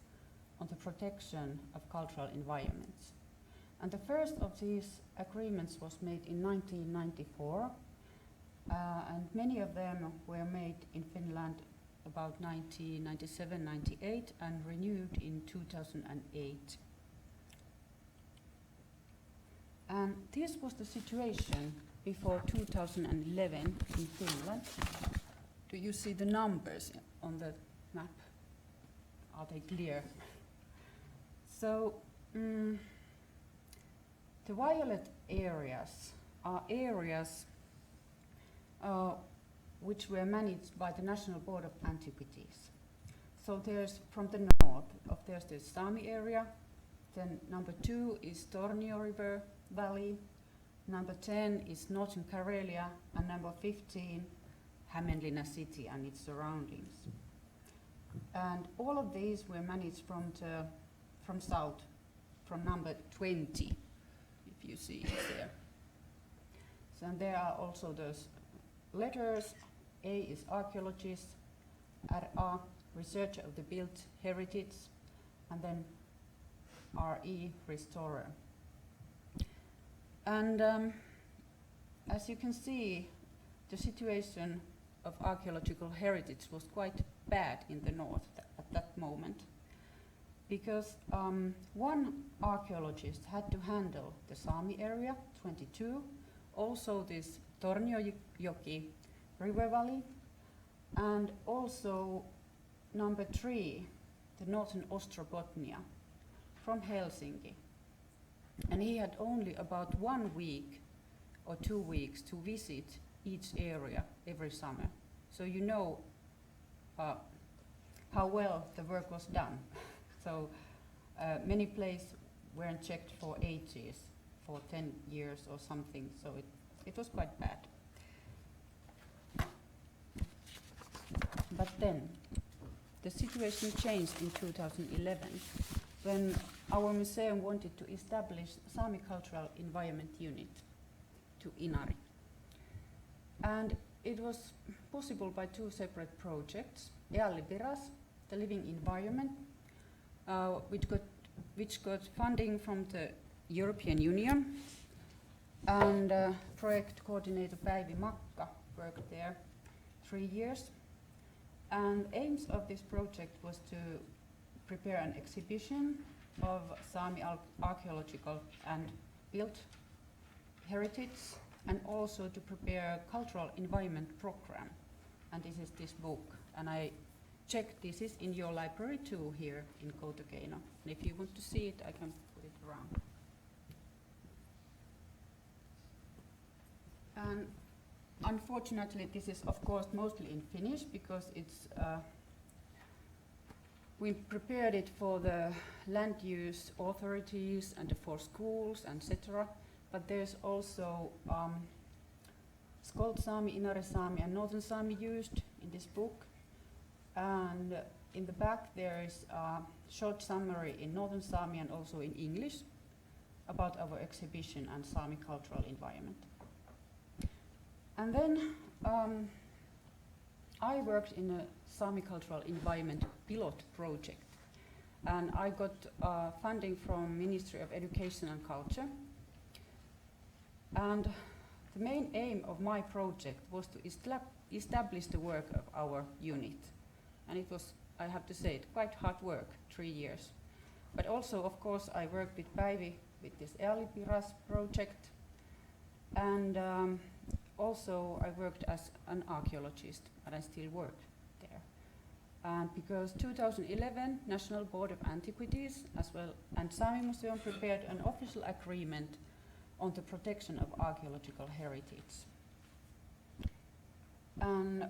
[SPEAKER 17] on the protection of cultural environments. And the first of these agreements was made in 1994, and many of them were made in Finland about 1997-98 and renewed in 2008. And this was the situation before 2011 in Finland. Do you see the numbers on the map? Are they clear? So the violet areas are areas which were managed by the National Board of Antiquities. So there's from the north, there's the Sami area, then number 2 is Tornio River Valley, number 10 is Northern Karelia, and number 15 Hämeenlinna city and its surroundings. And all of these were managed from south, from number 20, if you see it there. So there are also those letters. A is archaeologist, RA, researcher of the built heritage, and then RE, restorer. And as you can see, the situation of archaeological heritage was quite bad in the north at that moment, because one archaeologist had to handle the Sami area, 22, also this Torniojoki river valley, and also number 3, the northern Ostrobotnia from Helsinki. And he had only about 1 week or 2 weeks to visit each area every summer. So you know how well the work was done. So many places weren't checked for ages, for 10 years or something, so it was quite bad. But then the situation changed in 2011 when our museum wanted to establish Sami Cultural Environment Unit to Inari. And it was possible by 2 separate projects, Eallipiras, the living environment, which got funding from the European Union, and project coordinator Päivi Makka worked there 3 years. And aims of this project was to prepare an exhibition of Sami archaeological and built heritage, and also to prepare a cultural environment program. And this is this book. And I checked this is in your library too here in Kautokeino. And if you want to see it, I can put it around. And unfortunately, this is of course mostly in Finnish because it's we prepared it for the land use authorities and for schools, etc. But there's also Skolt Sami, Inari Sami, and Northern Sami used in this book. And in the back there is a short summary in Northern Sami and also in English about our exhibition and Sami cultural environment. And then I worked in a Sami cultural environment pilot project, and I got funding from Ministry of Education and Culture. And the main aim of my project was to establish the work of our unit. And it was, I have to say, quite hard work, 3 years. But also, of course, I worked with Päivi with this Eallipiras project. And also I worked as an archaeologist, and I still work there. And because 2011, National Board of Antiquities as well and Sami Museum prepared an official agreement on the protection of archaeological heritage. And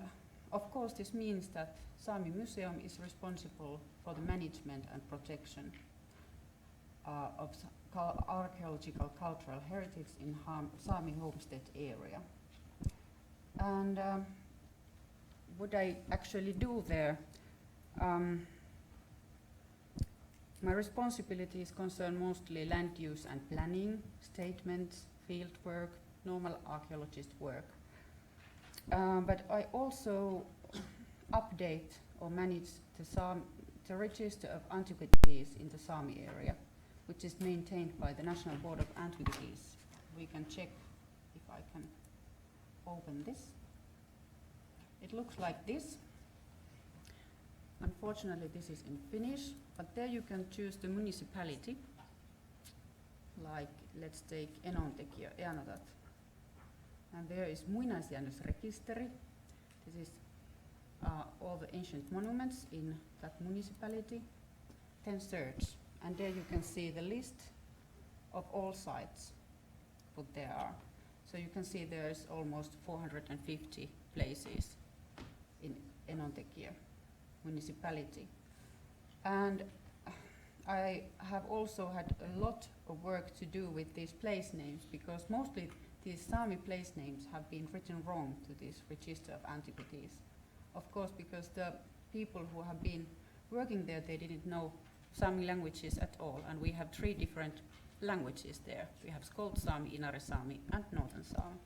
[SPEAKER 17] of course this means that Sami Museum is responsible for the management and protection of archaeological cultural heritage in Sami homestead area. And what I actually do there, my responsibilities concern mostly land use and planning, statements, field work, normal archaeologist work. But I also update or manage the register of antiquities in the Sami area, which is maintained by the National Board of Antiquities. We can check if I can open this. It looks like this. Unfortunately, this is in Finnish, but there you can choose the municipality. Like, let's take Enontekijä, Eanotat. And there is muinaisjäännösrekisteri. This is all the ancient monuments in that municipality. Then search, and there you can see the list of all sites what there are. So you can see there's almost 450 places in Enontekijä municipality. And I have also had a lot of work to do with these place names, because mostly these Sami place names have been written wrong to this register of antiquities. Of course, because the people who have been working there, they didn't know Sami languages at all, and we have 3 different languages there. We have Skolt Sami, Inari Sami, and Northern Sami,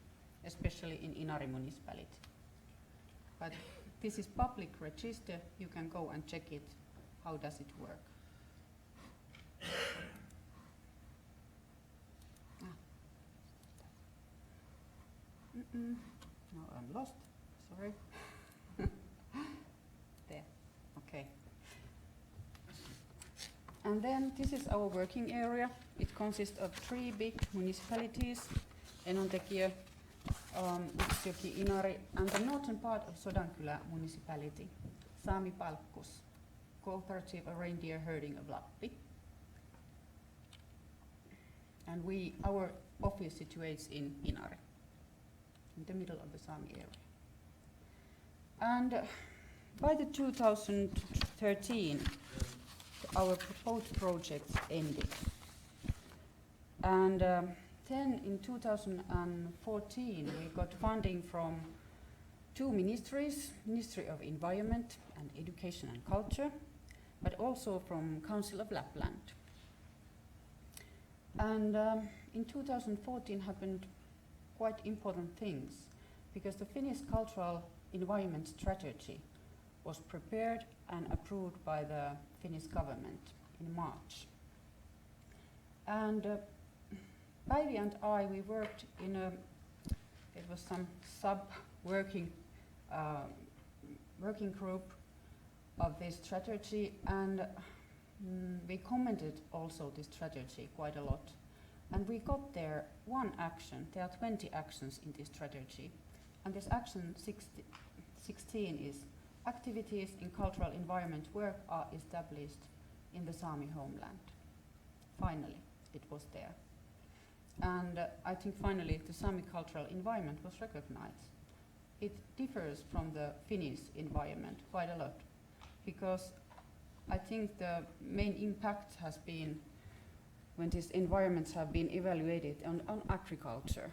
[SPEAKER 17] especially in Inari municipality. But this is public register. You can go and check it. How does it work? No, I'm lost. Sorry. There. Okay. And then this is our working area. It consists of 3 big municipalities: Enontekijä, Utsjoki, Inari, and the northern part of Sodankylä municipality, Sami Palkkus, Cooperative of Reindeer Herding of Lappi. And our office situates in Inari, in the middle of the Sami area. And by the 2013, our proposed projects ended. And then in 2014, we got funding from 2 ministries, Ministry of Environment and Education and Culture, but also from Council of Lapland. And in 2014 happened quite important things, because the Finnish Cultural Environment Strategy was prepared and approved by the Finnish government in March. And Päivi and I, we worked in it was some sub-working working group of this strategy, and we commented also this strategy quite a lot. And we got there 1 action. There are 20 actions in this strategy. And this action 16 is activities in cultural environment work are established in the Sami homeland. Finally, it was there. And I think finally the Sami cultural environment was recognized. It differs from the Finnish environment quite a lot, because I think the main impact has been when these environments have been evaluated on agriculture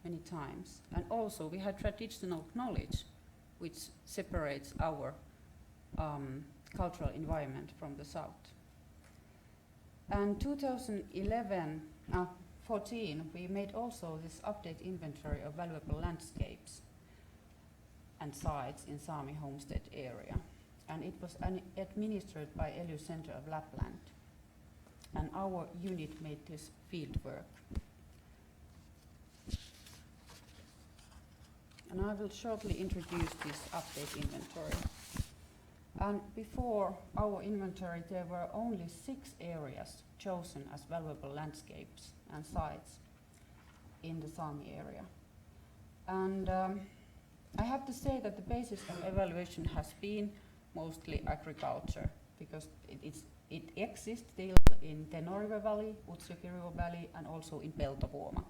[SPEAKER 17] many times. And also we had traditional knowledge which separates our cultural environment from the south. And 2014 we made also this update inventory of valuable landscapes and sites in Sami homestead area. And it was administered by ELY Center of Lapland. And our unit made this field work. And I will shortly introduce this update inventory. And before our inventory, there were only 6 areas chosen as valuable landscapes and sites in the Sami area. And I have to say that the basis of evaluation has been mostly agriculture, because it exists still in Tenorive Valley, Utsjoki River Valley, and also in Peltovuoma.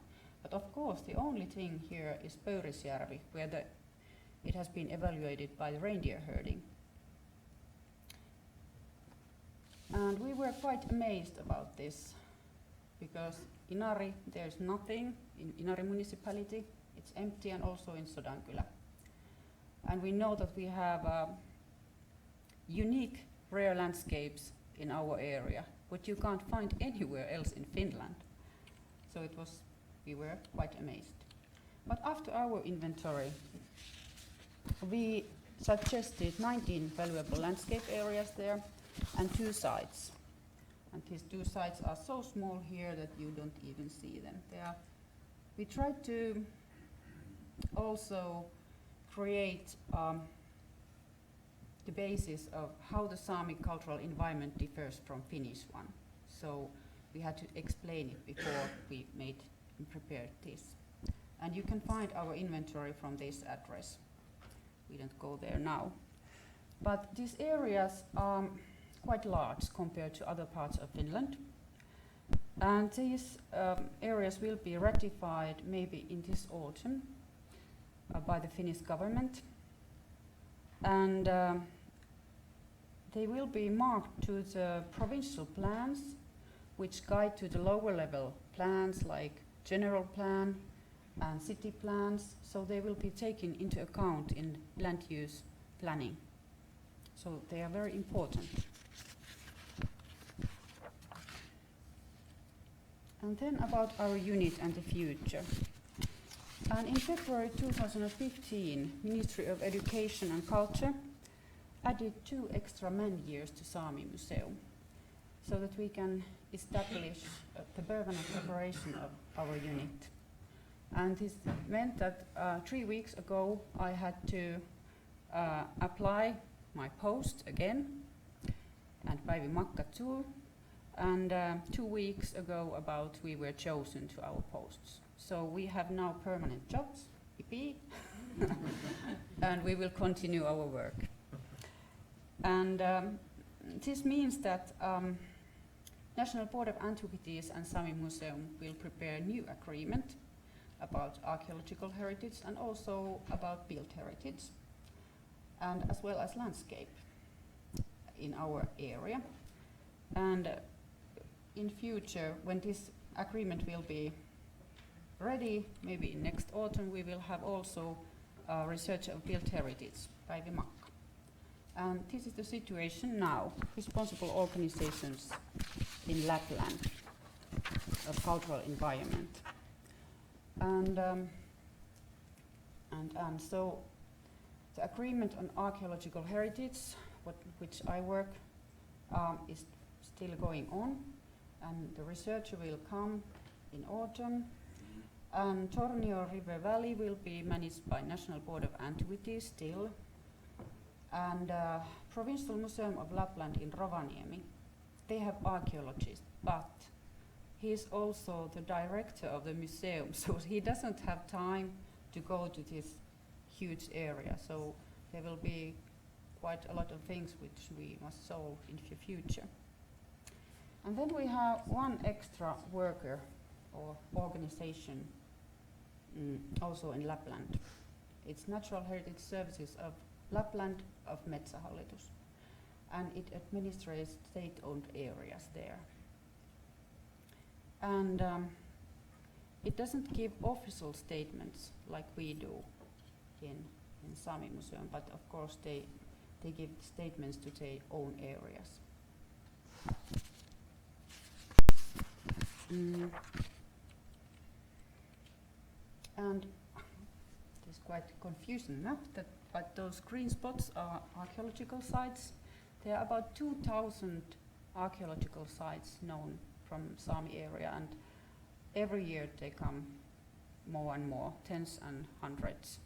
[SPEAKER 17] But of course, the only thing here is Pöyrisjärvi, where it has been evaluated by the reindeer herding. And we were quite amazed about this, because Inari, there's nothing in Inari municipality. It's empty, and also in Sodankylä. And we know that we have unique rare landscapes in our area, which you can't find anywhere else in Finland. So we were quite amazed. But after our inventory, we suggested 19 valuable landscape areas there, and 2 sites. And these 2 sites are so small here that you don't even see them. We tried to also create the basis of how the Sami cultural environment differs from Finnish one. So we had to explain it before we made and prepared this. And you can find our inventory from this address. We don't go there now. But these areas are quite large compared to other parts of Finland. And these areas will be ratified maybe in this autumn by the Finnish government. And they will be marked to the provincial plans, which guide to the lower level plans like general plan and city plans. So they will be taken into account in land use planning. So they are very important. And then about our unit and the future. And in February 2015, Ministry of Education and Culture added 2 extra man-years to Sami Museum so that we can establish the permanent operation of our unit. And this meant that 3 weeks ago I had to apply my post again, and Päivi Makka too. And 2 weeks ago about we were chosen to our posts. So we have now permanent jobs, yippee, and we will continue our work. And this means that National Board of Antiquities and Sami Museum will prepare new agreement about archaeological heritage and also about built heritage, and as well as landscape in our area. And in future, when this agreement will be ready, maybe in next autumn, we will have also research of built heritage, Päivi Makka. And this is the situation now. Responsible organizations in Lapland of cultural environment. And so the agreement on archaeological heritage, which I work, is still going on, and the researcher will come in autumn. And Tornio River Valley will be managed by National Board of Antiquities still. And Provincial Museum of Lapland in Rovaniemi, they have archaeologists, but he is also the director of the museum, so he doesn't have time to go to this huge area. So there will be quite a lot of things which we must solve in the future. And then we have 1 extra worker or organization also in Lapland. It's Natural Heritage Services of Lapland of Metsähallitus, and it administrates state-owned areas there. And it doesn't give official statements like we do in Sami Museum, but of course they give statements to their own areas. And there's quite confusion now, but those green spots are archaeological sites. There are about 2,000 archaeological sites known from Sami area, and every year they come more and more, tens and hundreds,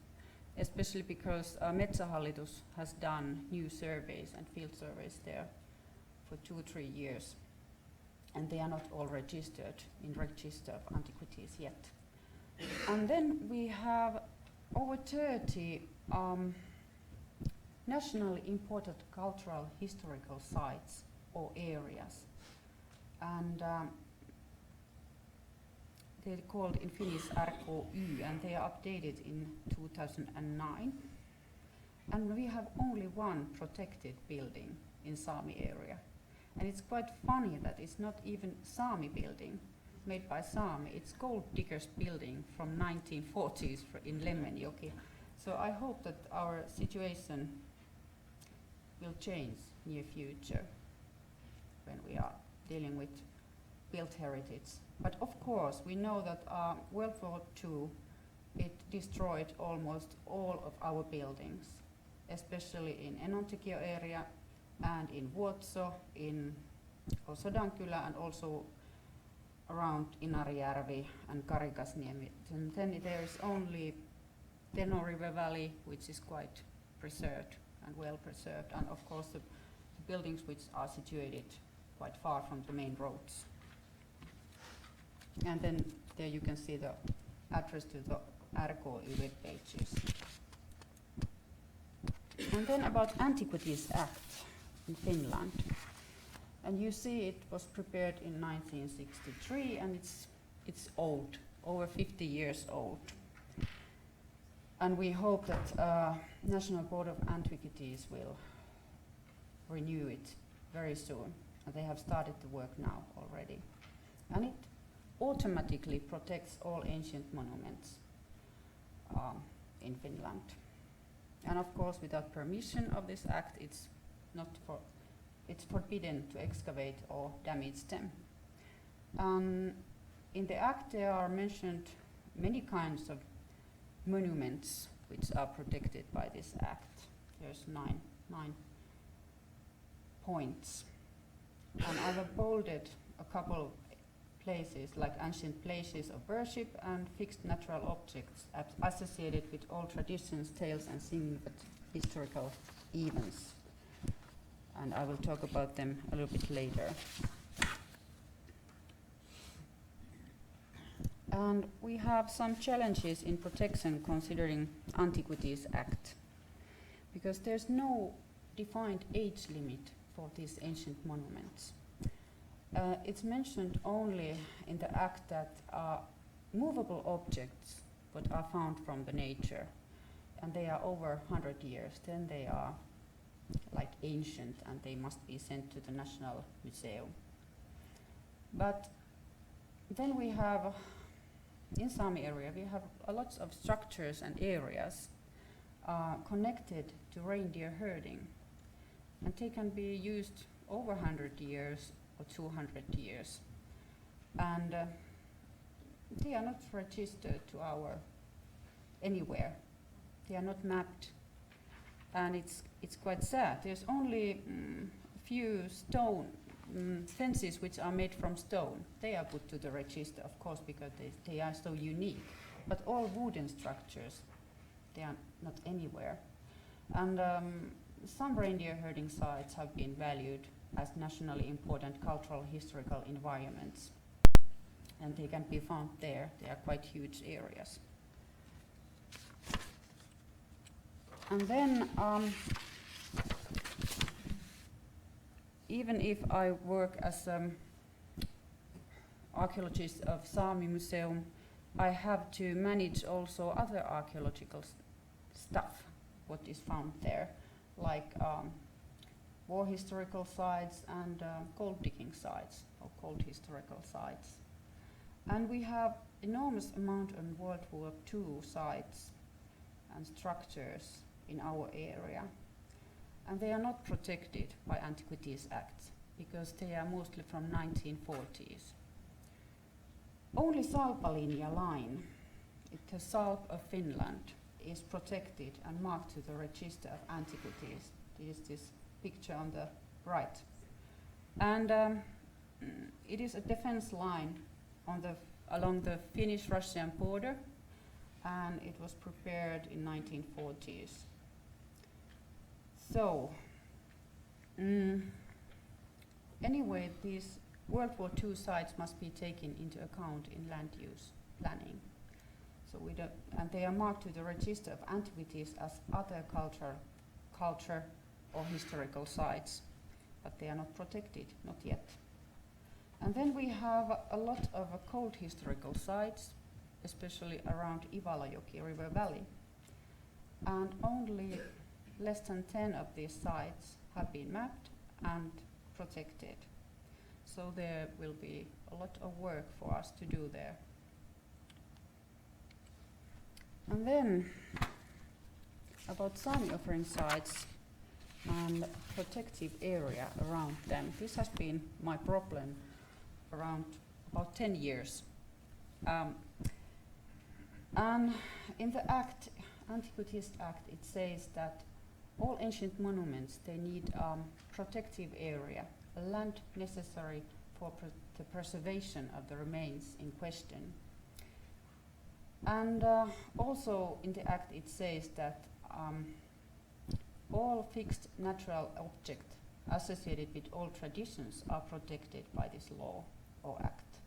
[SPEAKER 17] especially because Metsähallitus has done new surveys and field surveys there for 2-3 years, and they are not all registered in Register of Antiquities yet. And then we have over 30 nationally important cultural historical sites or areas, and they're called in Finnish RKY, and they are updated in 2009. And we have only 1 protected building in Sami area, and it's quite funny that it's not even Sami building made by Sami. It's Gold Diggers building from 1940s in Lemmenjoki. So I hope that our situation will change near future when we are dealing with built heritage. But of course, we know that World War II, it destroyed almost all of our buildings, especially in Enontekiö area and in Vuotso, in also Sodankylä, and also around Inarijärvi and Karikasniemi. And then there is only Teno River Valley, which is quite preserved and well preserved, and of course the buildings which are situated quite far from the main roads. And then there you can see the address to the RKI web pages. And then about Antiquities Act in Finland. And you see it was prepared in 1963, and it's old, over 50 years old. And we hope that National Board of Antiquities will renew it very soon. And they have started the work now already. And it automatically protects all ancient monuments in Finland. And of course, without permission of this act, it's forbidden to excavate or damage them. In the act, there are mentioned many kinds of monuments which are protected by this act. There's nine points. And I've bolded a couple places, like ancient places of worship and fixed natural objects associated with old traditions, tales, and significant historical events. And I will talk about them a little bit later. And we have some challenges in protection considering Antiquities Act, because there's no defined age limit for these ancient monuments. It's mentioned only in the act that movable objects that are found from the nature, and they are over 100 years, then they are like ancient and they must be sent to the National Museum. But then we have, in Sami area, we have a lot of structures and areas connected to reindeer herding, and they can be used over 100 years or 200 years. And they are not registered to our anywhere. They are not mapped. And it's quite sad. There's only a few stone fences which are made from stone. They are put to the register, of course, because they are so unique. But all wooden structures, they are not anywhere. And some reindeer herding sites have been valued as nationally important cultural historical environments. And they can be found there. They are quite huge areas. And then, even if I work as archaeologist of Sami Museum, I have to manage also other archaeological stuff, what is found there, like war historical sites and gold digging sites, or gold historical sites. And we have enormous amount of World War II sites and structures in our area. And they are not protected by Antiquities Act because they are mostly from 1940s. Only Salpalinja line, the south of Finland, is protected and marked to the Register of Antiquities. This is this picture on the right. And it is a defense line along the Finnish-Russian border, and it was prepared in 1940s. So, anyway, these World War II sites must be taken into account in land use planning. So and they are marked to the Register of Antiquities as other culture or historical sites, but they are not protected, not yet. And then we have a lot of cold historical sites, especially around Ivalajoki River Valley. And only less than 10 of these sites have been mapped and protected. So there will be a lot of work for us to do there. And then about Sami offering sites and protective area around them. This has been my problem around about 10 years. And in the Act, Antiquities Act, it says that all ancient monuments, they need protective area, a land necessary for the preservation of the remains in question. And also in the Act it says that all fixed natural objects associated with old traditions are protected by this law or Act.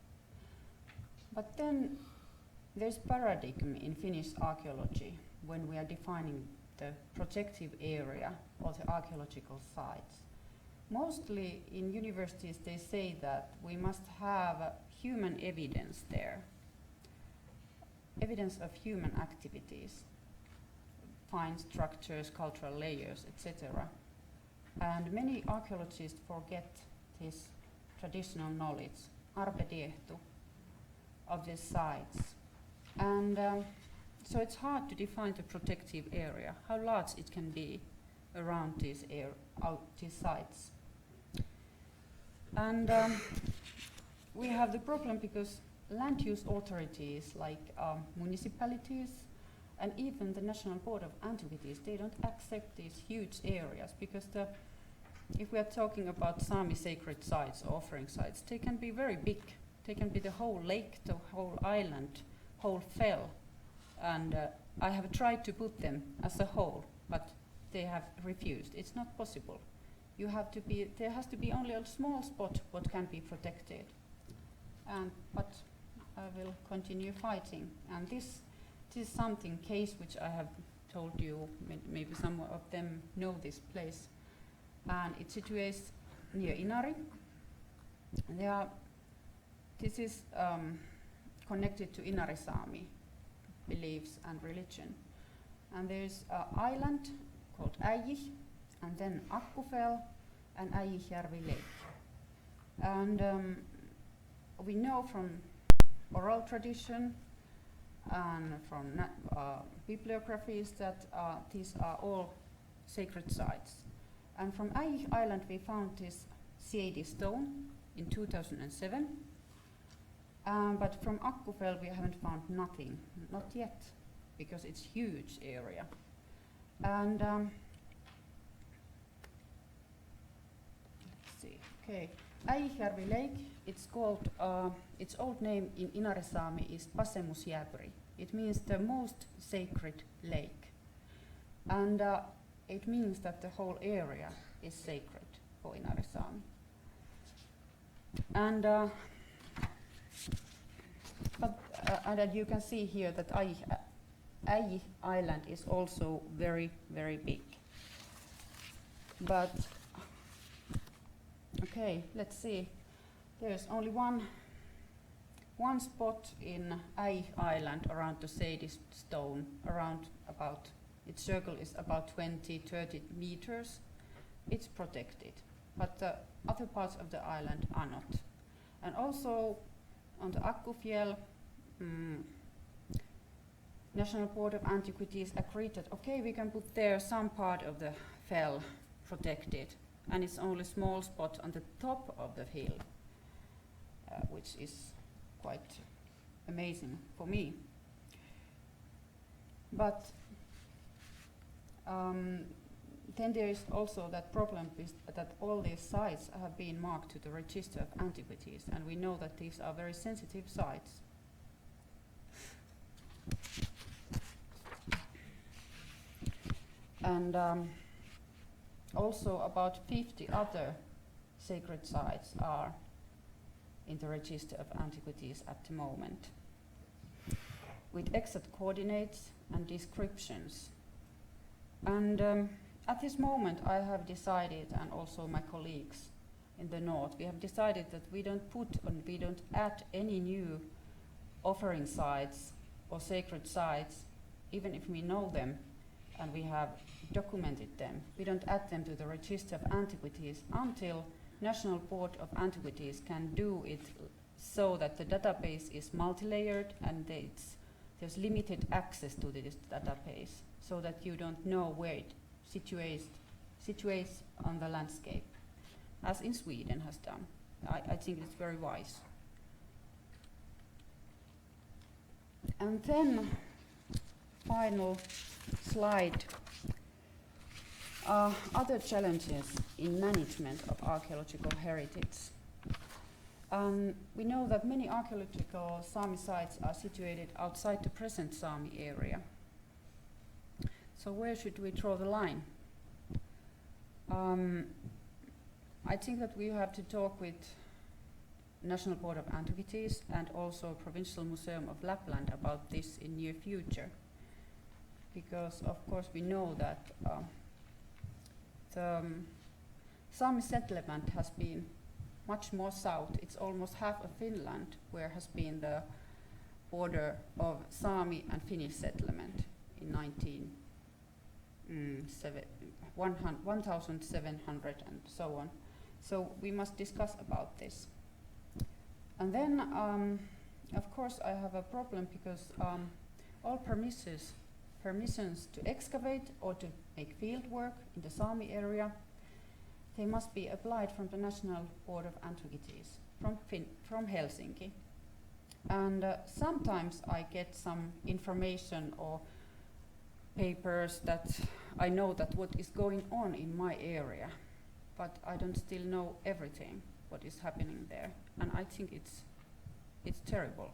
[SPEAKER 17] But then there's paradigm in Finnish archaeology when we are defining the protective area or the archaeological sites. Mostly in universities they say that we must have human evidence there, evidence of human activities, fine structures, cultural layers, etc. And many archaeologists forget this traditional knowledge, arpedehtu, of these sites. And so it's hard to define the protective area, how large it can be around these sites. And we have the problem because land use authorities like municipalities and even the National Board of Antiquities, they don't accept these huge areas because if we are talking about Sami sacred sites, offering sites, they can be very big. They can be the whole lake, the whole island, whole fell. And I have tried to put them as a whole, but they have refused. It's not possible. There has to be only a small spot what can be protected. But I will continue fighting. And this is something case which I have told you, maybe some of them know this place. And it's situated near Inari. This is connected to Inari Sami beliefs and religion. And there's an island called Äijih, and then Akkufell and Äijihjärvi Lake. And we know from oral tradition and from bibliographies that these are all sacred sites. And from Äijih Island we found this Siedi stone in 2007. But from Akkufell we haven't found nothing, not yet, because it's huge area. And let's see, okay, Äijihjärvi Lake, it's called, its old name in Inari Sami is Pasemusjärvi. It means the most sacred lake. And it means that the whole area is sacred for Inari Sami. And and you can see here that Äijih Island is also very, very big. But, okay, let's see. There's only one spot in Äijih Island around the Siedi stone, around about, its circle is about 20-30 meters. It's protected, but the other parts of the island are not. And also on the Akkufjäll, National Board of Antiquities agreed that okay, we can put there some part of the fell protected, and it's only a small spot on the top of the hill, which is quite amazing for me. But then there is also that problem that all these sites have been marked to the Register of Antiquities, and we know that these are very sensitive sites. And also about 50 other sacred sites are in the Register of Antiquities at the moment, with exact coordinates and descriptions. And at this moment I have decided, and also my colleagues in the north, we have decided that we don't add any new offering sites or sacred sites, even if we know them and we have documented them. We don't add them to the Register of Antiquities until National Board of Antiquities can do it so that the database is multi-layered and there's limited access to this database, so that you don't know where it situates on the landscape, as in Sweden has done. I think it's very wise. And then, final slide. Other challenges in management of archaeological heritage. We know that many archaeological Sami sites are situated outside the present Sami area. So where should we draw the line? I think that we have to talk with National Board of Antiquities and also Provincial Museum of Lapland about this in near future. Because of course we know that the Sami settlement has been much more south. It's almost half of Finland where has been the border of Sami and Finnish settlement in 1700 and so on. So we must discuss about this. And then, of course, I have a problem because all permissions to excavate or to make field work in the Sami area, they must be applied from the National Board of Antiquities from Helsinki. And sometimes I get some information or papers that I know that what is going on in my area, but I don't still know everything what is happening there, and I think it's terrible.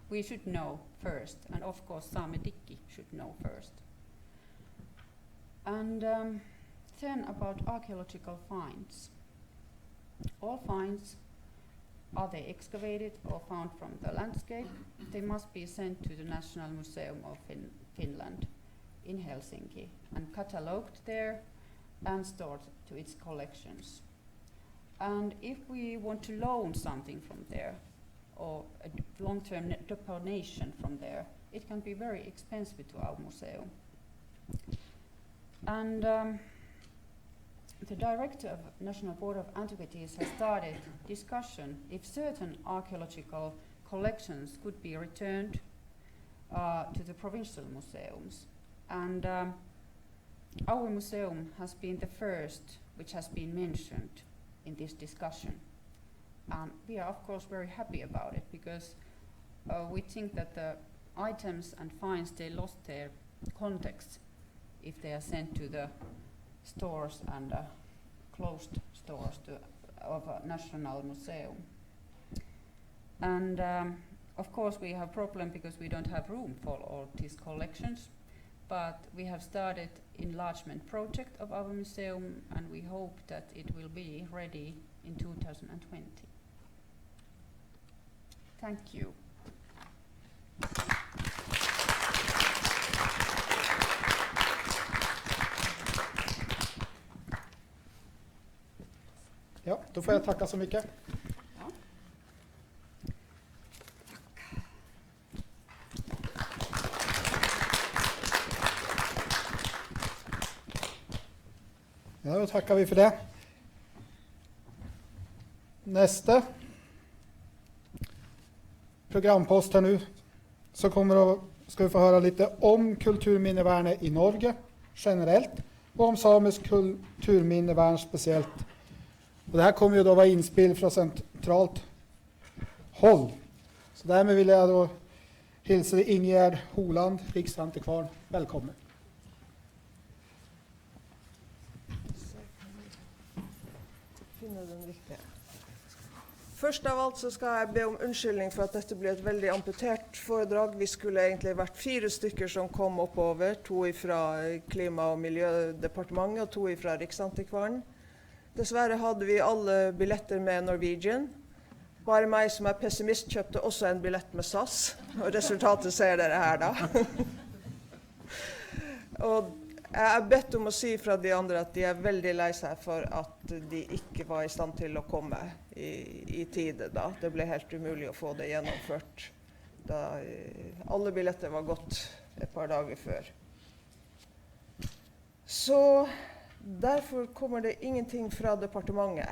[SPEAKER 17] We should know first, and of course Sami Dikki should know first. And then about archaeological finds. All finds, are they excavated or found from the landscape, they must be sent to the National Museum of Finland in Helsinki and catalogued there and stored to its collections. And if we want to loan something from there or a long-term donation from there, it can be very expensive to our museum. And the director of National Board of Antiquities has started discussion if certain archaeological collections could be returned to the provincial museums. And our museum has been the first which has been mentioned in this discussion. We are of course very happy about it because we think that the items and finds, they lost their context if they are sent to the stores and closed stores of a national museum. And of course we have a problem because we don't have room for all these collections, but we have started enlargement project of our museum and we hope that it will be ready in 2020. Thank you.
[SPEAKER 4] Ja, då får jag tacka så mycket.
[SPEAKER 17] Ja.
[SPEAKER 4] Ja, då tackar vi för det. Nästa programpost här nu så ska vi få höra lite om kulturminnevärnet i Norge generellt och om samisk kulturminnevärn speciellt. Och det här kommer ju då vara inspel från centralt håll. Så därmed vill jag då hälsa Ingegerd Holand, riksantikvarn, välkommen.
[SPEAKER 18] Først av alt så skal jeg be om unnskyldning for at dette blir et veldig amputert foredrag. Vi skulle egentlig vært 4 stykker som kom oppover, 2 fra Klima- og miljødepartementet og 2 fra Riksantikvaren. Dessverre hadde vi alle billetter med Norwegian. Bare meg som er pessimist kjøpte også en billett med SAS, og resultatet ser dere her da. Og jeg er bedt om å si fra de andre at de er veldig lei seg for at de ikke var i stand til å komme i tide da. Det ble helt umulig å få det gjennomført da alle billetter var gått et par dager før. Så derfor kommer det ingenting fra departementet.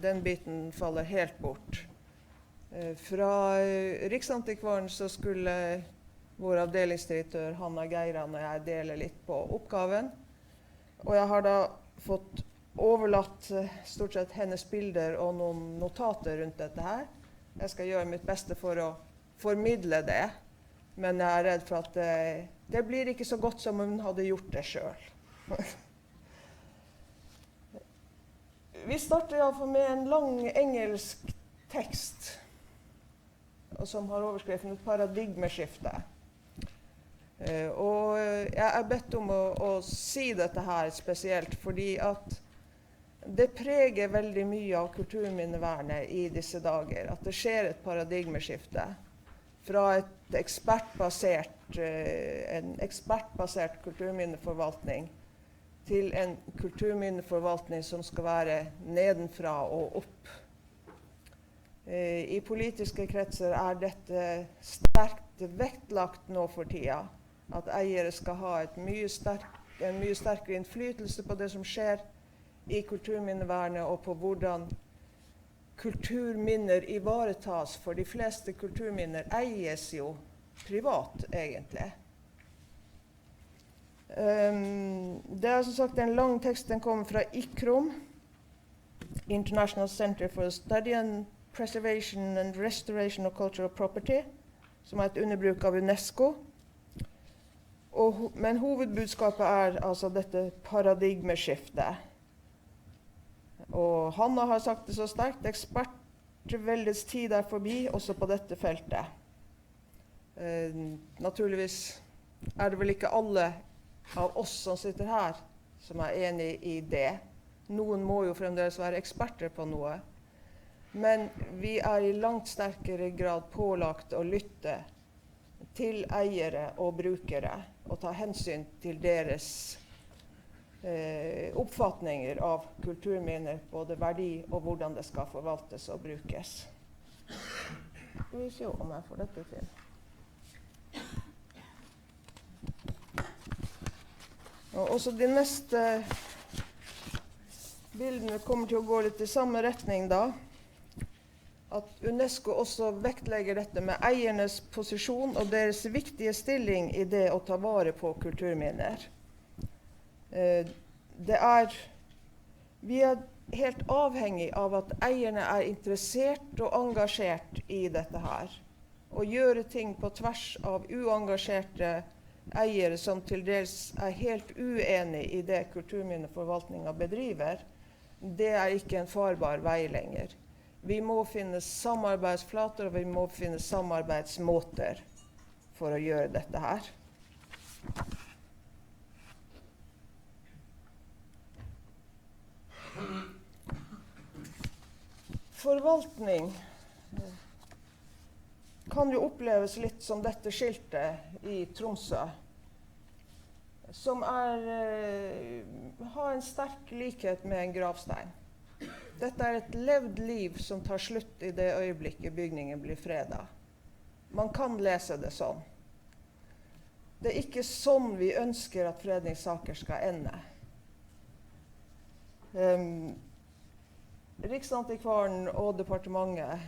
[SPEAKER 18] Den biten faller helt bort. Fra Riksantikvaren så skulle vår avdelingsdirektør Hanna Geiran og jeg deler litt på oppgaven. Og jeg har da fått overlatt stort sett hennes bilder og noen notater rundt dette her. Jeg skal gjøre mitt beste for å formidle det, men jeg er redd for at det blir ikke så godt som hun hadde gjort det selv. Vi starter i alle fall med en lang engelsk tekst, og som har overskriften «Et paradigmeskifte». Og jeg er bedt om å si dette her spesielt, fordi at det preger veldig mye av kulturminnevernet i disse dager, at det skjer et paradigmeskifte fra en ekspertbasert kulturminneforvaltning til en kulturminneforvaltning som skal være nedenfra og opp. I politiske kretser er dette sterkt vektlagt nå for tida, at eiere skal ha en mye sterkere innflytelse på det som skjer i kulturminnevernet, og på hvordan kulturminner ivaretas, for de fleste kulturminner eies jo privat, egentlig. Det er som sagt en lang tekst, den kommer fra ICROM, International Center for Study and Preservation and Restoration of Cultural Property, som er et underbruk av UNESCO. Men hovedbudskapet er altså dette paradigmeskiftet. Og Hanna har sagt det så sterkt, ekspertveldets tid er forbi, også på dette feltet. Naturligvis er det vel ikke alle av oss som sitter her, som er enig i det. Noen må jo fremdeles være eksperter på noe. Men vi er i langt sterkere grad pålagt å lytte til eiere og brukere, og ta hensyn til deres oppfatninger av kulturminner, både verdi og hvordan det skal forvaltes og brukes. Skal vi se om jeg får dette til. Og også de neste bildene kommer til å gå litt i samme retning da. At UNESCO også vektlegger dette med eiernes posisjon og deres viktige stilling i det å ta vare på kulturminner. Vi er helt avhengig av at eierne er interessert og engasjert i dette her. Å gjøre ting på tvers av uengasjerte eiere som til dels er helt uenig i det kulturminneforvaltningen bedriver, det er ikke en farbar vei lenger. Vi må finne samarbeidsflater, og vi må finne samarbeidsmåter for å gjøre dette her. Forvaltning kan jo oppleves litt som dette skiltet i Tromsø, som har en sterk likhet med en gravstein. Dette er et levd liv som tar slutt i det øyeblikket bygningen blir fredet. Man kan lese det sånn. Det er ikke sånn vi ønsker at fredningssaker skal ende. Riksantikvaren og departementet,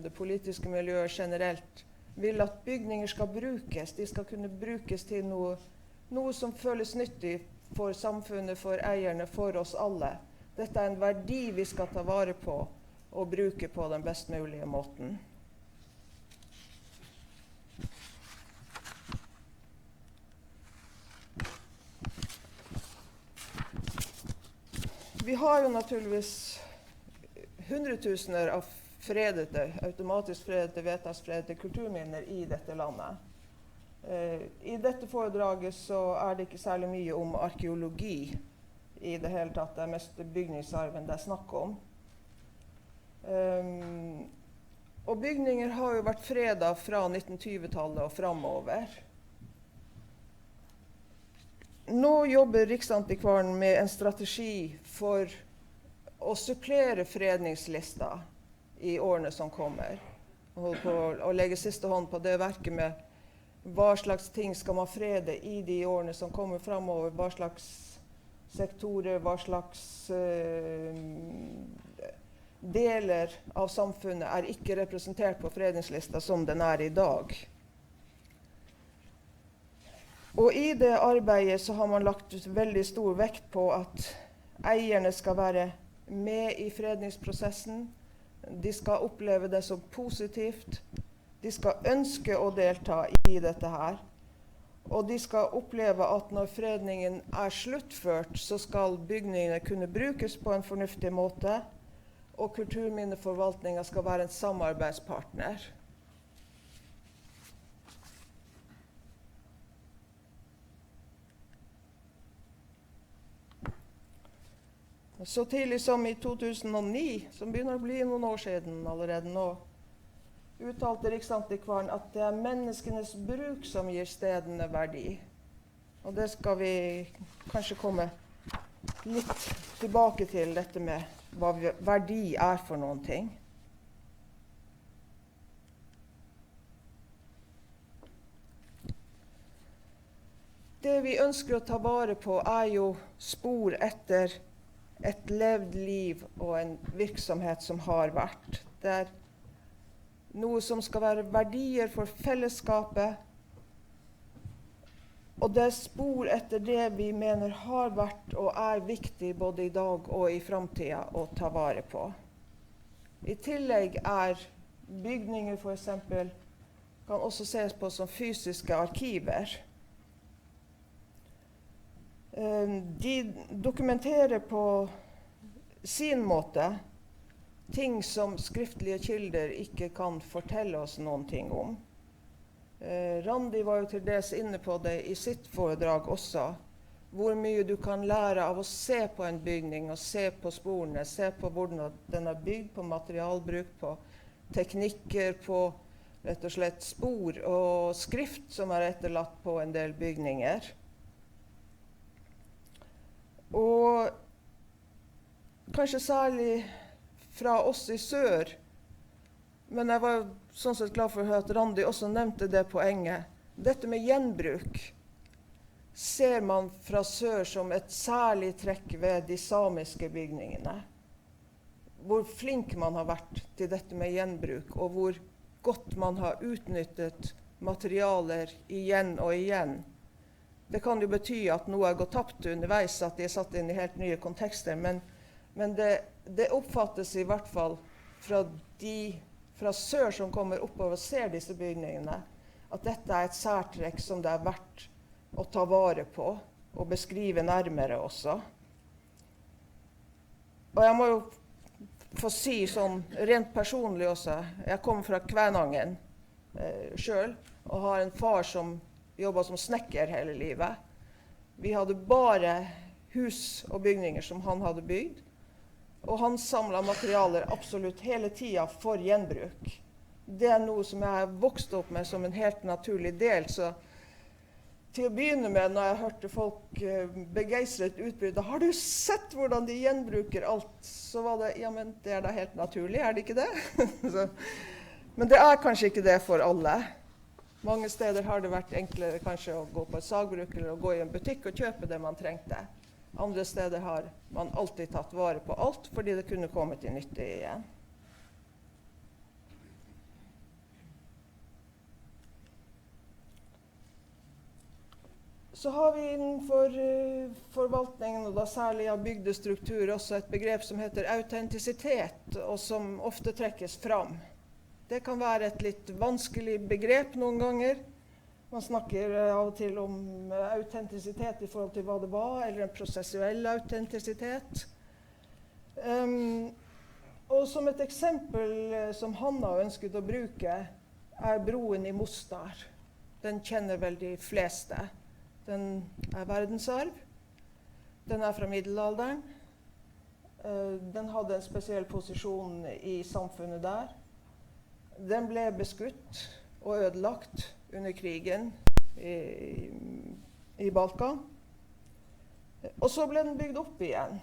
[SPEAKER 18] det politiske miljøet generelt, vil at bygninger skal brukes. De skal kunne brukes til noe som føles nyttig for samfunnet, for eierne, for oss alle. Dette er en verdi vi skal ta vare på og bruke på den best mulige måten. Vi har jo naturligvis hundretusener av automatisk fredete, vedtaksfredete kulturminner i dette landet. I dette foredraget så er det ikke særlig mye om arkeologi i det hele tatt. Det er mest bygningsarven det er snakk om. Og bygninger har jo vært fredet fra 1920-tallet og fremover. Nå jobber Riksantikvaren med en strategi for å supplere fredningslista i årene som kommer. Og holde på å legge siste hånd på det verket med hva slags ting skal man frede i de årene som kommer fremover, hva slags sektorer, hva slags deler av samfunnet er ikke representert på fredningslista som den er i dag. Og i det arbeidet så har man lagt veldig stor vekt på at eierne skal være med i fredningsprosessen. De skal oppleve det som positivt. De skal ønske å delta i dette her. Og de skal oppleve at når fredningen er sluttført, så skal bygningene kunne brukes på en fornuftig måte, og kulturminneforvaltningen skal være en samarbeidspartner. Så tidlig som i 2009, som begynner å bli noen år siden allerede nå, uttalte Riksantikvaren at det er menneskenes bruk som gir stedene verdi. Og det skal vi kanskje komme litt tilbake til, dette med hva verdi er for noen ting. Det vi ønsker å ta vare på er jo spor etter et levd liv og en virksomhet som har vært. Det er noe som skal være verdier for fellesskapet, og det er spor etter det vi mener har vært og er viktig både i dag og i fremtiden å ta vare på. I tillegg er bygninger for eksempel, kan også ses på som fysiske arkiver. De dokumenterer på sin måte ting som skriftlige kilder ikke kan fortelle oss noen ting om. Randi var jo til dels inne på det i sitt foredrag også, hvor mye du kan lære av å se på en bygning og se på sporene, se på hvordan den er bygd, på materialbruk, på teknikker, på rett og slett spor og skrift som er etterlatt på en del bygninger. Og kanskje særlig fra oss i sør, men jeg var sånn sett glad for å høre at Randi også nevnte det poenget. Dette med gjenbruk ser man fra sør som et særlig trekk ved de samiske bygningene. Hvor flink man har vært til dette med gjenbruk, og hvor godt man har utnyttet materialer igjen og igjen. Det kan jo bety at noe har gått tapt underveis, at de er satt inn i helt nye kontekster, men det oppfattes i hvert fall fra de fra sør som kommer oppover og ser disse bygningene, at dette er et særtrekk som det er verdt å ta vare på og beskrive nærmere også. Og jeg må jo få si sånn rent personlig også, jeg kommer fra Kvænangen selv, og har en far som jobbet som snekker hele livet. Vi hadde bare hus og bygninger som han hadde bygd, og han samlet materialer absolutt hele tiden for gjenbruk. Det er noe som jeg har vokst opp med som en helt naturlig del, så til å begynne med, når jeg hørte folk begeistret utbryte, har du sett hvordan de gjenbruker alt? Så var det, ja, men det er da helt naturlig, er det ikke det? Men det er kanskje ikke det for alle. Mange steder har det vært enklere kanskje å gå på et sagbruk eller å gå i en butikk og kjøpe det man trengte. Andre steder har man alltid tatt vare på alt, fordi det kunne komme til nytte igjen. Så har vi innenfor forvaltningen, og da særlig av bygdestruktur, også et begrep som heter autentisitet, og som ofte trekkes fram. Det kan være et litt vanskelig begrep noen ganger. Man snakker av og til om autentisitet i forhold til hva det var, eller en prosessuell autentisitet. Og som et eksempel som Hanna ønsket å bruke, er broen i Mostar. Den kjenner vel de fleste. Den er verdensarv. Den er fra middelalderen. Den hadde en spesiell posisjon i samfunnet der. Den ble beskutt og ødelagt under krigen i Balkan. Og så ble den bygd opp igjen.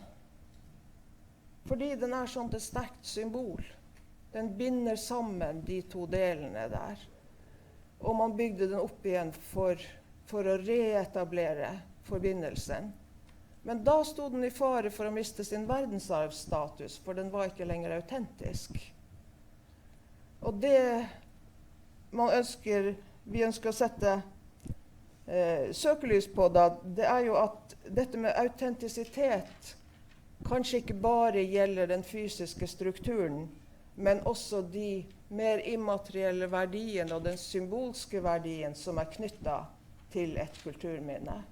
[SPEAKER 18] Fordi den er sånn et sterkt symbol. Den binder sammen de to delene der. Og man bygde den opp igjen for å reetablere forbindelsen. Men da sto den i fare for å miste sin verdensarvstatus, for den var ikke lenger autentisk. Og det vi ønsker å sette søkelys på da, det er jo at dette med autentisitet kanskje ikke bare gjelder den fysiske strukturen, men også de mer immaterielle verdiene og den symbolske verdien som er knyttet til et kulturminne.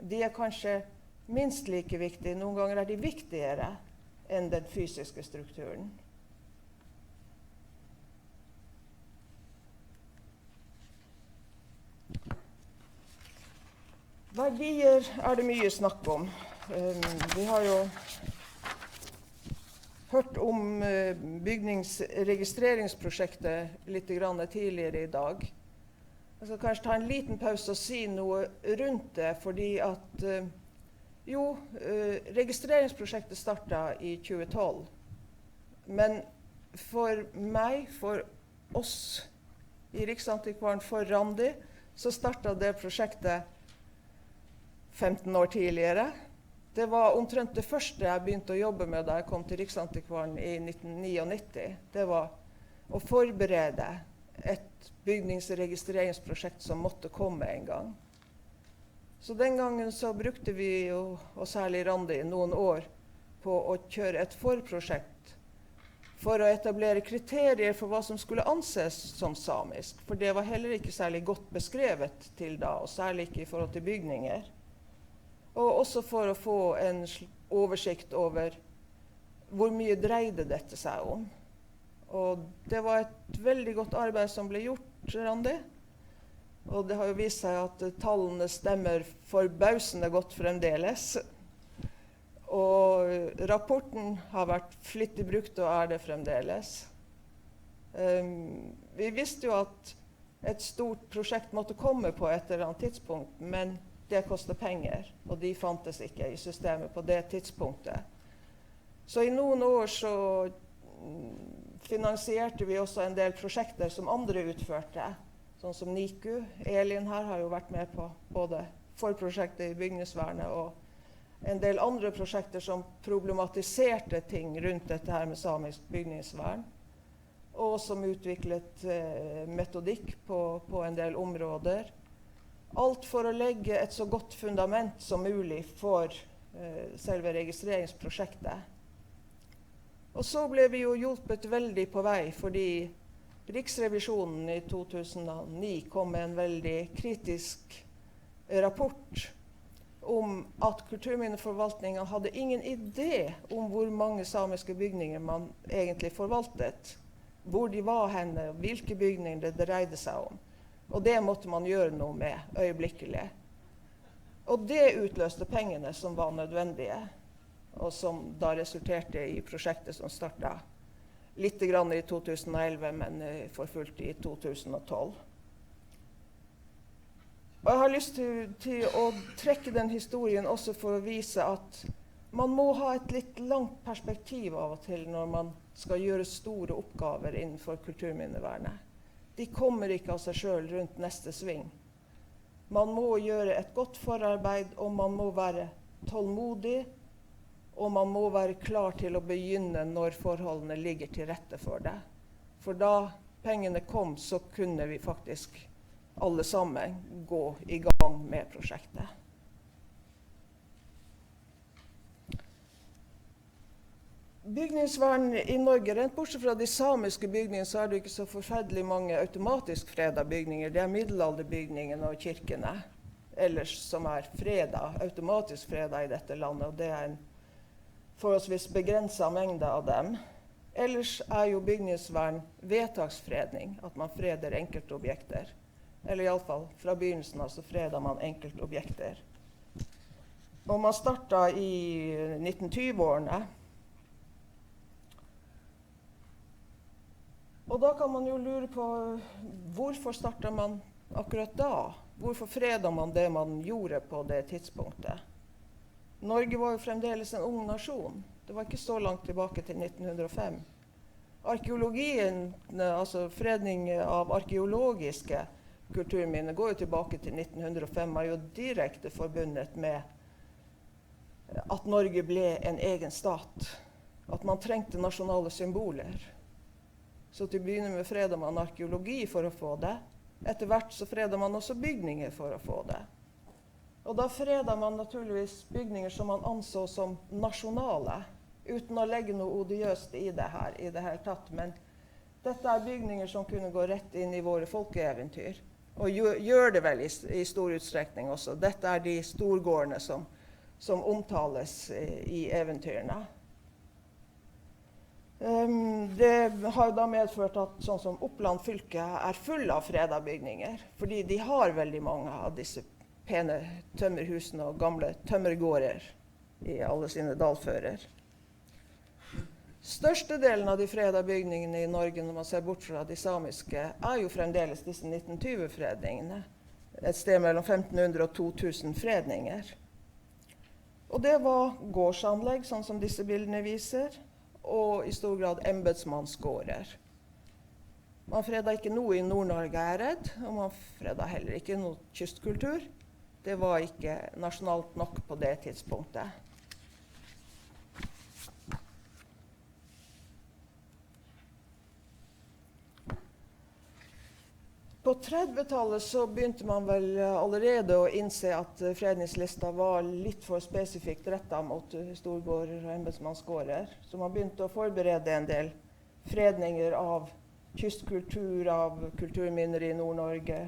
[SPEAKER 18] De er kanskje minst like viktige, noen ganger er de viktigere enn den fysiske strukturen. Verdier er det mye snakk om. Vi har jo hørt om bygningsregistreringsprosjektet litt tidligere i dag. Jeg skal kanskje ta en liten pause og si noe rundt det, fordi at registreringsprosjektet startet i 2012. Men for meg, for oss i Riksantikvaren, for Randi, så startet det prosjektet 15 år tidligere. Det var omtrent det første jeg begynte å jobbe med da jeg kom til Riksantikvaren i 1999. Det var å forberede et bygningsregistreringsprosjekt som måtte komme en gang. Så den gangen så brukte vi, og særlig Randi, noen år på å kjøre et forprosjekt for å etablere kriterier for hva som skulle anses som samisk. For det var heller ikke særlig godt beskrevet til da, og særlig ikke i forhold til bygninger. Og også for å få en oversikt over hvor mye dreide dette seg om. Og det var et veldig godt arbeid som ble gjort, Randi. Og det har jo vist seg at tallene stemmer forbausende godt fremdeles. Og rapporten har vært flittig brukt og er det fremdeles. Vi visste jo at et stort prosjekt måtte komme på et eller annet tidspunkt, men det koster penger, og de fantes ikke i systemet på det tidspunktet. Så i noen år så finansierte vi også en del prosjekter som andre utførte, sånn som NIKU. Elin her har jo vært med på både forprosjektet i bygningsvernet og en del andre prosjekter som problematiserte ting rundt dette her med samisk bygningsvern, og som utviklet metodikk på en del områder. Alt for å legge et så godt fundament som mulig for selve registreringsprosjektet. Og så ble vi jo hjulpet veldig på vei, fordi Riksrevisjonen i 2009 kom med en veldig kritisk rapport om at kulturminneforvaltningen hadde ingen idé om hvor mange samiske bygninger man egentlig forvaltet, hvor de var henne, hvilke bygninger det dreide seg om. Og det måtte man gjøre noe med øyeblikkelig. Og det utløste pengene som var nødvendige, og som da resulterte i prosjektet som startet litt grann i 2011, men for fullt i 2012. Og jeg har lyst til å trekke den historien også for å vise at man må ha et litt langt perspektiv av og til når man skal gjøre store oppgaver innenfor kulturminnevernet. De kommer ikke av seg selv rundt neste sving. Man må gjøre et godt forarbeid, og man må være tålmodig, og man må være klar til å begynne når forholdene ligger til rette for det. For da pengene kom, så kunne vi faktisk alle sammen gå i gang med prosjektet. Bygningsvern i Norge, rent bortsett fra de samiske bygningene, så er det ikke så forferdelig mange automatisk fredet bygninger. Det er middelalderbygningene og kirkene ellers som er fredet, automatisk fredet i dette landet, og det er en forholdsvis begrenset mengde av dem. Ellers er jo bygningsvern vedtaksfredning, at man freder enkeltobjekter. Eller i alle fall, fra begynnelsen av så freder man enkeltobjekter. Og man startet i 1920-årene. Og da kan man jo lure på hvorfor startet man akkurat da? Hvorfor fredet man det man gjorde på det tidspunktet? Norge var jo fremdeles en ung nasjon. Det var ikke så langt tilbake til 1905. Arkeologien, altså fredning av arkeologiske kulturminner, går jo tilbake til 1905, er jo direkte forbundet med at Norge ble en egen stat. At man trengte nasjonale symboler. Så til å begynne med fredet man arkeologi for å få det. Etter hvert så fredet man også bygninger for å få det. Og da fredet man naturligvis bygninger som man anså som nasjonale, uten å legge noe odiøst i det her i det hele tatt. Men dette er bygninger som kunne gå rett inn i våre folkeeventyr. Og gjør det vel i stor utstrekning også. Dette de storgårdene som omtales i eventyrene. Det har da medført at sånn som Oppland fylke full av fredet bygninger, fordi de har veldig mange av disse pene tømmerhusene og gamle tømmergårder i alle sine dalfører. Størstedelen av de fredet bygningene i Norge, når man ser bort fra de samiske, jo fremdeles disse 1920-fredningene. Et sted mellom 1500 og 2000 fredninger. Og det var gårdsanlegg, sånn som disse bildene viser, og i stor grad embetsmannsgårder. Man fredet ikke noe i Nord-Norge og man fredet heller ikke noe kystkultur. Det var ikke nasjonalt nok på det tidspunktet. På 30-tallet så begynte man vel allerede å innse at fredningslista var litt for spesifikt rettet mot storgårder og embetsmannsgårder. Så man begynte å forberede en del fredninger av kystkultur, av kulturminner i Nord-Norge,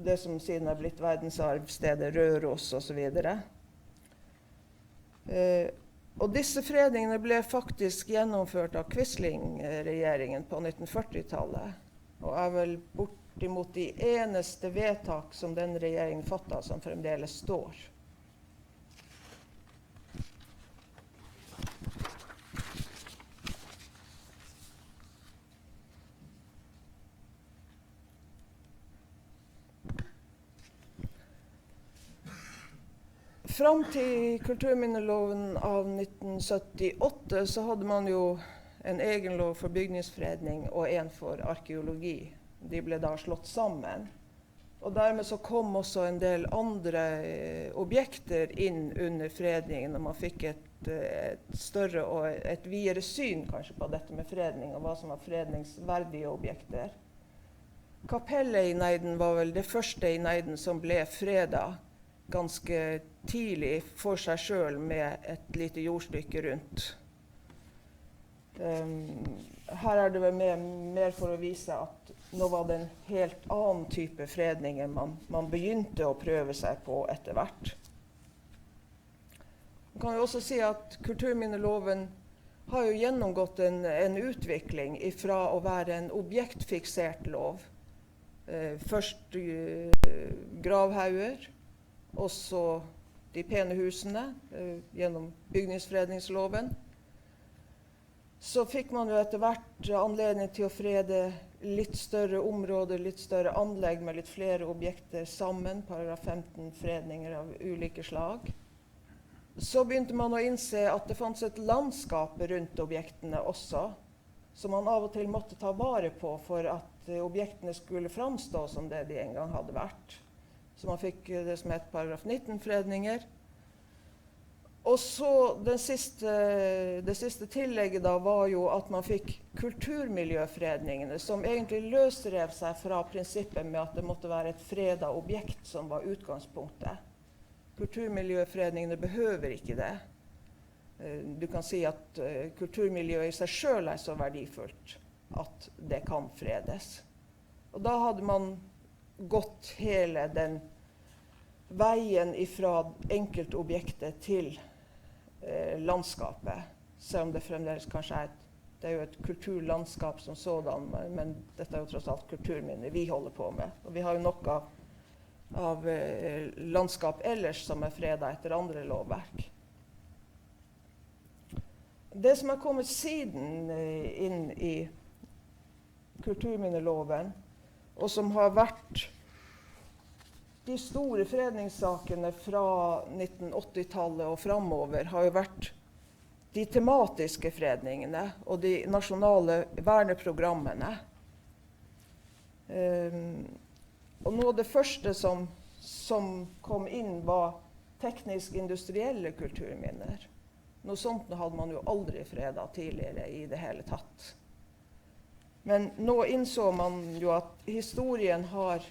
[SPEAKER 18] det som siden blitt verdensarvstedet Røros og så videre. Og disse fredningene ble faktisk gjennomført av Quisling-regjeringen på 1940-tallet. Og vel bortimot de eneste vedtak som den regjeringen fattet som fremdeles står. Fram til kulturminneloven av 1978 så hadde man jo en egen lov for bygningsfredning og en for arkeologi. De ble da slått sammen. Og dermed så kom også en del andre objekter inn under fredningen, og man fikk et større og et videre syn kanskje på dette med fredning, og hva som var fredningsverdige objekter. Kapellet i Neiden var vel det første i Neiden som ble fredet ganske tidlig for seg selv med et lite jordstykke rundt. Her det vel mer for å vise at nå var det en helt annen type fredninger man begynte å prøve seg på etter hvert. Man kan jo også si at kulturminneloven har jo gjennomgått en utvikling fra å være en objektfiksert lov. Først gravhauger, også de pene husene gjennom bygningsfredningsloven. Så fikk man jo etter hvert anledning til å frede litt større områder, litt større anlegg med litt flere objekter sammen, paragraf 15 fredninger av ulike slag. Så begynte man å innse at det fanns et landskap rundt objektene også, som man av og til måtte ta vare på for at objektene skulle framstå som det de en gang hadde vært. Så man fikk det som het paragraf 19-fredninger. Og så det siste tillegget da var jo at man fikk kulturmiljøfredningene, som egentlig løsrev seg fra prinsippet med at det måtte være et fredet objekt som var utgangspunktet. Kulturmiljøfredningene behøver ikke det. Du kan si at kulturmiljøet i seg selv så verdifullt at det kan fredes. Og da hadde man gått hele den veien fra enkeltobjektet til landskapet, selv om det fremdeles kanskje det jo et kulturlandskap som sådan, men dette jo tross alt kulturminner vi holder på med. Og vi har jo noe av landskap ellers som fredet etter andre lovverk. Det som har kommet siden inn i kulturminneloven, og som har vært de store fredningssakene fra 1980-tallet og fremover, har jo vært de tematiske fredningene og de nasjonale verneprogrammene. Og noe av det første som kom inn var teknisk-industrielle kulturminner. Noe sånt hadde man jo aldri fredet tidligere i det hele tatt. Men nå innså man jo at historien har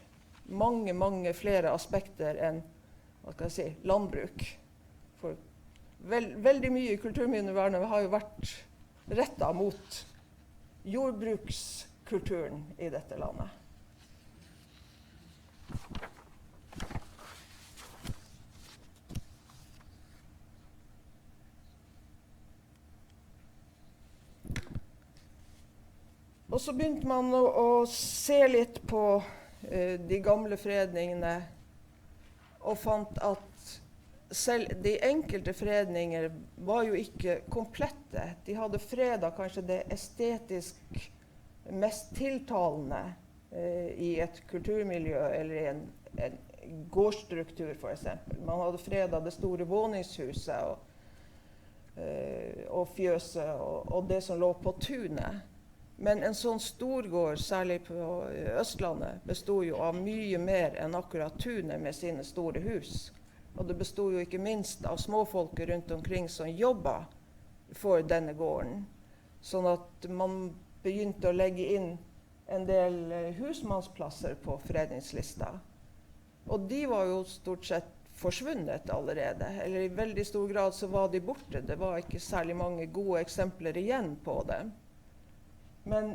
[SPEAKER 18] mange, mange flere aspekter enn landbruk. For veldig mye i kulturminnevernet har jo vært rettet mot kulturen i dette landet. Og så begynte man å se litt på de gamle fredningene og fant at selv de enkelte fredninger var jo ikke komplette. De hadde fredet kanskje det estetisk mest tiltalende i et kulturmiljø eller i en gårdsstruktur for eksempel. Man hadde fredet det store våningshuset og fjøset og det som lå på tunet. Men en sånn storgård, særlig på Østlandet, bestod jo av mye mer enn akkurat tunet med sine store hus. Og det bestod jo ikke minst av småfolket rundt omkring som jobbet for denne gården. Sånn at man begynte å legge inn en del husmannsplasser på fredningslista. Og de var jo stort sett forsvunnet allerede. Eller i veldig stor grad så var de borte. Det var ikke særlig mange gode eksempler igjen på dem. Men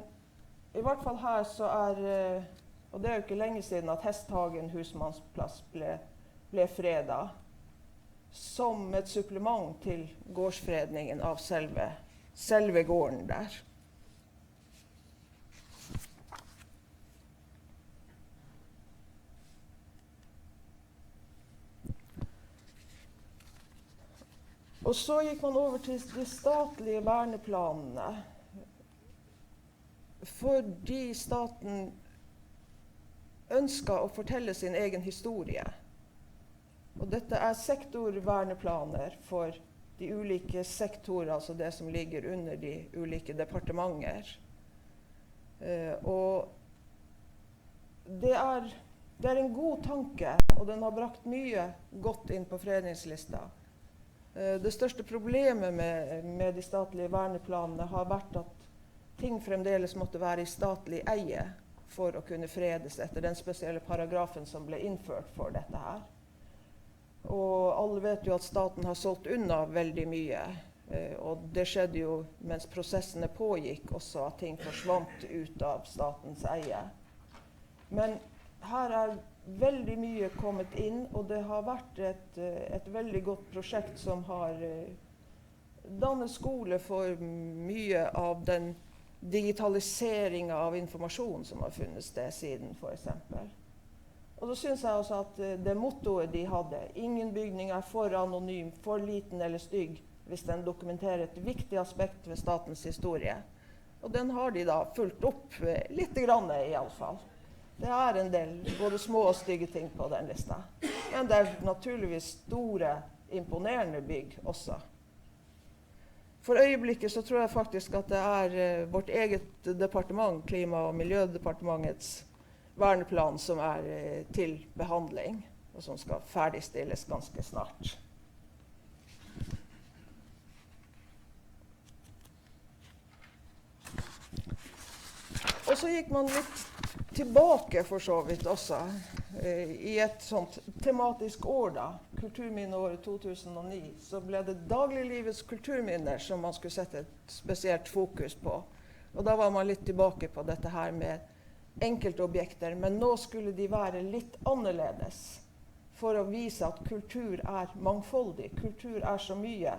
[SPEAKER 18] i hvert fall her så og det er jo ikke lenge siden at Hesthagen husmannsplass ble fredet som et supplement til gårdsfredningen av selve gården der. Og så gikk man over til de statlige verneplanene. Fordi staten ønsket å fortelle sin egen historie. Og dette er sektorverneplaner for de ulike sektorer, altså det som ligger under de ulike departementer. Og det er en god tanke, og den har brakt mye godt inn på fredningslista. Det største problemet med de statlige verneplanene har vært at ting fremdeles måtte være i statlig eie for å kunne fredes etter den spesielle paragrafen som ble innført for dette her. Og alle vet jo at staten har solgt unna veldig mye, og det skjedde jo mens prosessene pågikk også at ting forsvant ut av statens eie. Men her er veldig mye kommet inn, og det har vært et veldig godt prosjekt som har dannet skole for mye av den digitaliseringen av informasjon som har funnet sted siden, for eksempel. Og så synes jeg også at det mottoet de hadde, ingen bygning er for anonym, for liten eller stygg, hvis den dokumenterer et viktig aspekt ved statens historie. Og den har de da fulgt opp litt grann i alle fall. Det er en del både små og stygge ting på den lista. Men det er naturligvis store, imponerende bygg også. For øyeblikket så tror jeg faktisk at det er vårt eget departement, Klima- og miljødepartementets verneplan, som er til behandling, og som skal ferdigstilles ganske snart. Og så gikk man litt tilbake for så vidt også, i et sånt tematisk år da, kulturminneåret 2009, så ble det dagliglivets kulturminner som man skulle sette et spesielt fokus på. Og da var man litt tilbake på dette her med enkeltobjekter, men nå skulle de være litt annerledes for å vise at kultur er mangfoldig, kultur er så mye,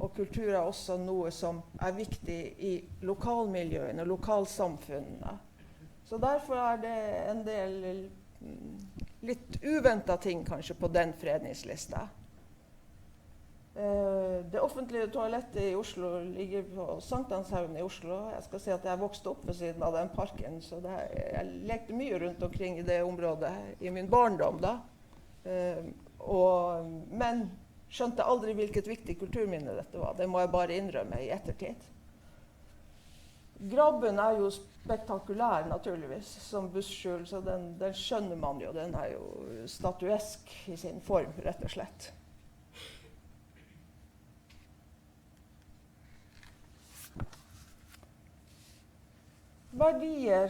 [SPEAKER 18] og kultur er også noe som er viktig i lokalmiljøene, lokalsamfunnene. Så derfor er det en del litt uventet ting kanskje på den fredningslista. Det offentlige toalettet i Oslo ligger på Sankthanshaugen i Oslo. Jeg skal si at jeg vokste opp ved siden av den parken, så jeg lekte mye rundt omkring i det området i min barndom da. Men skjønte aldri hvilket viktig kulturminne dette var. Det må jeg bare innrømme i ettertid. Grabben er jo spektakulær, naturligvis, som busskjul, så den skjønner man jo. Den er jo statuesk i sin form, rett og slett. Verdier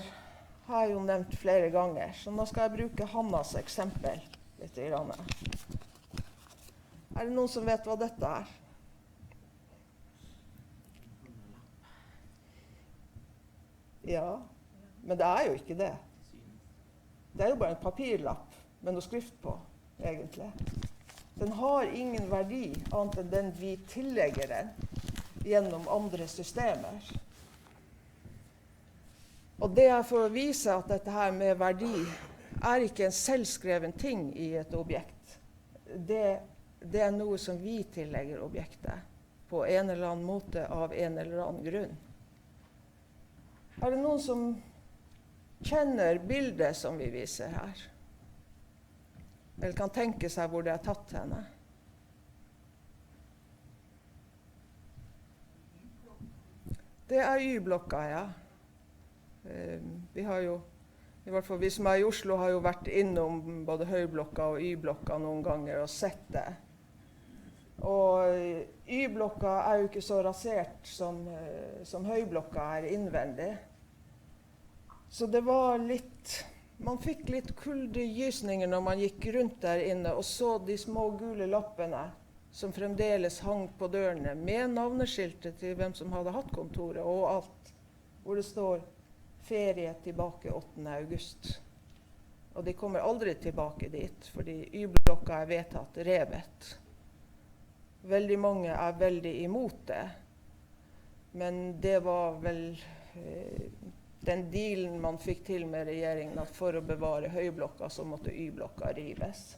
[SPEAKER 18] har jeg jo nevnt flere ganger, så nå skal jeg bruke Hannas eksempel litt grann. Er det noen som vet hva dette er? Ja. Men det er jo ikke det. Det er jo bare en papirlapp med noe skrift på, egentlig. Den har ingen verdi annet enn den vi tillegger den gjennom andre systemer. Og det er for å vise at dette her med verdi er ikke en selvskreven ting i et objekt. Det er noe som vi tillegger objektet på en eller annen måte av en eller annen grunn. Er det noen som kjenner bildet som vi viser her? Eller kan tenke seg hvor det er tatt henne? Det er Y-blokka, ja. Vi har jo, i hvert fall vi som er i Oslo, har jo vært innom både Høyblokka og Y-blokka noen ganger og sett det. Og Y-blokka er jo ikke så rasert som Høyblokka er innvendig. Så det var litt, man fikk litt kuldegysninger når man gikk rundt der inne og så de små gule lappene som fremdeles hang på dørene med navneskiltet til hvem som hadde hatt kontoret og alt, hvor det står ferie tilbake 8. august. Og de kommer aldri tilbake dit, fordi Y-blokka er vedtatt revet. Veldig mange er veldig imot det, men det var vel den dealen man fikk til med regjeringen, at for å bevare Høyblokka så måtte Y-blokka rives.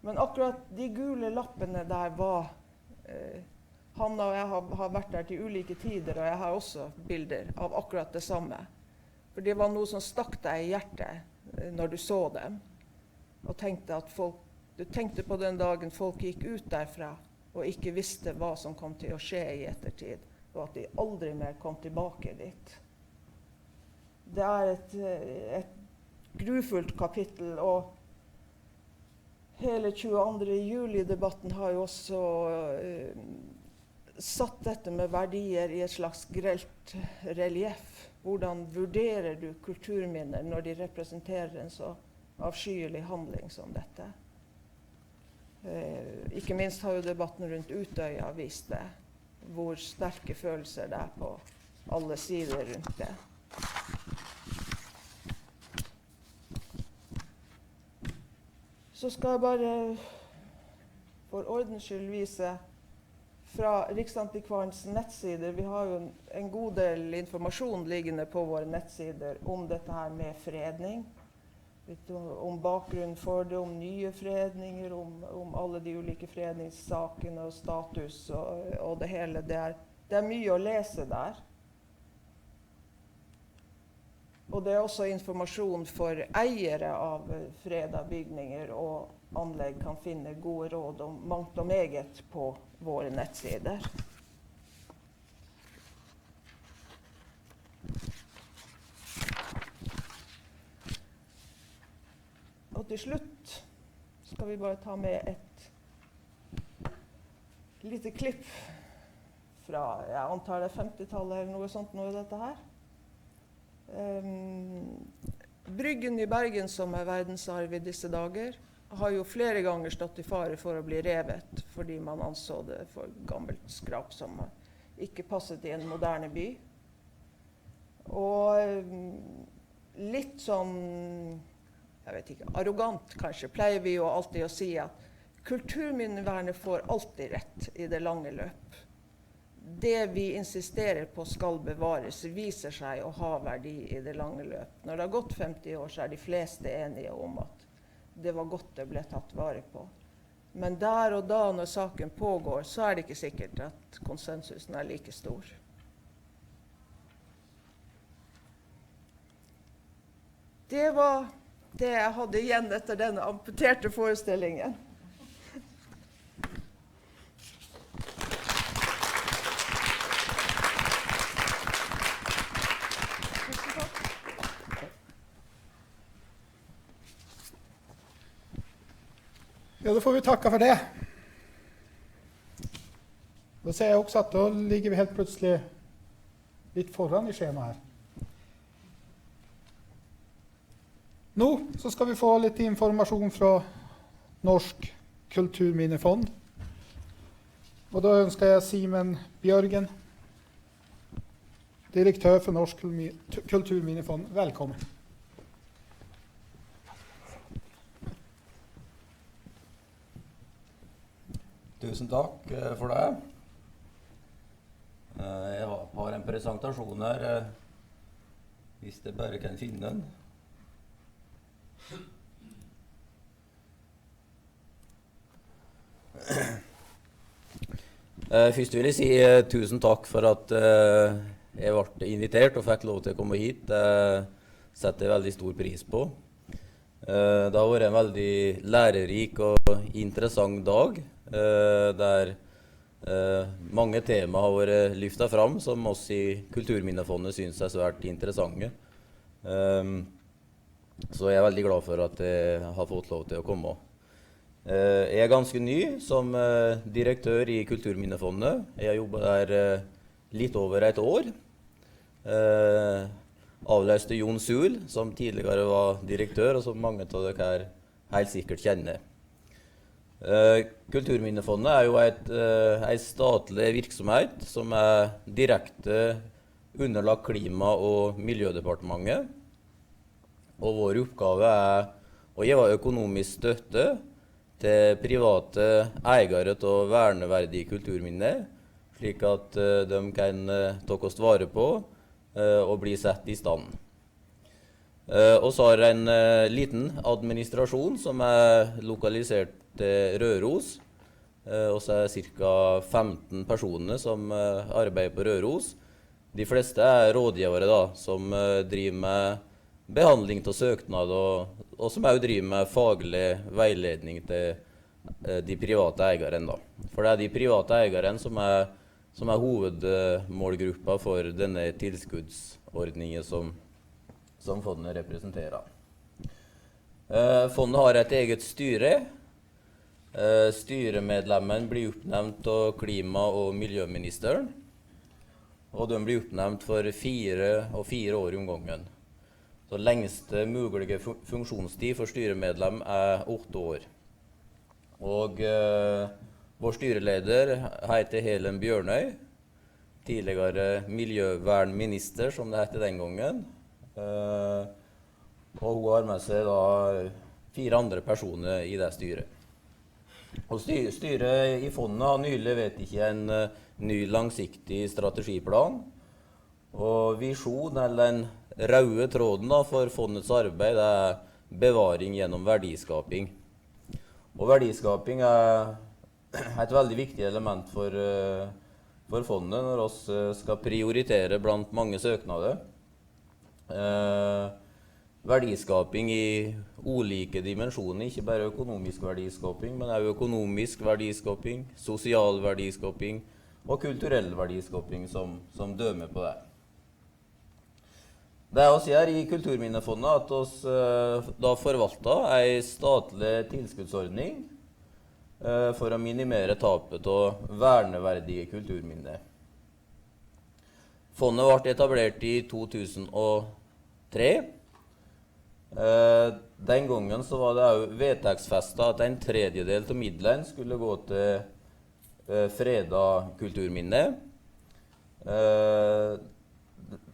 [SPEAKER 18] Men akkurat de gule lappene der var Hanna og jeg har vært der til ulike tider, og jeg har også bilder av akkurat det samme. For det var noe som stakk deg i hjertet når du så dem, og tenkte at du tenkte på den dagen folk gikk ut derfra og ikke visste hva som kom til å skje i ettertid, og at de aldri mer kom tilbake dit. Det er et grufullt kapittel, og hele 22. juli-debatten har jo også satt dette med verdier i et slags grelt relief. Hvordan vurderer du kulturminner når de representerer en så avskyelig handling som dette? Ikke minst har jo debatten rundt Utøya vist det, hvor sterke følelser det er på alle sider rundt det. Så skal jeg bare for ordens skyld vise fra Riksantikvarens nettsider. Vi har jo en god del informasjon liggende på våre nettsider om dette her med fredning. Litt om bakgrunnen for det, om nye fredninger, om alle de ulike fredningssakene og status og det hele. Det er mye å lese der. Og det er også informasjon for eiere av freda bygninger og anlegg kan finne gode råd om mangt og meget på våre nettsider. Og til slutt skal vi bare ta med et lite klipp fra, jeg antar det 50-tallet eller noe sånt noe dette her. Bryggen i Bergen, som er verdensarv i disse dager, har jo flere ganger stått i fare for å bli revet, fordi man anså det for gammelt skrap som ikke passet i en moderne by. Og litt sånn, jeg vet ikke, arrogant kanskje, pleier vi jo alltid å si at kulturminnevernet får alltid rett i det lange løp. Det vi insisterer på skal bevares, viser seg å ha verdi i det lange løp. Når det har gått 50 år, så er de fleste enige om at det var godt det ble tatt vare på. Men der og da, når saken pågår, så er det ikke sikkert at konsensusen er like stor. Det var det jeg hadde igjen etter denne amputerte forestillingen.
[SPEAKER 4] Ja, då får vi tacka för det. Då ser jag också att då ligger vi helt plötsligt lite foran i schema här. Nu så ska vi få lite information från Norsk kulturminnefond. Och då önskar jag Simen Björgen
[SPEAKER 19] direktør for Norsk kulturminnefond. Velkommen.
[SPEAKER 11] Tusen takk for det. Jeg har en presentasjon her, hvis jeg bare kan finne den. Først vil jeg si tusen takk for at jeg ble invitert og fikk lov til å komme hit. Det setter jeg veldig stor pris på. Det har vært en veldig lærerik og interessant dag, der mange tema har vært lyftet fram som oss i Kulturminnefondet synes er svært interessante. Så jeg er veldig glad for at jeg har fått lov til å komme. Jeg er ganske ny som direktør i Kulturminnefondet. Jeg har jobbet der litt over et år. Avløste Jon Suhl, som tidligere var direktør, og som mange av dere her helt sikkert kjenner. Kulturminnefondet er jo en statlig virksomhet som er direkte underlagt Klima- og miljødepartementet. Og vår oppgave er å gi økonomisk støtte til private eiere av verneverdige kulturminner, slik at de kan tas vare på og bli satt i stand. Og så har en liten administrasjon som er lokalisert til Røros. Og så er det ca. 15 personer som arbeider på Røros. De fleste er rådgivere da, som driver med behandling av søknad, og som også driver med faglig veiledning til de private eierne. Da. For det er de private eierne som er hovedmålgruppa for denne tilskuddsordningen som fondet representerer. Fondet har et eget styre. Styremedlemmen blir oppnevnt av klima- og miljøministeren, og de blir oppnevnt for 4 år om gangen. Så lengste mulige funksjonstid for styremedlem er 8 år. Og vår styreleder heter Helen Bjørnøy, tidligere miljøvernminister, som det heter den gangen. Og hun har med seg da 4 andre personer i det styret. Og styret i fondet har nylig vedtatt en ny langsiktig strategiplan. Og visjon, eller den røde tråden da, for fondets arbeid, er bevaring gjennom verdiskaping. Og verdiskaping er et veldig viktig element for fondet når vi skal prioritere blant mange søknader. Verdiskaping i ulike dimensjoner, ikke bare økonomisk verdiskaping, men også økonomisk verdiskaping, sosial verdiskaping og kulturell verdiskaping som dømer på det. Det er vi gjør i Kulturminnefondet at vi da forvalter en statlig tilskuddsordning for å minimere tapet av verneverdige kulturminner. Fondet ble etablert i 2003. Den gangen så var det også vedtektsfestet at 1/3 av midlene skulle gå til fredet kulturminne.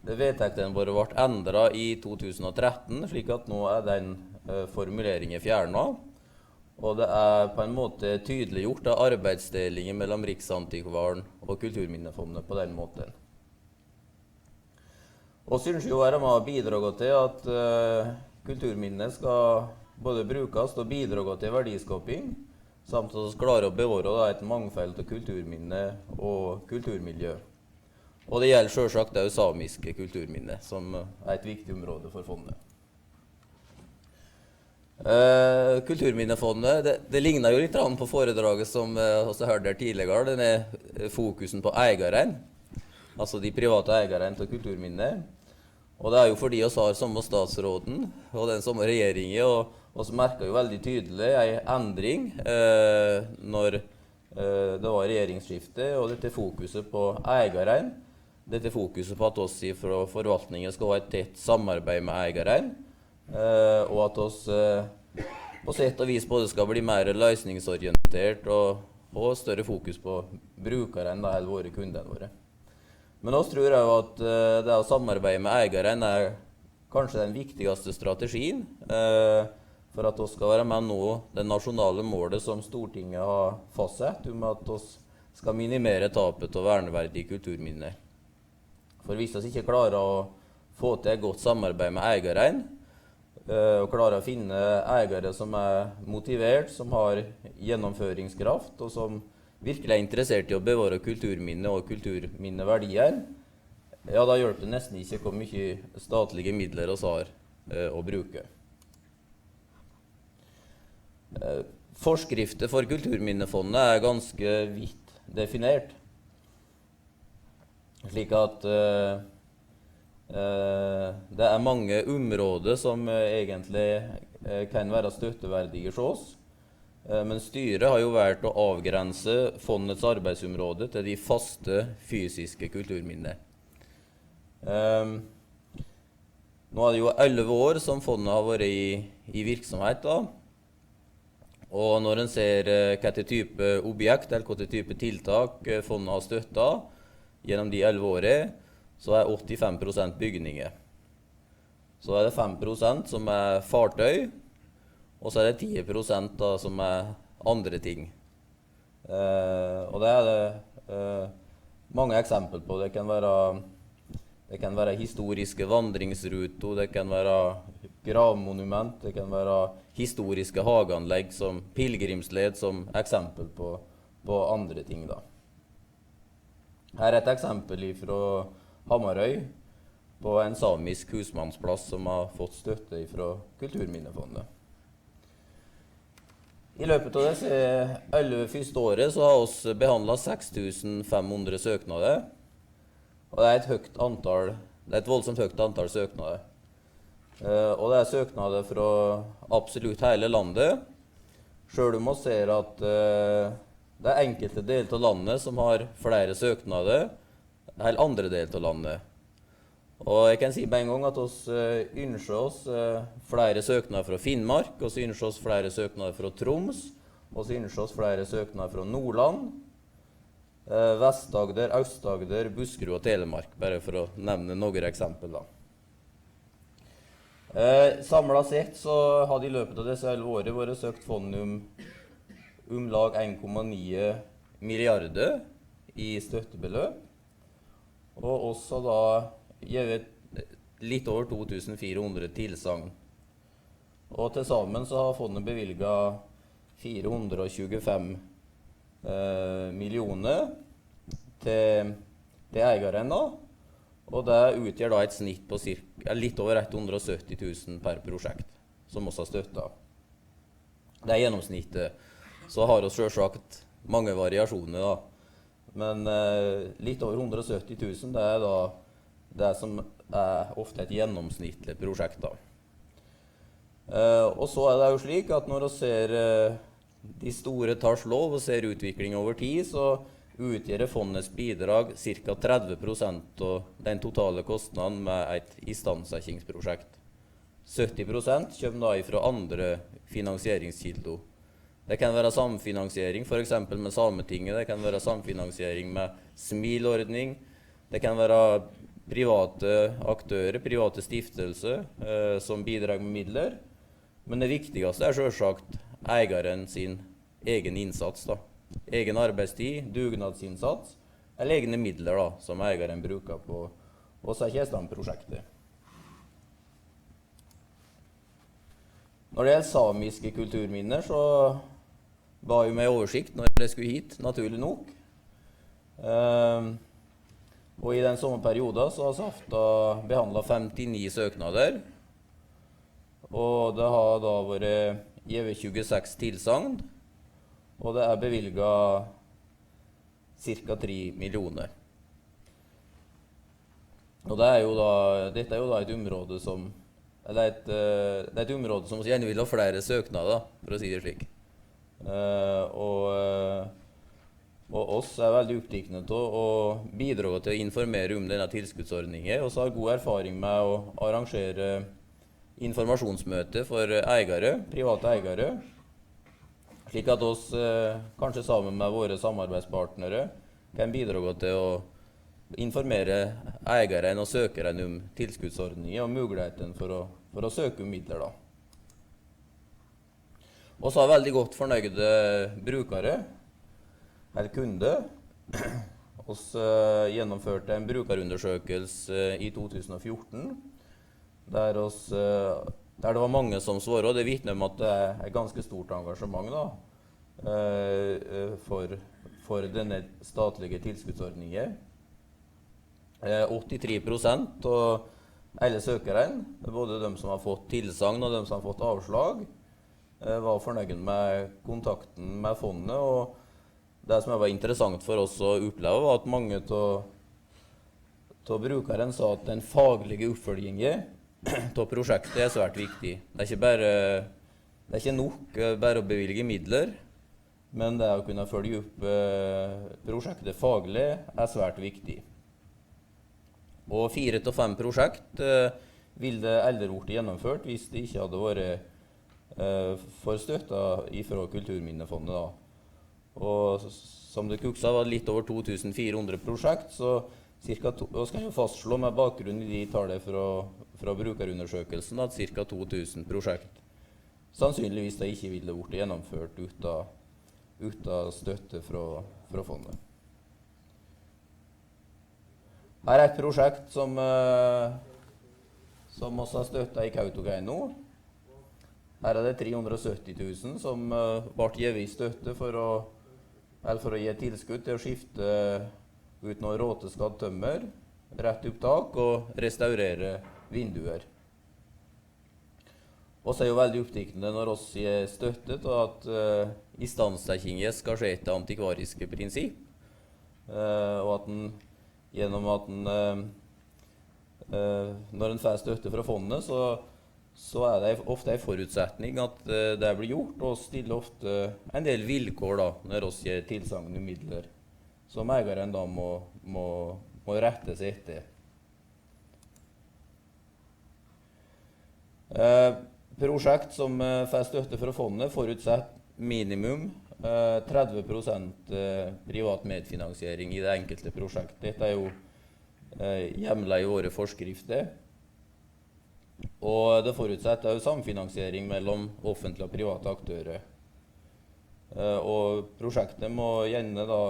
[SPEAKER 11] Vedtektene våre ble endret i 2013, slik at nå er den formuleringen fjernet. Og det er på en måte tydeliggjort av arbeidsdelingen mellom Riksantikvaren og Kulturminnefondet på den måten. Og synes jo være med å bidra til at kulturminnet skal både brukes og bidra til verdiskaping, samt at vi klarer å bevare et mangfold av kulturminner og kulturmiljø. Og det gjelder selvsagt også samiske kulturminner, som er et viktig område for fondet. Kulturminnefondet, det ligner jo litt på foredraget som vi hørte her tidligere. Den er fokusen på eierne, altså de private eierne til kulturminner. Og det er jo fordi vi har samme statsråden og den samme regjeringen, og vi merket jo veldig tydelig en endring når det var regjeringsskifte, og dette fokuset på eierne, dette fokuset på at vi fra forvaltningen skal ha et tett samarbeid med eierne, og at vi på sett og vis både skal bli mer løsningsorientert og større fokus på brukerne, eller våre kundene våre. Men oss tror jeg jo at det å samarbeide med eierne er kanskje den viktigste strategien for at vi skal være med nå det nasjonale målet som Stortinget har fastsatt om at vi skal minimere tapet av verneverdige kulturminner. For hvis vi ikke klarer å få til et godt samarbeid med eierne, og klarer å finne eiere som er motivert, som har gjennomføringskraft, og som virkelig er interessert i å bevare kulturminner og kulturminneverdier, ja, da hjelper det nesten ikke hvor mye statlige midler vi har å bruke. Forskrifter for Kulturminnefondet er ganske vidt definert, slik at det er mange områder som egentlig kan være støtteverdige hos oss, men styret har jo valgt å avgrense fondets arbeidsområde til de faste fysiske kulturminner. Nå er det jo 11 år som fondet har vært i virksomhet da, og når en ser hva type objekt eller hva type tiltak fondet har støttet gjennom de 11 årene, så er 85% bygninger. Så er det 5% som er fartøy, og så er det 10% da, som er andre ting. Og det er det mange eksempler på. Det kan være historiske vandringsruter, det kan være gravmonument, det kan være historiske hageanlegg som pilgrimsled som eksempel på andre ting da. Her er et eksempel fra Hamarøy på en samisk husmannsplass som har fått støtte fra Kulturminnefondet. I løpet av disse 11 første året så har vi behandlet 6500 søknader, og det er et voldsomt høyt antall søknader. Og det er søknader fra absolutt hele landet, selv om vi ser at det er enkelte deler av landet som har flere søknader enn andre deler av landet. Og jeg kan si på en gang at vi ønsker oss flere søknader fra Finnmark, og så ønsker oss flere søknader fra Troms, og så ønsker oss flere søknader fra Nordland, Vest-Agder, Aust-Agder, Buskerud og Telemark, bare for å nevne noen eksempler da. Samlet sett så hadde i løpet av disse 11 årene vært søkt fondet om lag 1,9 milliarder i støttebeløp, og også da givet litt over 2400 tilsagn. Og til sammen så har fondet bevilget 425 millioner til eieren da, og det utgjør da et snitt på litt over 170 000 per prosjekt, som også har støttet. Det er gjennomsnittet. Så har vi selvsagt mange variasjoner da, men litt over 170 000, det er da det som er ofte et gjennomsnittlig prosjekt da. Og så er det jo slik at når vi ser de store tals lov og ser utvikling over tid, så utgjør fondets bidrag ca. 30% av den totale kostnaden med et istandsettingsprosjekt. 70% kommer da fra andre finansieringskilder. Det kan være samfinansiering, for eksempel med Sametinget, det kan være samfinansiering med smilordning, det kan være private aktører, private stiftelser som bidrar med midler, men det viktigste er selvsagt eieren sin egen innsats da. Egen arbeidstid, dugnadsinnsats, eller egne midler da, som eieren bruker på Kjestland-prosjektet. Når det gjelder samiske kulturminner, så ba jeg meg oversikt når jeg skulle hit, naturlig nok. Og i den samme perioden så har SAFTA behandlet 59 søknader, og det har da vært givet 26 tilsagn, og det er bevilget ca. 3 millioner. Og dette er jo da et område som, det er et område som gjerne vil ha flere søknader, for å si det slik. Og oss er veldig opptatt av å bidra til å informere om denne tilskuddsordningen, og så har god erfaring med å arrangere informasjonsmøte for eiere, private eiere, slik at oss kanskje sammen med våre samarbeidspartnere kan bidra til å informere eieren og søkeren om tilskuddsordninger og muligheten for å søke om midler. Da. Og så veldig godt fornøyde brukere, eller kunder. Vi gjennomførte en brukerundersøkelse i 2014, der det var mange som svarer, og det vitner om at det er et ganske stort engasjement da, for denne statlige tilskuddsordningen. 83% av alle søkerne, både de som har fått tilsagn og de som har fått avslag, var fornøyd med kontakten med fondet. Og det som var interessant for oss å oppleve, var at mange av brukerne sa at den faglige oppfølgingen av prosjektet er svært viktig. Det er ikke nok bare å bevilge midler, men det å kunne følge opp prosjektet faglig er svært viktig. Og 4 til 5 prosjekt ville aldri vært gjennomført hvis det ikke hadde vært for støtta fra Kulturminnefondet. Da. Og som det kuksa var litt over 2400 prosjekt, så cirka skal jeg fastslå med bakgrunn i de tallene fra brukerundersøkelsen at ca. 2000 prosjekt sannsynligvis det ikke ville vært gjennomført uten støtte fra fondet. Her er et prosjekt som også har støttet i Kautokeino. Her er det 370 000 som ble gitt i støtte for å gi tilskudd til å skifte ut noe råteskadd tømmer, rette opp tak og restaurere vinduer. Og så er jo veldig opptikkende når oss gir støtte til at istandsettingen skal skje etter antikvariske prinsipp, og at gjennom at når en får støtte fra fondet, så er det ofte en forutsetning at det blir gjort, og stiller ofte en del vilkår da, når oss gir tilsagn om midler, som eieren da må rette seg etter. Prosjekt som får støtte fra fondet forutsett minimum 30% privat medfinansiering i det enkelte prosjekt. Dette er jo hjemlet i våre forskrifter. Og det forutsetter også samfinansiering mellom offentlige og private aktører. Og prosjektet må gjerne da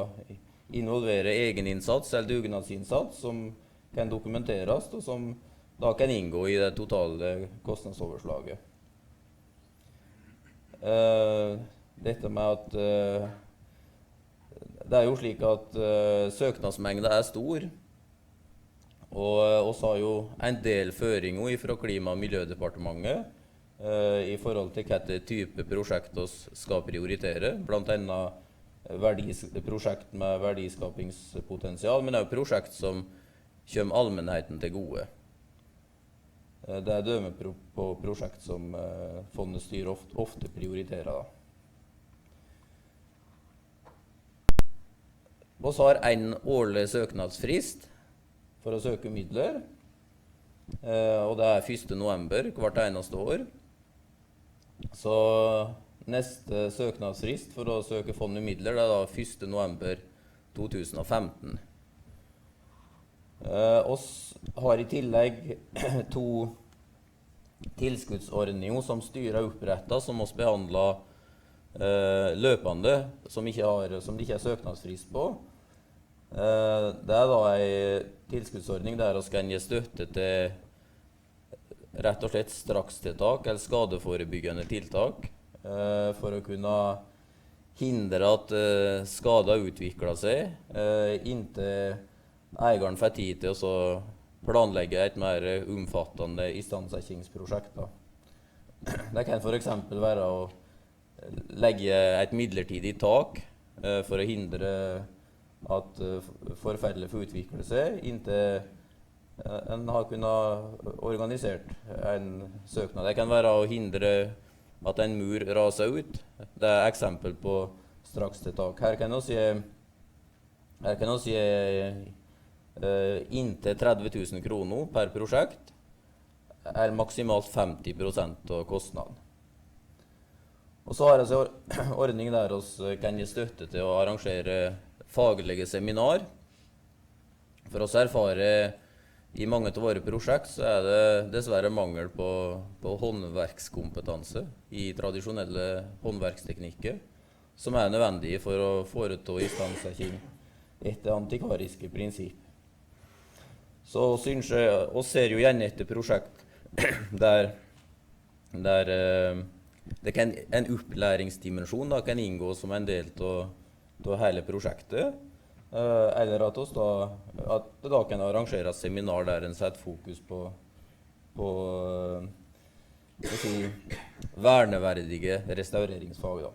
[SPEAKER 11] involvere egeninnsats eller dugnadsinnsats som kan dokumenteres, og som da kan inngå i det totale kostnadsoverslaget. Dette med at det er jo slik at søknadsmengden er stor, og oss har jo en del føringer fra Klima- og miljødepartementet i forhold til hvilke type prosjekt vi skal prioritere, blant annet prosjekt med verdiskapingspotensial, men også prosjekt som kommer allmennheten til gode. Det er dømme på prosjekt som fondet styr ofte prioriterer. Vi har en årlig søknadsfrist for å søke midler, og det er 1. november hvert eneste år. Så neste søknadsfrist for å søke fondet midler det er da 1. november 2015. Oss har i tillegg 2 tilskuddsordninger som styret har opprettet, som oss behandler løpende, som det ikke er søknadsfrist på. Det er da en tilskuddsordning der vi kan gi støtte til rett og slett strakstiltak eller skadeforebyggende tiltak for å kunne hindre at skader utvikler seg inntil eieren får tid til å planlegge et mer omfattende istandsettingsprosjekt. Det kan for eksempel være å legge et midlertidig tak for å hindre at forfallet får utvikle seg inntil en har kunnet organisert en søknad. Det kan være å hindre at en mur raser ut. Det er eksempel på strakstiltak. Her kan vi gi inntil 30 000 kroner per prosjekt, er maksimalt 50% av kostnaden. Og så har vi en ordning der vi kan gi støtte til å arrangere faglige seminar For oss erfarer i mange av våre prosjekt så det dessverre mangel på håndverkskompetanse i tradisjonelle håndverksteknikker, som nødvendige for å foreta istandsetting etter antikvariske prinsipp. Så synes jeg, og ser jo gjerne etter prosjekt der det kan en opplæringsdimensjon da, kan inngå som en del av hele prosjektet, eller at det da kan arrangeres seminar der en setter fokus på verneverdige restaureringsfag. Da.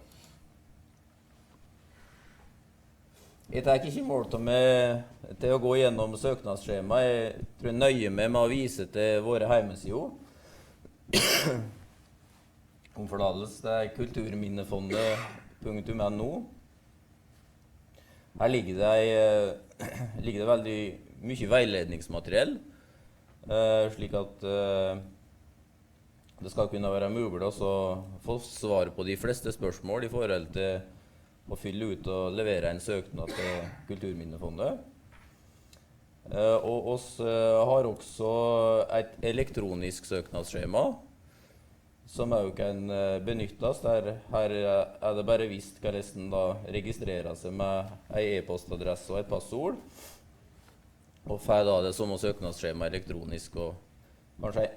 [SPEAKER 11] Jeg tar ikke mål til å gå gjennom søknadsskjema. Jeg tror jeg nøyer meg med å vise til våre hjemmesider. Omforlatelse til kulturminnefondet.no. Her ligger det veldig mye veiledningsmateriell, slik at det skal kunne være mulig å få svar på de fleste spørsmål i forhold til å fylle ut og levere en søknad til Kulturminnefondet. Og oss har også et elektronisk søknadsskjema, som også kan benyttes. Her det bare vist hvordan da registrerer seg med en e-postadresse og et passord. Og får da det samme søknadsskjema elektronisk, og kanskje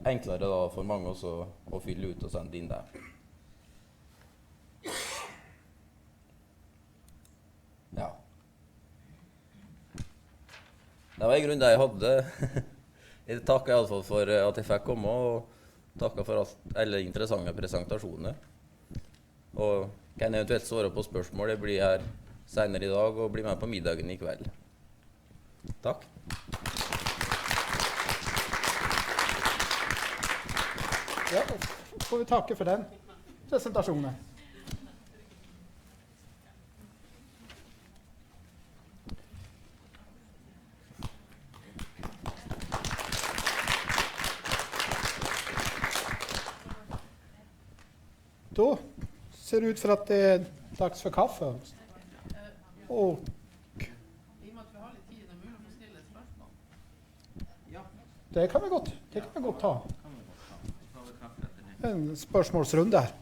[SPEAKER 11] enklere da for mange også å fylle ut og sende inn der. Ja. Det var i grunnen det jeg hadde. Jeg takker i alle fall for at jeg fikk komme, og takker for alle interessante presentasjoner. Og kan eventuelt svare på spørsmål. Jeg blir her senere i dag og blir med på middagen i kveld. Takk.
[SPEAKER 19] Ja, då får vi takke for den presentasjonen. Da ser det ut for at det er dags for kaffe. Og det kan vi godt ta. En spørsmålsrunde her.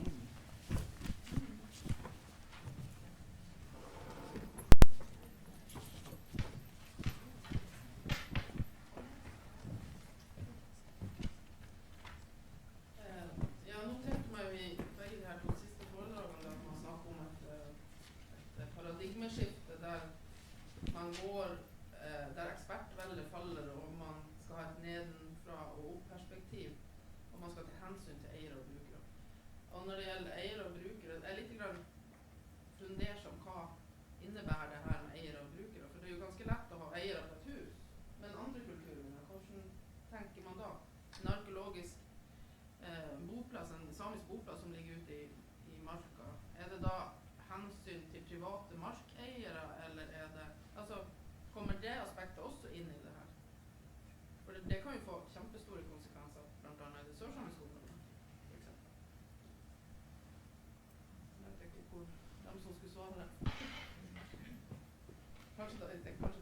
[SPEAKER 10] Kanskje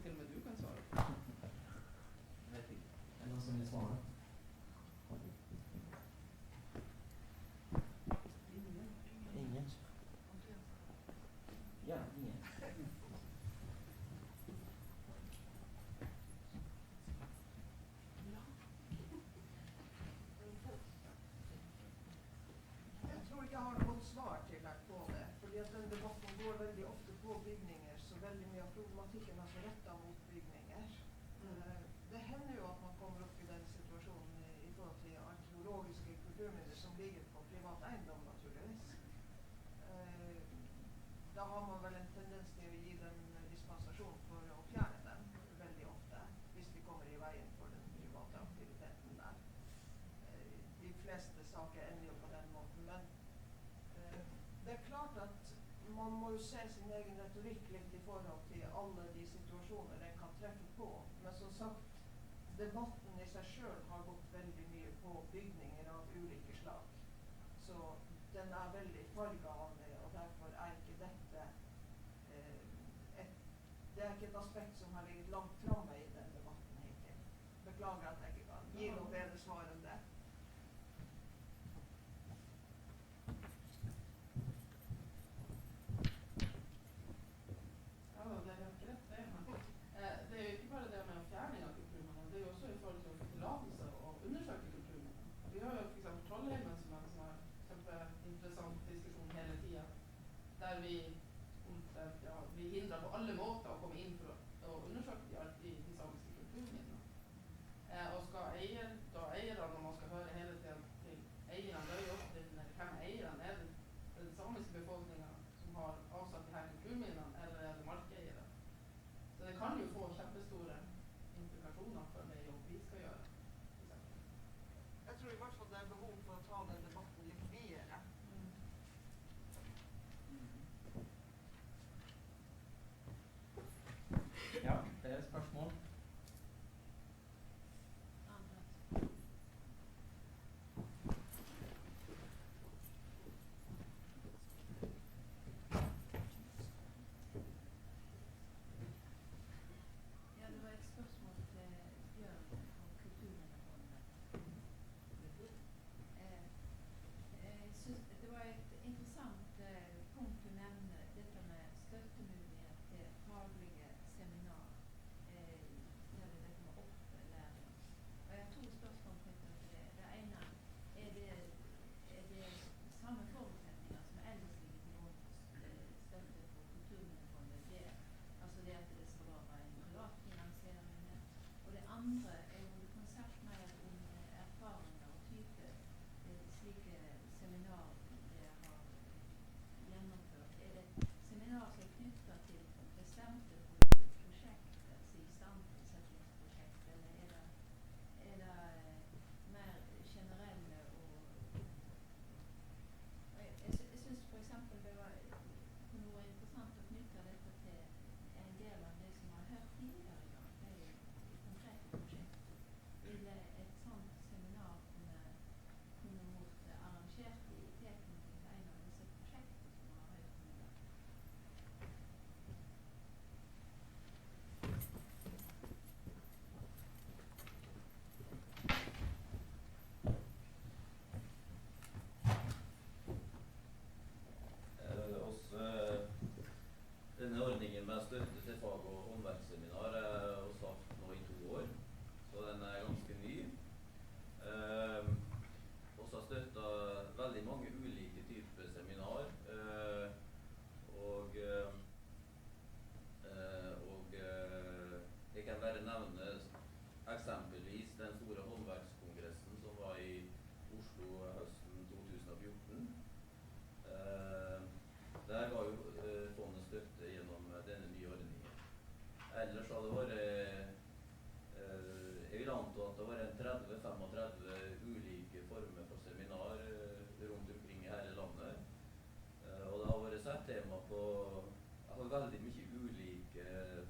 [SPEAKER 10] til og med du kan svare. Jeg vet ikke. Er det noen som vil svare? Ingen. Ja, ingen.
[SPEAKER 18] Jeg tror ikke jeg har noe godt svar til deg på det, fordi at den debatten går veldig ofte på bygninger, så veldig mye av problematikken er rettet mot bygninger. Det hender jo at man kommer opp i den situasjonen i forhold til arkeologiske kulturminner som ligger på privat eiendom, naturligvis. Da har man vel en tendens til å gi dem dispensasjon for å fjerne dem veldig ofte, hvis de kommer i veien for den private aktiviteten der. De fleste saker ender jo på den måten, men det er klart at man må jo se sin egen retorikk litt i forhold til alle de situasjoner den kan treffe på. Men som sagt, debatten i seg selv har gått veldig mye på bygninger av ulike slag. Så den er veldig farget av det, og derfor er ikke dette det
[SPEAKER 6] det er ikke et aspekt som har ligget langt framme i den debatten hittil. Beklager at jeg ikke kan gi noe bedre svar enn det.
[SPEAKER 20] Ja, det er helt rett det, men det er jo ikke bare det med fjerning av kulturminner, det er jo også i forhold til å få tillatelse og undersøke kulturminner. Vi har jo for eksempel Trollheimen som er en sånn kjempeinteressant diskusjon hele tiden, der vi vi hindrer på alle måter å komme inn for å undersøke de samiske kulturminnene. Og skal eierne, når man skal høre hele tiden til eierne, det er jo ofte hvem er eierne? Er det den samiske befolkningen som har avsatt de her kulturminnene, eller er det markeiere? Så det kan jo få kjempestore implikasjoner for det jobb vi skal gjøre.
[SPEAKER 6] Jeg tror i hvert fall det er behov for å ta den debatten litt videre.
[SPEAKER 2] Ja, flere spørsmål?
[SPEAKER 21] Ja, det var et spørsmål til Bjørn om Kulturminnefondet. Jeg synes det var et interessant punkt du nevner, dette med støttemulighet til faglige seminar, særlig dette med opplæring. Og jeg har to spørsmål knyttet til det. Det ene, er det samme forutsetninger som ellers ligger til grunn for støtte for Kulturminnefondet? Altså det at det skal være en privat finansiering med. Og det andre er jo du kan sagt mer om erfaringer og type slike seminar dere har gjennomført. Er det seminar som er knyttet til bestemte prosjekter, istandsettingsprosjekter, eller er det mer generelle jeg synes for eksempel det var noe interessant å knytte dette til en del av det som har hørt tidligere i dag, det er jo konkrete prosjekter. Vil et sånt seminar kunne vært arrangert i tilknytning til en av disse prosjektene som har hørt om i dag?
[SPEAKER 11] Denne ordningen med støtte til fag- og håndverksseminar er også hatt nå i 2 år, så den er ganske ny. Også har støttet veldig mange ulike typer seminar, og jeg kan bare nevne eksempelvis den store håndverkskongressen som var i Oslo høsten 2014. Der ga jo fondet støtte gjennom denne nye ordningen. Ellers har det vært jeg vil anta at det har vært 30-35 ulike former for seminar rundt omkring i hele landet. Og det har vært sett tema på veldig mye ulike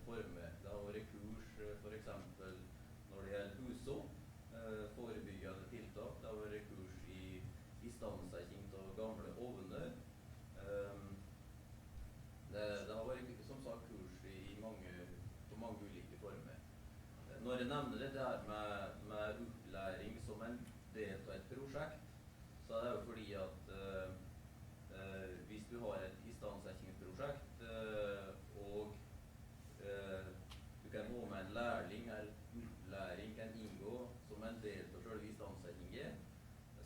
[SPEAKER 11] former. Det har vært kurs for eksempel når det gjelder HUSO, forebyggende tiltak. Det har vært kurs i istandsetting av gamle ovner. Det har vært som sagt kurs på mange ulike former. Når jeg nevner dette her med opplæring som en del av et prosjekt, så er det jo fordi at hvis du har et istandsettingsprosjekt og du kan få med en lærling eller opplæring kan inngå som en del av selve istandsettingen,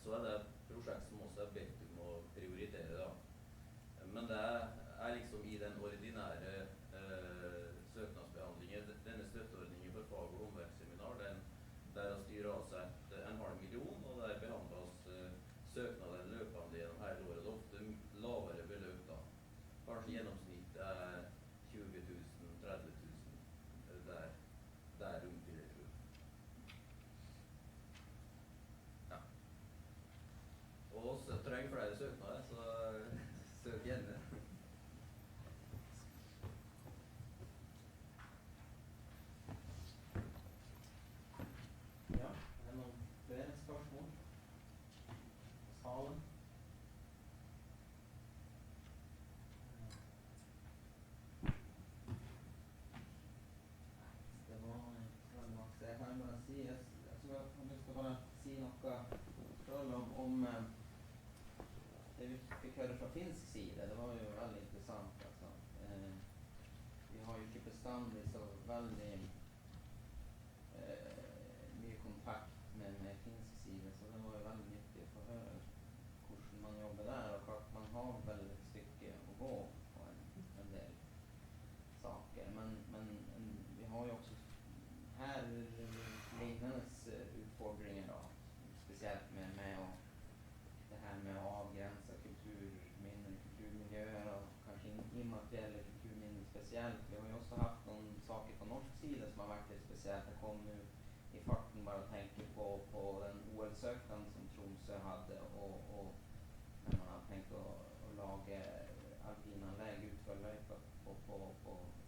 [SPEAKER 11] så er det et prosjekt som også er bedt om å prioritere. Da. Men det er liksom i den ordinære søknadsbehandlingen. Denne støtteordningen for fag- og håndverksseminar, der har styret avsatt 500 000, og der behandles søknader
[SPEAKER 2] Jeg har lyst til å bare si noe selv om det vi fikk høre fra finsk side. Det var jo veldig interessant. Altså. Vi har jo ikke bestandig så veldig mye kontakt med finsk side, så det var jo veldig nyttig å få høre hvordan man jobber der, og klart man har vel et stykke å gå på en del saker. Men vi har jo også her lignende utfordringer da, spesielt med det her med å avgrense kulturminner, kulturmiljøer og kanskje immaterielle kulturminner spesielt. Vi har jo også hatt noen saker på norsk side som har vært litt spesielt. Det kom jo i farten bare å tenke på den OL-søknaden som Tromsø hadde, og når man har tenkt å lage alpinanlegg utfor løypa på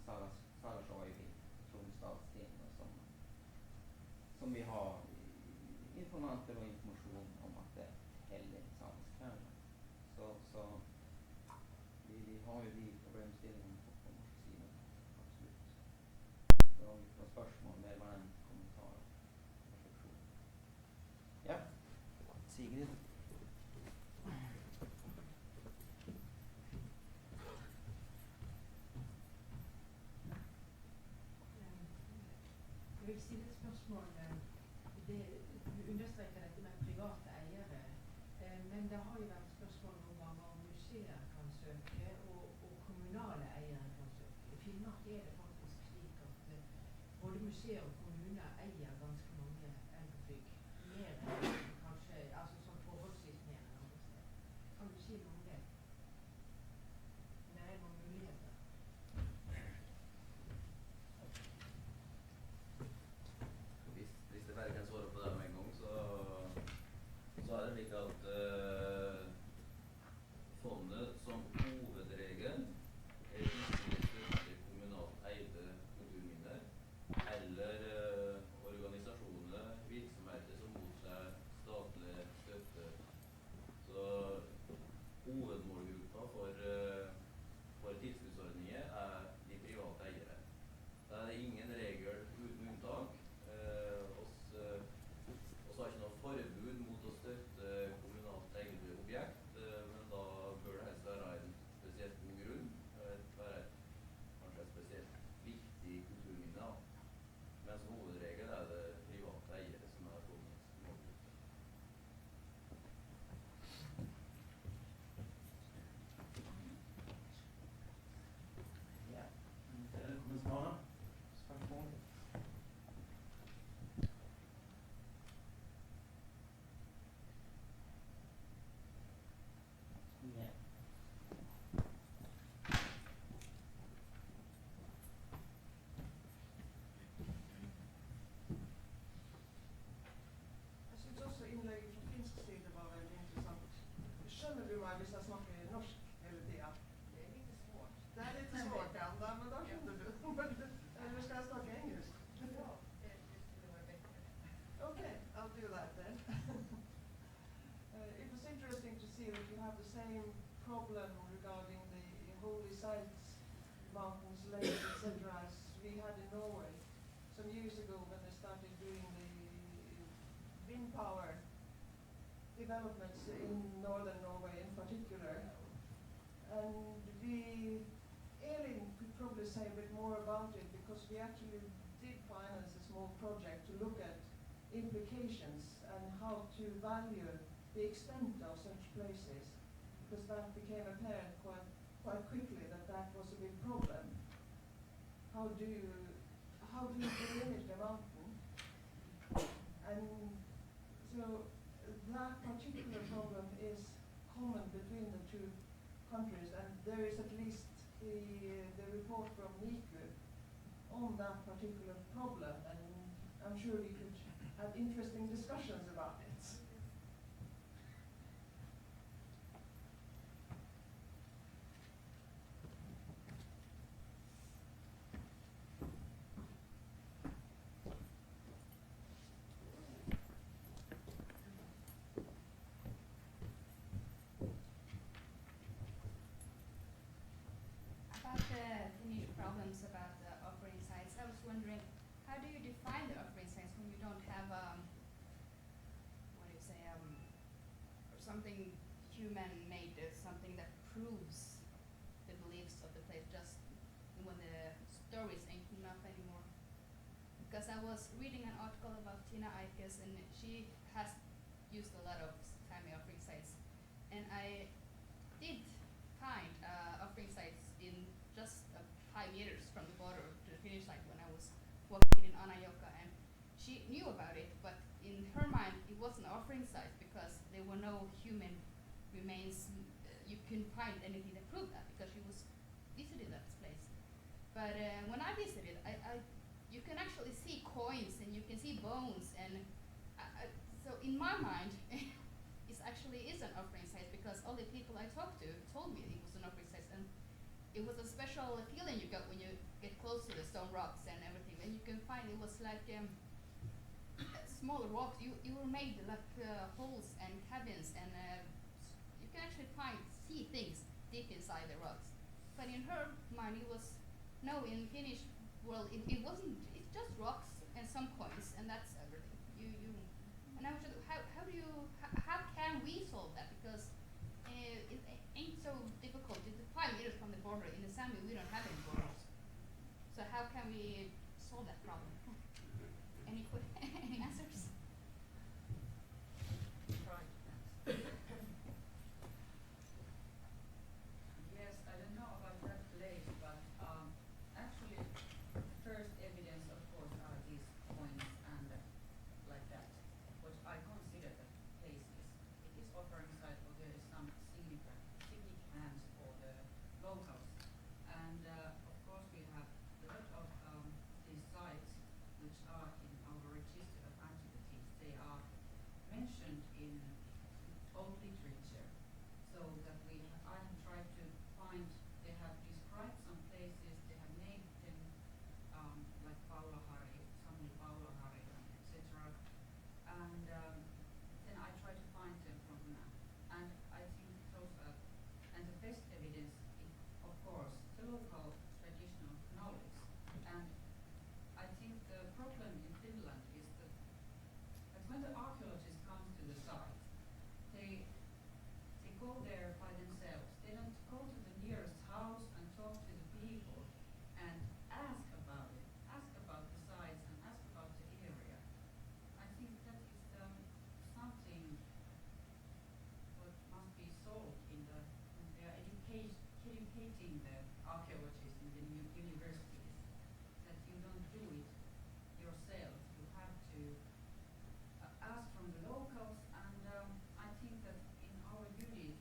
[SPEAKER 2] Salasjøy i Tromsdalstind, som vi har informanter og informasjon om at det heller samisk fjerne. Så vi har jo de problemstillingene på norsk side, absolutt. Så har vi på spørsmål, det er bare en kommentar og refleksjon. Ja, Sigrid.
[SPEAKER 5] Jeg vil stille et spørsmål. Du understreker dette med private eiere, men det har jo vært spørsmål noen ganger om museer kan søke, og kommunale eiere kan søke. I Finnmark er det faktisk slik at både museer og kommuner eier ganske mange eldre bygg. Mer enn kanskje, altså sånn forholdsvis mer enn andre steder. Kan du si noe om det? Det er noen muligheter.
[SPEAKER 11] Hvis det bare kan svare på det med en gang, så er det slik at fondet som hovedregel er ikke støtte kommunalt eide kulturminner eller organisasjoner, virksomheter som mottar statlig støtte. Så hovedmålgruppa for tilskuddsordninger er de private eiere. Da er det ingen regel uten unntak. Og så har ikke noe forbud mot å støtte kommunalt eide objekt, men da bør det helst være en spesielt god grunn, være kanskje et spesielt viktig kulturminne. Men som hovedregel er det private eiere som er fondets målgruppe.
[SPEAKER 2] Ja, kommentarer? Spørsmål? Ja.
[SPEAKER 22] Jeg synes også innlegget fra finsk side var veldig interessant. Skjønner du meg hvis jeg snakker norsk hele tida? Det er litt svårt. Det er litt svårt, ja. Men da skjønner du. Eller skal jeg snakke engelsk? Ja, det var bedre. Okay, I'll do that then. It was interesting to see that you have the same problem regarding the holy sites, mountains, lakes, etc. as we had in Norway some years ago when they started doing the wind power developments in northern Norway in particular. And Elin could probably say a bit more about it because we actually did finance a small project to look at implications and how to value the extent of such places, because that became apparent quite quickly that was a big problem. How do you delimit the mountain? And so that particular problem is common between the two countries, and there is at least the report from NICU on that particular problem, and I'm sure we could have interesting discussions about it.
[SPEAKER 23] About the Finnish problems about the offering sites, I was wondering,
[SPEAKER 14] how do you define the offering sites when you don't have what do you say or something human-made, something that proves the beliefs of the place, just when the stories ain't enough anymore? Because I was reading an article about Tina Eikes, and she has used a lot of Sami offering sites, and I did find offering sites in just 5 meters from the border to the finish line when I was walking in Anajoka, and she knew about it, but in her mind it wasn't an offering site because there were no human remains. You couldn't find anything that proved that because she was visiting that place. But when I visited, you can actually see coins and you can see bones, and so in my mind it actually is an offering site because all the people I talked to told me it was an offering site, and it was a special feeling you got when you get close to the stone rocks and everything, and you can find it was like small rocks. You were made like holes and cabins, and you can actually see things deep inside the rocks. But in her mind it was, no, in Finnish world it wasn't, it's just rocks and some coins and that's everything. And I was just, how can we solve that? Because it ain't so difficult. It's 5 meters from the border. In the Sami we don't have any borders. So how can we solve that problem? Any answers?
[SPEAKER 10] Yes, I don't know about that place, but actually, the first evidence, of course, are these coins and like that, which I consider that place it is offering site, or there is some significance for the locals. And of course, we have a lot of these sites which are in our register of antiquities. They are mentioned in old literature, so that I have tried to find, they have described some places, they have named them like Paulahari, Samuli Paulahari, etc. And then I try to find them from that. And I think those are, and the best evidence is, of course, the local traditional knowledge. And I think the problem in Finland is that when the archaeologists come to the site, they go there by themselves. They don't go to the nearest house and talk to the people and ask about it, ask about the sites and ask about the area. I think that is something what must be solved in when they are educating the archaeologists in the universities, that you don't do it yourself. You have to ask from the locals, and I think that in our unit,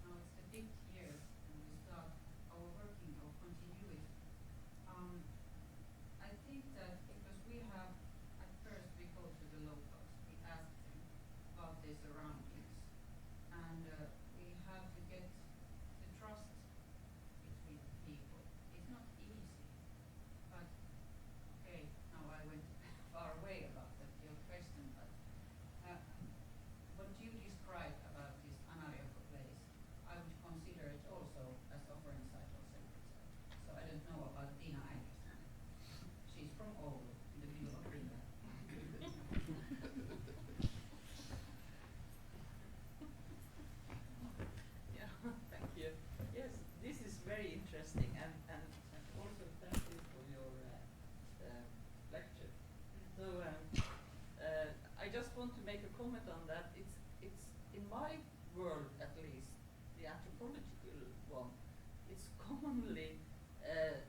[SPEAKER 10] now it's the 5th year, and we start our working or continue it. I think that because we have, at first we go to the locals, we ask them about their surroundings, and we have to get the trust between people. It's not easy, but okay, now I went far away about that, your question, but what you described about this Anajoka place, I would consider it also as offering site or sacred site. So I don't know about Tina Eikes. She's from Oulu, in the middle of Finland.
[SPEAKER 2] Yeah, thank you. Yes, this is very interesting, and also thank you for your lecture. So I just want to make a comment on that. It's in my world, at least, the anthropological one, it's commonly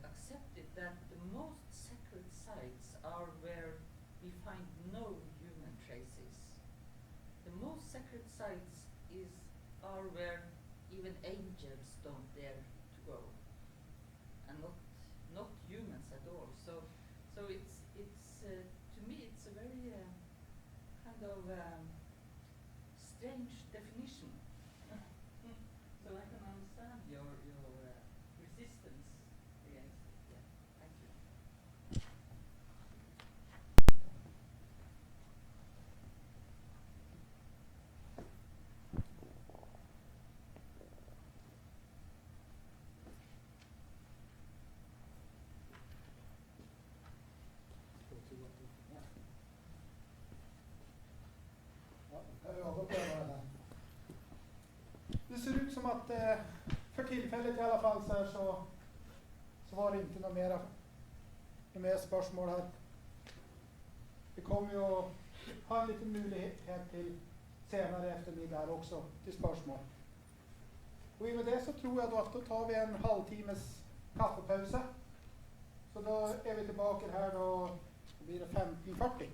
[SPEAKER 2] accepted that the most sacred sites are where we find no human traces. The most sacred sites are where even angels don't dare to go, and not humans at all. So it's to me it's a very kind of strange definition. So I can understand your resistance against it. Yeah, thank you.
[SPEAKER 4] Go to what?
[SPEAKER 19] överpröva den. Det ser ut som att för tillfället i alla fall så var det inte något mer spörsmål här. Vi kommer ju att ha en liten möjlighet till senare eftermiddag här också till spörsmål. Och i och med det så tror jag då att då tar vi en halvtimmes kaffepausa. Så då är vi tillbaka här då blir det 15:40.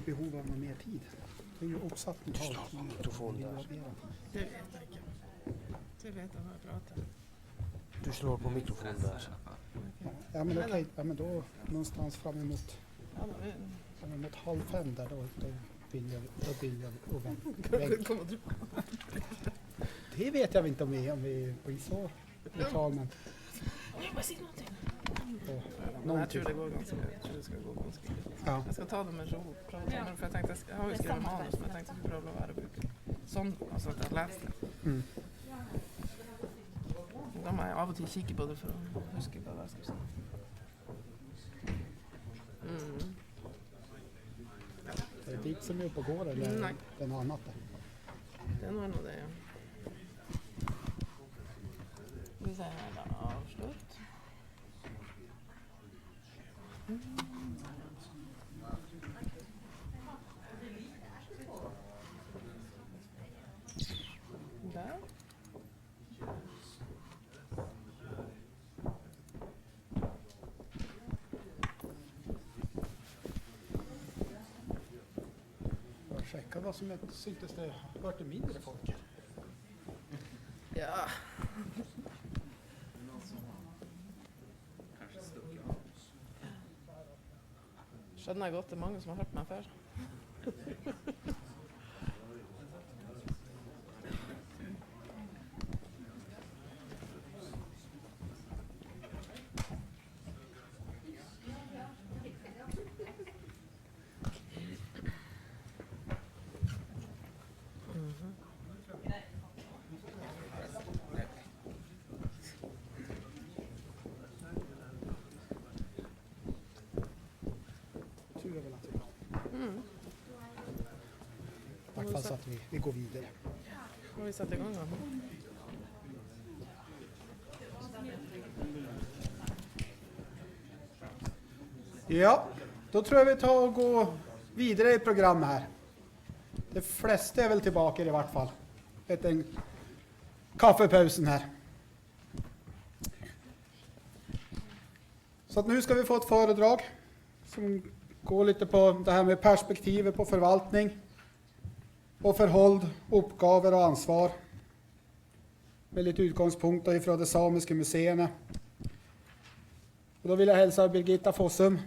[SPEAKER 4] noe behov av noe mer tid? Det er jo oppsatt en
[SPEAKER 3] slår på mikrofonen der. Det vet jeg ikke. Det vet jeg når jeg prater. Du slår på mikrofonen der.
[SPEAKER 4] Ja, men okej. Ja, men då någonstans fram emot 4:30 där då vill jag och vänta. Det vet jag inte om vi blir så brutal, men
[SPEAKER 20] Jag bara säga någonting.
[SPEAKER 4] någonting.
[SPEAKER 20] Jag tror det går ganska bra. Jag tror det ska gå ganska bra.
[SPEAKER 4] Ja.
[SPEAKER 20] Jag ska ta det med ro. För jag tänkte, jag har ju skrivit manus, men jag tänkte att vi prövar att vara sånn, altså at jeg leste det.
[SPEAKER 4] Mm.
[SPEAKER 20] Da må jeg av og til kikke på det for å huske hva jeg skal si.
[SPEAKER 4] Det är dit som är uppe och går eller
[SPEAKER 20] Nej.
[SPEAKER 4] det är något annat?
[SPEAKER 20] Det er nog det, ja. Skal vi se her da, avslutt. Der.
[SPEAKER 4] Jag checkar vad som syntes det vart det mindre folk.
[SPEAKER 20] Ja. Skjønner jeg godt, det er mange som har hørt meg før.
[SPEAKER 4] Tur är väl att i vart fall så att vi går vidare.
[SPEAKER 20] Må vi sette i gang da?
[SPEAKER 4] Ja, då tror jag vi tar och går vidare i programmet här. De flesta är väl tillbaka i vart fall. Efter en kaffepausen här. Så att nu ska vi få ett föredrag som går lite på det här med perspektivet på förvaltning och förhåll, uppgaver och ansvar. Med lite utgångspunkter ifrån de samiska museerna. Och då vill jag hälsa Birgitta Fossum,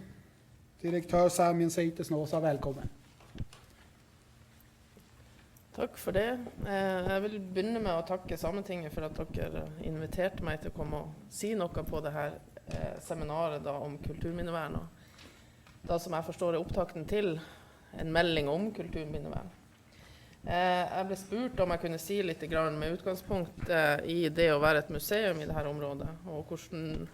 [SPEAKER 4] direktör Saemien Seites Snåsa, välkommen.
[SPEAKER 20] Takk for det. Jeg vil begynne med å takke Sametinget for at dere inviterte meg til å komme og si noe på det her seminaret da, om kulturminnevern. Da som jeg forstår er opptakten til en melding om kulturminnevern. Jeg ble spurt om jeg kunne si litt grann med utgangspunkt i det å være et museum i dette området, og hvordan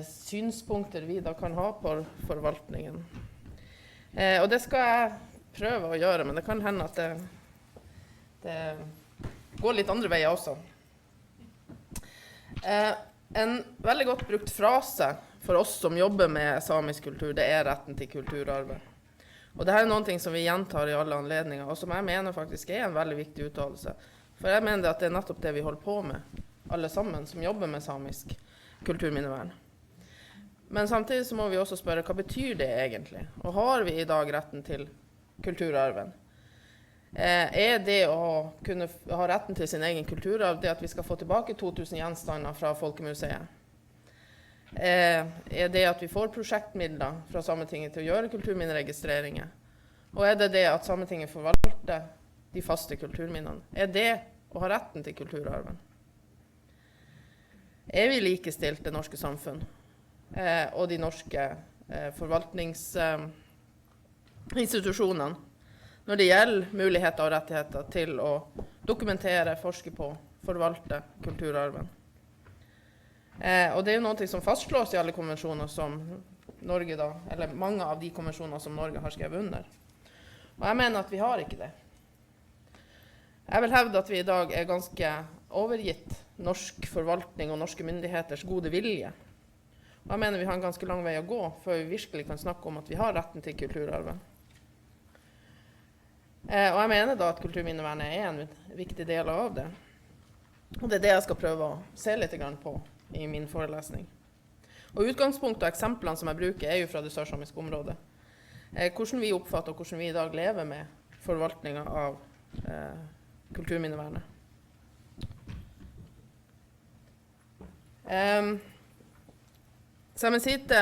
[SPEAKER 20] synspunkter vi da kan ha på forvaltningen. Og det skal jeg prøve å gjøre, men det kan hende at det går litt andre veier også. En veldig godt brukt frase for oss som jobber med samisk kultur, det er retten til kulturarven. Og dette er noe som vi gjentar i alle anledninger, og som jeg mener faktisk er en veldig viktig uttalelse. For jeg mener at det er nettopp det vi holder på med, alle sammen som jobber med samisk kulturminnevern. Men samtidig så må vi også spørre, hva betyr det egentlig? Og har vi i dag retten til kulturarven? Er det å kunne ha retten til sin egen kulturarv det at vi skal få tilbake 2000 gjenstander fra Folkemuseet? Er det at vi får prosjektmidler fra Sametinget til å gjøre kulturminneregistreringer? Og er det det at Sametinget forvalter de faste kulturminnene? Er det å ha retten til kulturarven? Er vi likestilt det norske samfunn og de norske forvaltningsinstitusjonene når det gjelder muligheter og rettigheter til å dokumentere, forske på, forvalte kulturarven? Og det er jo noe som fastslås i alle konvensjoner som Norge da, eller mange av de konvensjoner som Norge har skrevet under. Og jeg mener at vi har ikke det. Jeg vil hevde at vi i dag er ganske overgitt norsk forvaltning og norske myndigheters gode vilje. Og jeg mener vi har en ganske lang vei å gå før vi virkelig kan snakke om at vi har retten til kulturarven. Og jeg mener da at kulturminnevernet er en viktig del av det. Og det er det jeg skal prøve å se litt grann på i min forelesning. Og utgangspunktet og eksemplene som jeg bruker er jo fra det sørsamiske området. hvordan vi oppfatter og hvordan vi i dag lever med forvaltningen av kulturminnevernet. Saemien Sijte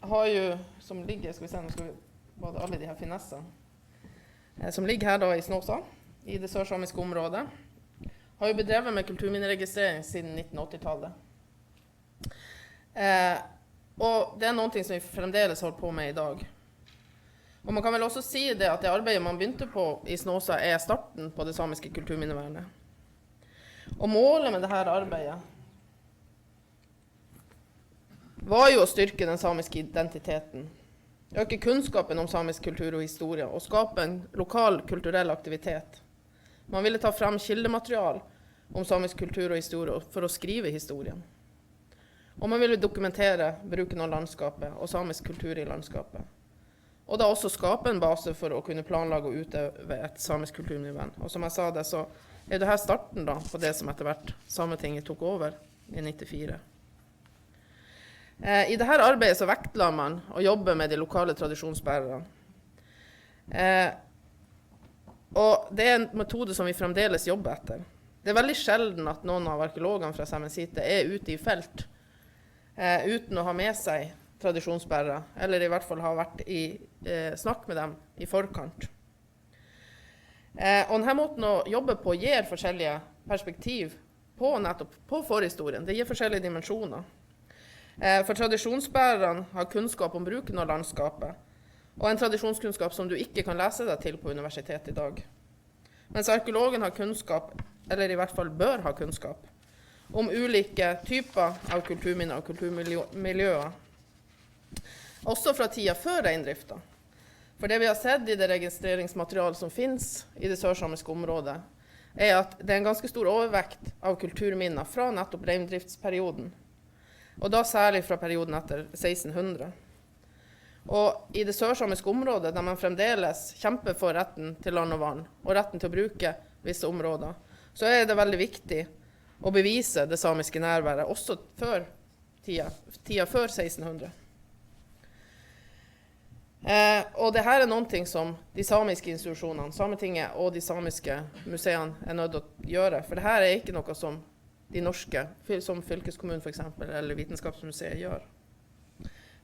[SPEAKER 20] har jo, som ligger, skal vi se, nå skal vi bade alle de her finessene, som ligger her da i Snåsa, i det sørsamiske området, har jo bedrevet med kulturminneregistrering siden 1980-tallet. Og det er noen ting som vi fremdeles holder på med i dag. Og man kan vel også si det at det arbeidet man begynte på i Snåsa er starten på det samiske kulturminnevernet. Og målet med dette arbeidet var jo å styrke den samiske identiteten, øke kunnskapen om samisk kultur og historie, og skape en lokal kulturell aktivitet. Man ville ta frem kildematerial om samisk kultur og historie for å skrive historien. Og man ville dokumentere bruken av landskapet og samisk kultur i landskapet. Og da også skape en base for å kunne planlage og utøve et samisk kulturminnevern. Og som jeg sa det, så er det her starten da på det som etter hvert Sametinget tok over i 1994. I dette arbeidet så vektla man å jobbe med de lokale tradisjonsbærerne. Og det er en metode som vi fremdeles jobber etter. Det er veldig sjelden at noen av arkeologene fra Saemien Sijte er ute i felt uten å ha med seg tradisjonsbærere, eller i hvert fall ha vært i snakk med dem i forkant. Og denne måten å jobbe på gir forskjellige perspektiv på nettopp på forhistorien. Det gir forskjellige dimensjoner. For tradisjonsbærerne har kunnskap om bruken av landskapet, og en tradisjonskunnskap som du ikke kan lese deg til på universitetet i dag. Mens arkeologen har kunnskap, eller i hvert fall bør ha kunnskap, om ulike typer av kulturminner og kulturmiljøer. Også fra tida før reindrifta. For det vi har sett i det registreringsmaterialet som finnes i det sørsamiske området, er at det er en ganske stor overvekt av kulturminner fra nettopp reindriftsperioden. Og da særlig fra perioden etter 1600. Og i det sørsamiske området, der man fremdeles kjemper for retten til land og vann, og retten til å bruke visse områder, så er det veldig viktig å bevise det samiske nærværet, også før tida før 1600. Og det her er noen ting som de samiske institusjonene, Sametinget og de samiske museene er nødt til å gjøre, for det her er ikke noe som de norske, som fylkeskommunen for eksempel, eller Vitenskapsmuseet gjør.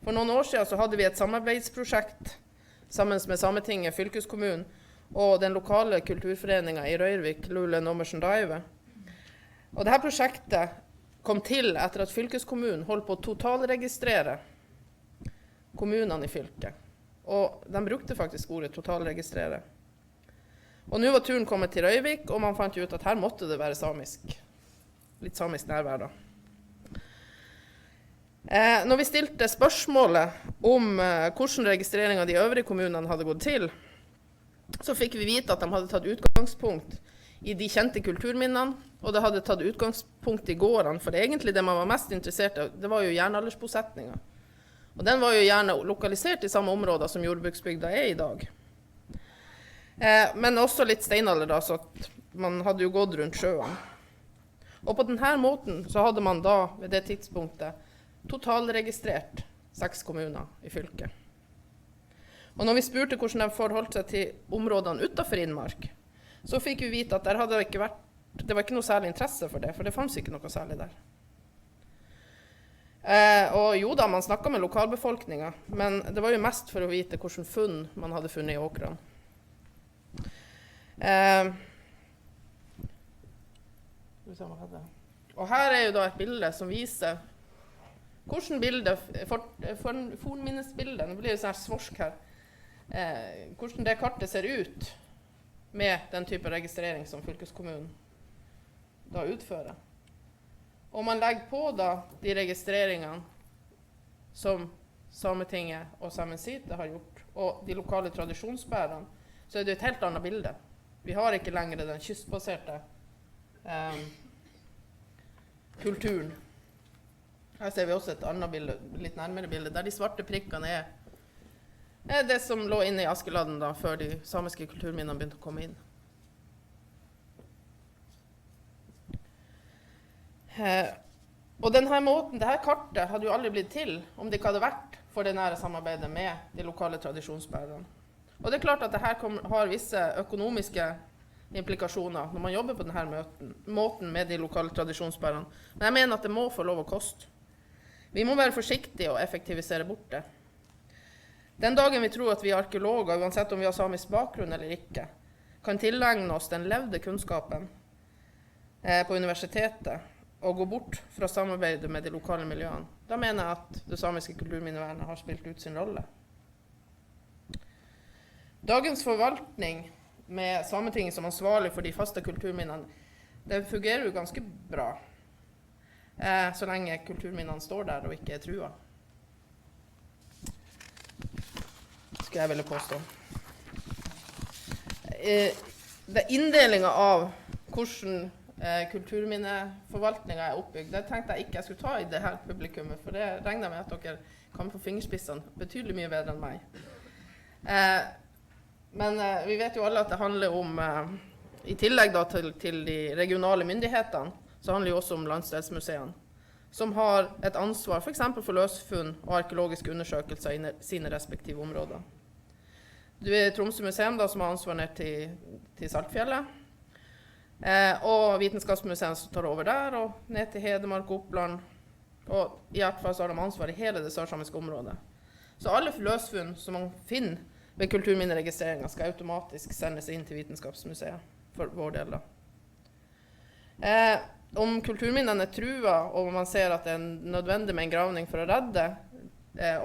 [SPEAKER 20] For noen år siden så hadde vi et samarbeidsprosjekt sammen med Sametinget, fylkeskommunen og den lokale kulturforeningen i Røyrvik, Lulen og Mørsendaive. Og dette prosjektet kom til etter at fylkeskommunen holdt på å totalregistrere kommunene i fylket. Og de brukte faktisk ordet totalregistrere. Og nå var turen kommet til Røyrvik, og man fant ut at her måtte det være samisk. Litt samisk nærvær da. Når vi stilte spørsmålet om hvordan registrering av de øvrige kommunene hadde gått til, så fikk vi vite at de hadde tatt utgangspunkt i de kjente kulturminnene, og det hadde tatt utgangspunkt i gårdene, for egentlig det man var mest interessert i, det var jo jernaldersbosetninger. Og den var jo gjerne lokalisert i samme områder som jordbruksbygda er i dag. Men også litt steinalder da, så at man hadde jo gått rundt sjøen. Og på denne måten så hadde man da, ved det tidspunktet, totalregistrert 6 kommuner i fylket. Og når vi spurte hvordan de forholdt seg til områdene utenfor Finnmark, så fikk vi vite at det var ikke noe særlig interesse for det, for det fanns ikke noe særlig der. Og jo da, man snakket med lokalbefolkningen, men det var jo mest for å vite hvordan funn man hadde funnet i åkrene. Og her er jo da et bilde som viser hvordan fornminnesbildet, det blir jo sånn her svorsk her, hvordan det kartet ser ut med den type registrering som fylkeskommunen da utfører. Og man legger på da de registreringene som Sametinget og Saemien Sijte har gjort, og de lokale tradisjonsbærerne, så er det et helt annet bilde. Vi har ikke lenger den kystbaserte kulturen. Her ser vi også et annet bilde, litt nærmere bilde, der de svarte prikkene er det som lå inne i Askeladden da, før de samiske kulturminnene begynte å komme inn. Og denne måten, dette kartet hadde jo aldri blitt til om det ikke hadde vært for det nære samarbeidet med de lokale tradisjonsbærerne. Og det er klart at dette har visse økonomiske implikasjoner når man jobber på denne måten med de lokale tradisjonsbærerne. Men jeg mener at det må få lov å koste. Vi må være forsiktige og effektivisere bort det. Den dagen vi tror at vi arkeologer, uansett om vi har samisk bakgrunn eller ikke, kan tilegne oss den levde kunnskapen på universitetet og gå bort fra samarbeidet med de lokale miljøene, da mener jeg at det samiske kulturminnevernet har spilt ut sin rolle. Dagens forvaltning med Sametinget som ansvarlig for de faste kulturminnene, det fungerer jo ganske bra, så lenge kulturminnene står der og ikke er trua. Skal jeg ville påstå. Det inndelingen av hvordan kulturminneforvaltningen er oppbygd, det tenkte jeg ikke jeg skulle ta i det her publikummet, for det regner med at dere kan på fingerspissene betydelig mye bedre enn meg. Men vi vet jo alle at det handler om, i tillegg da til de regionale myndighetene, så handler det jo også om landsdelsmuseene, som har et ansvar for eksempel for løsfunn og arkeologiske undersøkelser i sine respektive områder. Det er Tromsø museum da, som har ansvar ned til Saltfjellet, og Vitenskapsmuseet som tar over der, og ned til Hedmark og Oppland, og i hvert fall så har de ansvar i hele det sørsamiske området. Så alle løsfunn som man finner ved kulturminneregistreringen skal automatisk sendes inn til Vitenskapsmuseet, for vår del da. Om kulturminnene er trua, og man ser at det er nødvendig med en gravning for å redde,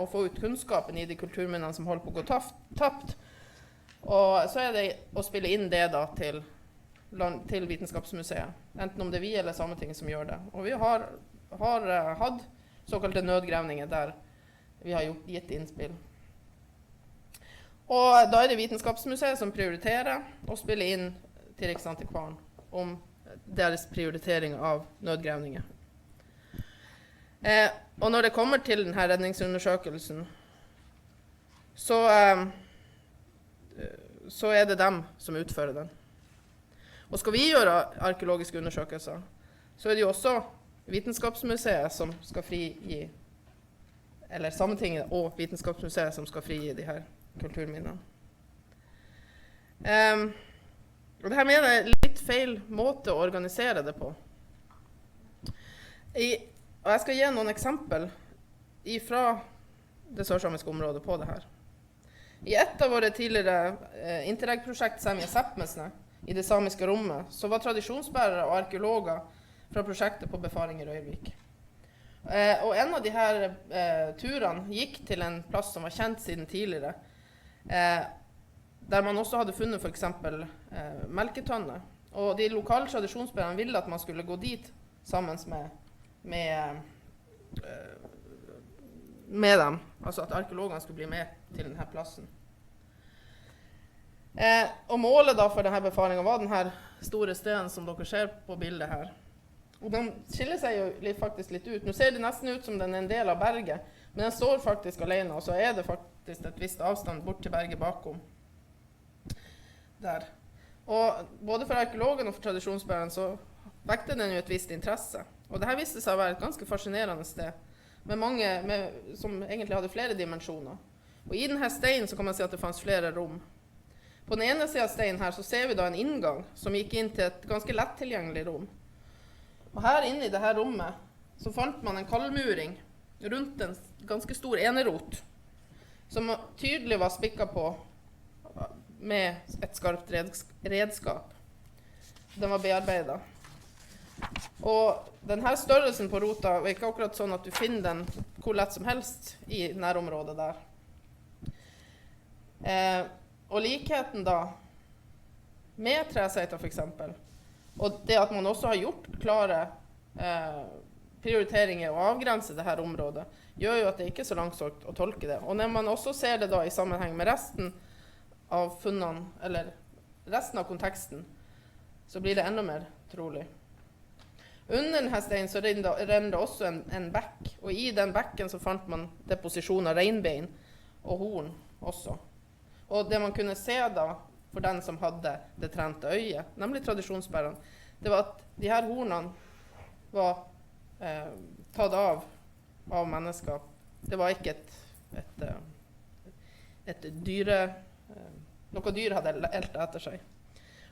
[SPEAKER 20] og få ut kunnskapen i de kulturminnene som holder på å gå tapt, og så er det å spille inn det da til Vitenskapsmuseet, enten om det er vi eller Sametinget som gjør det. Og vi har hatt såkalte nødgravninger der vi har gitt innspill. Og da er det Vitenskapsmuseet som prioriterer og spiller inn til Riksantikvaren om deres prioritering av nødgravninger. Og når det kommer til denne redningsundersøkelsen, så er det dem som utfører den. Og skal vi gjøre arkeologiske undersøkelser, så er det jo også Vitenskapsmuseet som skal frigi, eller Sametinget og Vitenskapsmuseet som skal frigi de her kulturminnene. Og dette mener jeg er litt feil måte å organisere det på. Og jeg skal gi noen eksempel fra det sørsamiske området på det her. I et av våre tidligere interreg-prosjekt Semja Sápmisne, i det samiske rommet, så var tradisjonsbærere og arkeologer fra prosjektet på befaring i Røyrvik. Og en av de her turene gikk til en plass som var kjent siden tidligere, der man også hadde funnet for eksempel melketønner. Og de lokale tradisjonsbærerne ville at man skulle gå dit sammen med dem, altså at arkeologene skulle bli med til denne plassen. Og målet da for denne befaringen var denne store stenen som dere ser på bildet her. Og den skiller seg jo faktisk litt ut. Nå ser det nesten ut som den er en del av berget, men den står faktisk alene, og så er det faktisk et visst avstand bort til berget bakom. Der. Og både for arkeologen og for tradisjonsbæreren så vekte den jo et visst interesse. Og dette viste seg å være et ganske fascinerende sted, som egentlig hadde flere dimensjoner. Og i denne steinen så kan man si at det fanns flere rom. På den ene siden av steinen her så ser vi da en inngang som gikk inn til et ganske lett tilgjengelig rom. Og her inne i dette rommet så fant man en kaldmuring rundt en ganske stor enerot, som tydelig var spikket på med et skarpt redskap. Den var bearbeidet. Og denne størrelsen på rota er ikke akkurat sånn at du finner den hvor lett som helst i nærområdet der. Og likheten da med treseiter for eksempel, og det at man også har gjort klare prioriteringer og avgrense dette området, gjør jo at det ikke er så langsomt å tolke det. Og når man også ser det da i sammenheng med resten av funnene, eller resten av konteksten, så blir det enda mer trolig. Under denne steinen så renner det også en bekk, og i den bekken så fant man deposisjon av reinbein og horn også. Og det man kunne se da, for den som hadde det trente øyet, nemlig tradisjonsbærerne, det var at de her hornene var tatt av mennesker. Det var ikke et dyre, noe dyr hadde eltet etter seg.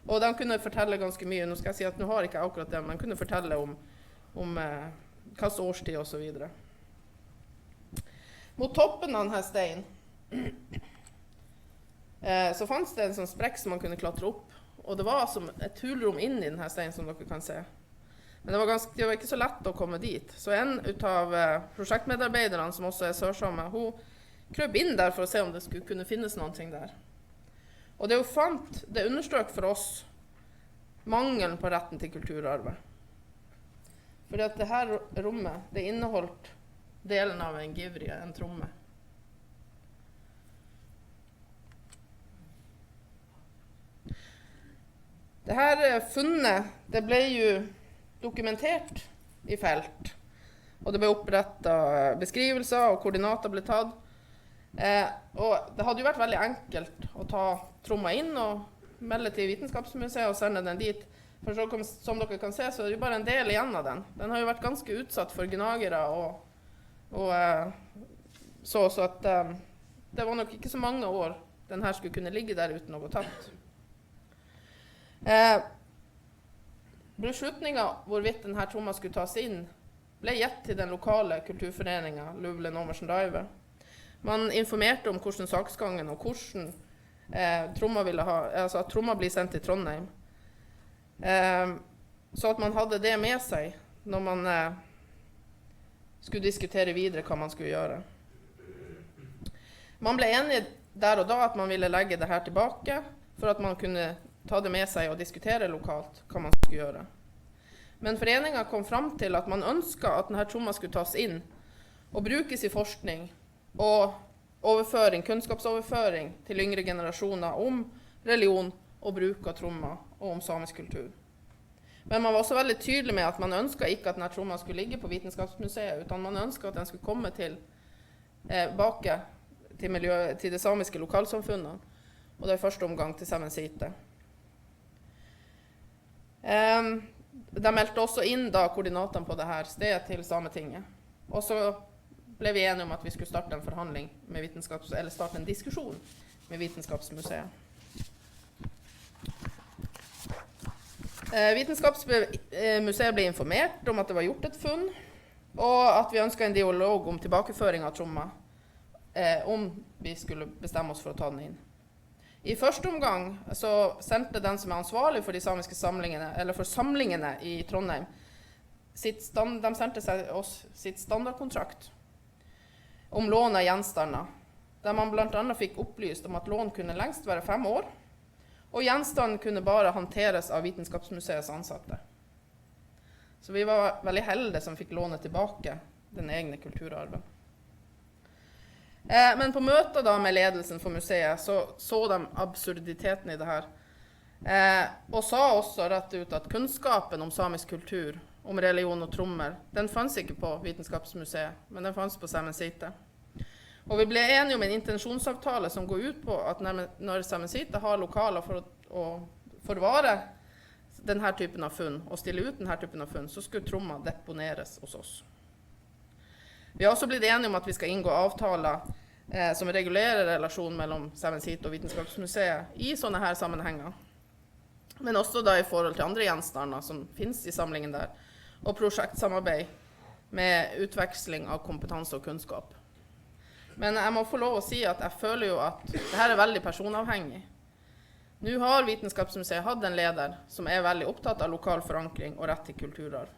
[SPEAKER 20] Og de kunne fortelle ganske mye. Nå skal jeg si at nå har ikke jeg akkurat det, men de kunne fortelle om hvilken årstid og så videre. Mot toppen av denne steinen så fanns det en sånn sprekk som man kunne klatre opp. Og det var som et hulrom inn i denne steinen, som dere kan se. Men det var ikke så lett å komme dit. Så en av prosjektmedarbeiderne, som også er sørsame, hun krøp inn der for å se om det skulle kunne finnes noen ting der. Og det hun fant, det understrøk for oss mangelen på retten til kulturarvet. Fordi at dette rommet, det inneholdt delen av en givrie, en tromme. Dette funnet, det ble jo dokumentert i felt. Og det ble opprettet beskrivelser, og koordinater ble tatt. Og det hadde jo vært veldig enkelt å ta tromma inn og melde til Vitenskapsmuseet og sende den dit. For som dere kan se, så er det jo bare en del igjen av den. Den har jo vært ganske utsatt for gnagere, så at det var nok ikke så mange år den her skulle kunne ligge der uten å gå tapt. Beslutningen hvorvidt denne tromma skulle tas inn, ble gitt til den lokale kulturforeningen Luleå Norwegian Dive. Man informerte om hvordan saksgangen og hvordan tromma ville ha, altså at tromma blir sendt til Trondheim. Så at man hadde det med seg når man skulle diskutere videre hva man skulle gjøre. Man ble enig der og da at man ville legge det her tilbake for at man kunne ta det med seg og diskutere lokalt hva man skulle gjøre. Men foreningen kom fram til at man ønsket at denne tromma skulle tas inn og brukes i forskning og kunnskapsoverføring til yngre generasjoner om religion og bruk av tromma og om samisk kultur. Men man var også veldig tydelig med at man ønsket ikke at denne tromma skulle ligge på Vitenskapsmuseet, utan man ønsket at den skulle komme tilbake til det samiske lokalsamfunnet, og det er i første omgang til Saemien Sijte. De meldte også inn da koordinatene på dette stedet til Sametinget. Og så ble vi enige om at vi skulle starte en forhandling med eller starte en diskusjon med Vitenskapsmuseet. Vitenskapsmuseet ble informert om at det var gjort et funn, og at vi ønsket en dialog om tilbakeføring av tromma, om vi skulle bestemme oss for å ta den inn. I første omgang så sendte den som er ansvarlig for de samiske samlingene, eller for samlingene i Trondheim, de sendte oss sitt standardkontrakt om lån av gjenstander, der man blant annet fikk opplyst om at lån kunne lengst være 5 år, og gjenstanden kunne bare håndteres av Vitenskapsmuseets ansatte. Så vi var veldig heldige som fikk låne tilbake den egne kulturarven. Men på møtet da med ledelsen for museet så de absurditeten i det her, og sa også rett ut at kunnskapen om samisk kultur, om religion og trommer, den fanns ikke på Vitenskapsmuseet, men den fanns på Saemien Sijte. Og vi ble enige om en intensjonsavtale som går ut på at når Saemien Sijte har lokaler for å forvare denne typen av funn, og stille ut denne typen av funn, så skulle tromma deponeres hos oss. Vi har også blitt enige om at vi skal inngå avtaler som regulerer relasjonen mellom Saemien Sijte og Vitenskapsmuseet i sånne her sammenhenger. Men også da i forhold til andre gjenstander som finnes i samlingen der, og prosjektsamarbeid med utveksling av kompetanse og kunnskap. Men jeg må få lov å si at jeg føler jo at dette er veldig personavhengig. Nå har Vitenskapsmuseet hatt en leder som er veldig opptatt av lokal forankring og rett til kulturarv.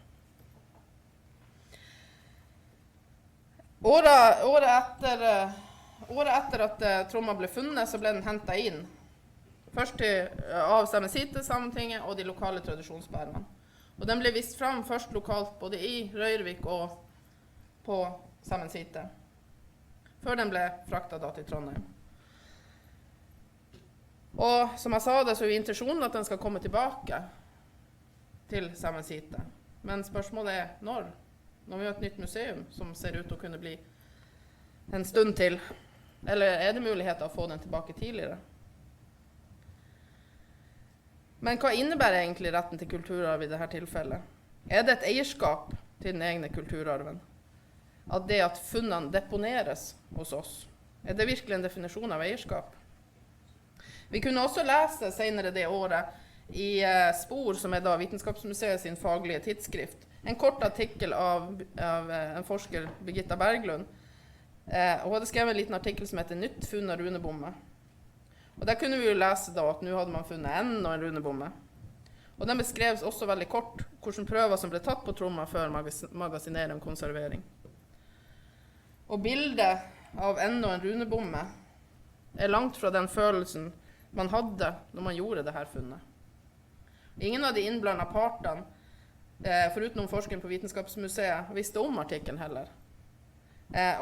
[SPEAKER 20] Året etter at tromma ble funnet, så ble den hentet inn. Først av Saemien Sijte, Sametinget og de lokale tradisjonsbærerne. Og den ble vist frem først lokalt både i Røyrvik og på Saemien Sijte, før den ble fraktet da til Trondheim. Og som jeg sa det, så er intensjonen at den skal komme tilbake til Saemien Sijte. Men spørsmålet er når? Når vi har et nytt museum som ser ut til å kunne bli en stund til. Eller er det mulighet å få den tilbake tidligere? Men hva innebærer egentlig retten til kulturarv i dette tilfellet? Er det et eierskap til den egne kulturarven? at det at funnene deponeres hos oss. Er det virkelig en definisjon av eierskap? Vi kunne også lese senere det året i Spor, som er da Vitenskapsmuseet sin faglige tidsskrift, en kort artikkel av en forsker, Birgitta Berglund. Hun hadde skrevet en liten artikkel som heter Nytt funn av runebomme. Og der kunne vi jo lese da at nå hadde man funnet en og en runebomme. Og den beskrevs også veldig kort hvordan prøver som ble tatt på tromma før magasinering og konservering. Og bildet av en og en runebomme er langt fra den følelsen man hadde når man gjorde dette funnet. Ingen av de innblandede partene, foruten forskeren på Vitenskapsmuseet, visste om artikkelen heller.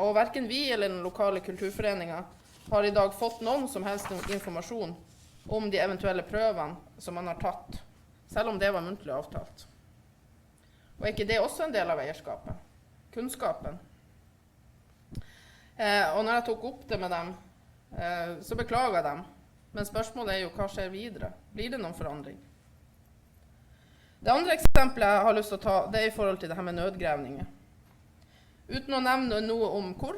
[SPEAKER 20] Og hverken vi eller den lokale kulturforeningen har i dag fått noen som helst informasjon om de eventuelle prøvene som man har tatt, selv om det var muntlig avtalt. Og er ikke det også en del av eierskapet? Kunnskapen. Og når jeg tok opp det med dem, så beklager jeg dem. Men spørsmålet er jo hva skjer videre? Blir det noen forandring? Det andre eksempelet jeg har lyst til å ta, det er i forhold til det her med nødgravninger. Uten å nevne noe om hvor,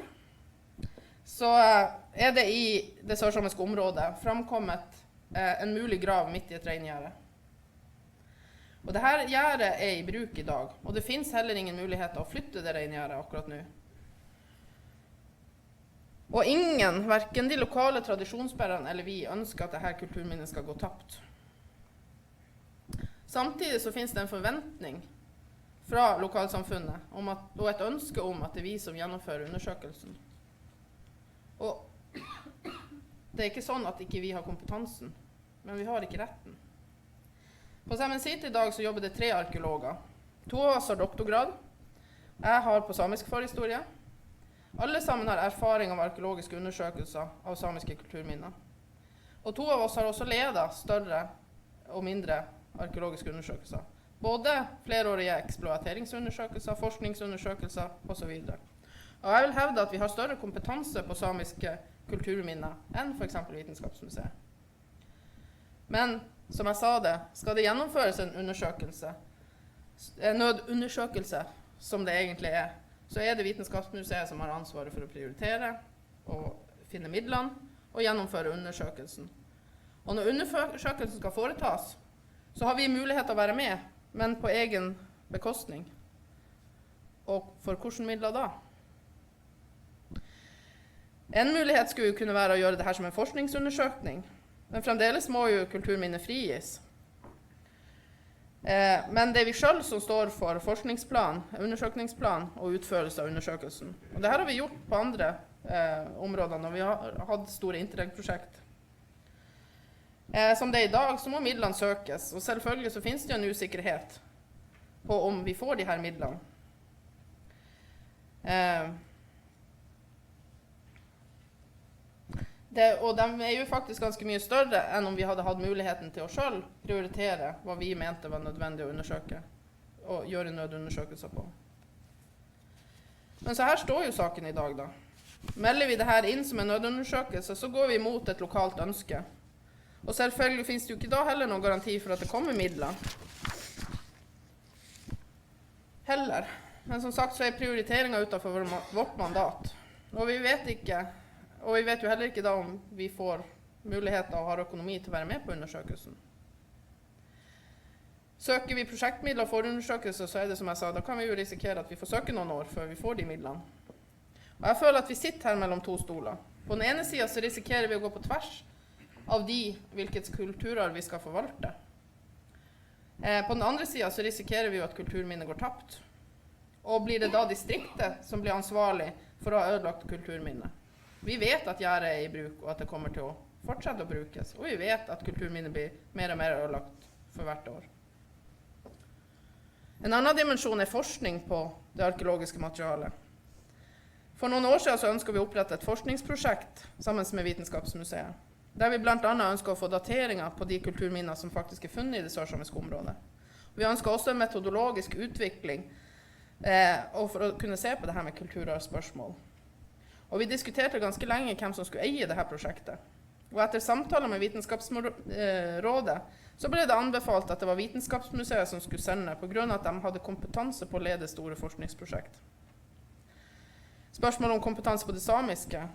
[SPEAKER 20] så er det i det sørsamiske området framkommet en mulig grav midt i et reingjerde. Og dette gjerdet er i bruk i dag, og det finnes heller ingen mulighet til å flytte det reingjerdet akkurat nå. Og ingen, hverken de lokale tradisjonsbærerne eller vi, ønsker at dette kulturminnet skal gå tapt. Samtidig så finnes det en forventning fra lokalsamfunnet og et ønske om at det er vi som gjennomfører undersøkelsen. Og det er ikke sånn at ikke vi har kompetansen, men vi har ikke retten. På Saemien Sijte i dag så jobber det 3 arkeologer. 2 av oss har doktorgrad. Jeg har på samisk forhistorie. Alle sammen har erfaring av arkeologiske undersøkelser av samiske kulturminner. Og 2 av oss har også ledet større og mindre arkeologiske undersøkelser. Både flerårige eksploateringsundersøkelser, forskningsundersøkelser osv. Og jeg vil hevde at vi har større kompetanse på samiske kulturminner enn for eksempel Vitenskapsmuseet. Men som jeg sa det, skal det gjennomføres en undersøkelse, en nødundersøkelse som det egentlig er, så er det Vitenskapsmuseet som har ansvaret for å prioritere og finne midlene og gjennomføre undersøkelsen. Og når undersøkelsen skal foretas, så har vi mulighet til å være med, men på egen bekostning. Og for hvilke midler da? En mulighet skulle jo kunne være å gjøre dette som en forskningsundersøkning, men fremdeles må jo kulturminnet frigis. Men det er vi selv som står for forskningsplan, undersøkningsplan og utførelse av undersøkelsen. Og dette har vi gjort på andre områder når vi har hatt store interreg-prosjekt. Som det er i dag, så må midlene søkes, og selvfølgelig så finnes det en usikkerhet på om vi får de her midlene. Og de er jo faktisk ganske mye større enn om vi hadde hatt muligheten til å selv prioritere hva vi mente var nødvendig å undersøke, og gjøre nødundersøkelser på. Men så her står jo saken i dag da. Melder vi det her inn som en nødundersøkelse, så går vi mot et lokalt ønske. Og selvfølgelig finnes det jo ikke da heller noen garanti for at det kommer midler. Heller. Men som sagt så er prioriteringen utenfor vårt mandat. Og vi vet jo heller ikke da om vi får muligheter og har økonomi til å være med på undersøkelsen. Søker vi prosjektmidler for undersøkelser, så er det som jeg sa, da kan vi jo risikere at vi får søke noen år før vi får de midlene. Og jeg føler at vi sitter her mellom 2 stoler. På den ene siden så risikerer vi å gå på tvers av hvilket kulturarv vi skal forvalte. På den andre siden så risikerer vi jo at kulturminnet går tapt. Og blir det da distriktet som blir ansvarlig for å ha ødelagt kulturminnet? Vi vet at gjerdet er i bruk, og at det kommer til å fortsette å brukes. Og vi vet at kulturminnet blir mer og mer ødelagt for hvert år. En annen dimensjon er forskning på det arkeologiske materialet. For noen år siden så ønsket vi å opprette et forskningsprosjekt sammen med Vitenskapsmuseet, der vi blant annet ønsker å få dateringer på de kulturminner som faktisk er funnet i det sørsamiske området. Vi ønsker også en metodologisk utvikling og for å kunne se på det her med kulturarvsspørsmål. Og vi diskuterte ganske lenge hvem som skulle eie dette prosjektet. Og etter samtaler med Vitenskapsrådet så ble det anbefalt at det var Vitenskapsmuseet som skulle sende, på grunn av at de hadde kompetanse på å lede store forskningsprosjekt. Spørsmålet om kompetanse på det samiske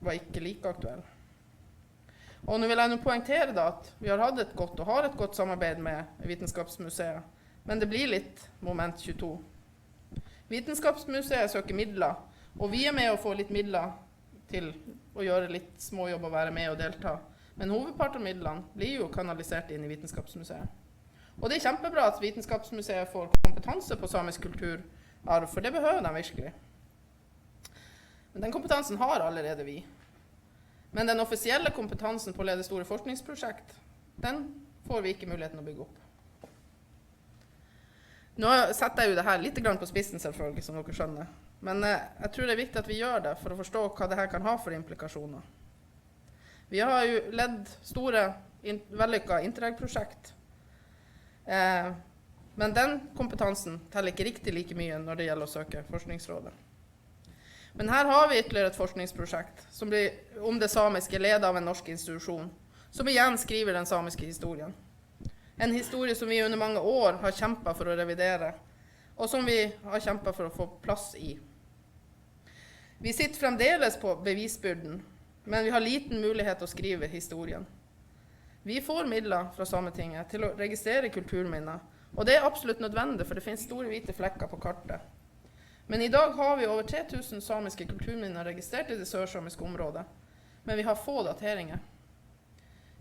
[SPEAKER 20] var ikke like aktuell. Og nå vil jeg poengtere da at vi har hatt et godt og har et godt samarbeid med Vitenskapsmuseet, men det blir litt moment 22. Vitenskapsmuseet søker midler, og vi er med å få litt midler til å gjøre litt småjobb og være med og delta. Men hovedparten av midlene blir jo kanalisert inn i Vitenskapsmuseet. Og det er kjempebra at Vitenskapsmuseet får kompetanse på samisk kulturarv, for det behøver de virkelig. Men den kompetansen har allerede vi. Men den offisielle kompetansen på å lede store forskningsprosjekt, den får vi ikke muligheten å bygge opp. Nå setter jeg jo det her litt på spissen selvfølgelig, som dere skjønner. Men jeg tror det er viktig at vi gjør det for å forstå hva det her kan ha for implikasjoner. Vi har jo ledd store, vellykkede Interreg-prosjekt. Men den kompetansen teller ikke riktig like mye når det gjelder å søke Forskningsrådet. Men her har vi ytterligere et forskningsprosjekt som blir om det samiske ledet av en norsk institusjon, som igjen skriver den samiske historien. En historie som vi under mange år har kjempet for å revidere, og som vi har kjempet for å få plass i. Vi sitter fremdeles på bevisbyrden, men vi har liten mulighet til å skrive historien. Vi får midler fra Sametinget til å registrere kulturminner, og det er absolutt nødvendig, for det finnes store hvite flekker på kartet. Men i dag har vi over 3000 samiske kulturminner registrert i det sørsamiske området, men vi har få dateringer.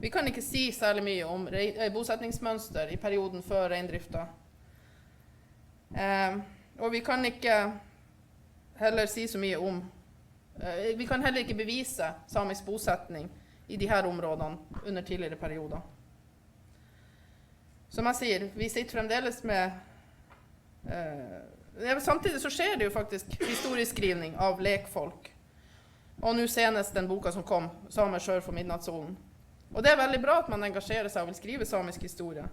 [SPEAKER 20] Vi kan ikke si særlig mye om bosetningsmønster i perioden før reindrifta. Og vi kan ikke heller si så mye om vi kan heller ikke bevise samisk bosetning i de her områdene under tidligere perioder. Som jeg sier, vi sitter fremdeles med samtidig så skjer det jo faktisk historieskrivning av lekfolk. Og nå senest den boka som kom, Samer sør for midnattssolen. Og det er veldig bra at man engasjerer seg og vil skrive samisk historie.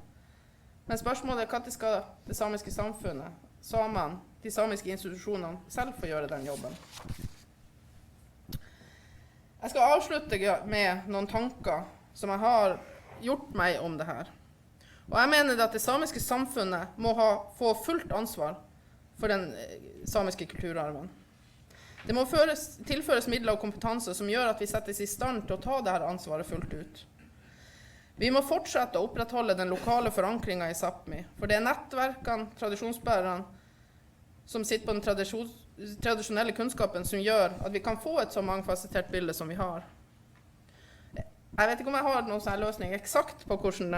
[SPEAKER 20] Men spørsmålet er hva skal det samiske samfunnet, samene, de samiske institusjonene selv få gjøre den jobben. Jeg skal avslutte med noen tanker som jeg har gjort meg om det her. Og jeg mener at det samiske samfunnet må få fullt ansvar for den samiske kulturarven. Det må tilføres midler og kompetanse som gjør at vi settes i stand til å ta dette ansvaret fullt ut. Vi må fortsette å opprettholde den lokale forankringen i Sápmi, for det er nettverkene, tradisjonsbærerne, som sitter på den tradisjonelle kunnskapen som gjør at vi kan få et så mangfasettert bilde som vi har. Jeg vet ikke om jeg har noen sånn løsning eksakt på hvordan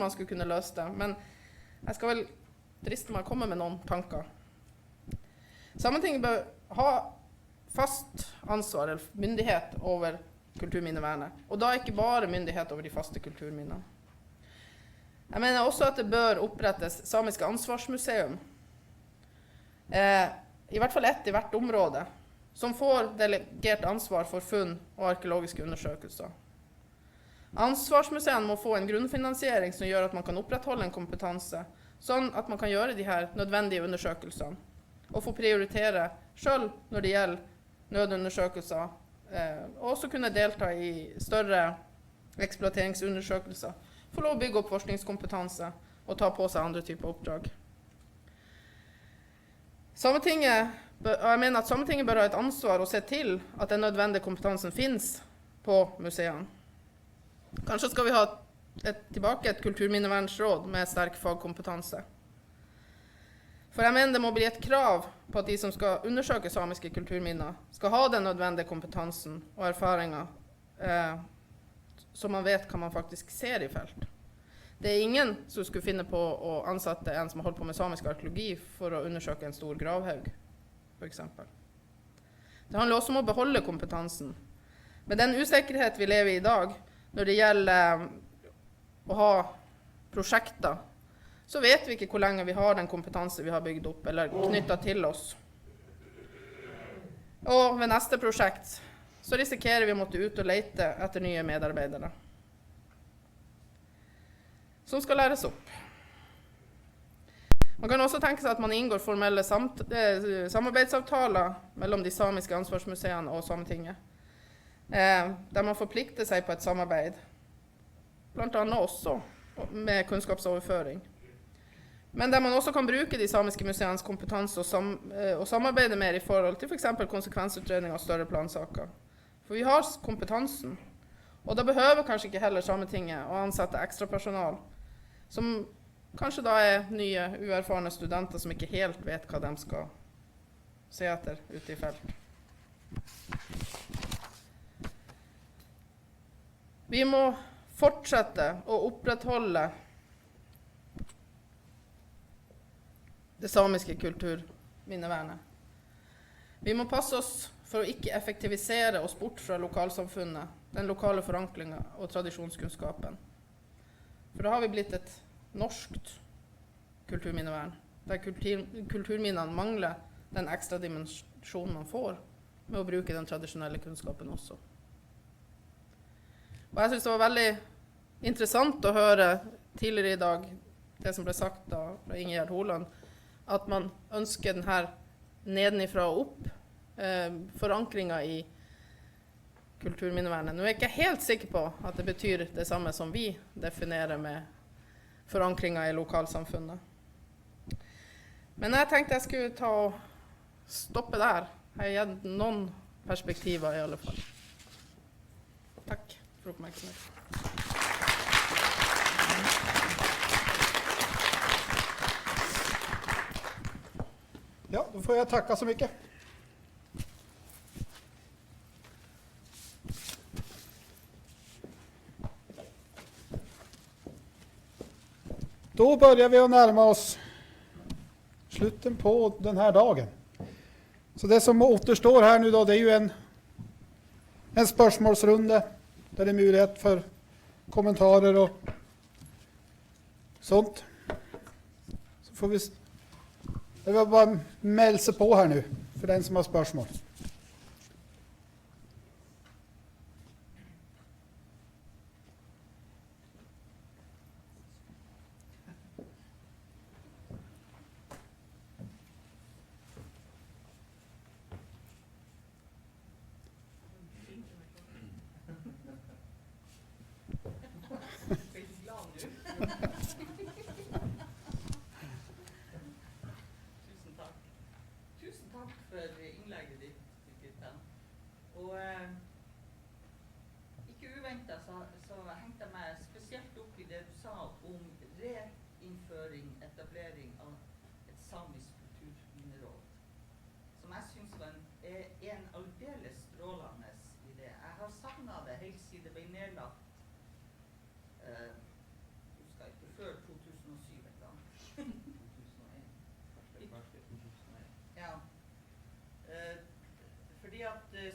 [SPEAKER 20] man skulle kunne løse det, men jeg skal vel driste meg å komme med noen tanker. Sametinget bør ha fast ansvar eller myndighet over kulturminnevernet, og da ikke bare myndighet over de faste kulturminnene. Jeg mener også at det bør opprettes samiske ansvarsmuseum, i hvert fall ett i hvert område, som får delegert ansvar for funn og arkeologiske undersøkelser. Ansvarsmuseene må få en grunnfinansiering som gjør at man kan opprettholde en kompetanse, sånn at man kan gjøre de her nødvendige undersøkelsene, og få prioritere selv når det gjelder nødundersøkelser, og også kunne delta i større eksploateringsundersøkelser, få lov å bygge opp forskningskompetanse og ta på seg andre typer oppdrag. Jeg mener at Sametinget bør ha et ansvar å se til at den nødvendige kompetansen finnes på museene. Kanskje skal vi ha tilbake et kulturminnevernsråd med sterk fagkompetanse. For jeg mener det må bli et krav på at de som skal undersøke samiske kulturminner, skal ha den nødvendige kompetansen og erfaringer, så man vet hva man faktisk ser i felt. Det er ingen som skulle finne på å ansette en som har holdt på med samisk arkeologi for å undersøke en stor gravhaug, for eksempel. Det handler også om å beholde kompetansen. Med den usikkerhet vi lever i dag, når det gjelder å ha prosjekter, så vet vi ikke hvor lenge vi har den kompetanse vi har bygd opp, eller knyttet til oss. Og ved neste prosjekt, så risikerer vi å måtte ut og lete etter nye medarbeidere, som skal læres opp. Man kan også tenke seg at man inngår formelle samarbeidsavtaler mellom de samiske ansvarsmuseene og Sametinget, der man forplikter seg på et samarbeid, blant annet også med kunnskapsoverføring. Men der man også kan bruke de samiske museenes kompetanse og samarbeide mer i forhold til for eksempel konsekvensutredning av større plansaker. For vi har kompetansen, og da behøver kanskje ikke heller Sametinget å ansette ekstra personal, som kanskje da nye, uerfarne studenter som ikke helt vet hva de skal se etter ute i felt. Vi må fortsette å opprettholde det samiske kulturminnevernet. Vi må passe oss for å ikke effektivisere oss bort fra lokalsamfunnet, den lokale forankringen og tradisjonskunnskapen. For da har vi blitt et norskt kulturminnevern, der kulturminnene mangler den ekstra dimensjonen man får med å bruke den tradisjonelle kunnskapen også. Og jeg synes det var veldig interessant å høre tidligere i dag det som ble sagt da, fra Ingjerd Holand, at man ønsker denne nedenifra og opp forankringen i kulturminnevernet. Nå er jeg ikke helt sikker på at det betyr det samme som vi definerer med forankringen i lokalsamfunnet. Men jeg tenkte jeg skulle ta og stoppe der. Jeg har gitt noen perspektiver i alle fall. Takk for oppmerksomheten.
[SPEAKER 19] Ja, då får jag tacka så mycket. Då börjar vi att närma oss slutet på den här dagen. Så det som återstår här nu då, det är ju en spörsmålsrunda där det är möjlighet för kommentarer och sånt. Så får vi jag vill bara melde sig på här nu för den som har spörsmål.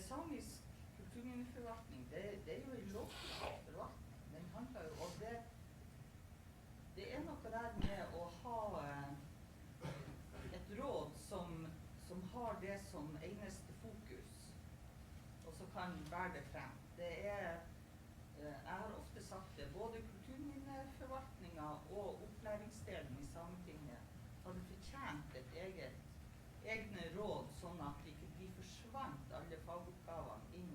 [SPEAKER 10] Samisk kulturminneforvaltning, det jo en lovpålagt forvaltning. Den handler jo om det noe der med å ha et råd som har det som eneste fokus, og så kan bære det frem. Jeg har ofte sagt det, både kulturminneforvaltninga og opplæringsdelen i Sametinget hadde fortjent et egne råd, sånn at de forsvant alle fagoppgavene inn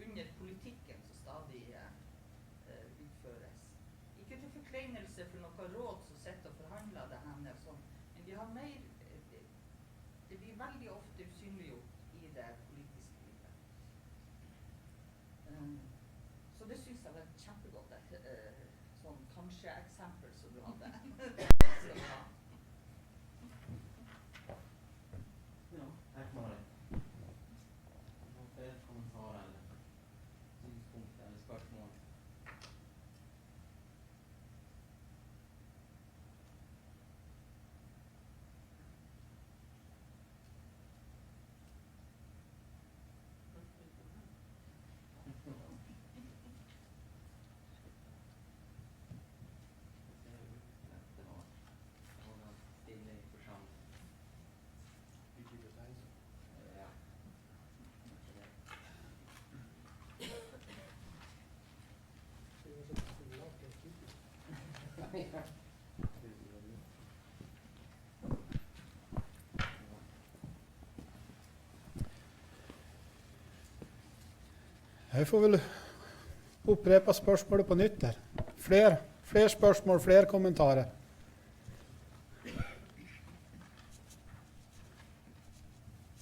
[SPEAKER 10] under politikken som stadig utføres. Ikke til forkleinelse for noe råd som sitter og forhandler det henne, men de har mer, det blir veldig ofte usynliggjort i det politiske livet. Så det synes jeg var et kjempegodt sånn kanskje eksempel som du hadde.
[SPEAKER 19] Jag får väl upprepa spörsmålet på nytt där. Fler Flere spørsmål, flere kommentarer.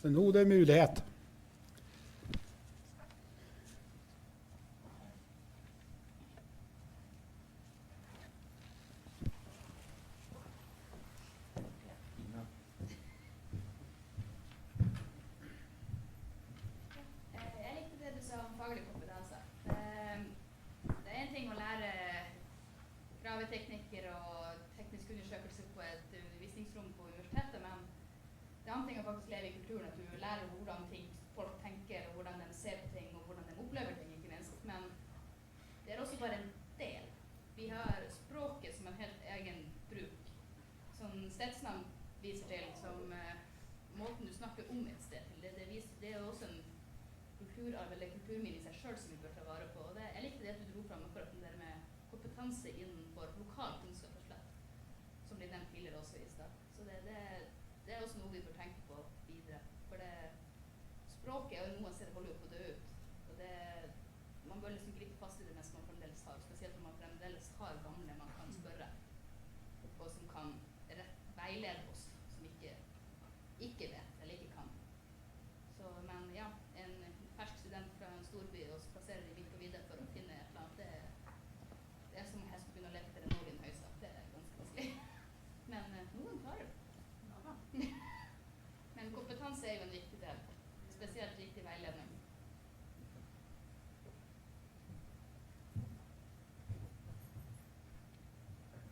[SPEAKER 19] Så nå det er mulighet.
[SPEAKER 14] Jeg likte det du sa om faglig kompetanse. Det er en ting å lære graveteknikker og teknisk undersøkelse på et undervisningsrom på universitetet, men det er en ting å faktisk leve i kulturen, at du lærer hvordan folk tenker, og hvordan de ser på ting, og hvordan de opplever ting, ikke minst. Men det er også bare en del. Vi har språket som en helt egen bruk, som stedsnavn viser til, som måten du snakker om et sted til. Det er også en kulturarv eller kulturminne i seg selv som vi bør ta vare på. Og jeg likte det at du dro fram akkurat den der med kompetanse innenfor lokal kunnskap og slett, som ble nevnt tidligere også i stad. Så det er også noe vi bør tenke på videre. For språket er jo noen steder holder jo på å dø ut. Og man bør liksom gripe fast i det mens man fremdeles har, spesielt når man fremdeles har gamle man kan spørre, og som kan veilede oss som ikke vet eller ikke kan. Så, men ja, en fersk student fra en storby og plassere det i Vik og Vidde for å finne et eller annet, det er som hest begynner å leke til en Norgenhøysa. Det er ganske vanskelig. Men noen klarer det. Men kompetanse er jo en viktig del, spesielt riktig veiledning.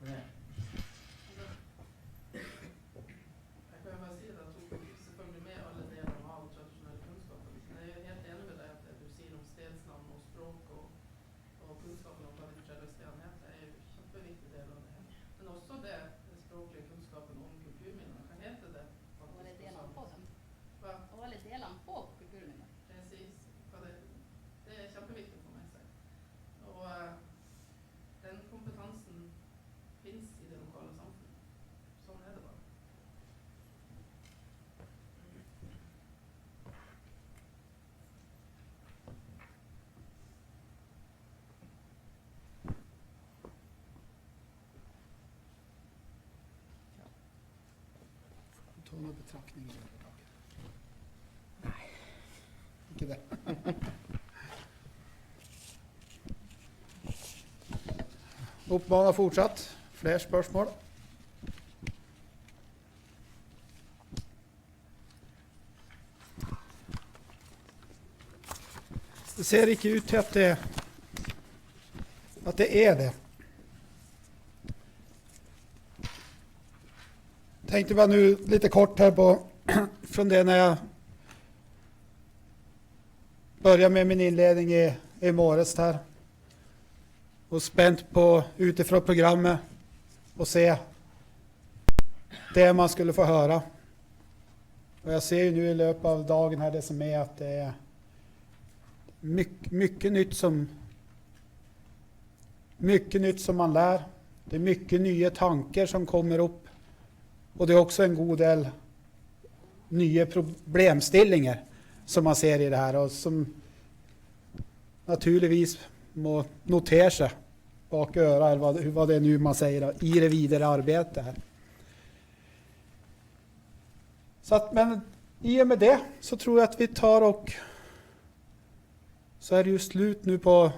[SPEAKER 20] Jeg kan jo bare si at jeg tok selvfølgelig med alle deler av tradisjonell kunnskap. Jeg er helt enig med deg at det du sier om stedsnavn og språk og kunnskapen om hva de forskjellige stedene heter, er jo en kjempeviktig del av det. Men også den språklige kunnskapen om kulturminner. Hva heter det?
[SPEAKER 14] Og alle delene på dem.
[SPEAKER 20] Hva?
[SPEAKER 14] Og alle delene på kulturminner.
[SPEAKER 20] Precis. Det er kjempeviktig for meg selv. Og den kompetansen finnes i det lokale samfunnet. Sånn er det bare.
[SPEAKER 19] Ta noen betraktninger. Nei. Ikke det. Oppmaner fortsatt. Flere spørsmål. Det ser ikke ut til at det er det. Tänkte bara nu lite kort här på från det när jag började med min inledning i morges här. Och spänt på utifrån programmet och se det man skulle få höra. Och jag ser ju nu i löpet av dagen här det som är att det är mycket nytt som man lär. Det är mycket nya tankar som kommer upp. Och det är också en god del nya problemstillingar som man ser i det här och som naturligtvis må notera sig bak öra eller vad det är nu man säger då, i det vidare arbetet här. Så att, men i och med det så tror jag att vi tar och så är det ju slut nu på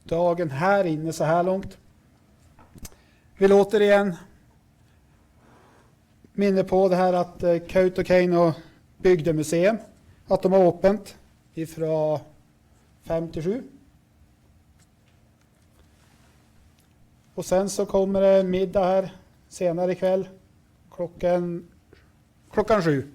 [SPEAKER 19] dagen här inne så här långt. Vill återigen minne på det här att Kautokeino bygdemuseum att de har öppet ifrån 5 till 7. Och sen så kommer det middag här senare ikväll klockan 7.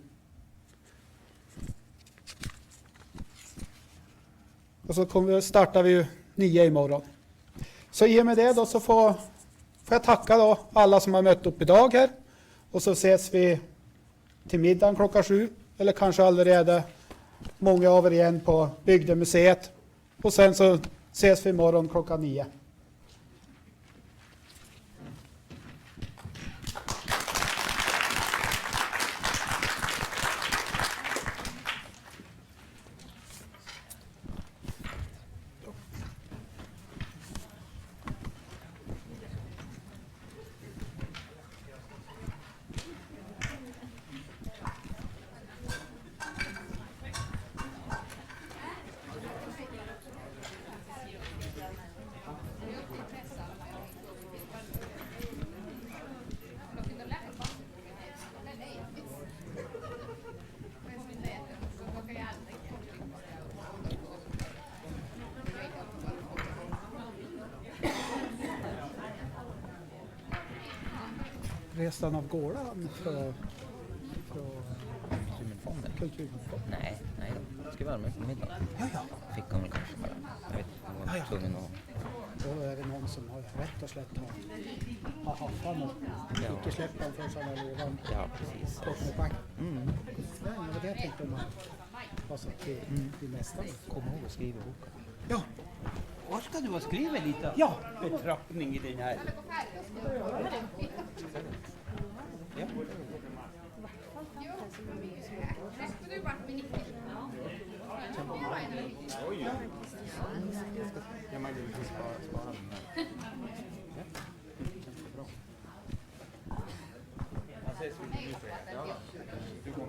[SPEAKER 19] Och så startar vi ju 9 imorgon. Så i och med det då så får jag tacka då alla som har mött upp idag här. Och så ses vi till middagen klockan 7. Eller kanske allerede många av er igen på Bygdemuseet. Och sen så ses vi imorgon klockan 9. reste han av gården fra
[SPEAKER 2] Kulturminnefondet?
[SPEAKER 19] Kulturminnefondet?
[SPEAKER 2] Nej, då. Ska vara med på middag.
[SPEAKER 19] Ja.
[SPEAKER 2] Fick han väl kanske bara. Jag vet inte, han var tvungen att...
[SPEAKER 19] Då är det någon som har rätt och slätt har haft han och inte släppt han för sådana lovan.
[SPEAKER 2] Ja, precis.
[SPEAKER 19] Kort med back. Ja, det var det jag tänkte om man har sagt till nästan.
[SPEAKER 2] Kom ihåg att skriva boken.
[SPEAKER 19] Ja.
[SPEAKER 8] Orkar du att skriva lite betraktning i den här?
[SPEAKER 2] Ja.
[SPEAKER 1] Jag märker att vi spara den här. Bra. Han säger så mycket. Ja, du kommer.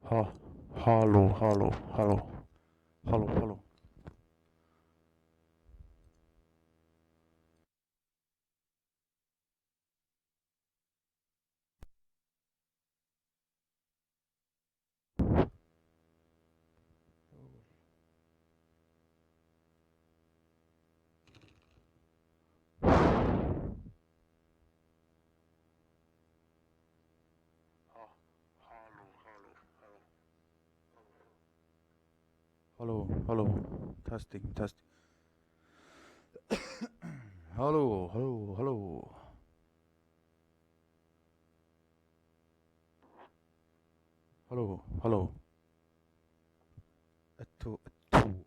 [SPEAKER 1] Hallo, hallo, hallo. Hallo, hallo. Hallo, hallo. Testing, testing. Hallo, hallo, hallo. Hallo, hallo. Et, to, et, to.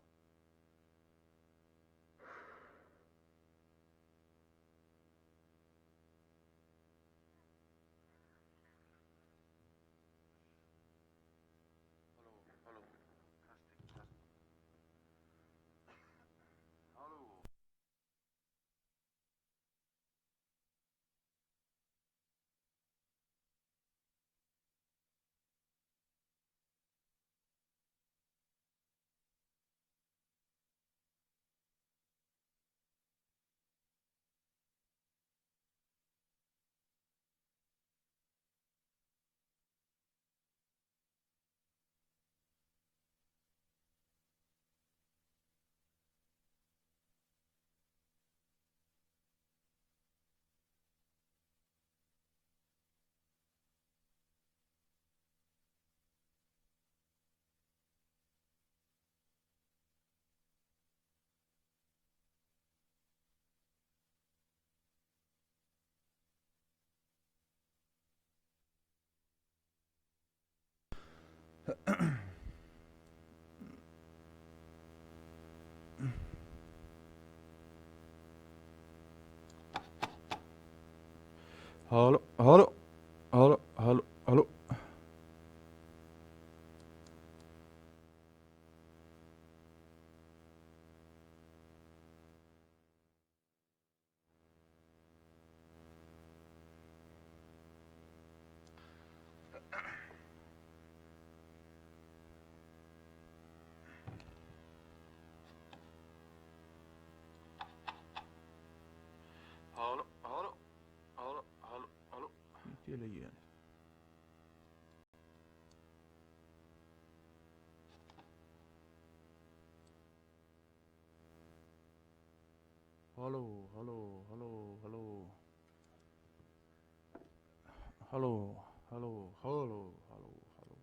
[SPEAKER 1] Hallo, hallo. Hallo, hallo, hallo. Hallo, hallo. Hallo, hallo, hallo. Ikke eller igjen. Hallo, hallo, hallo, hallo. Hallo, hallo, hallo, hallo, hallo.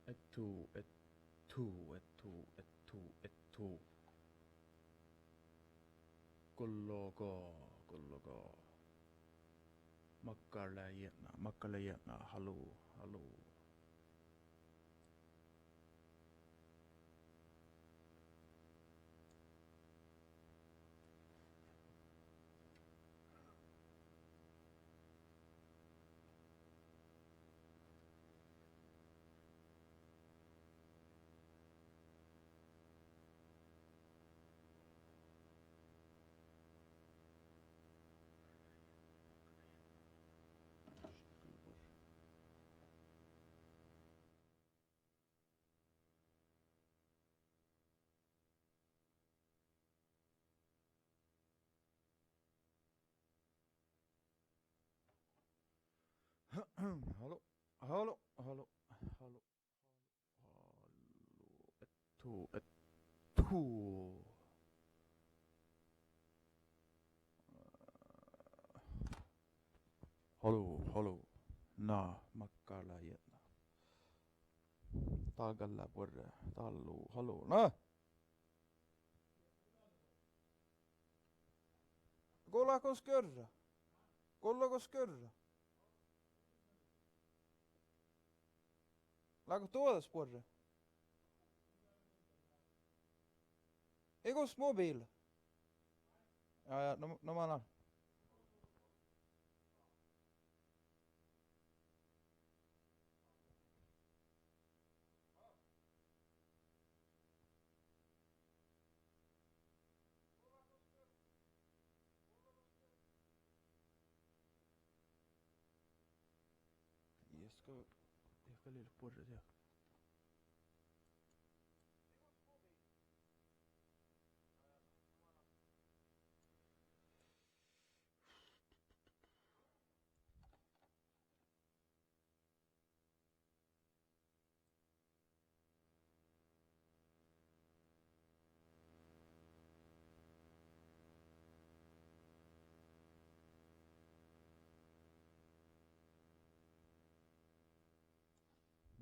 [SPEAKER 1] Et, to, et, to, et, to, et, to, et, to. Kolloga, kolloga. Makkalajena, hallo, hallo. Hallo, hallo, hallo, hallo. Et, to, et, to. Hallo, hallo. Makkalajena. Tagalla porre. Tallu, hallo. Kollako skörra? Kollako skörra?
[SPEAKER 7] Lago todas porre. Jeg går småbil. Ja, nå man har. Jeg skal lille porre til.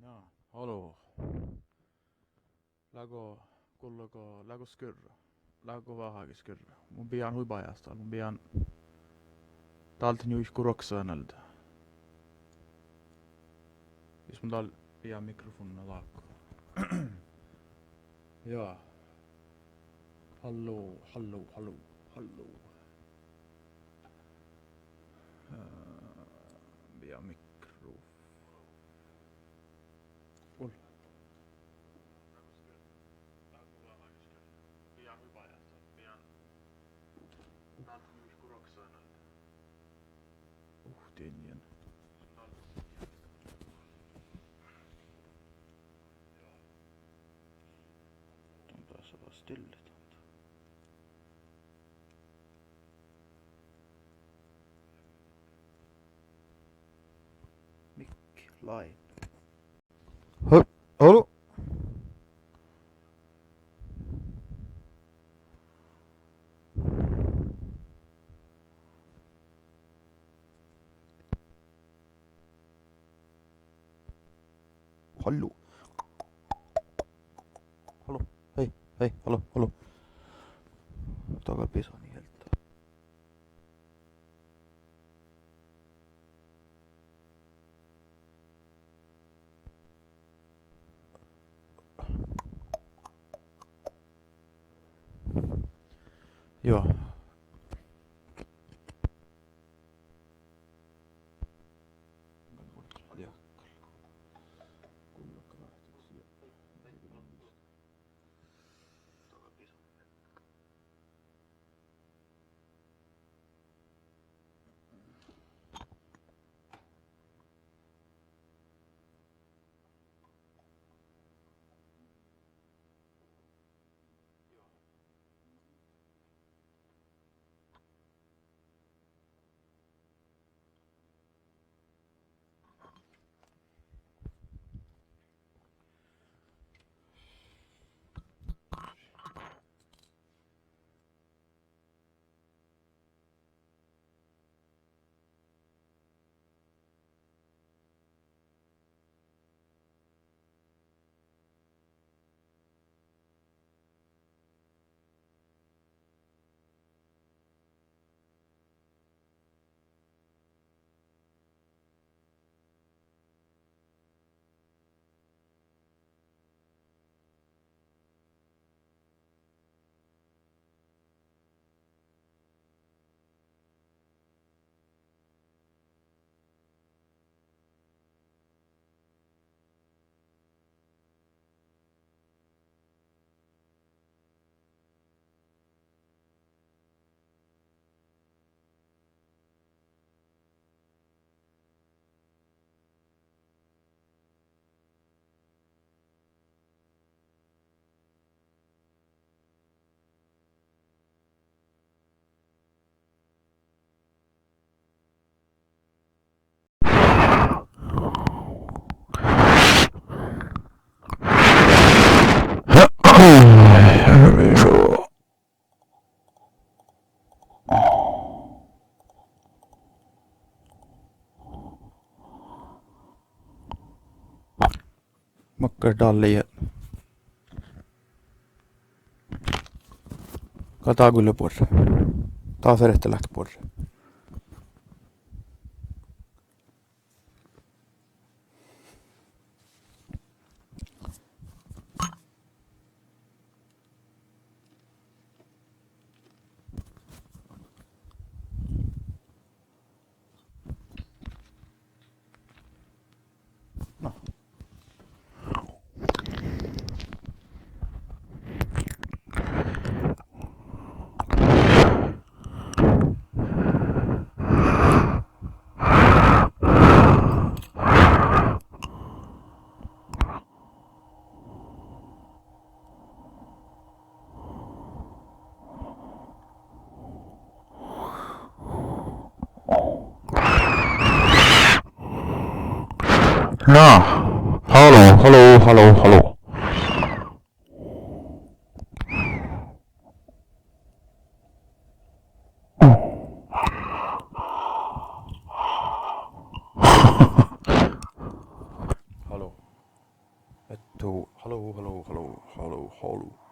[SPEAKER 7] Ja, hallo. Lago skurra. Lago vahagi skurra. Mun pian huipajasta. Mun pian taltin juis kuroksönältä. Jos mun tal pian mikrofonina laakko. Ja. Hallo. Pian mikrofon. Dinjen. De taas olla stille. Mic line. Hallo. Hallo. Hallo. Hei, hallo. Tagal pisani helt. Joo. Makkardallia. Kataa kyllä porre. Taas edestä lähti porre. Ja. Hallo, hallo, hallo, hallo.
[SPEAKER 1] Hallo. 1, 2, hallo, hallo, hallo, hallo, hallo.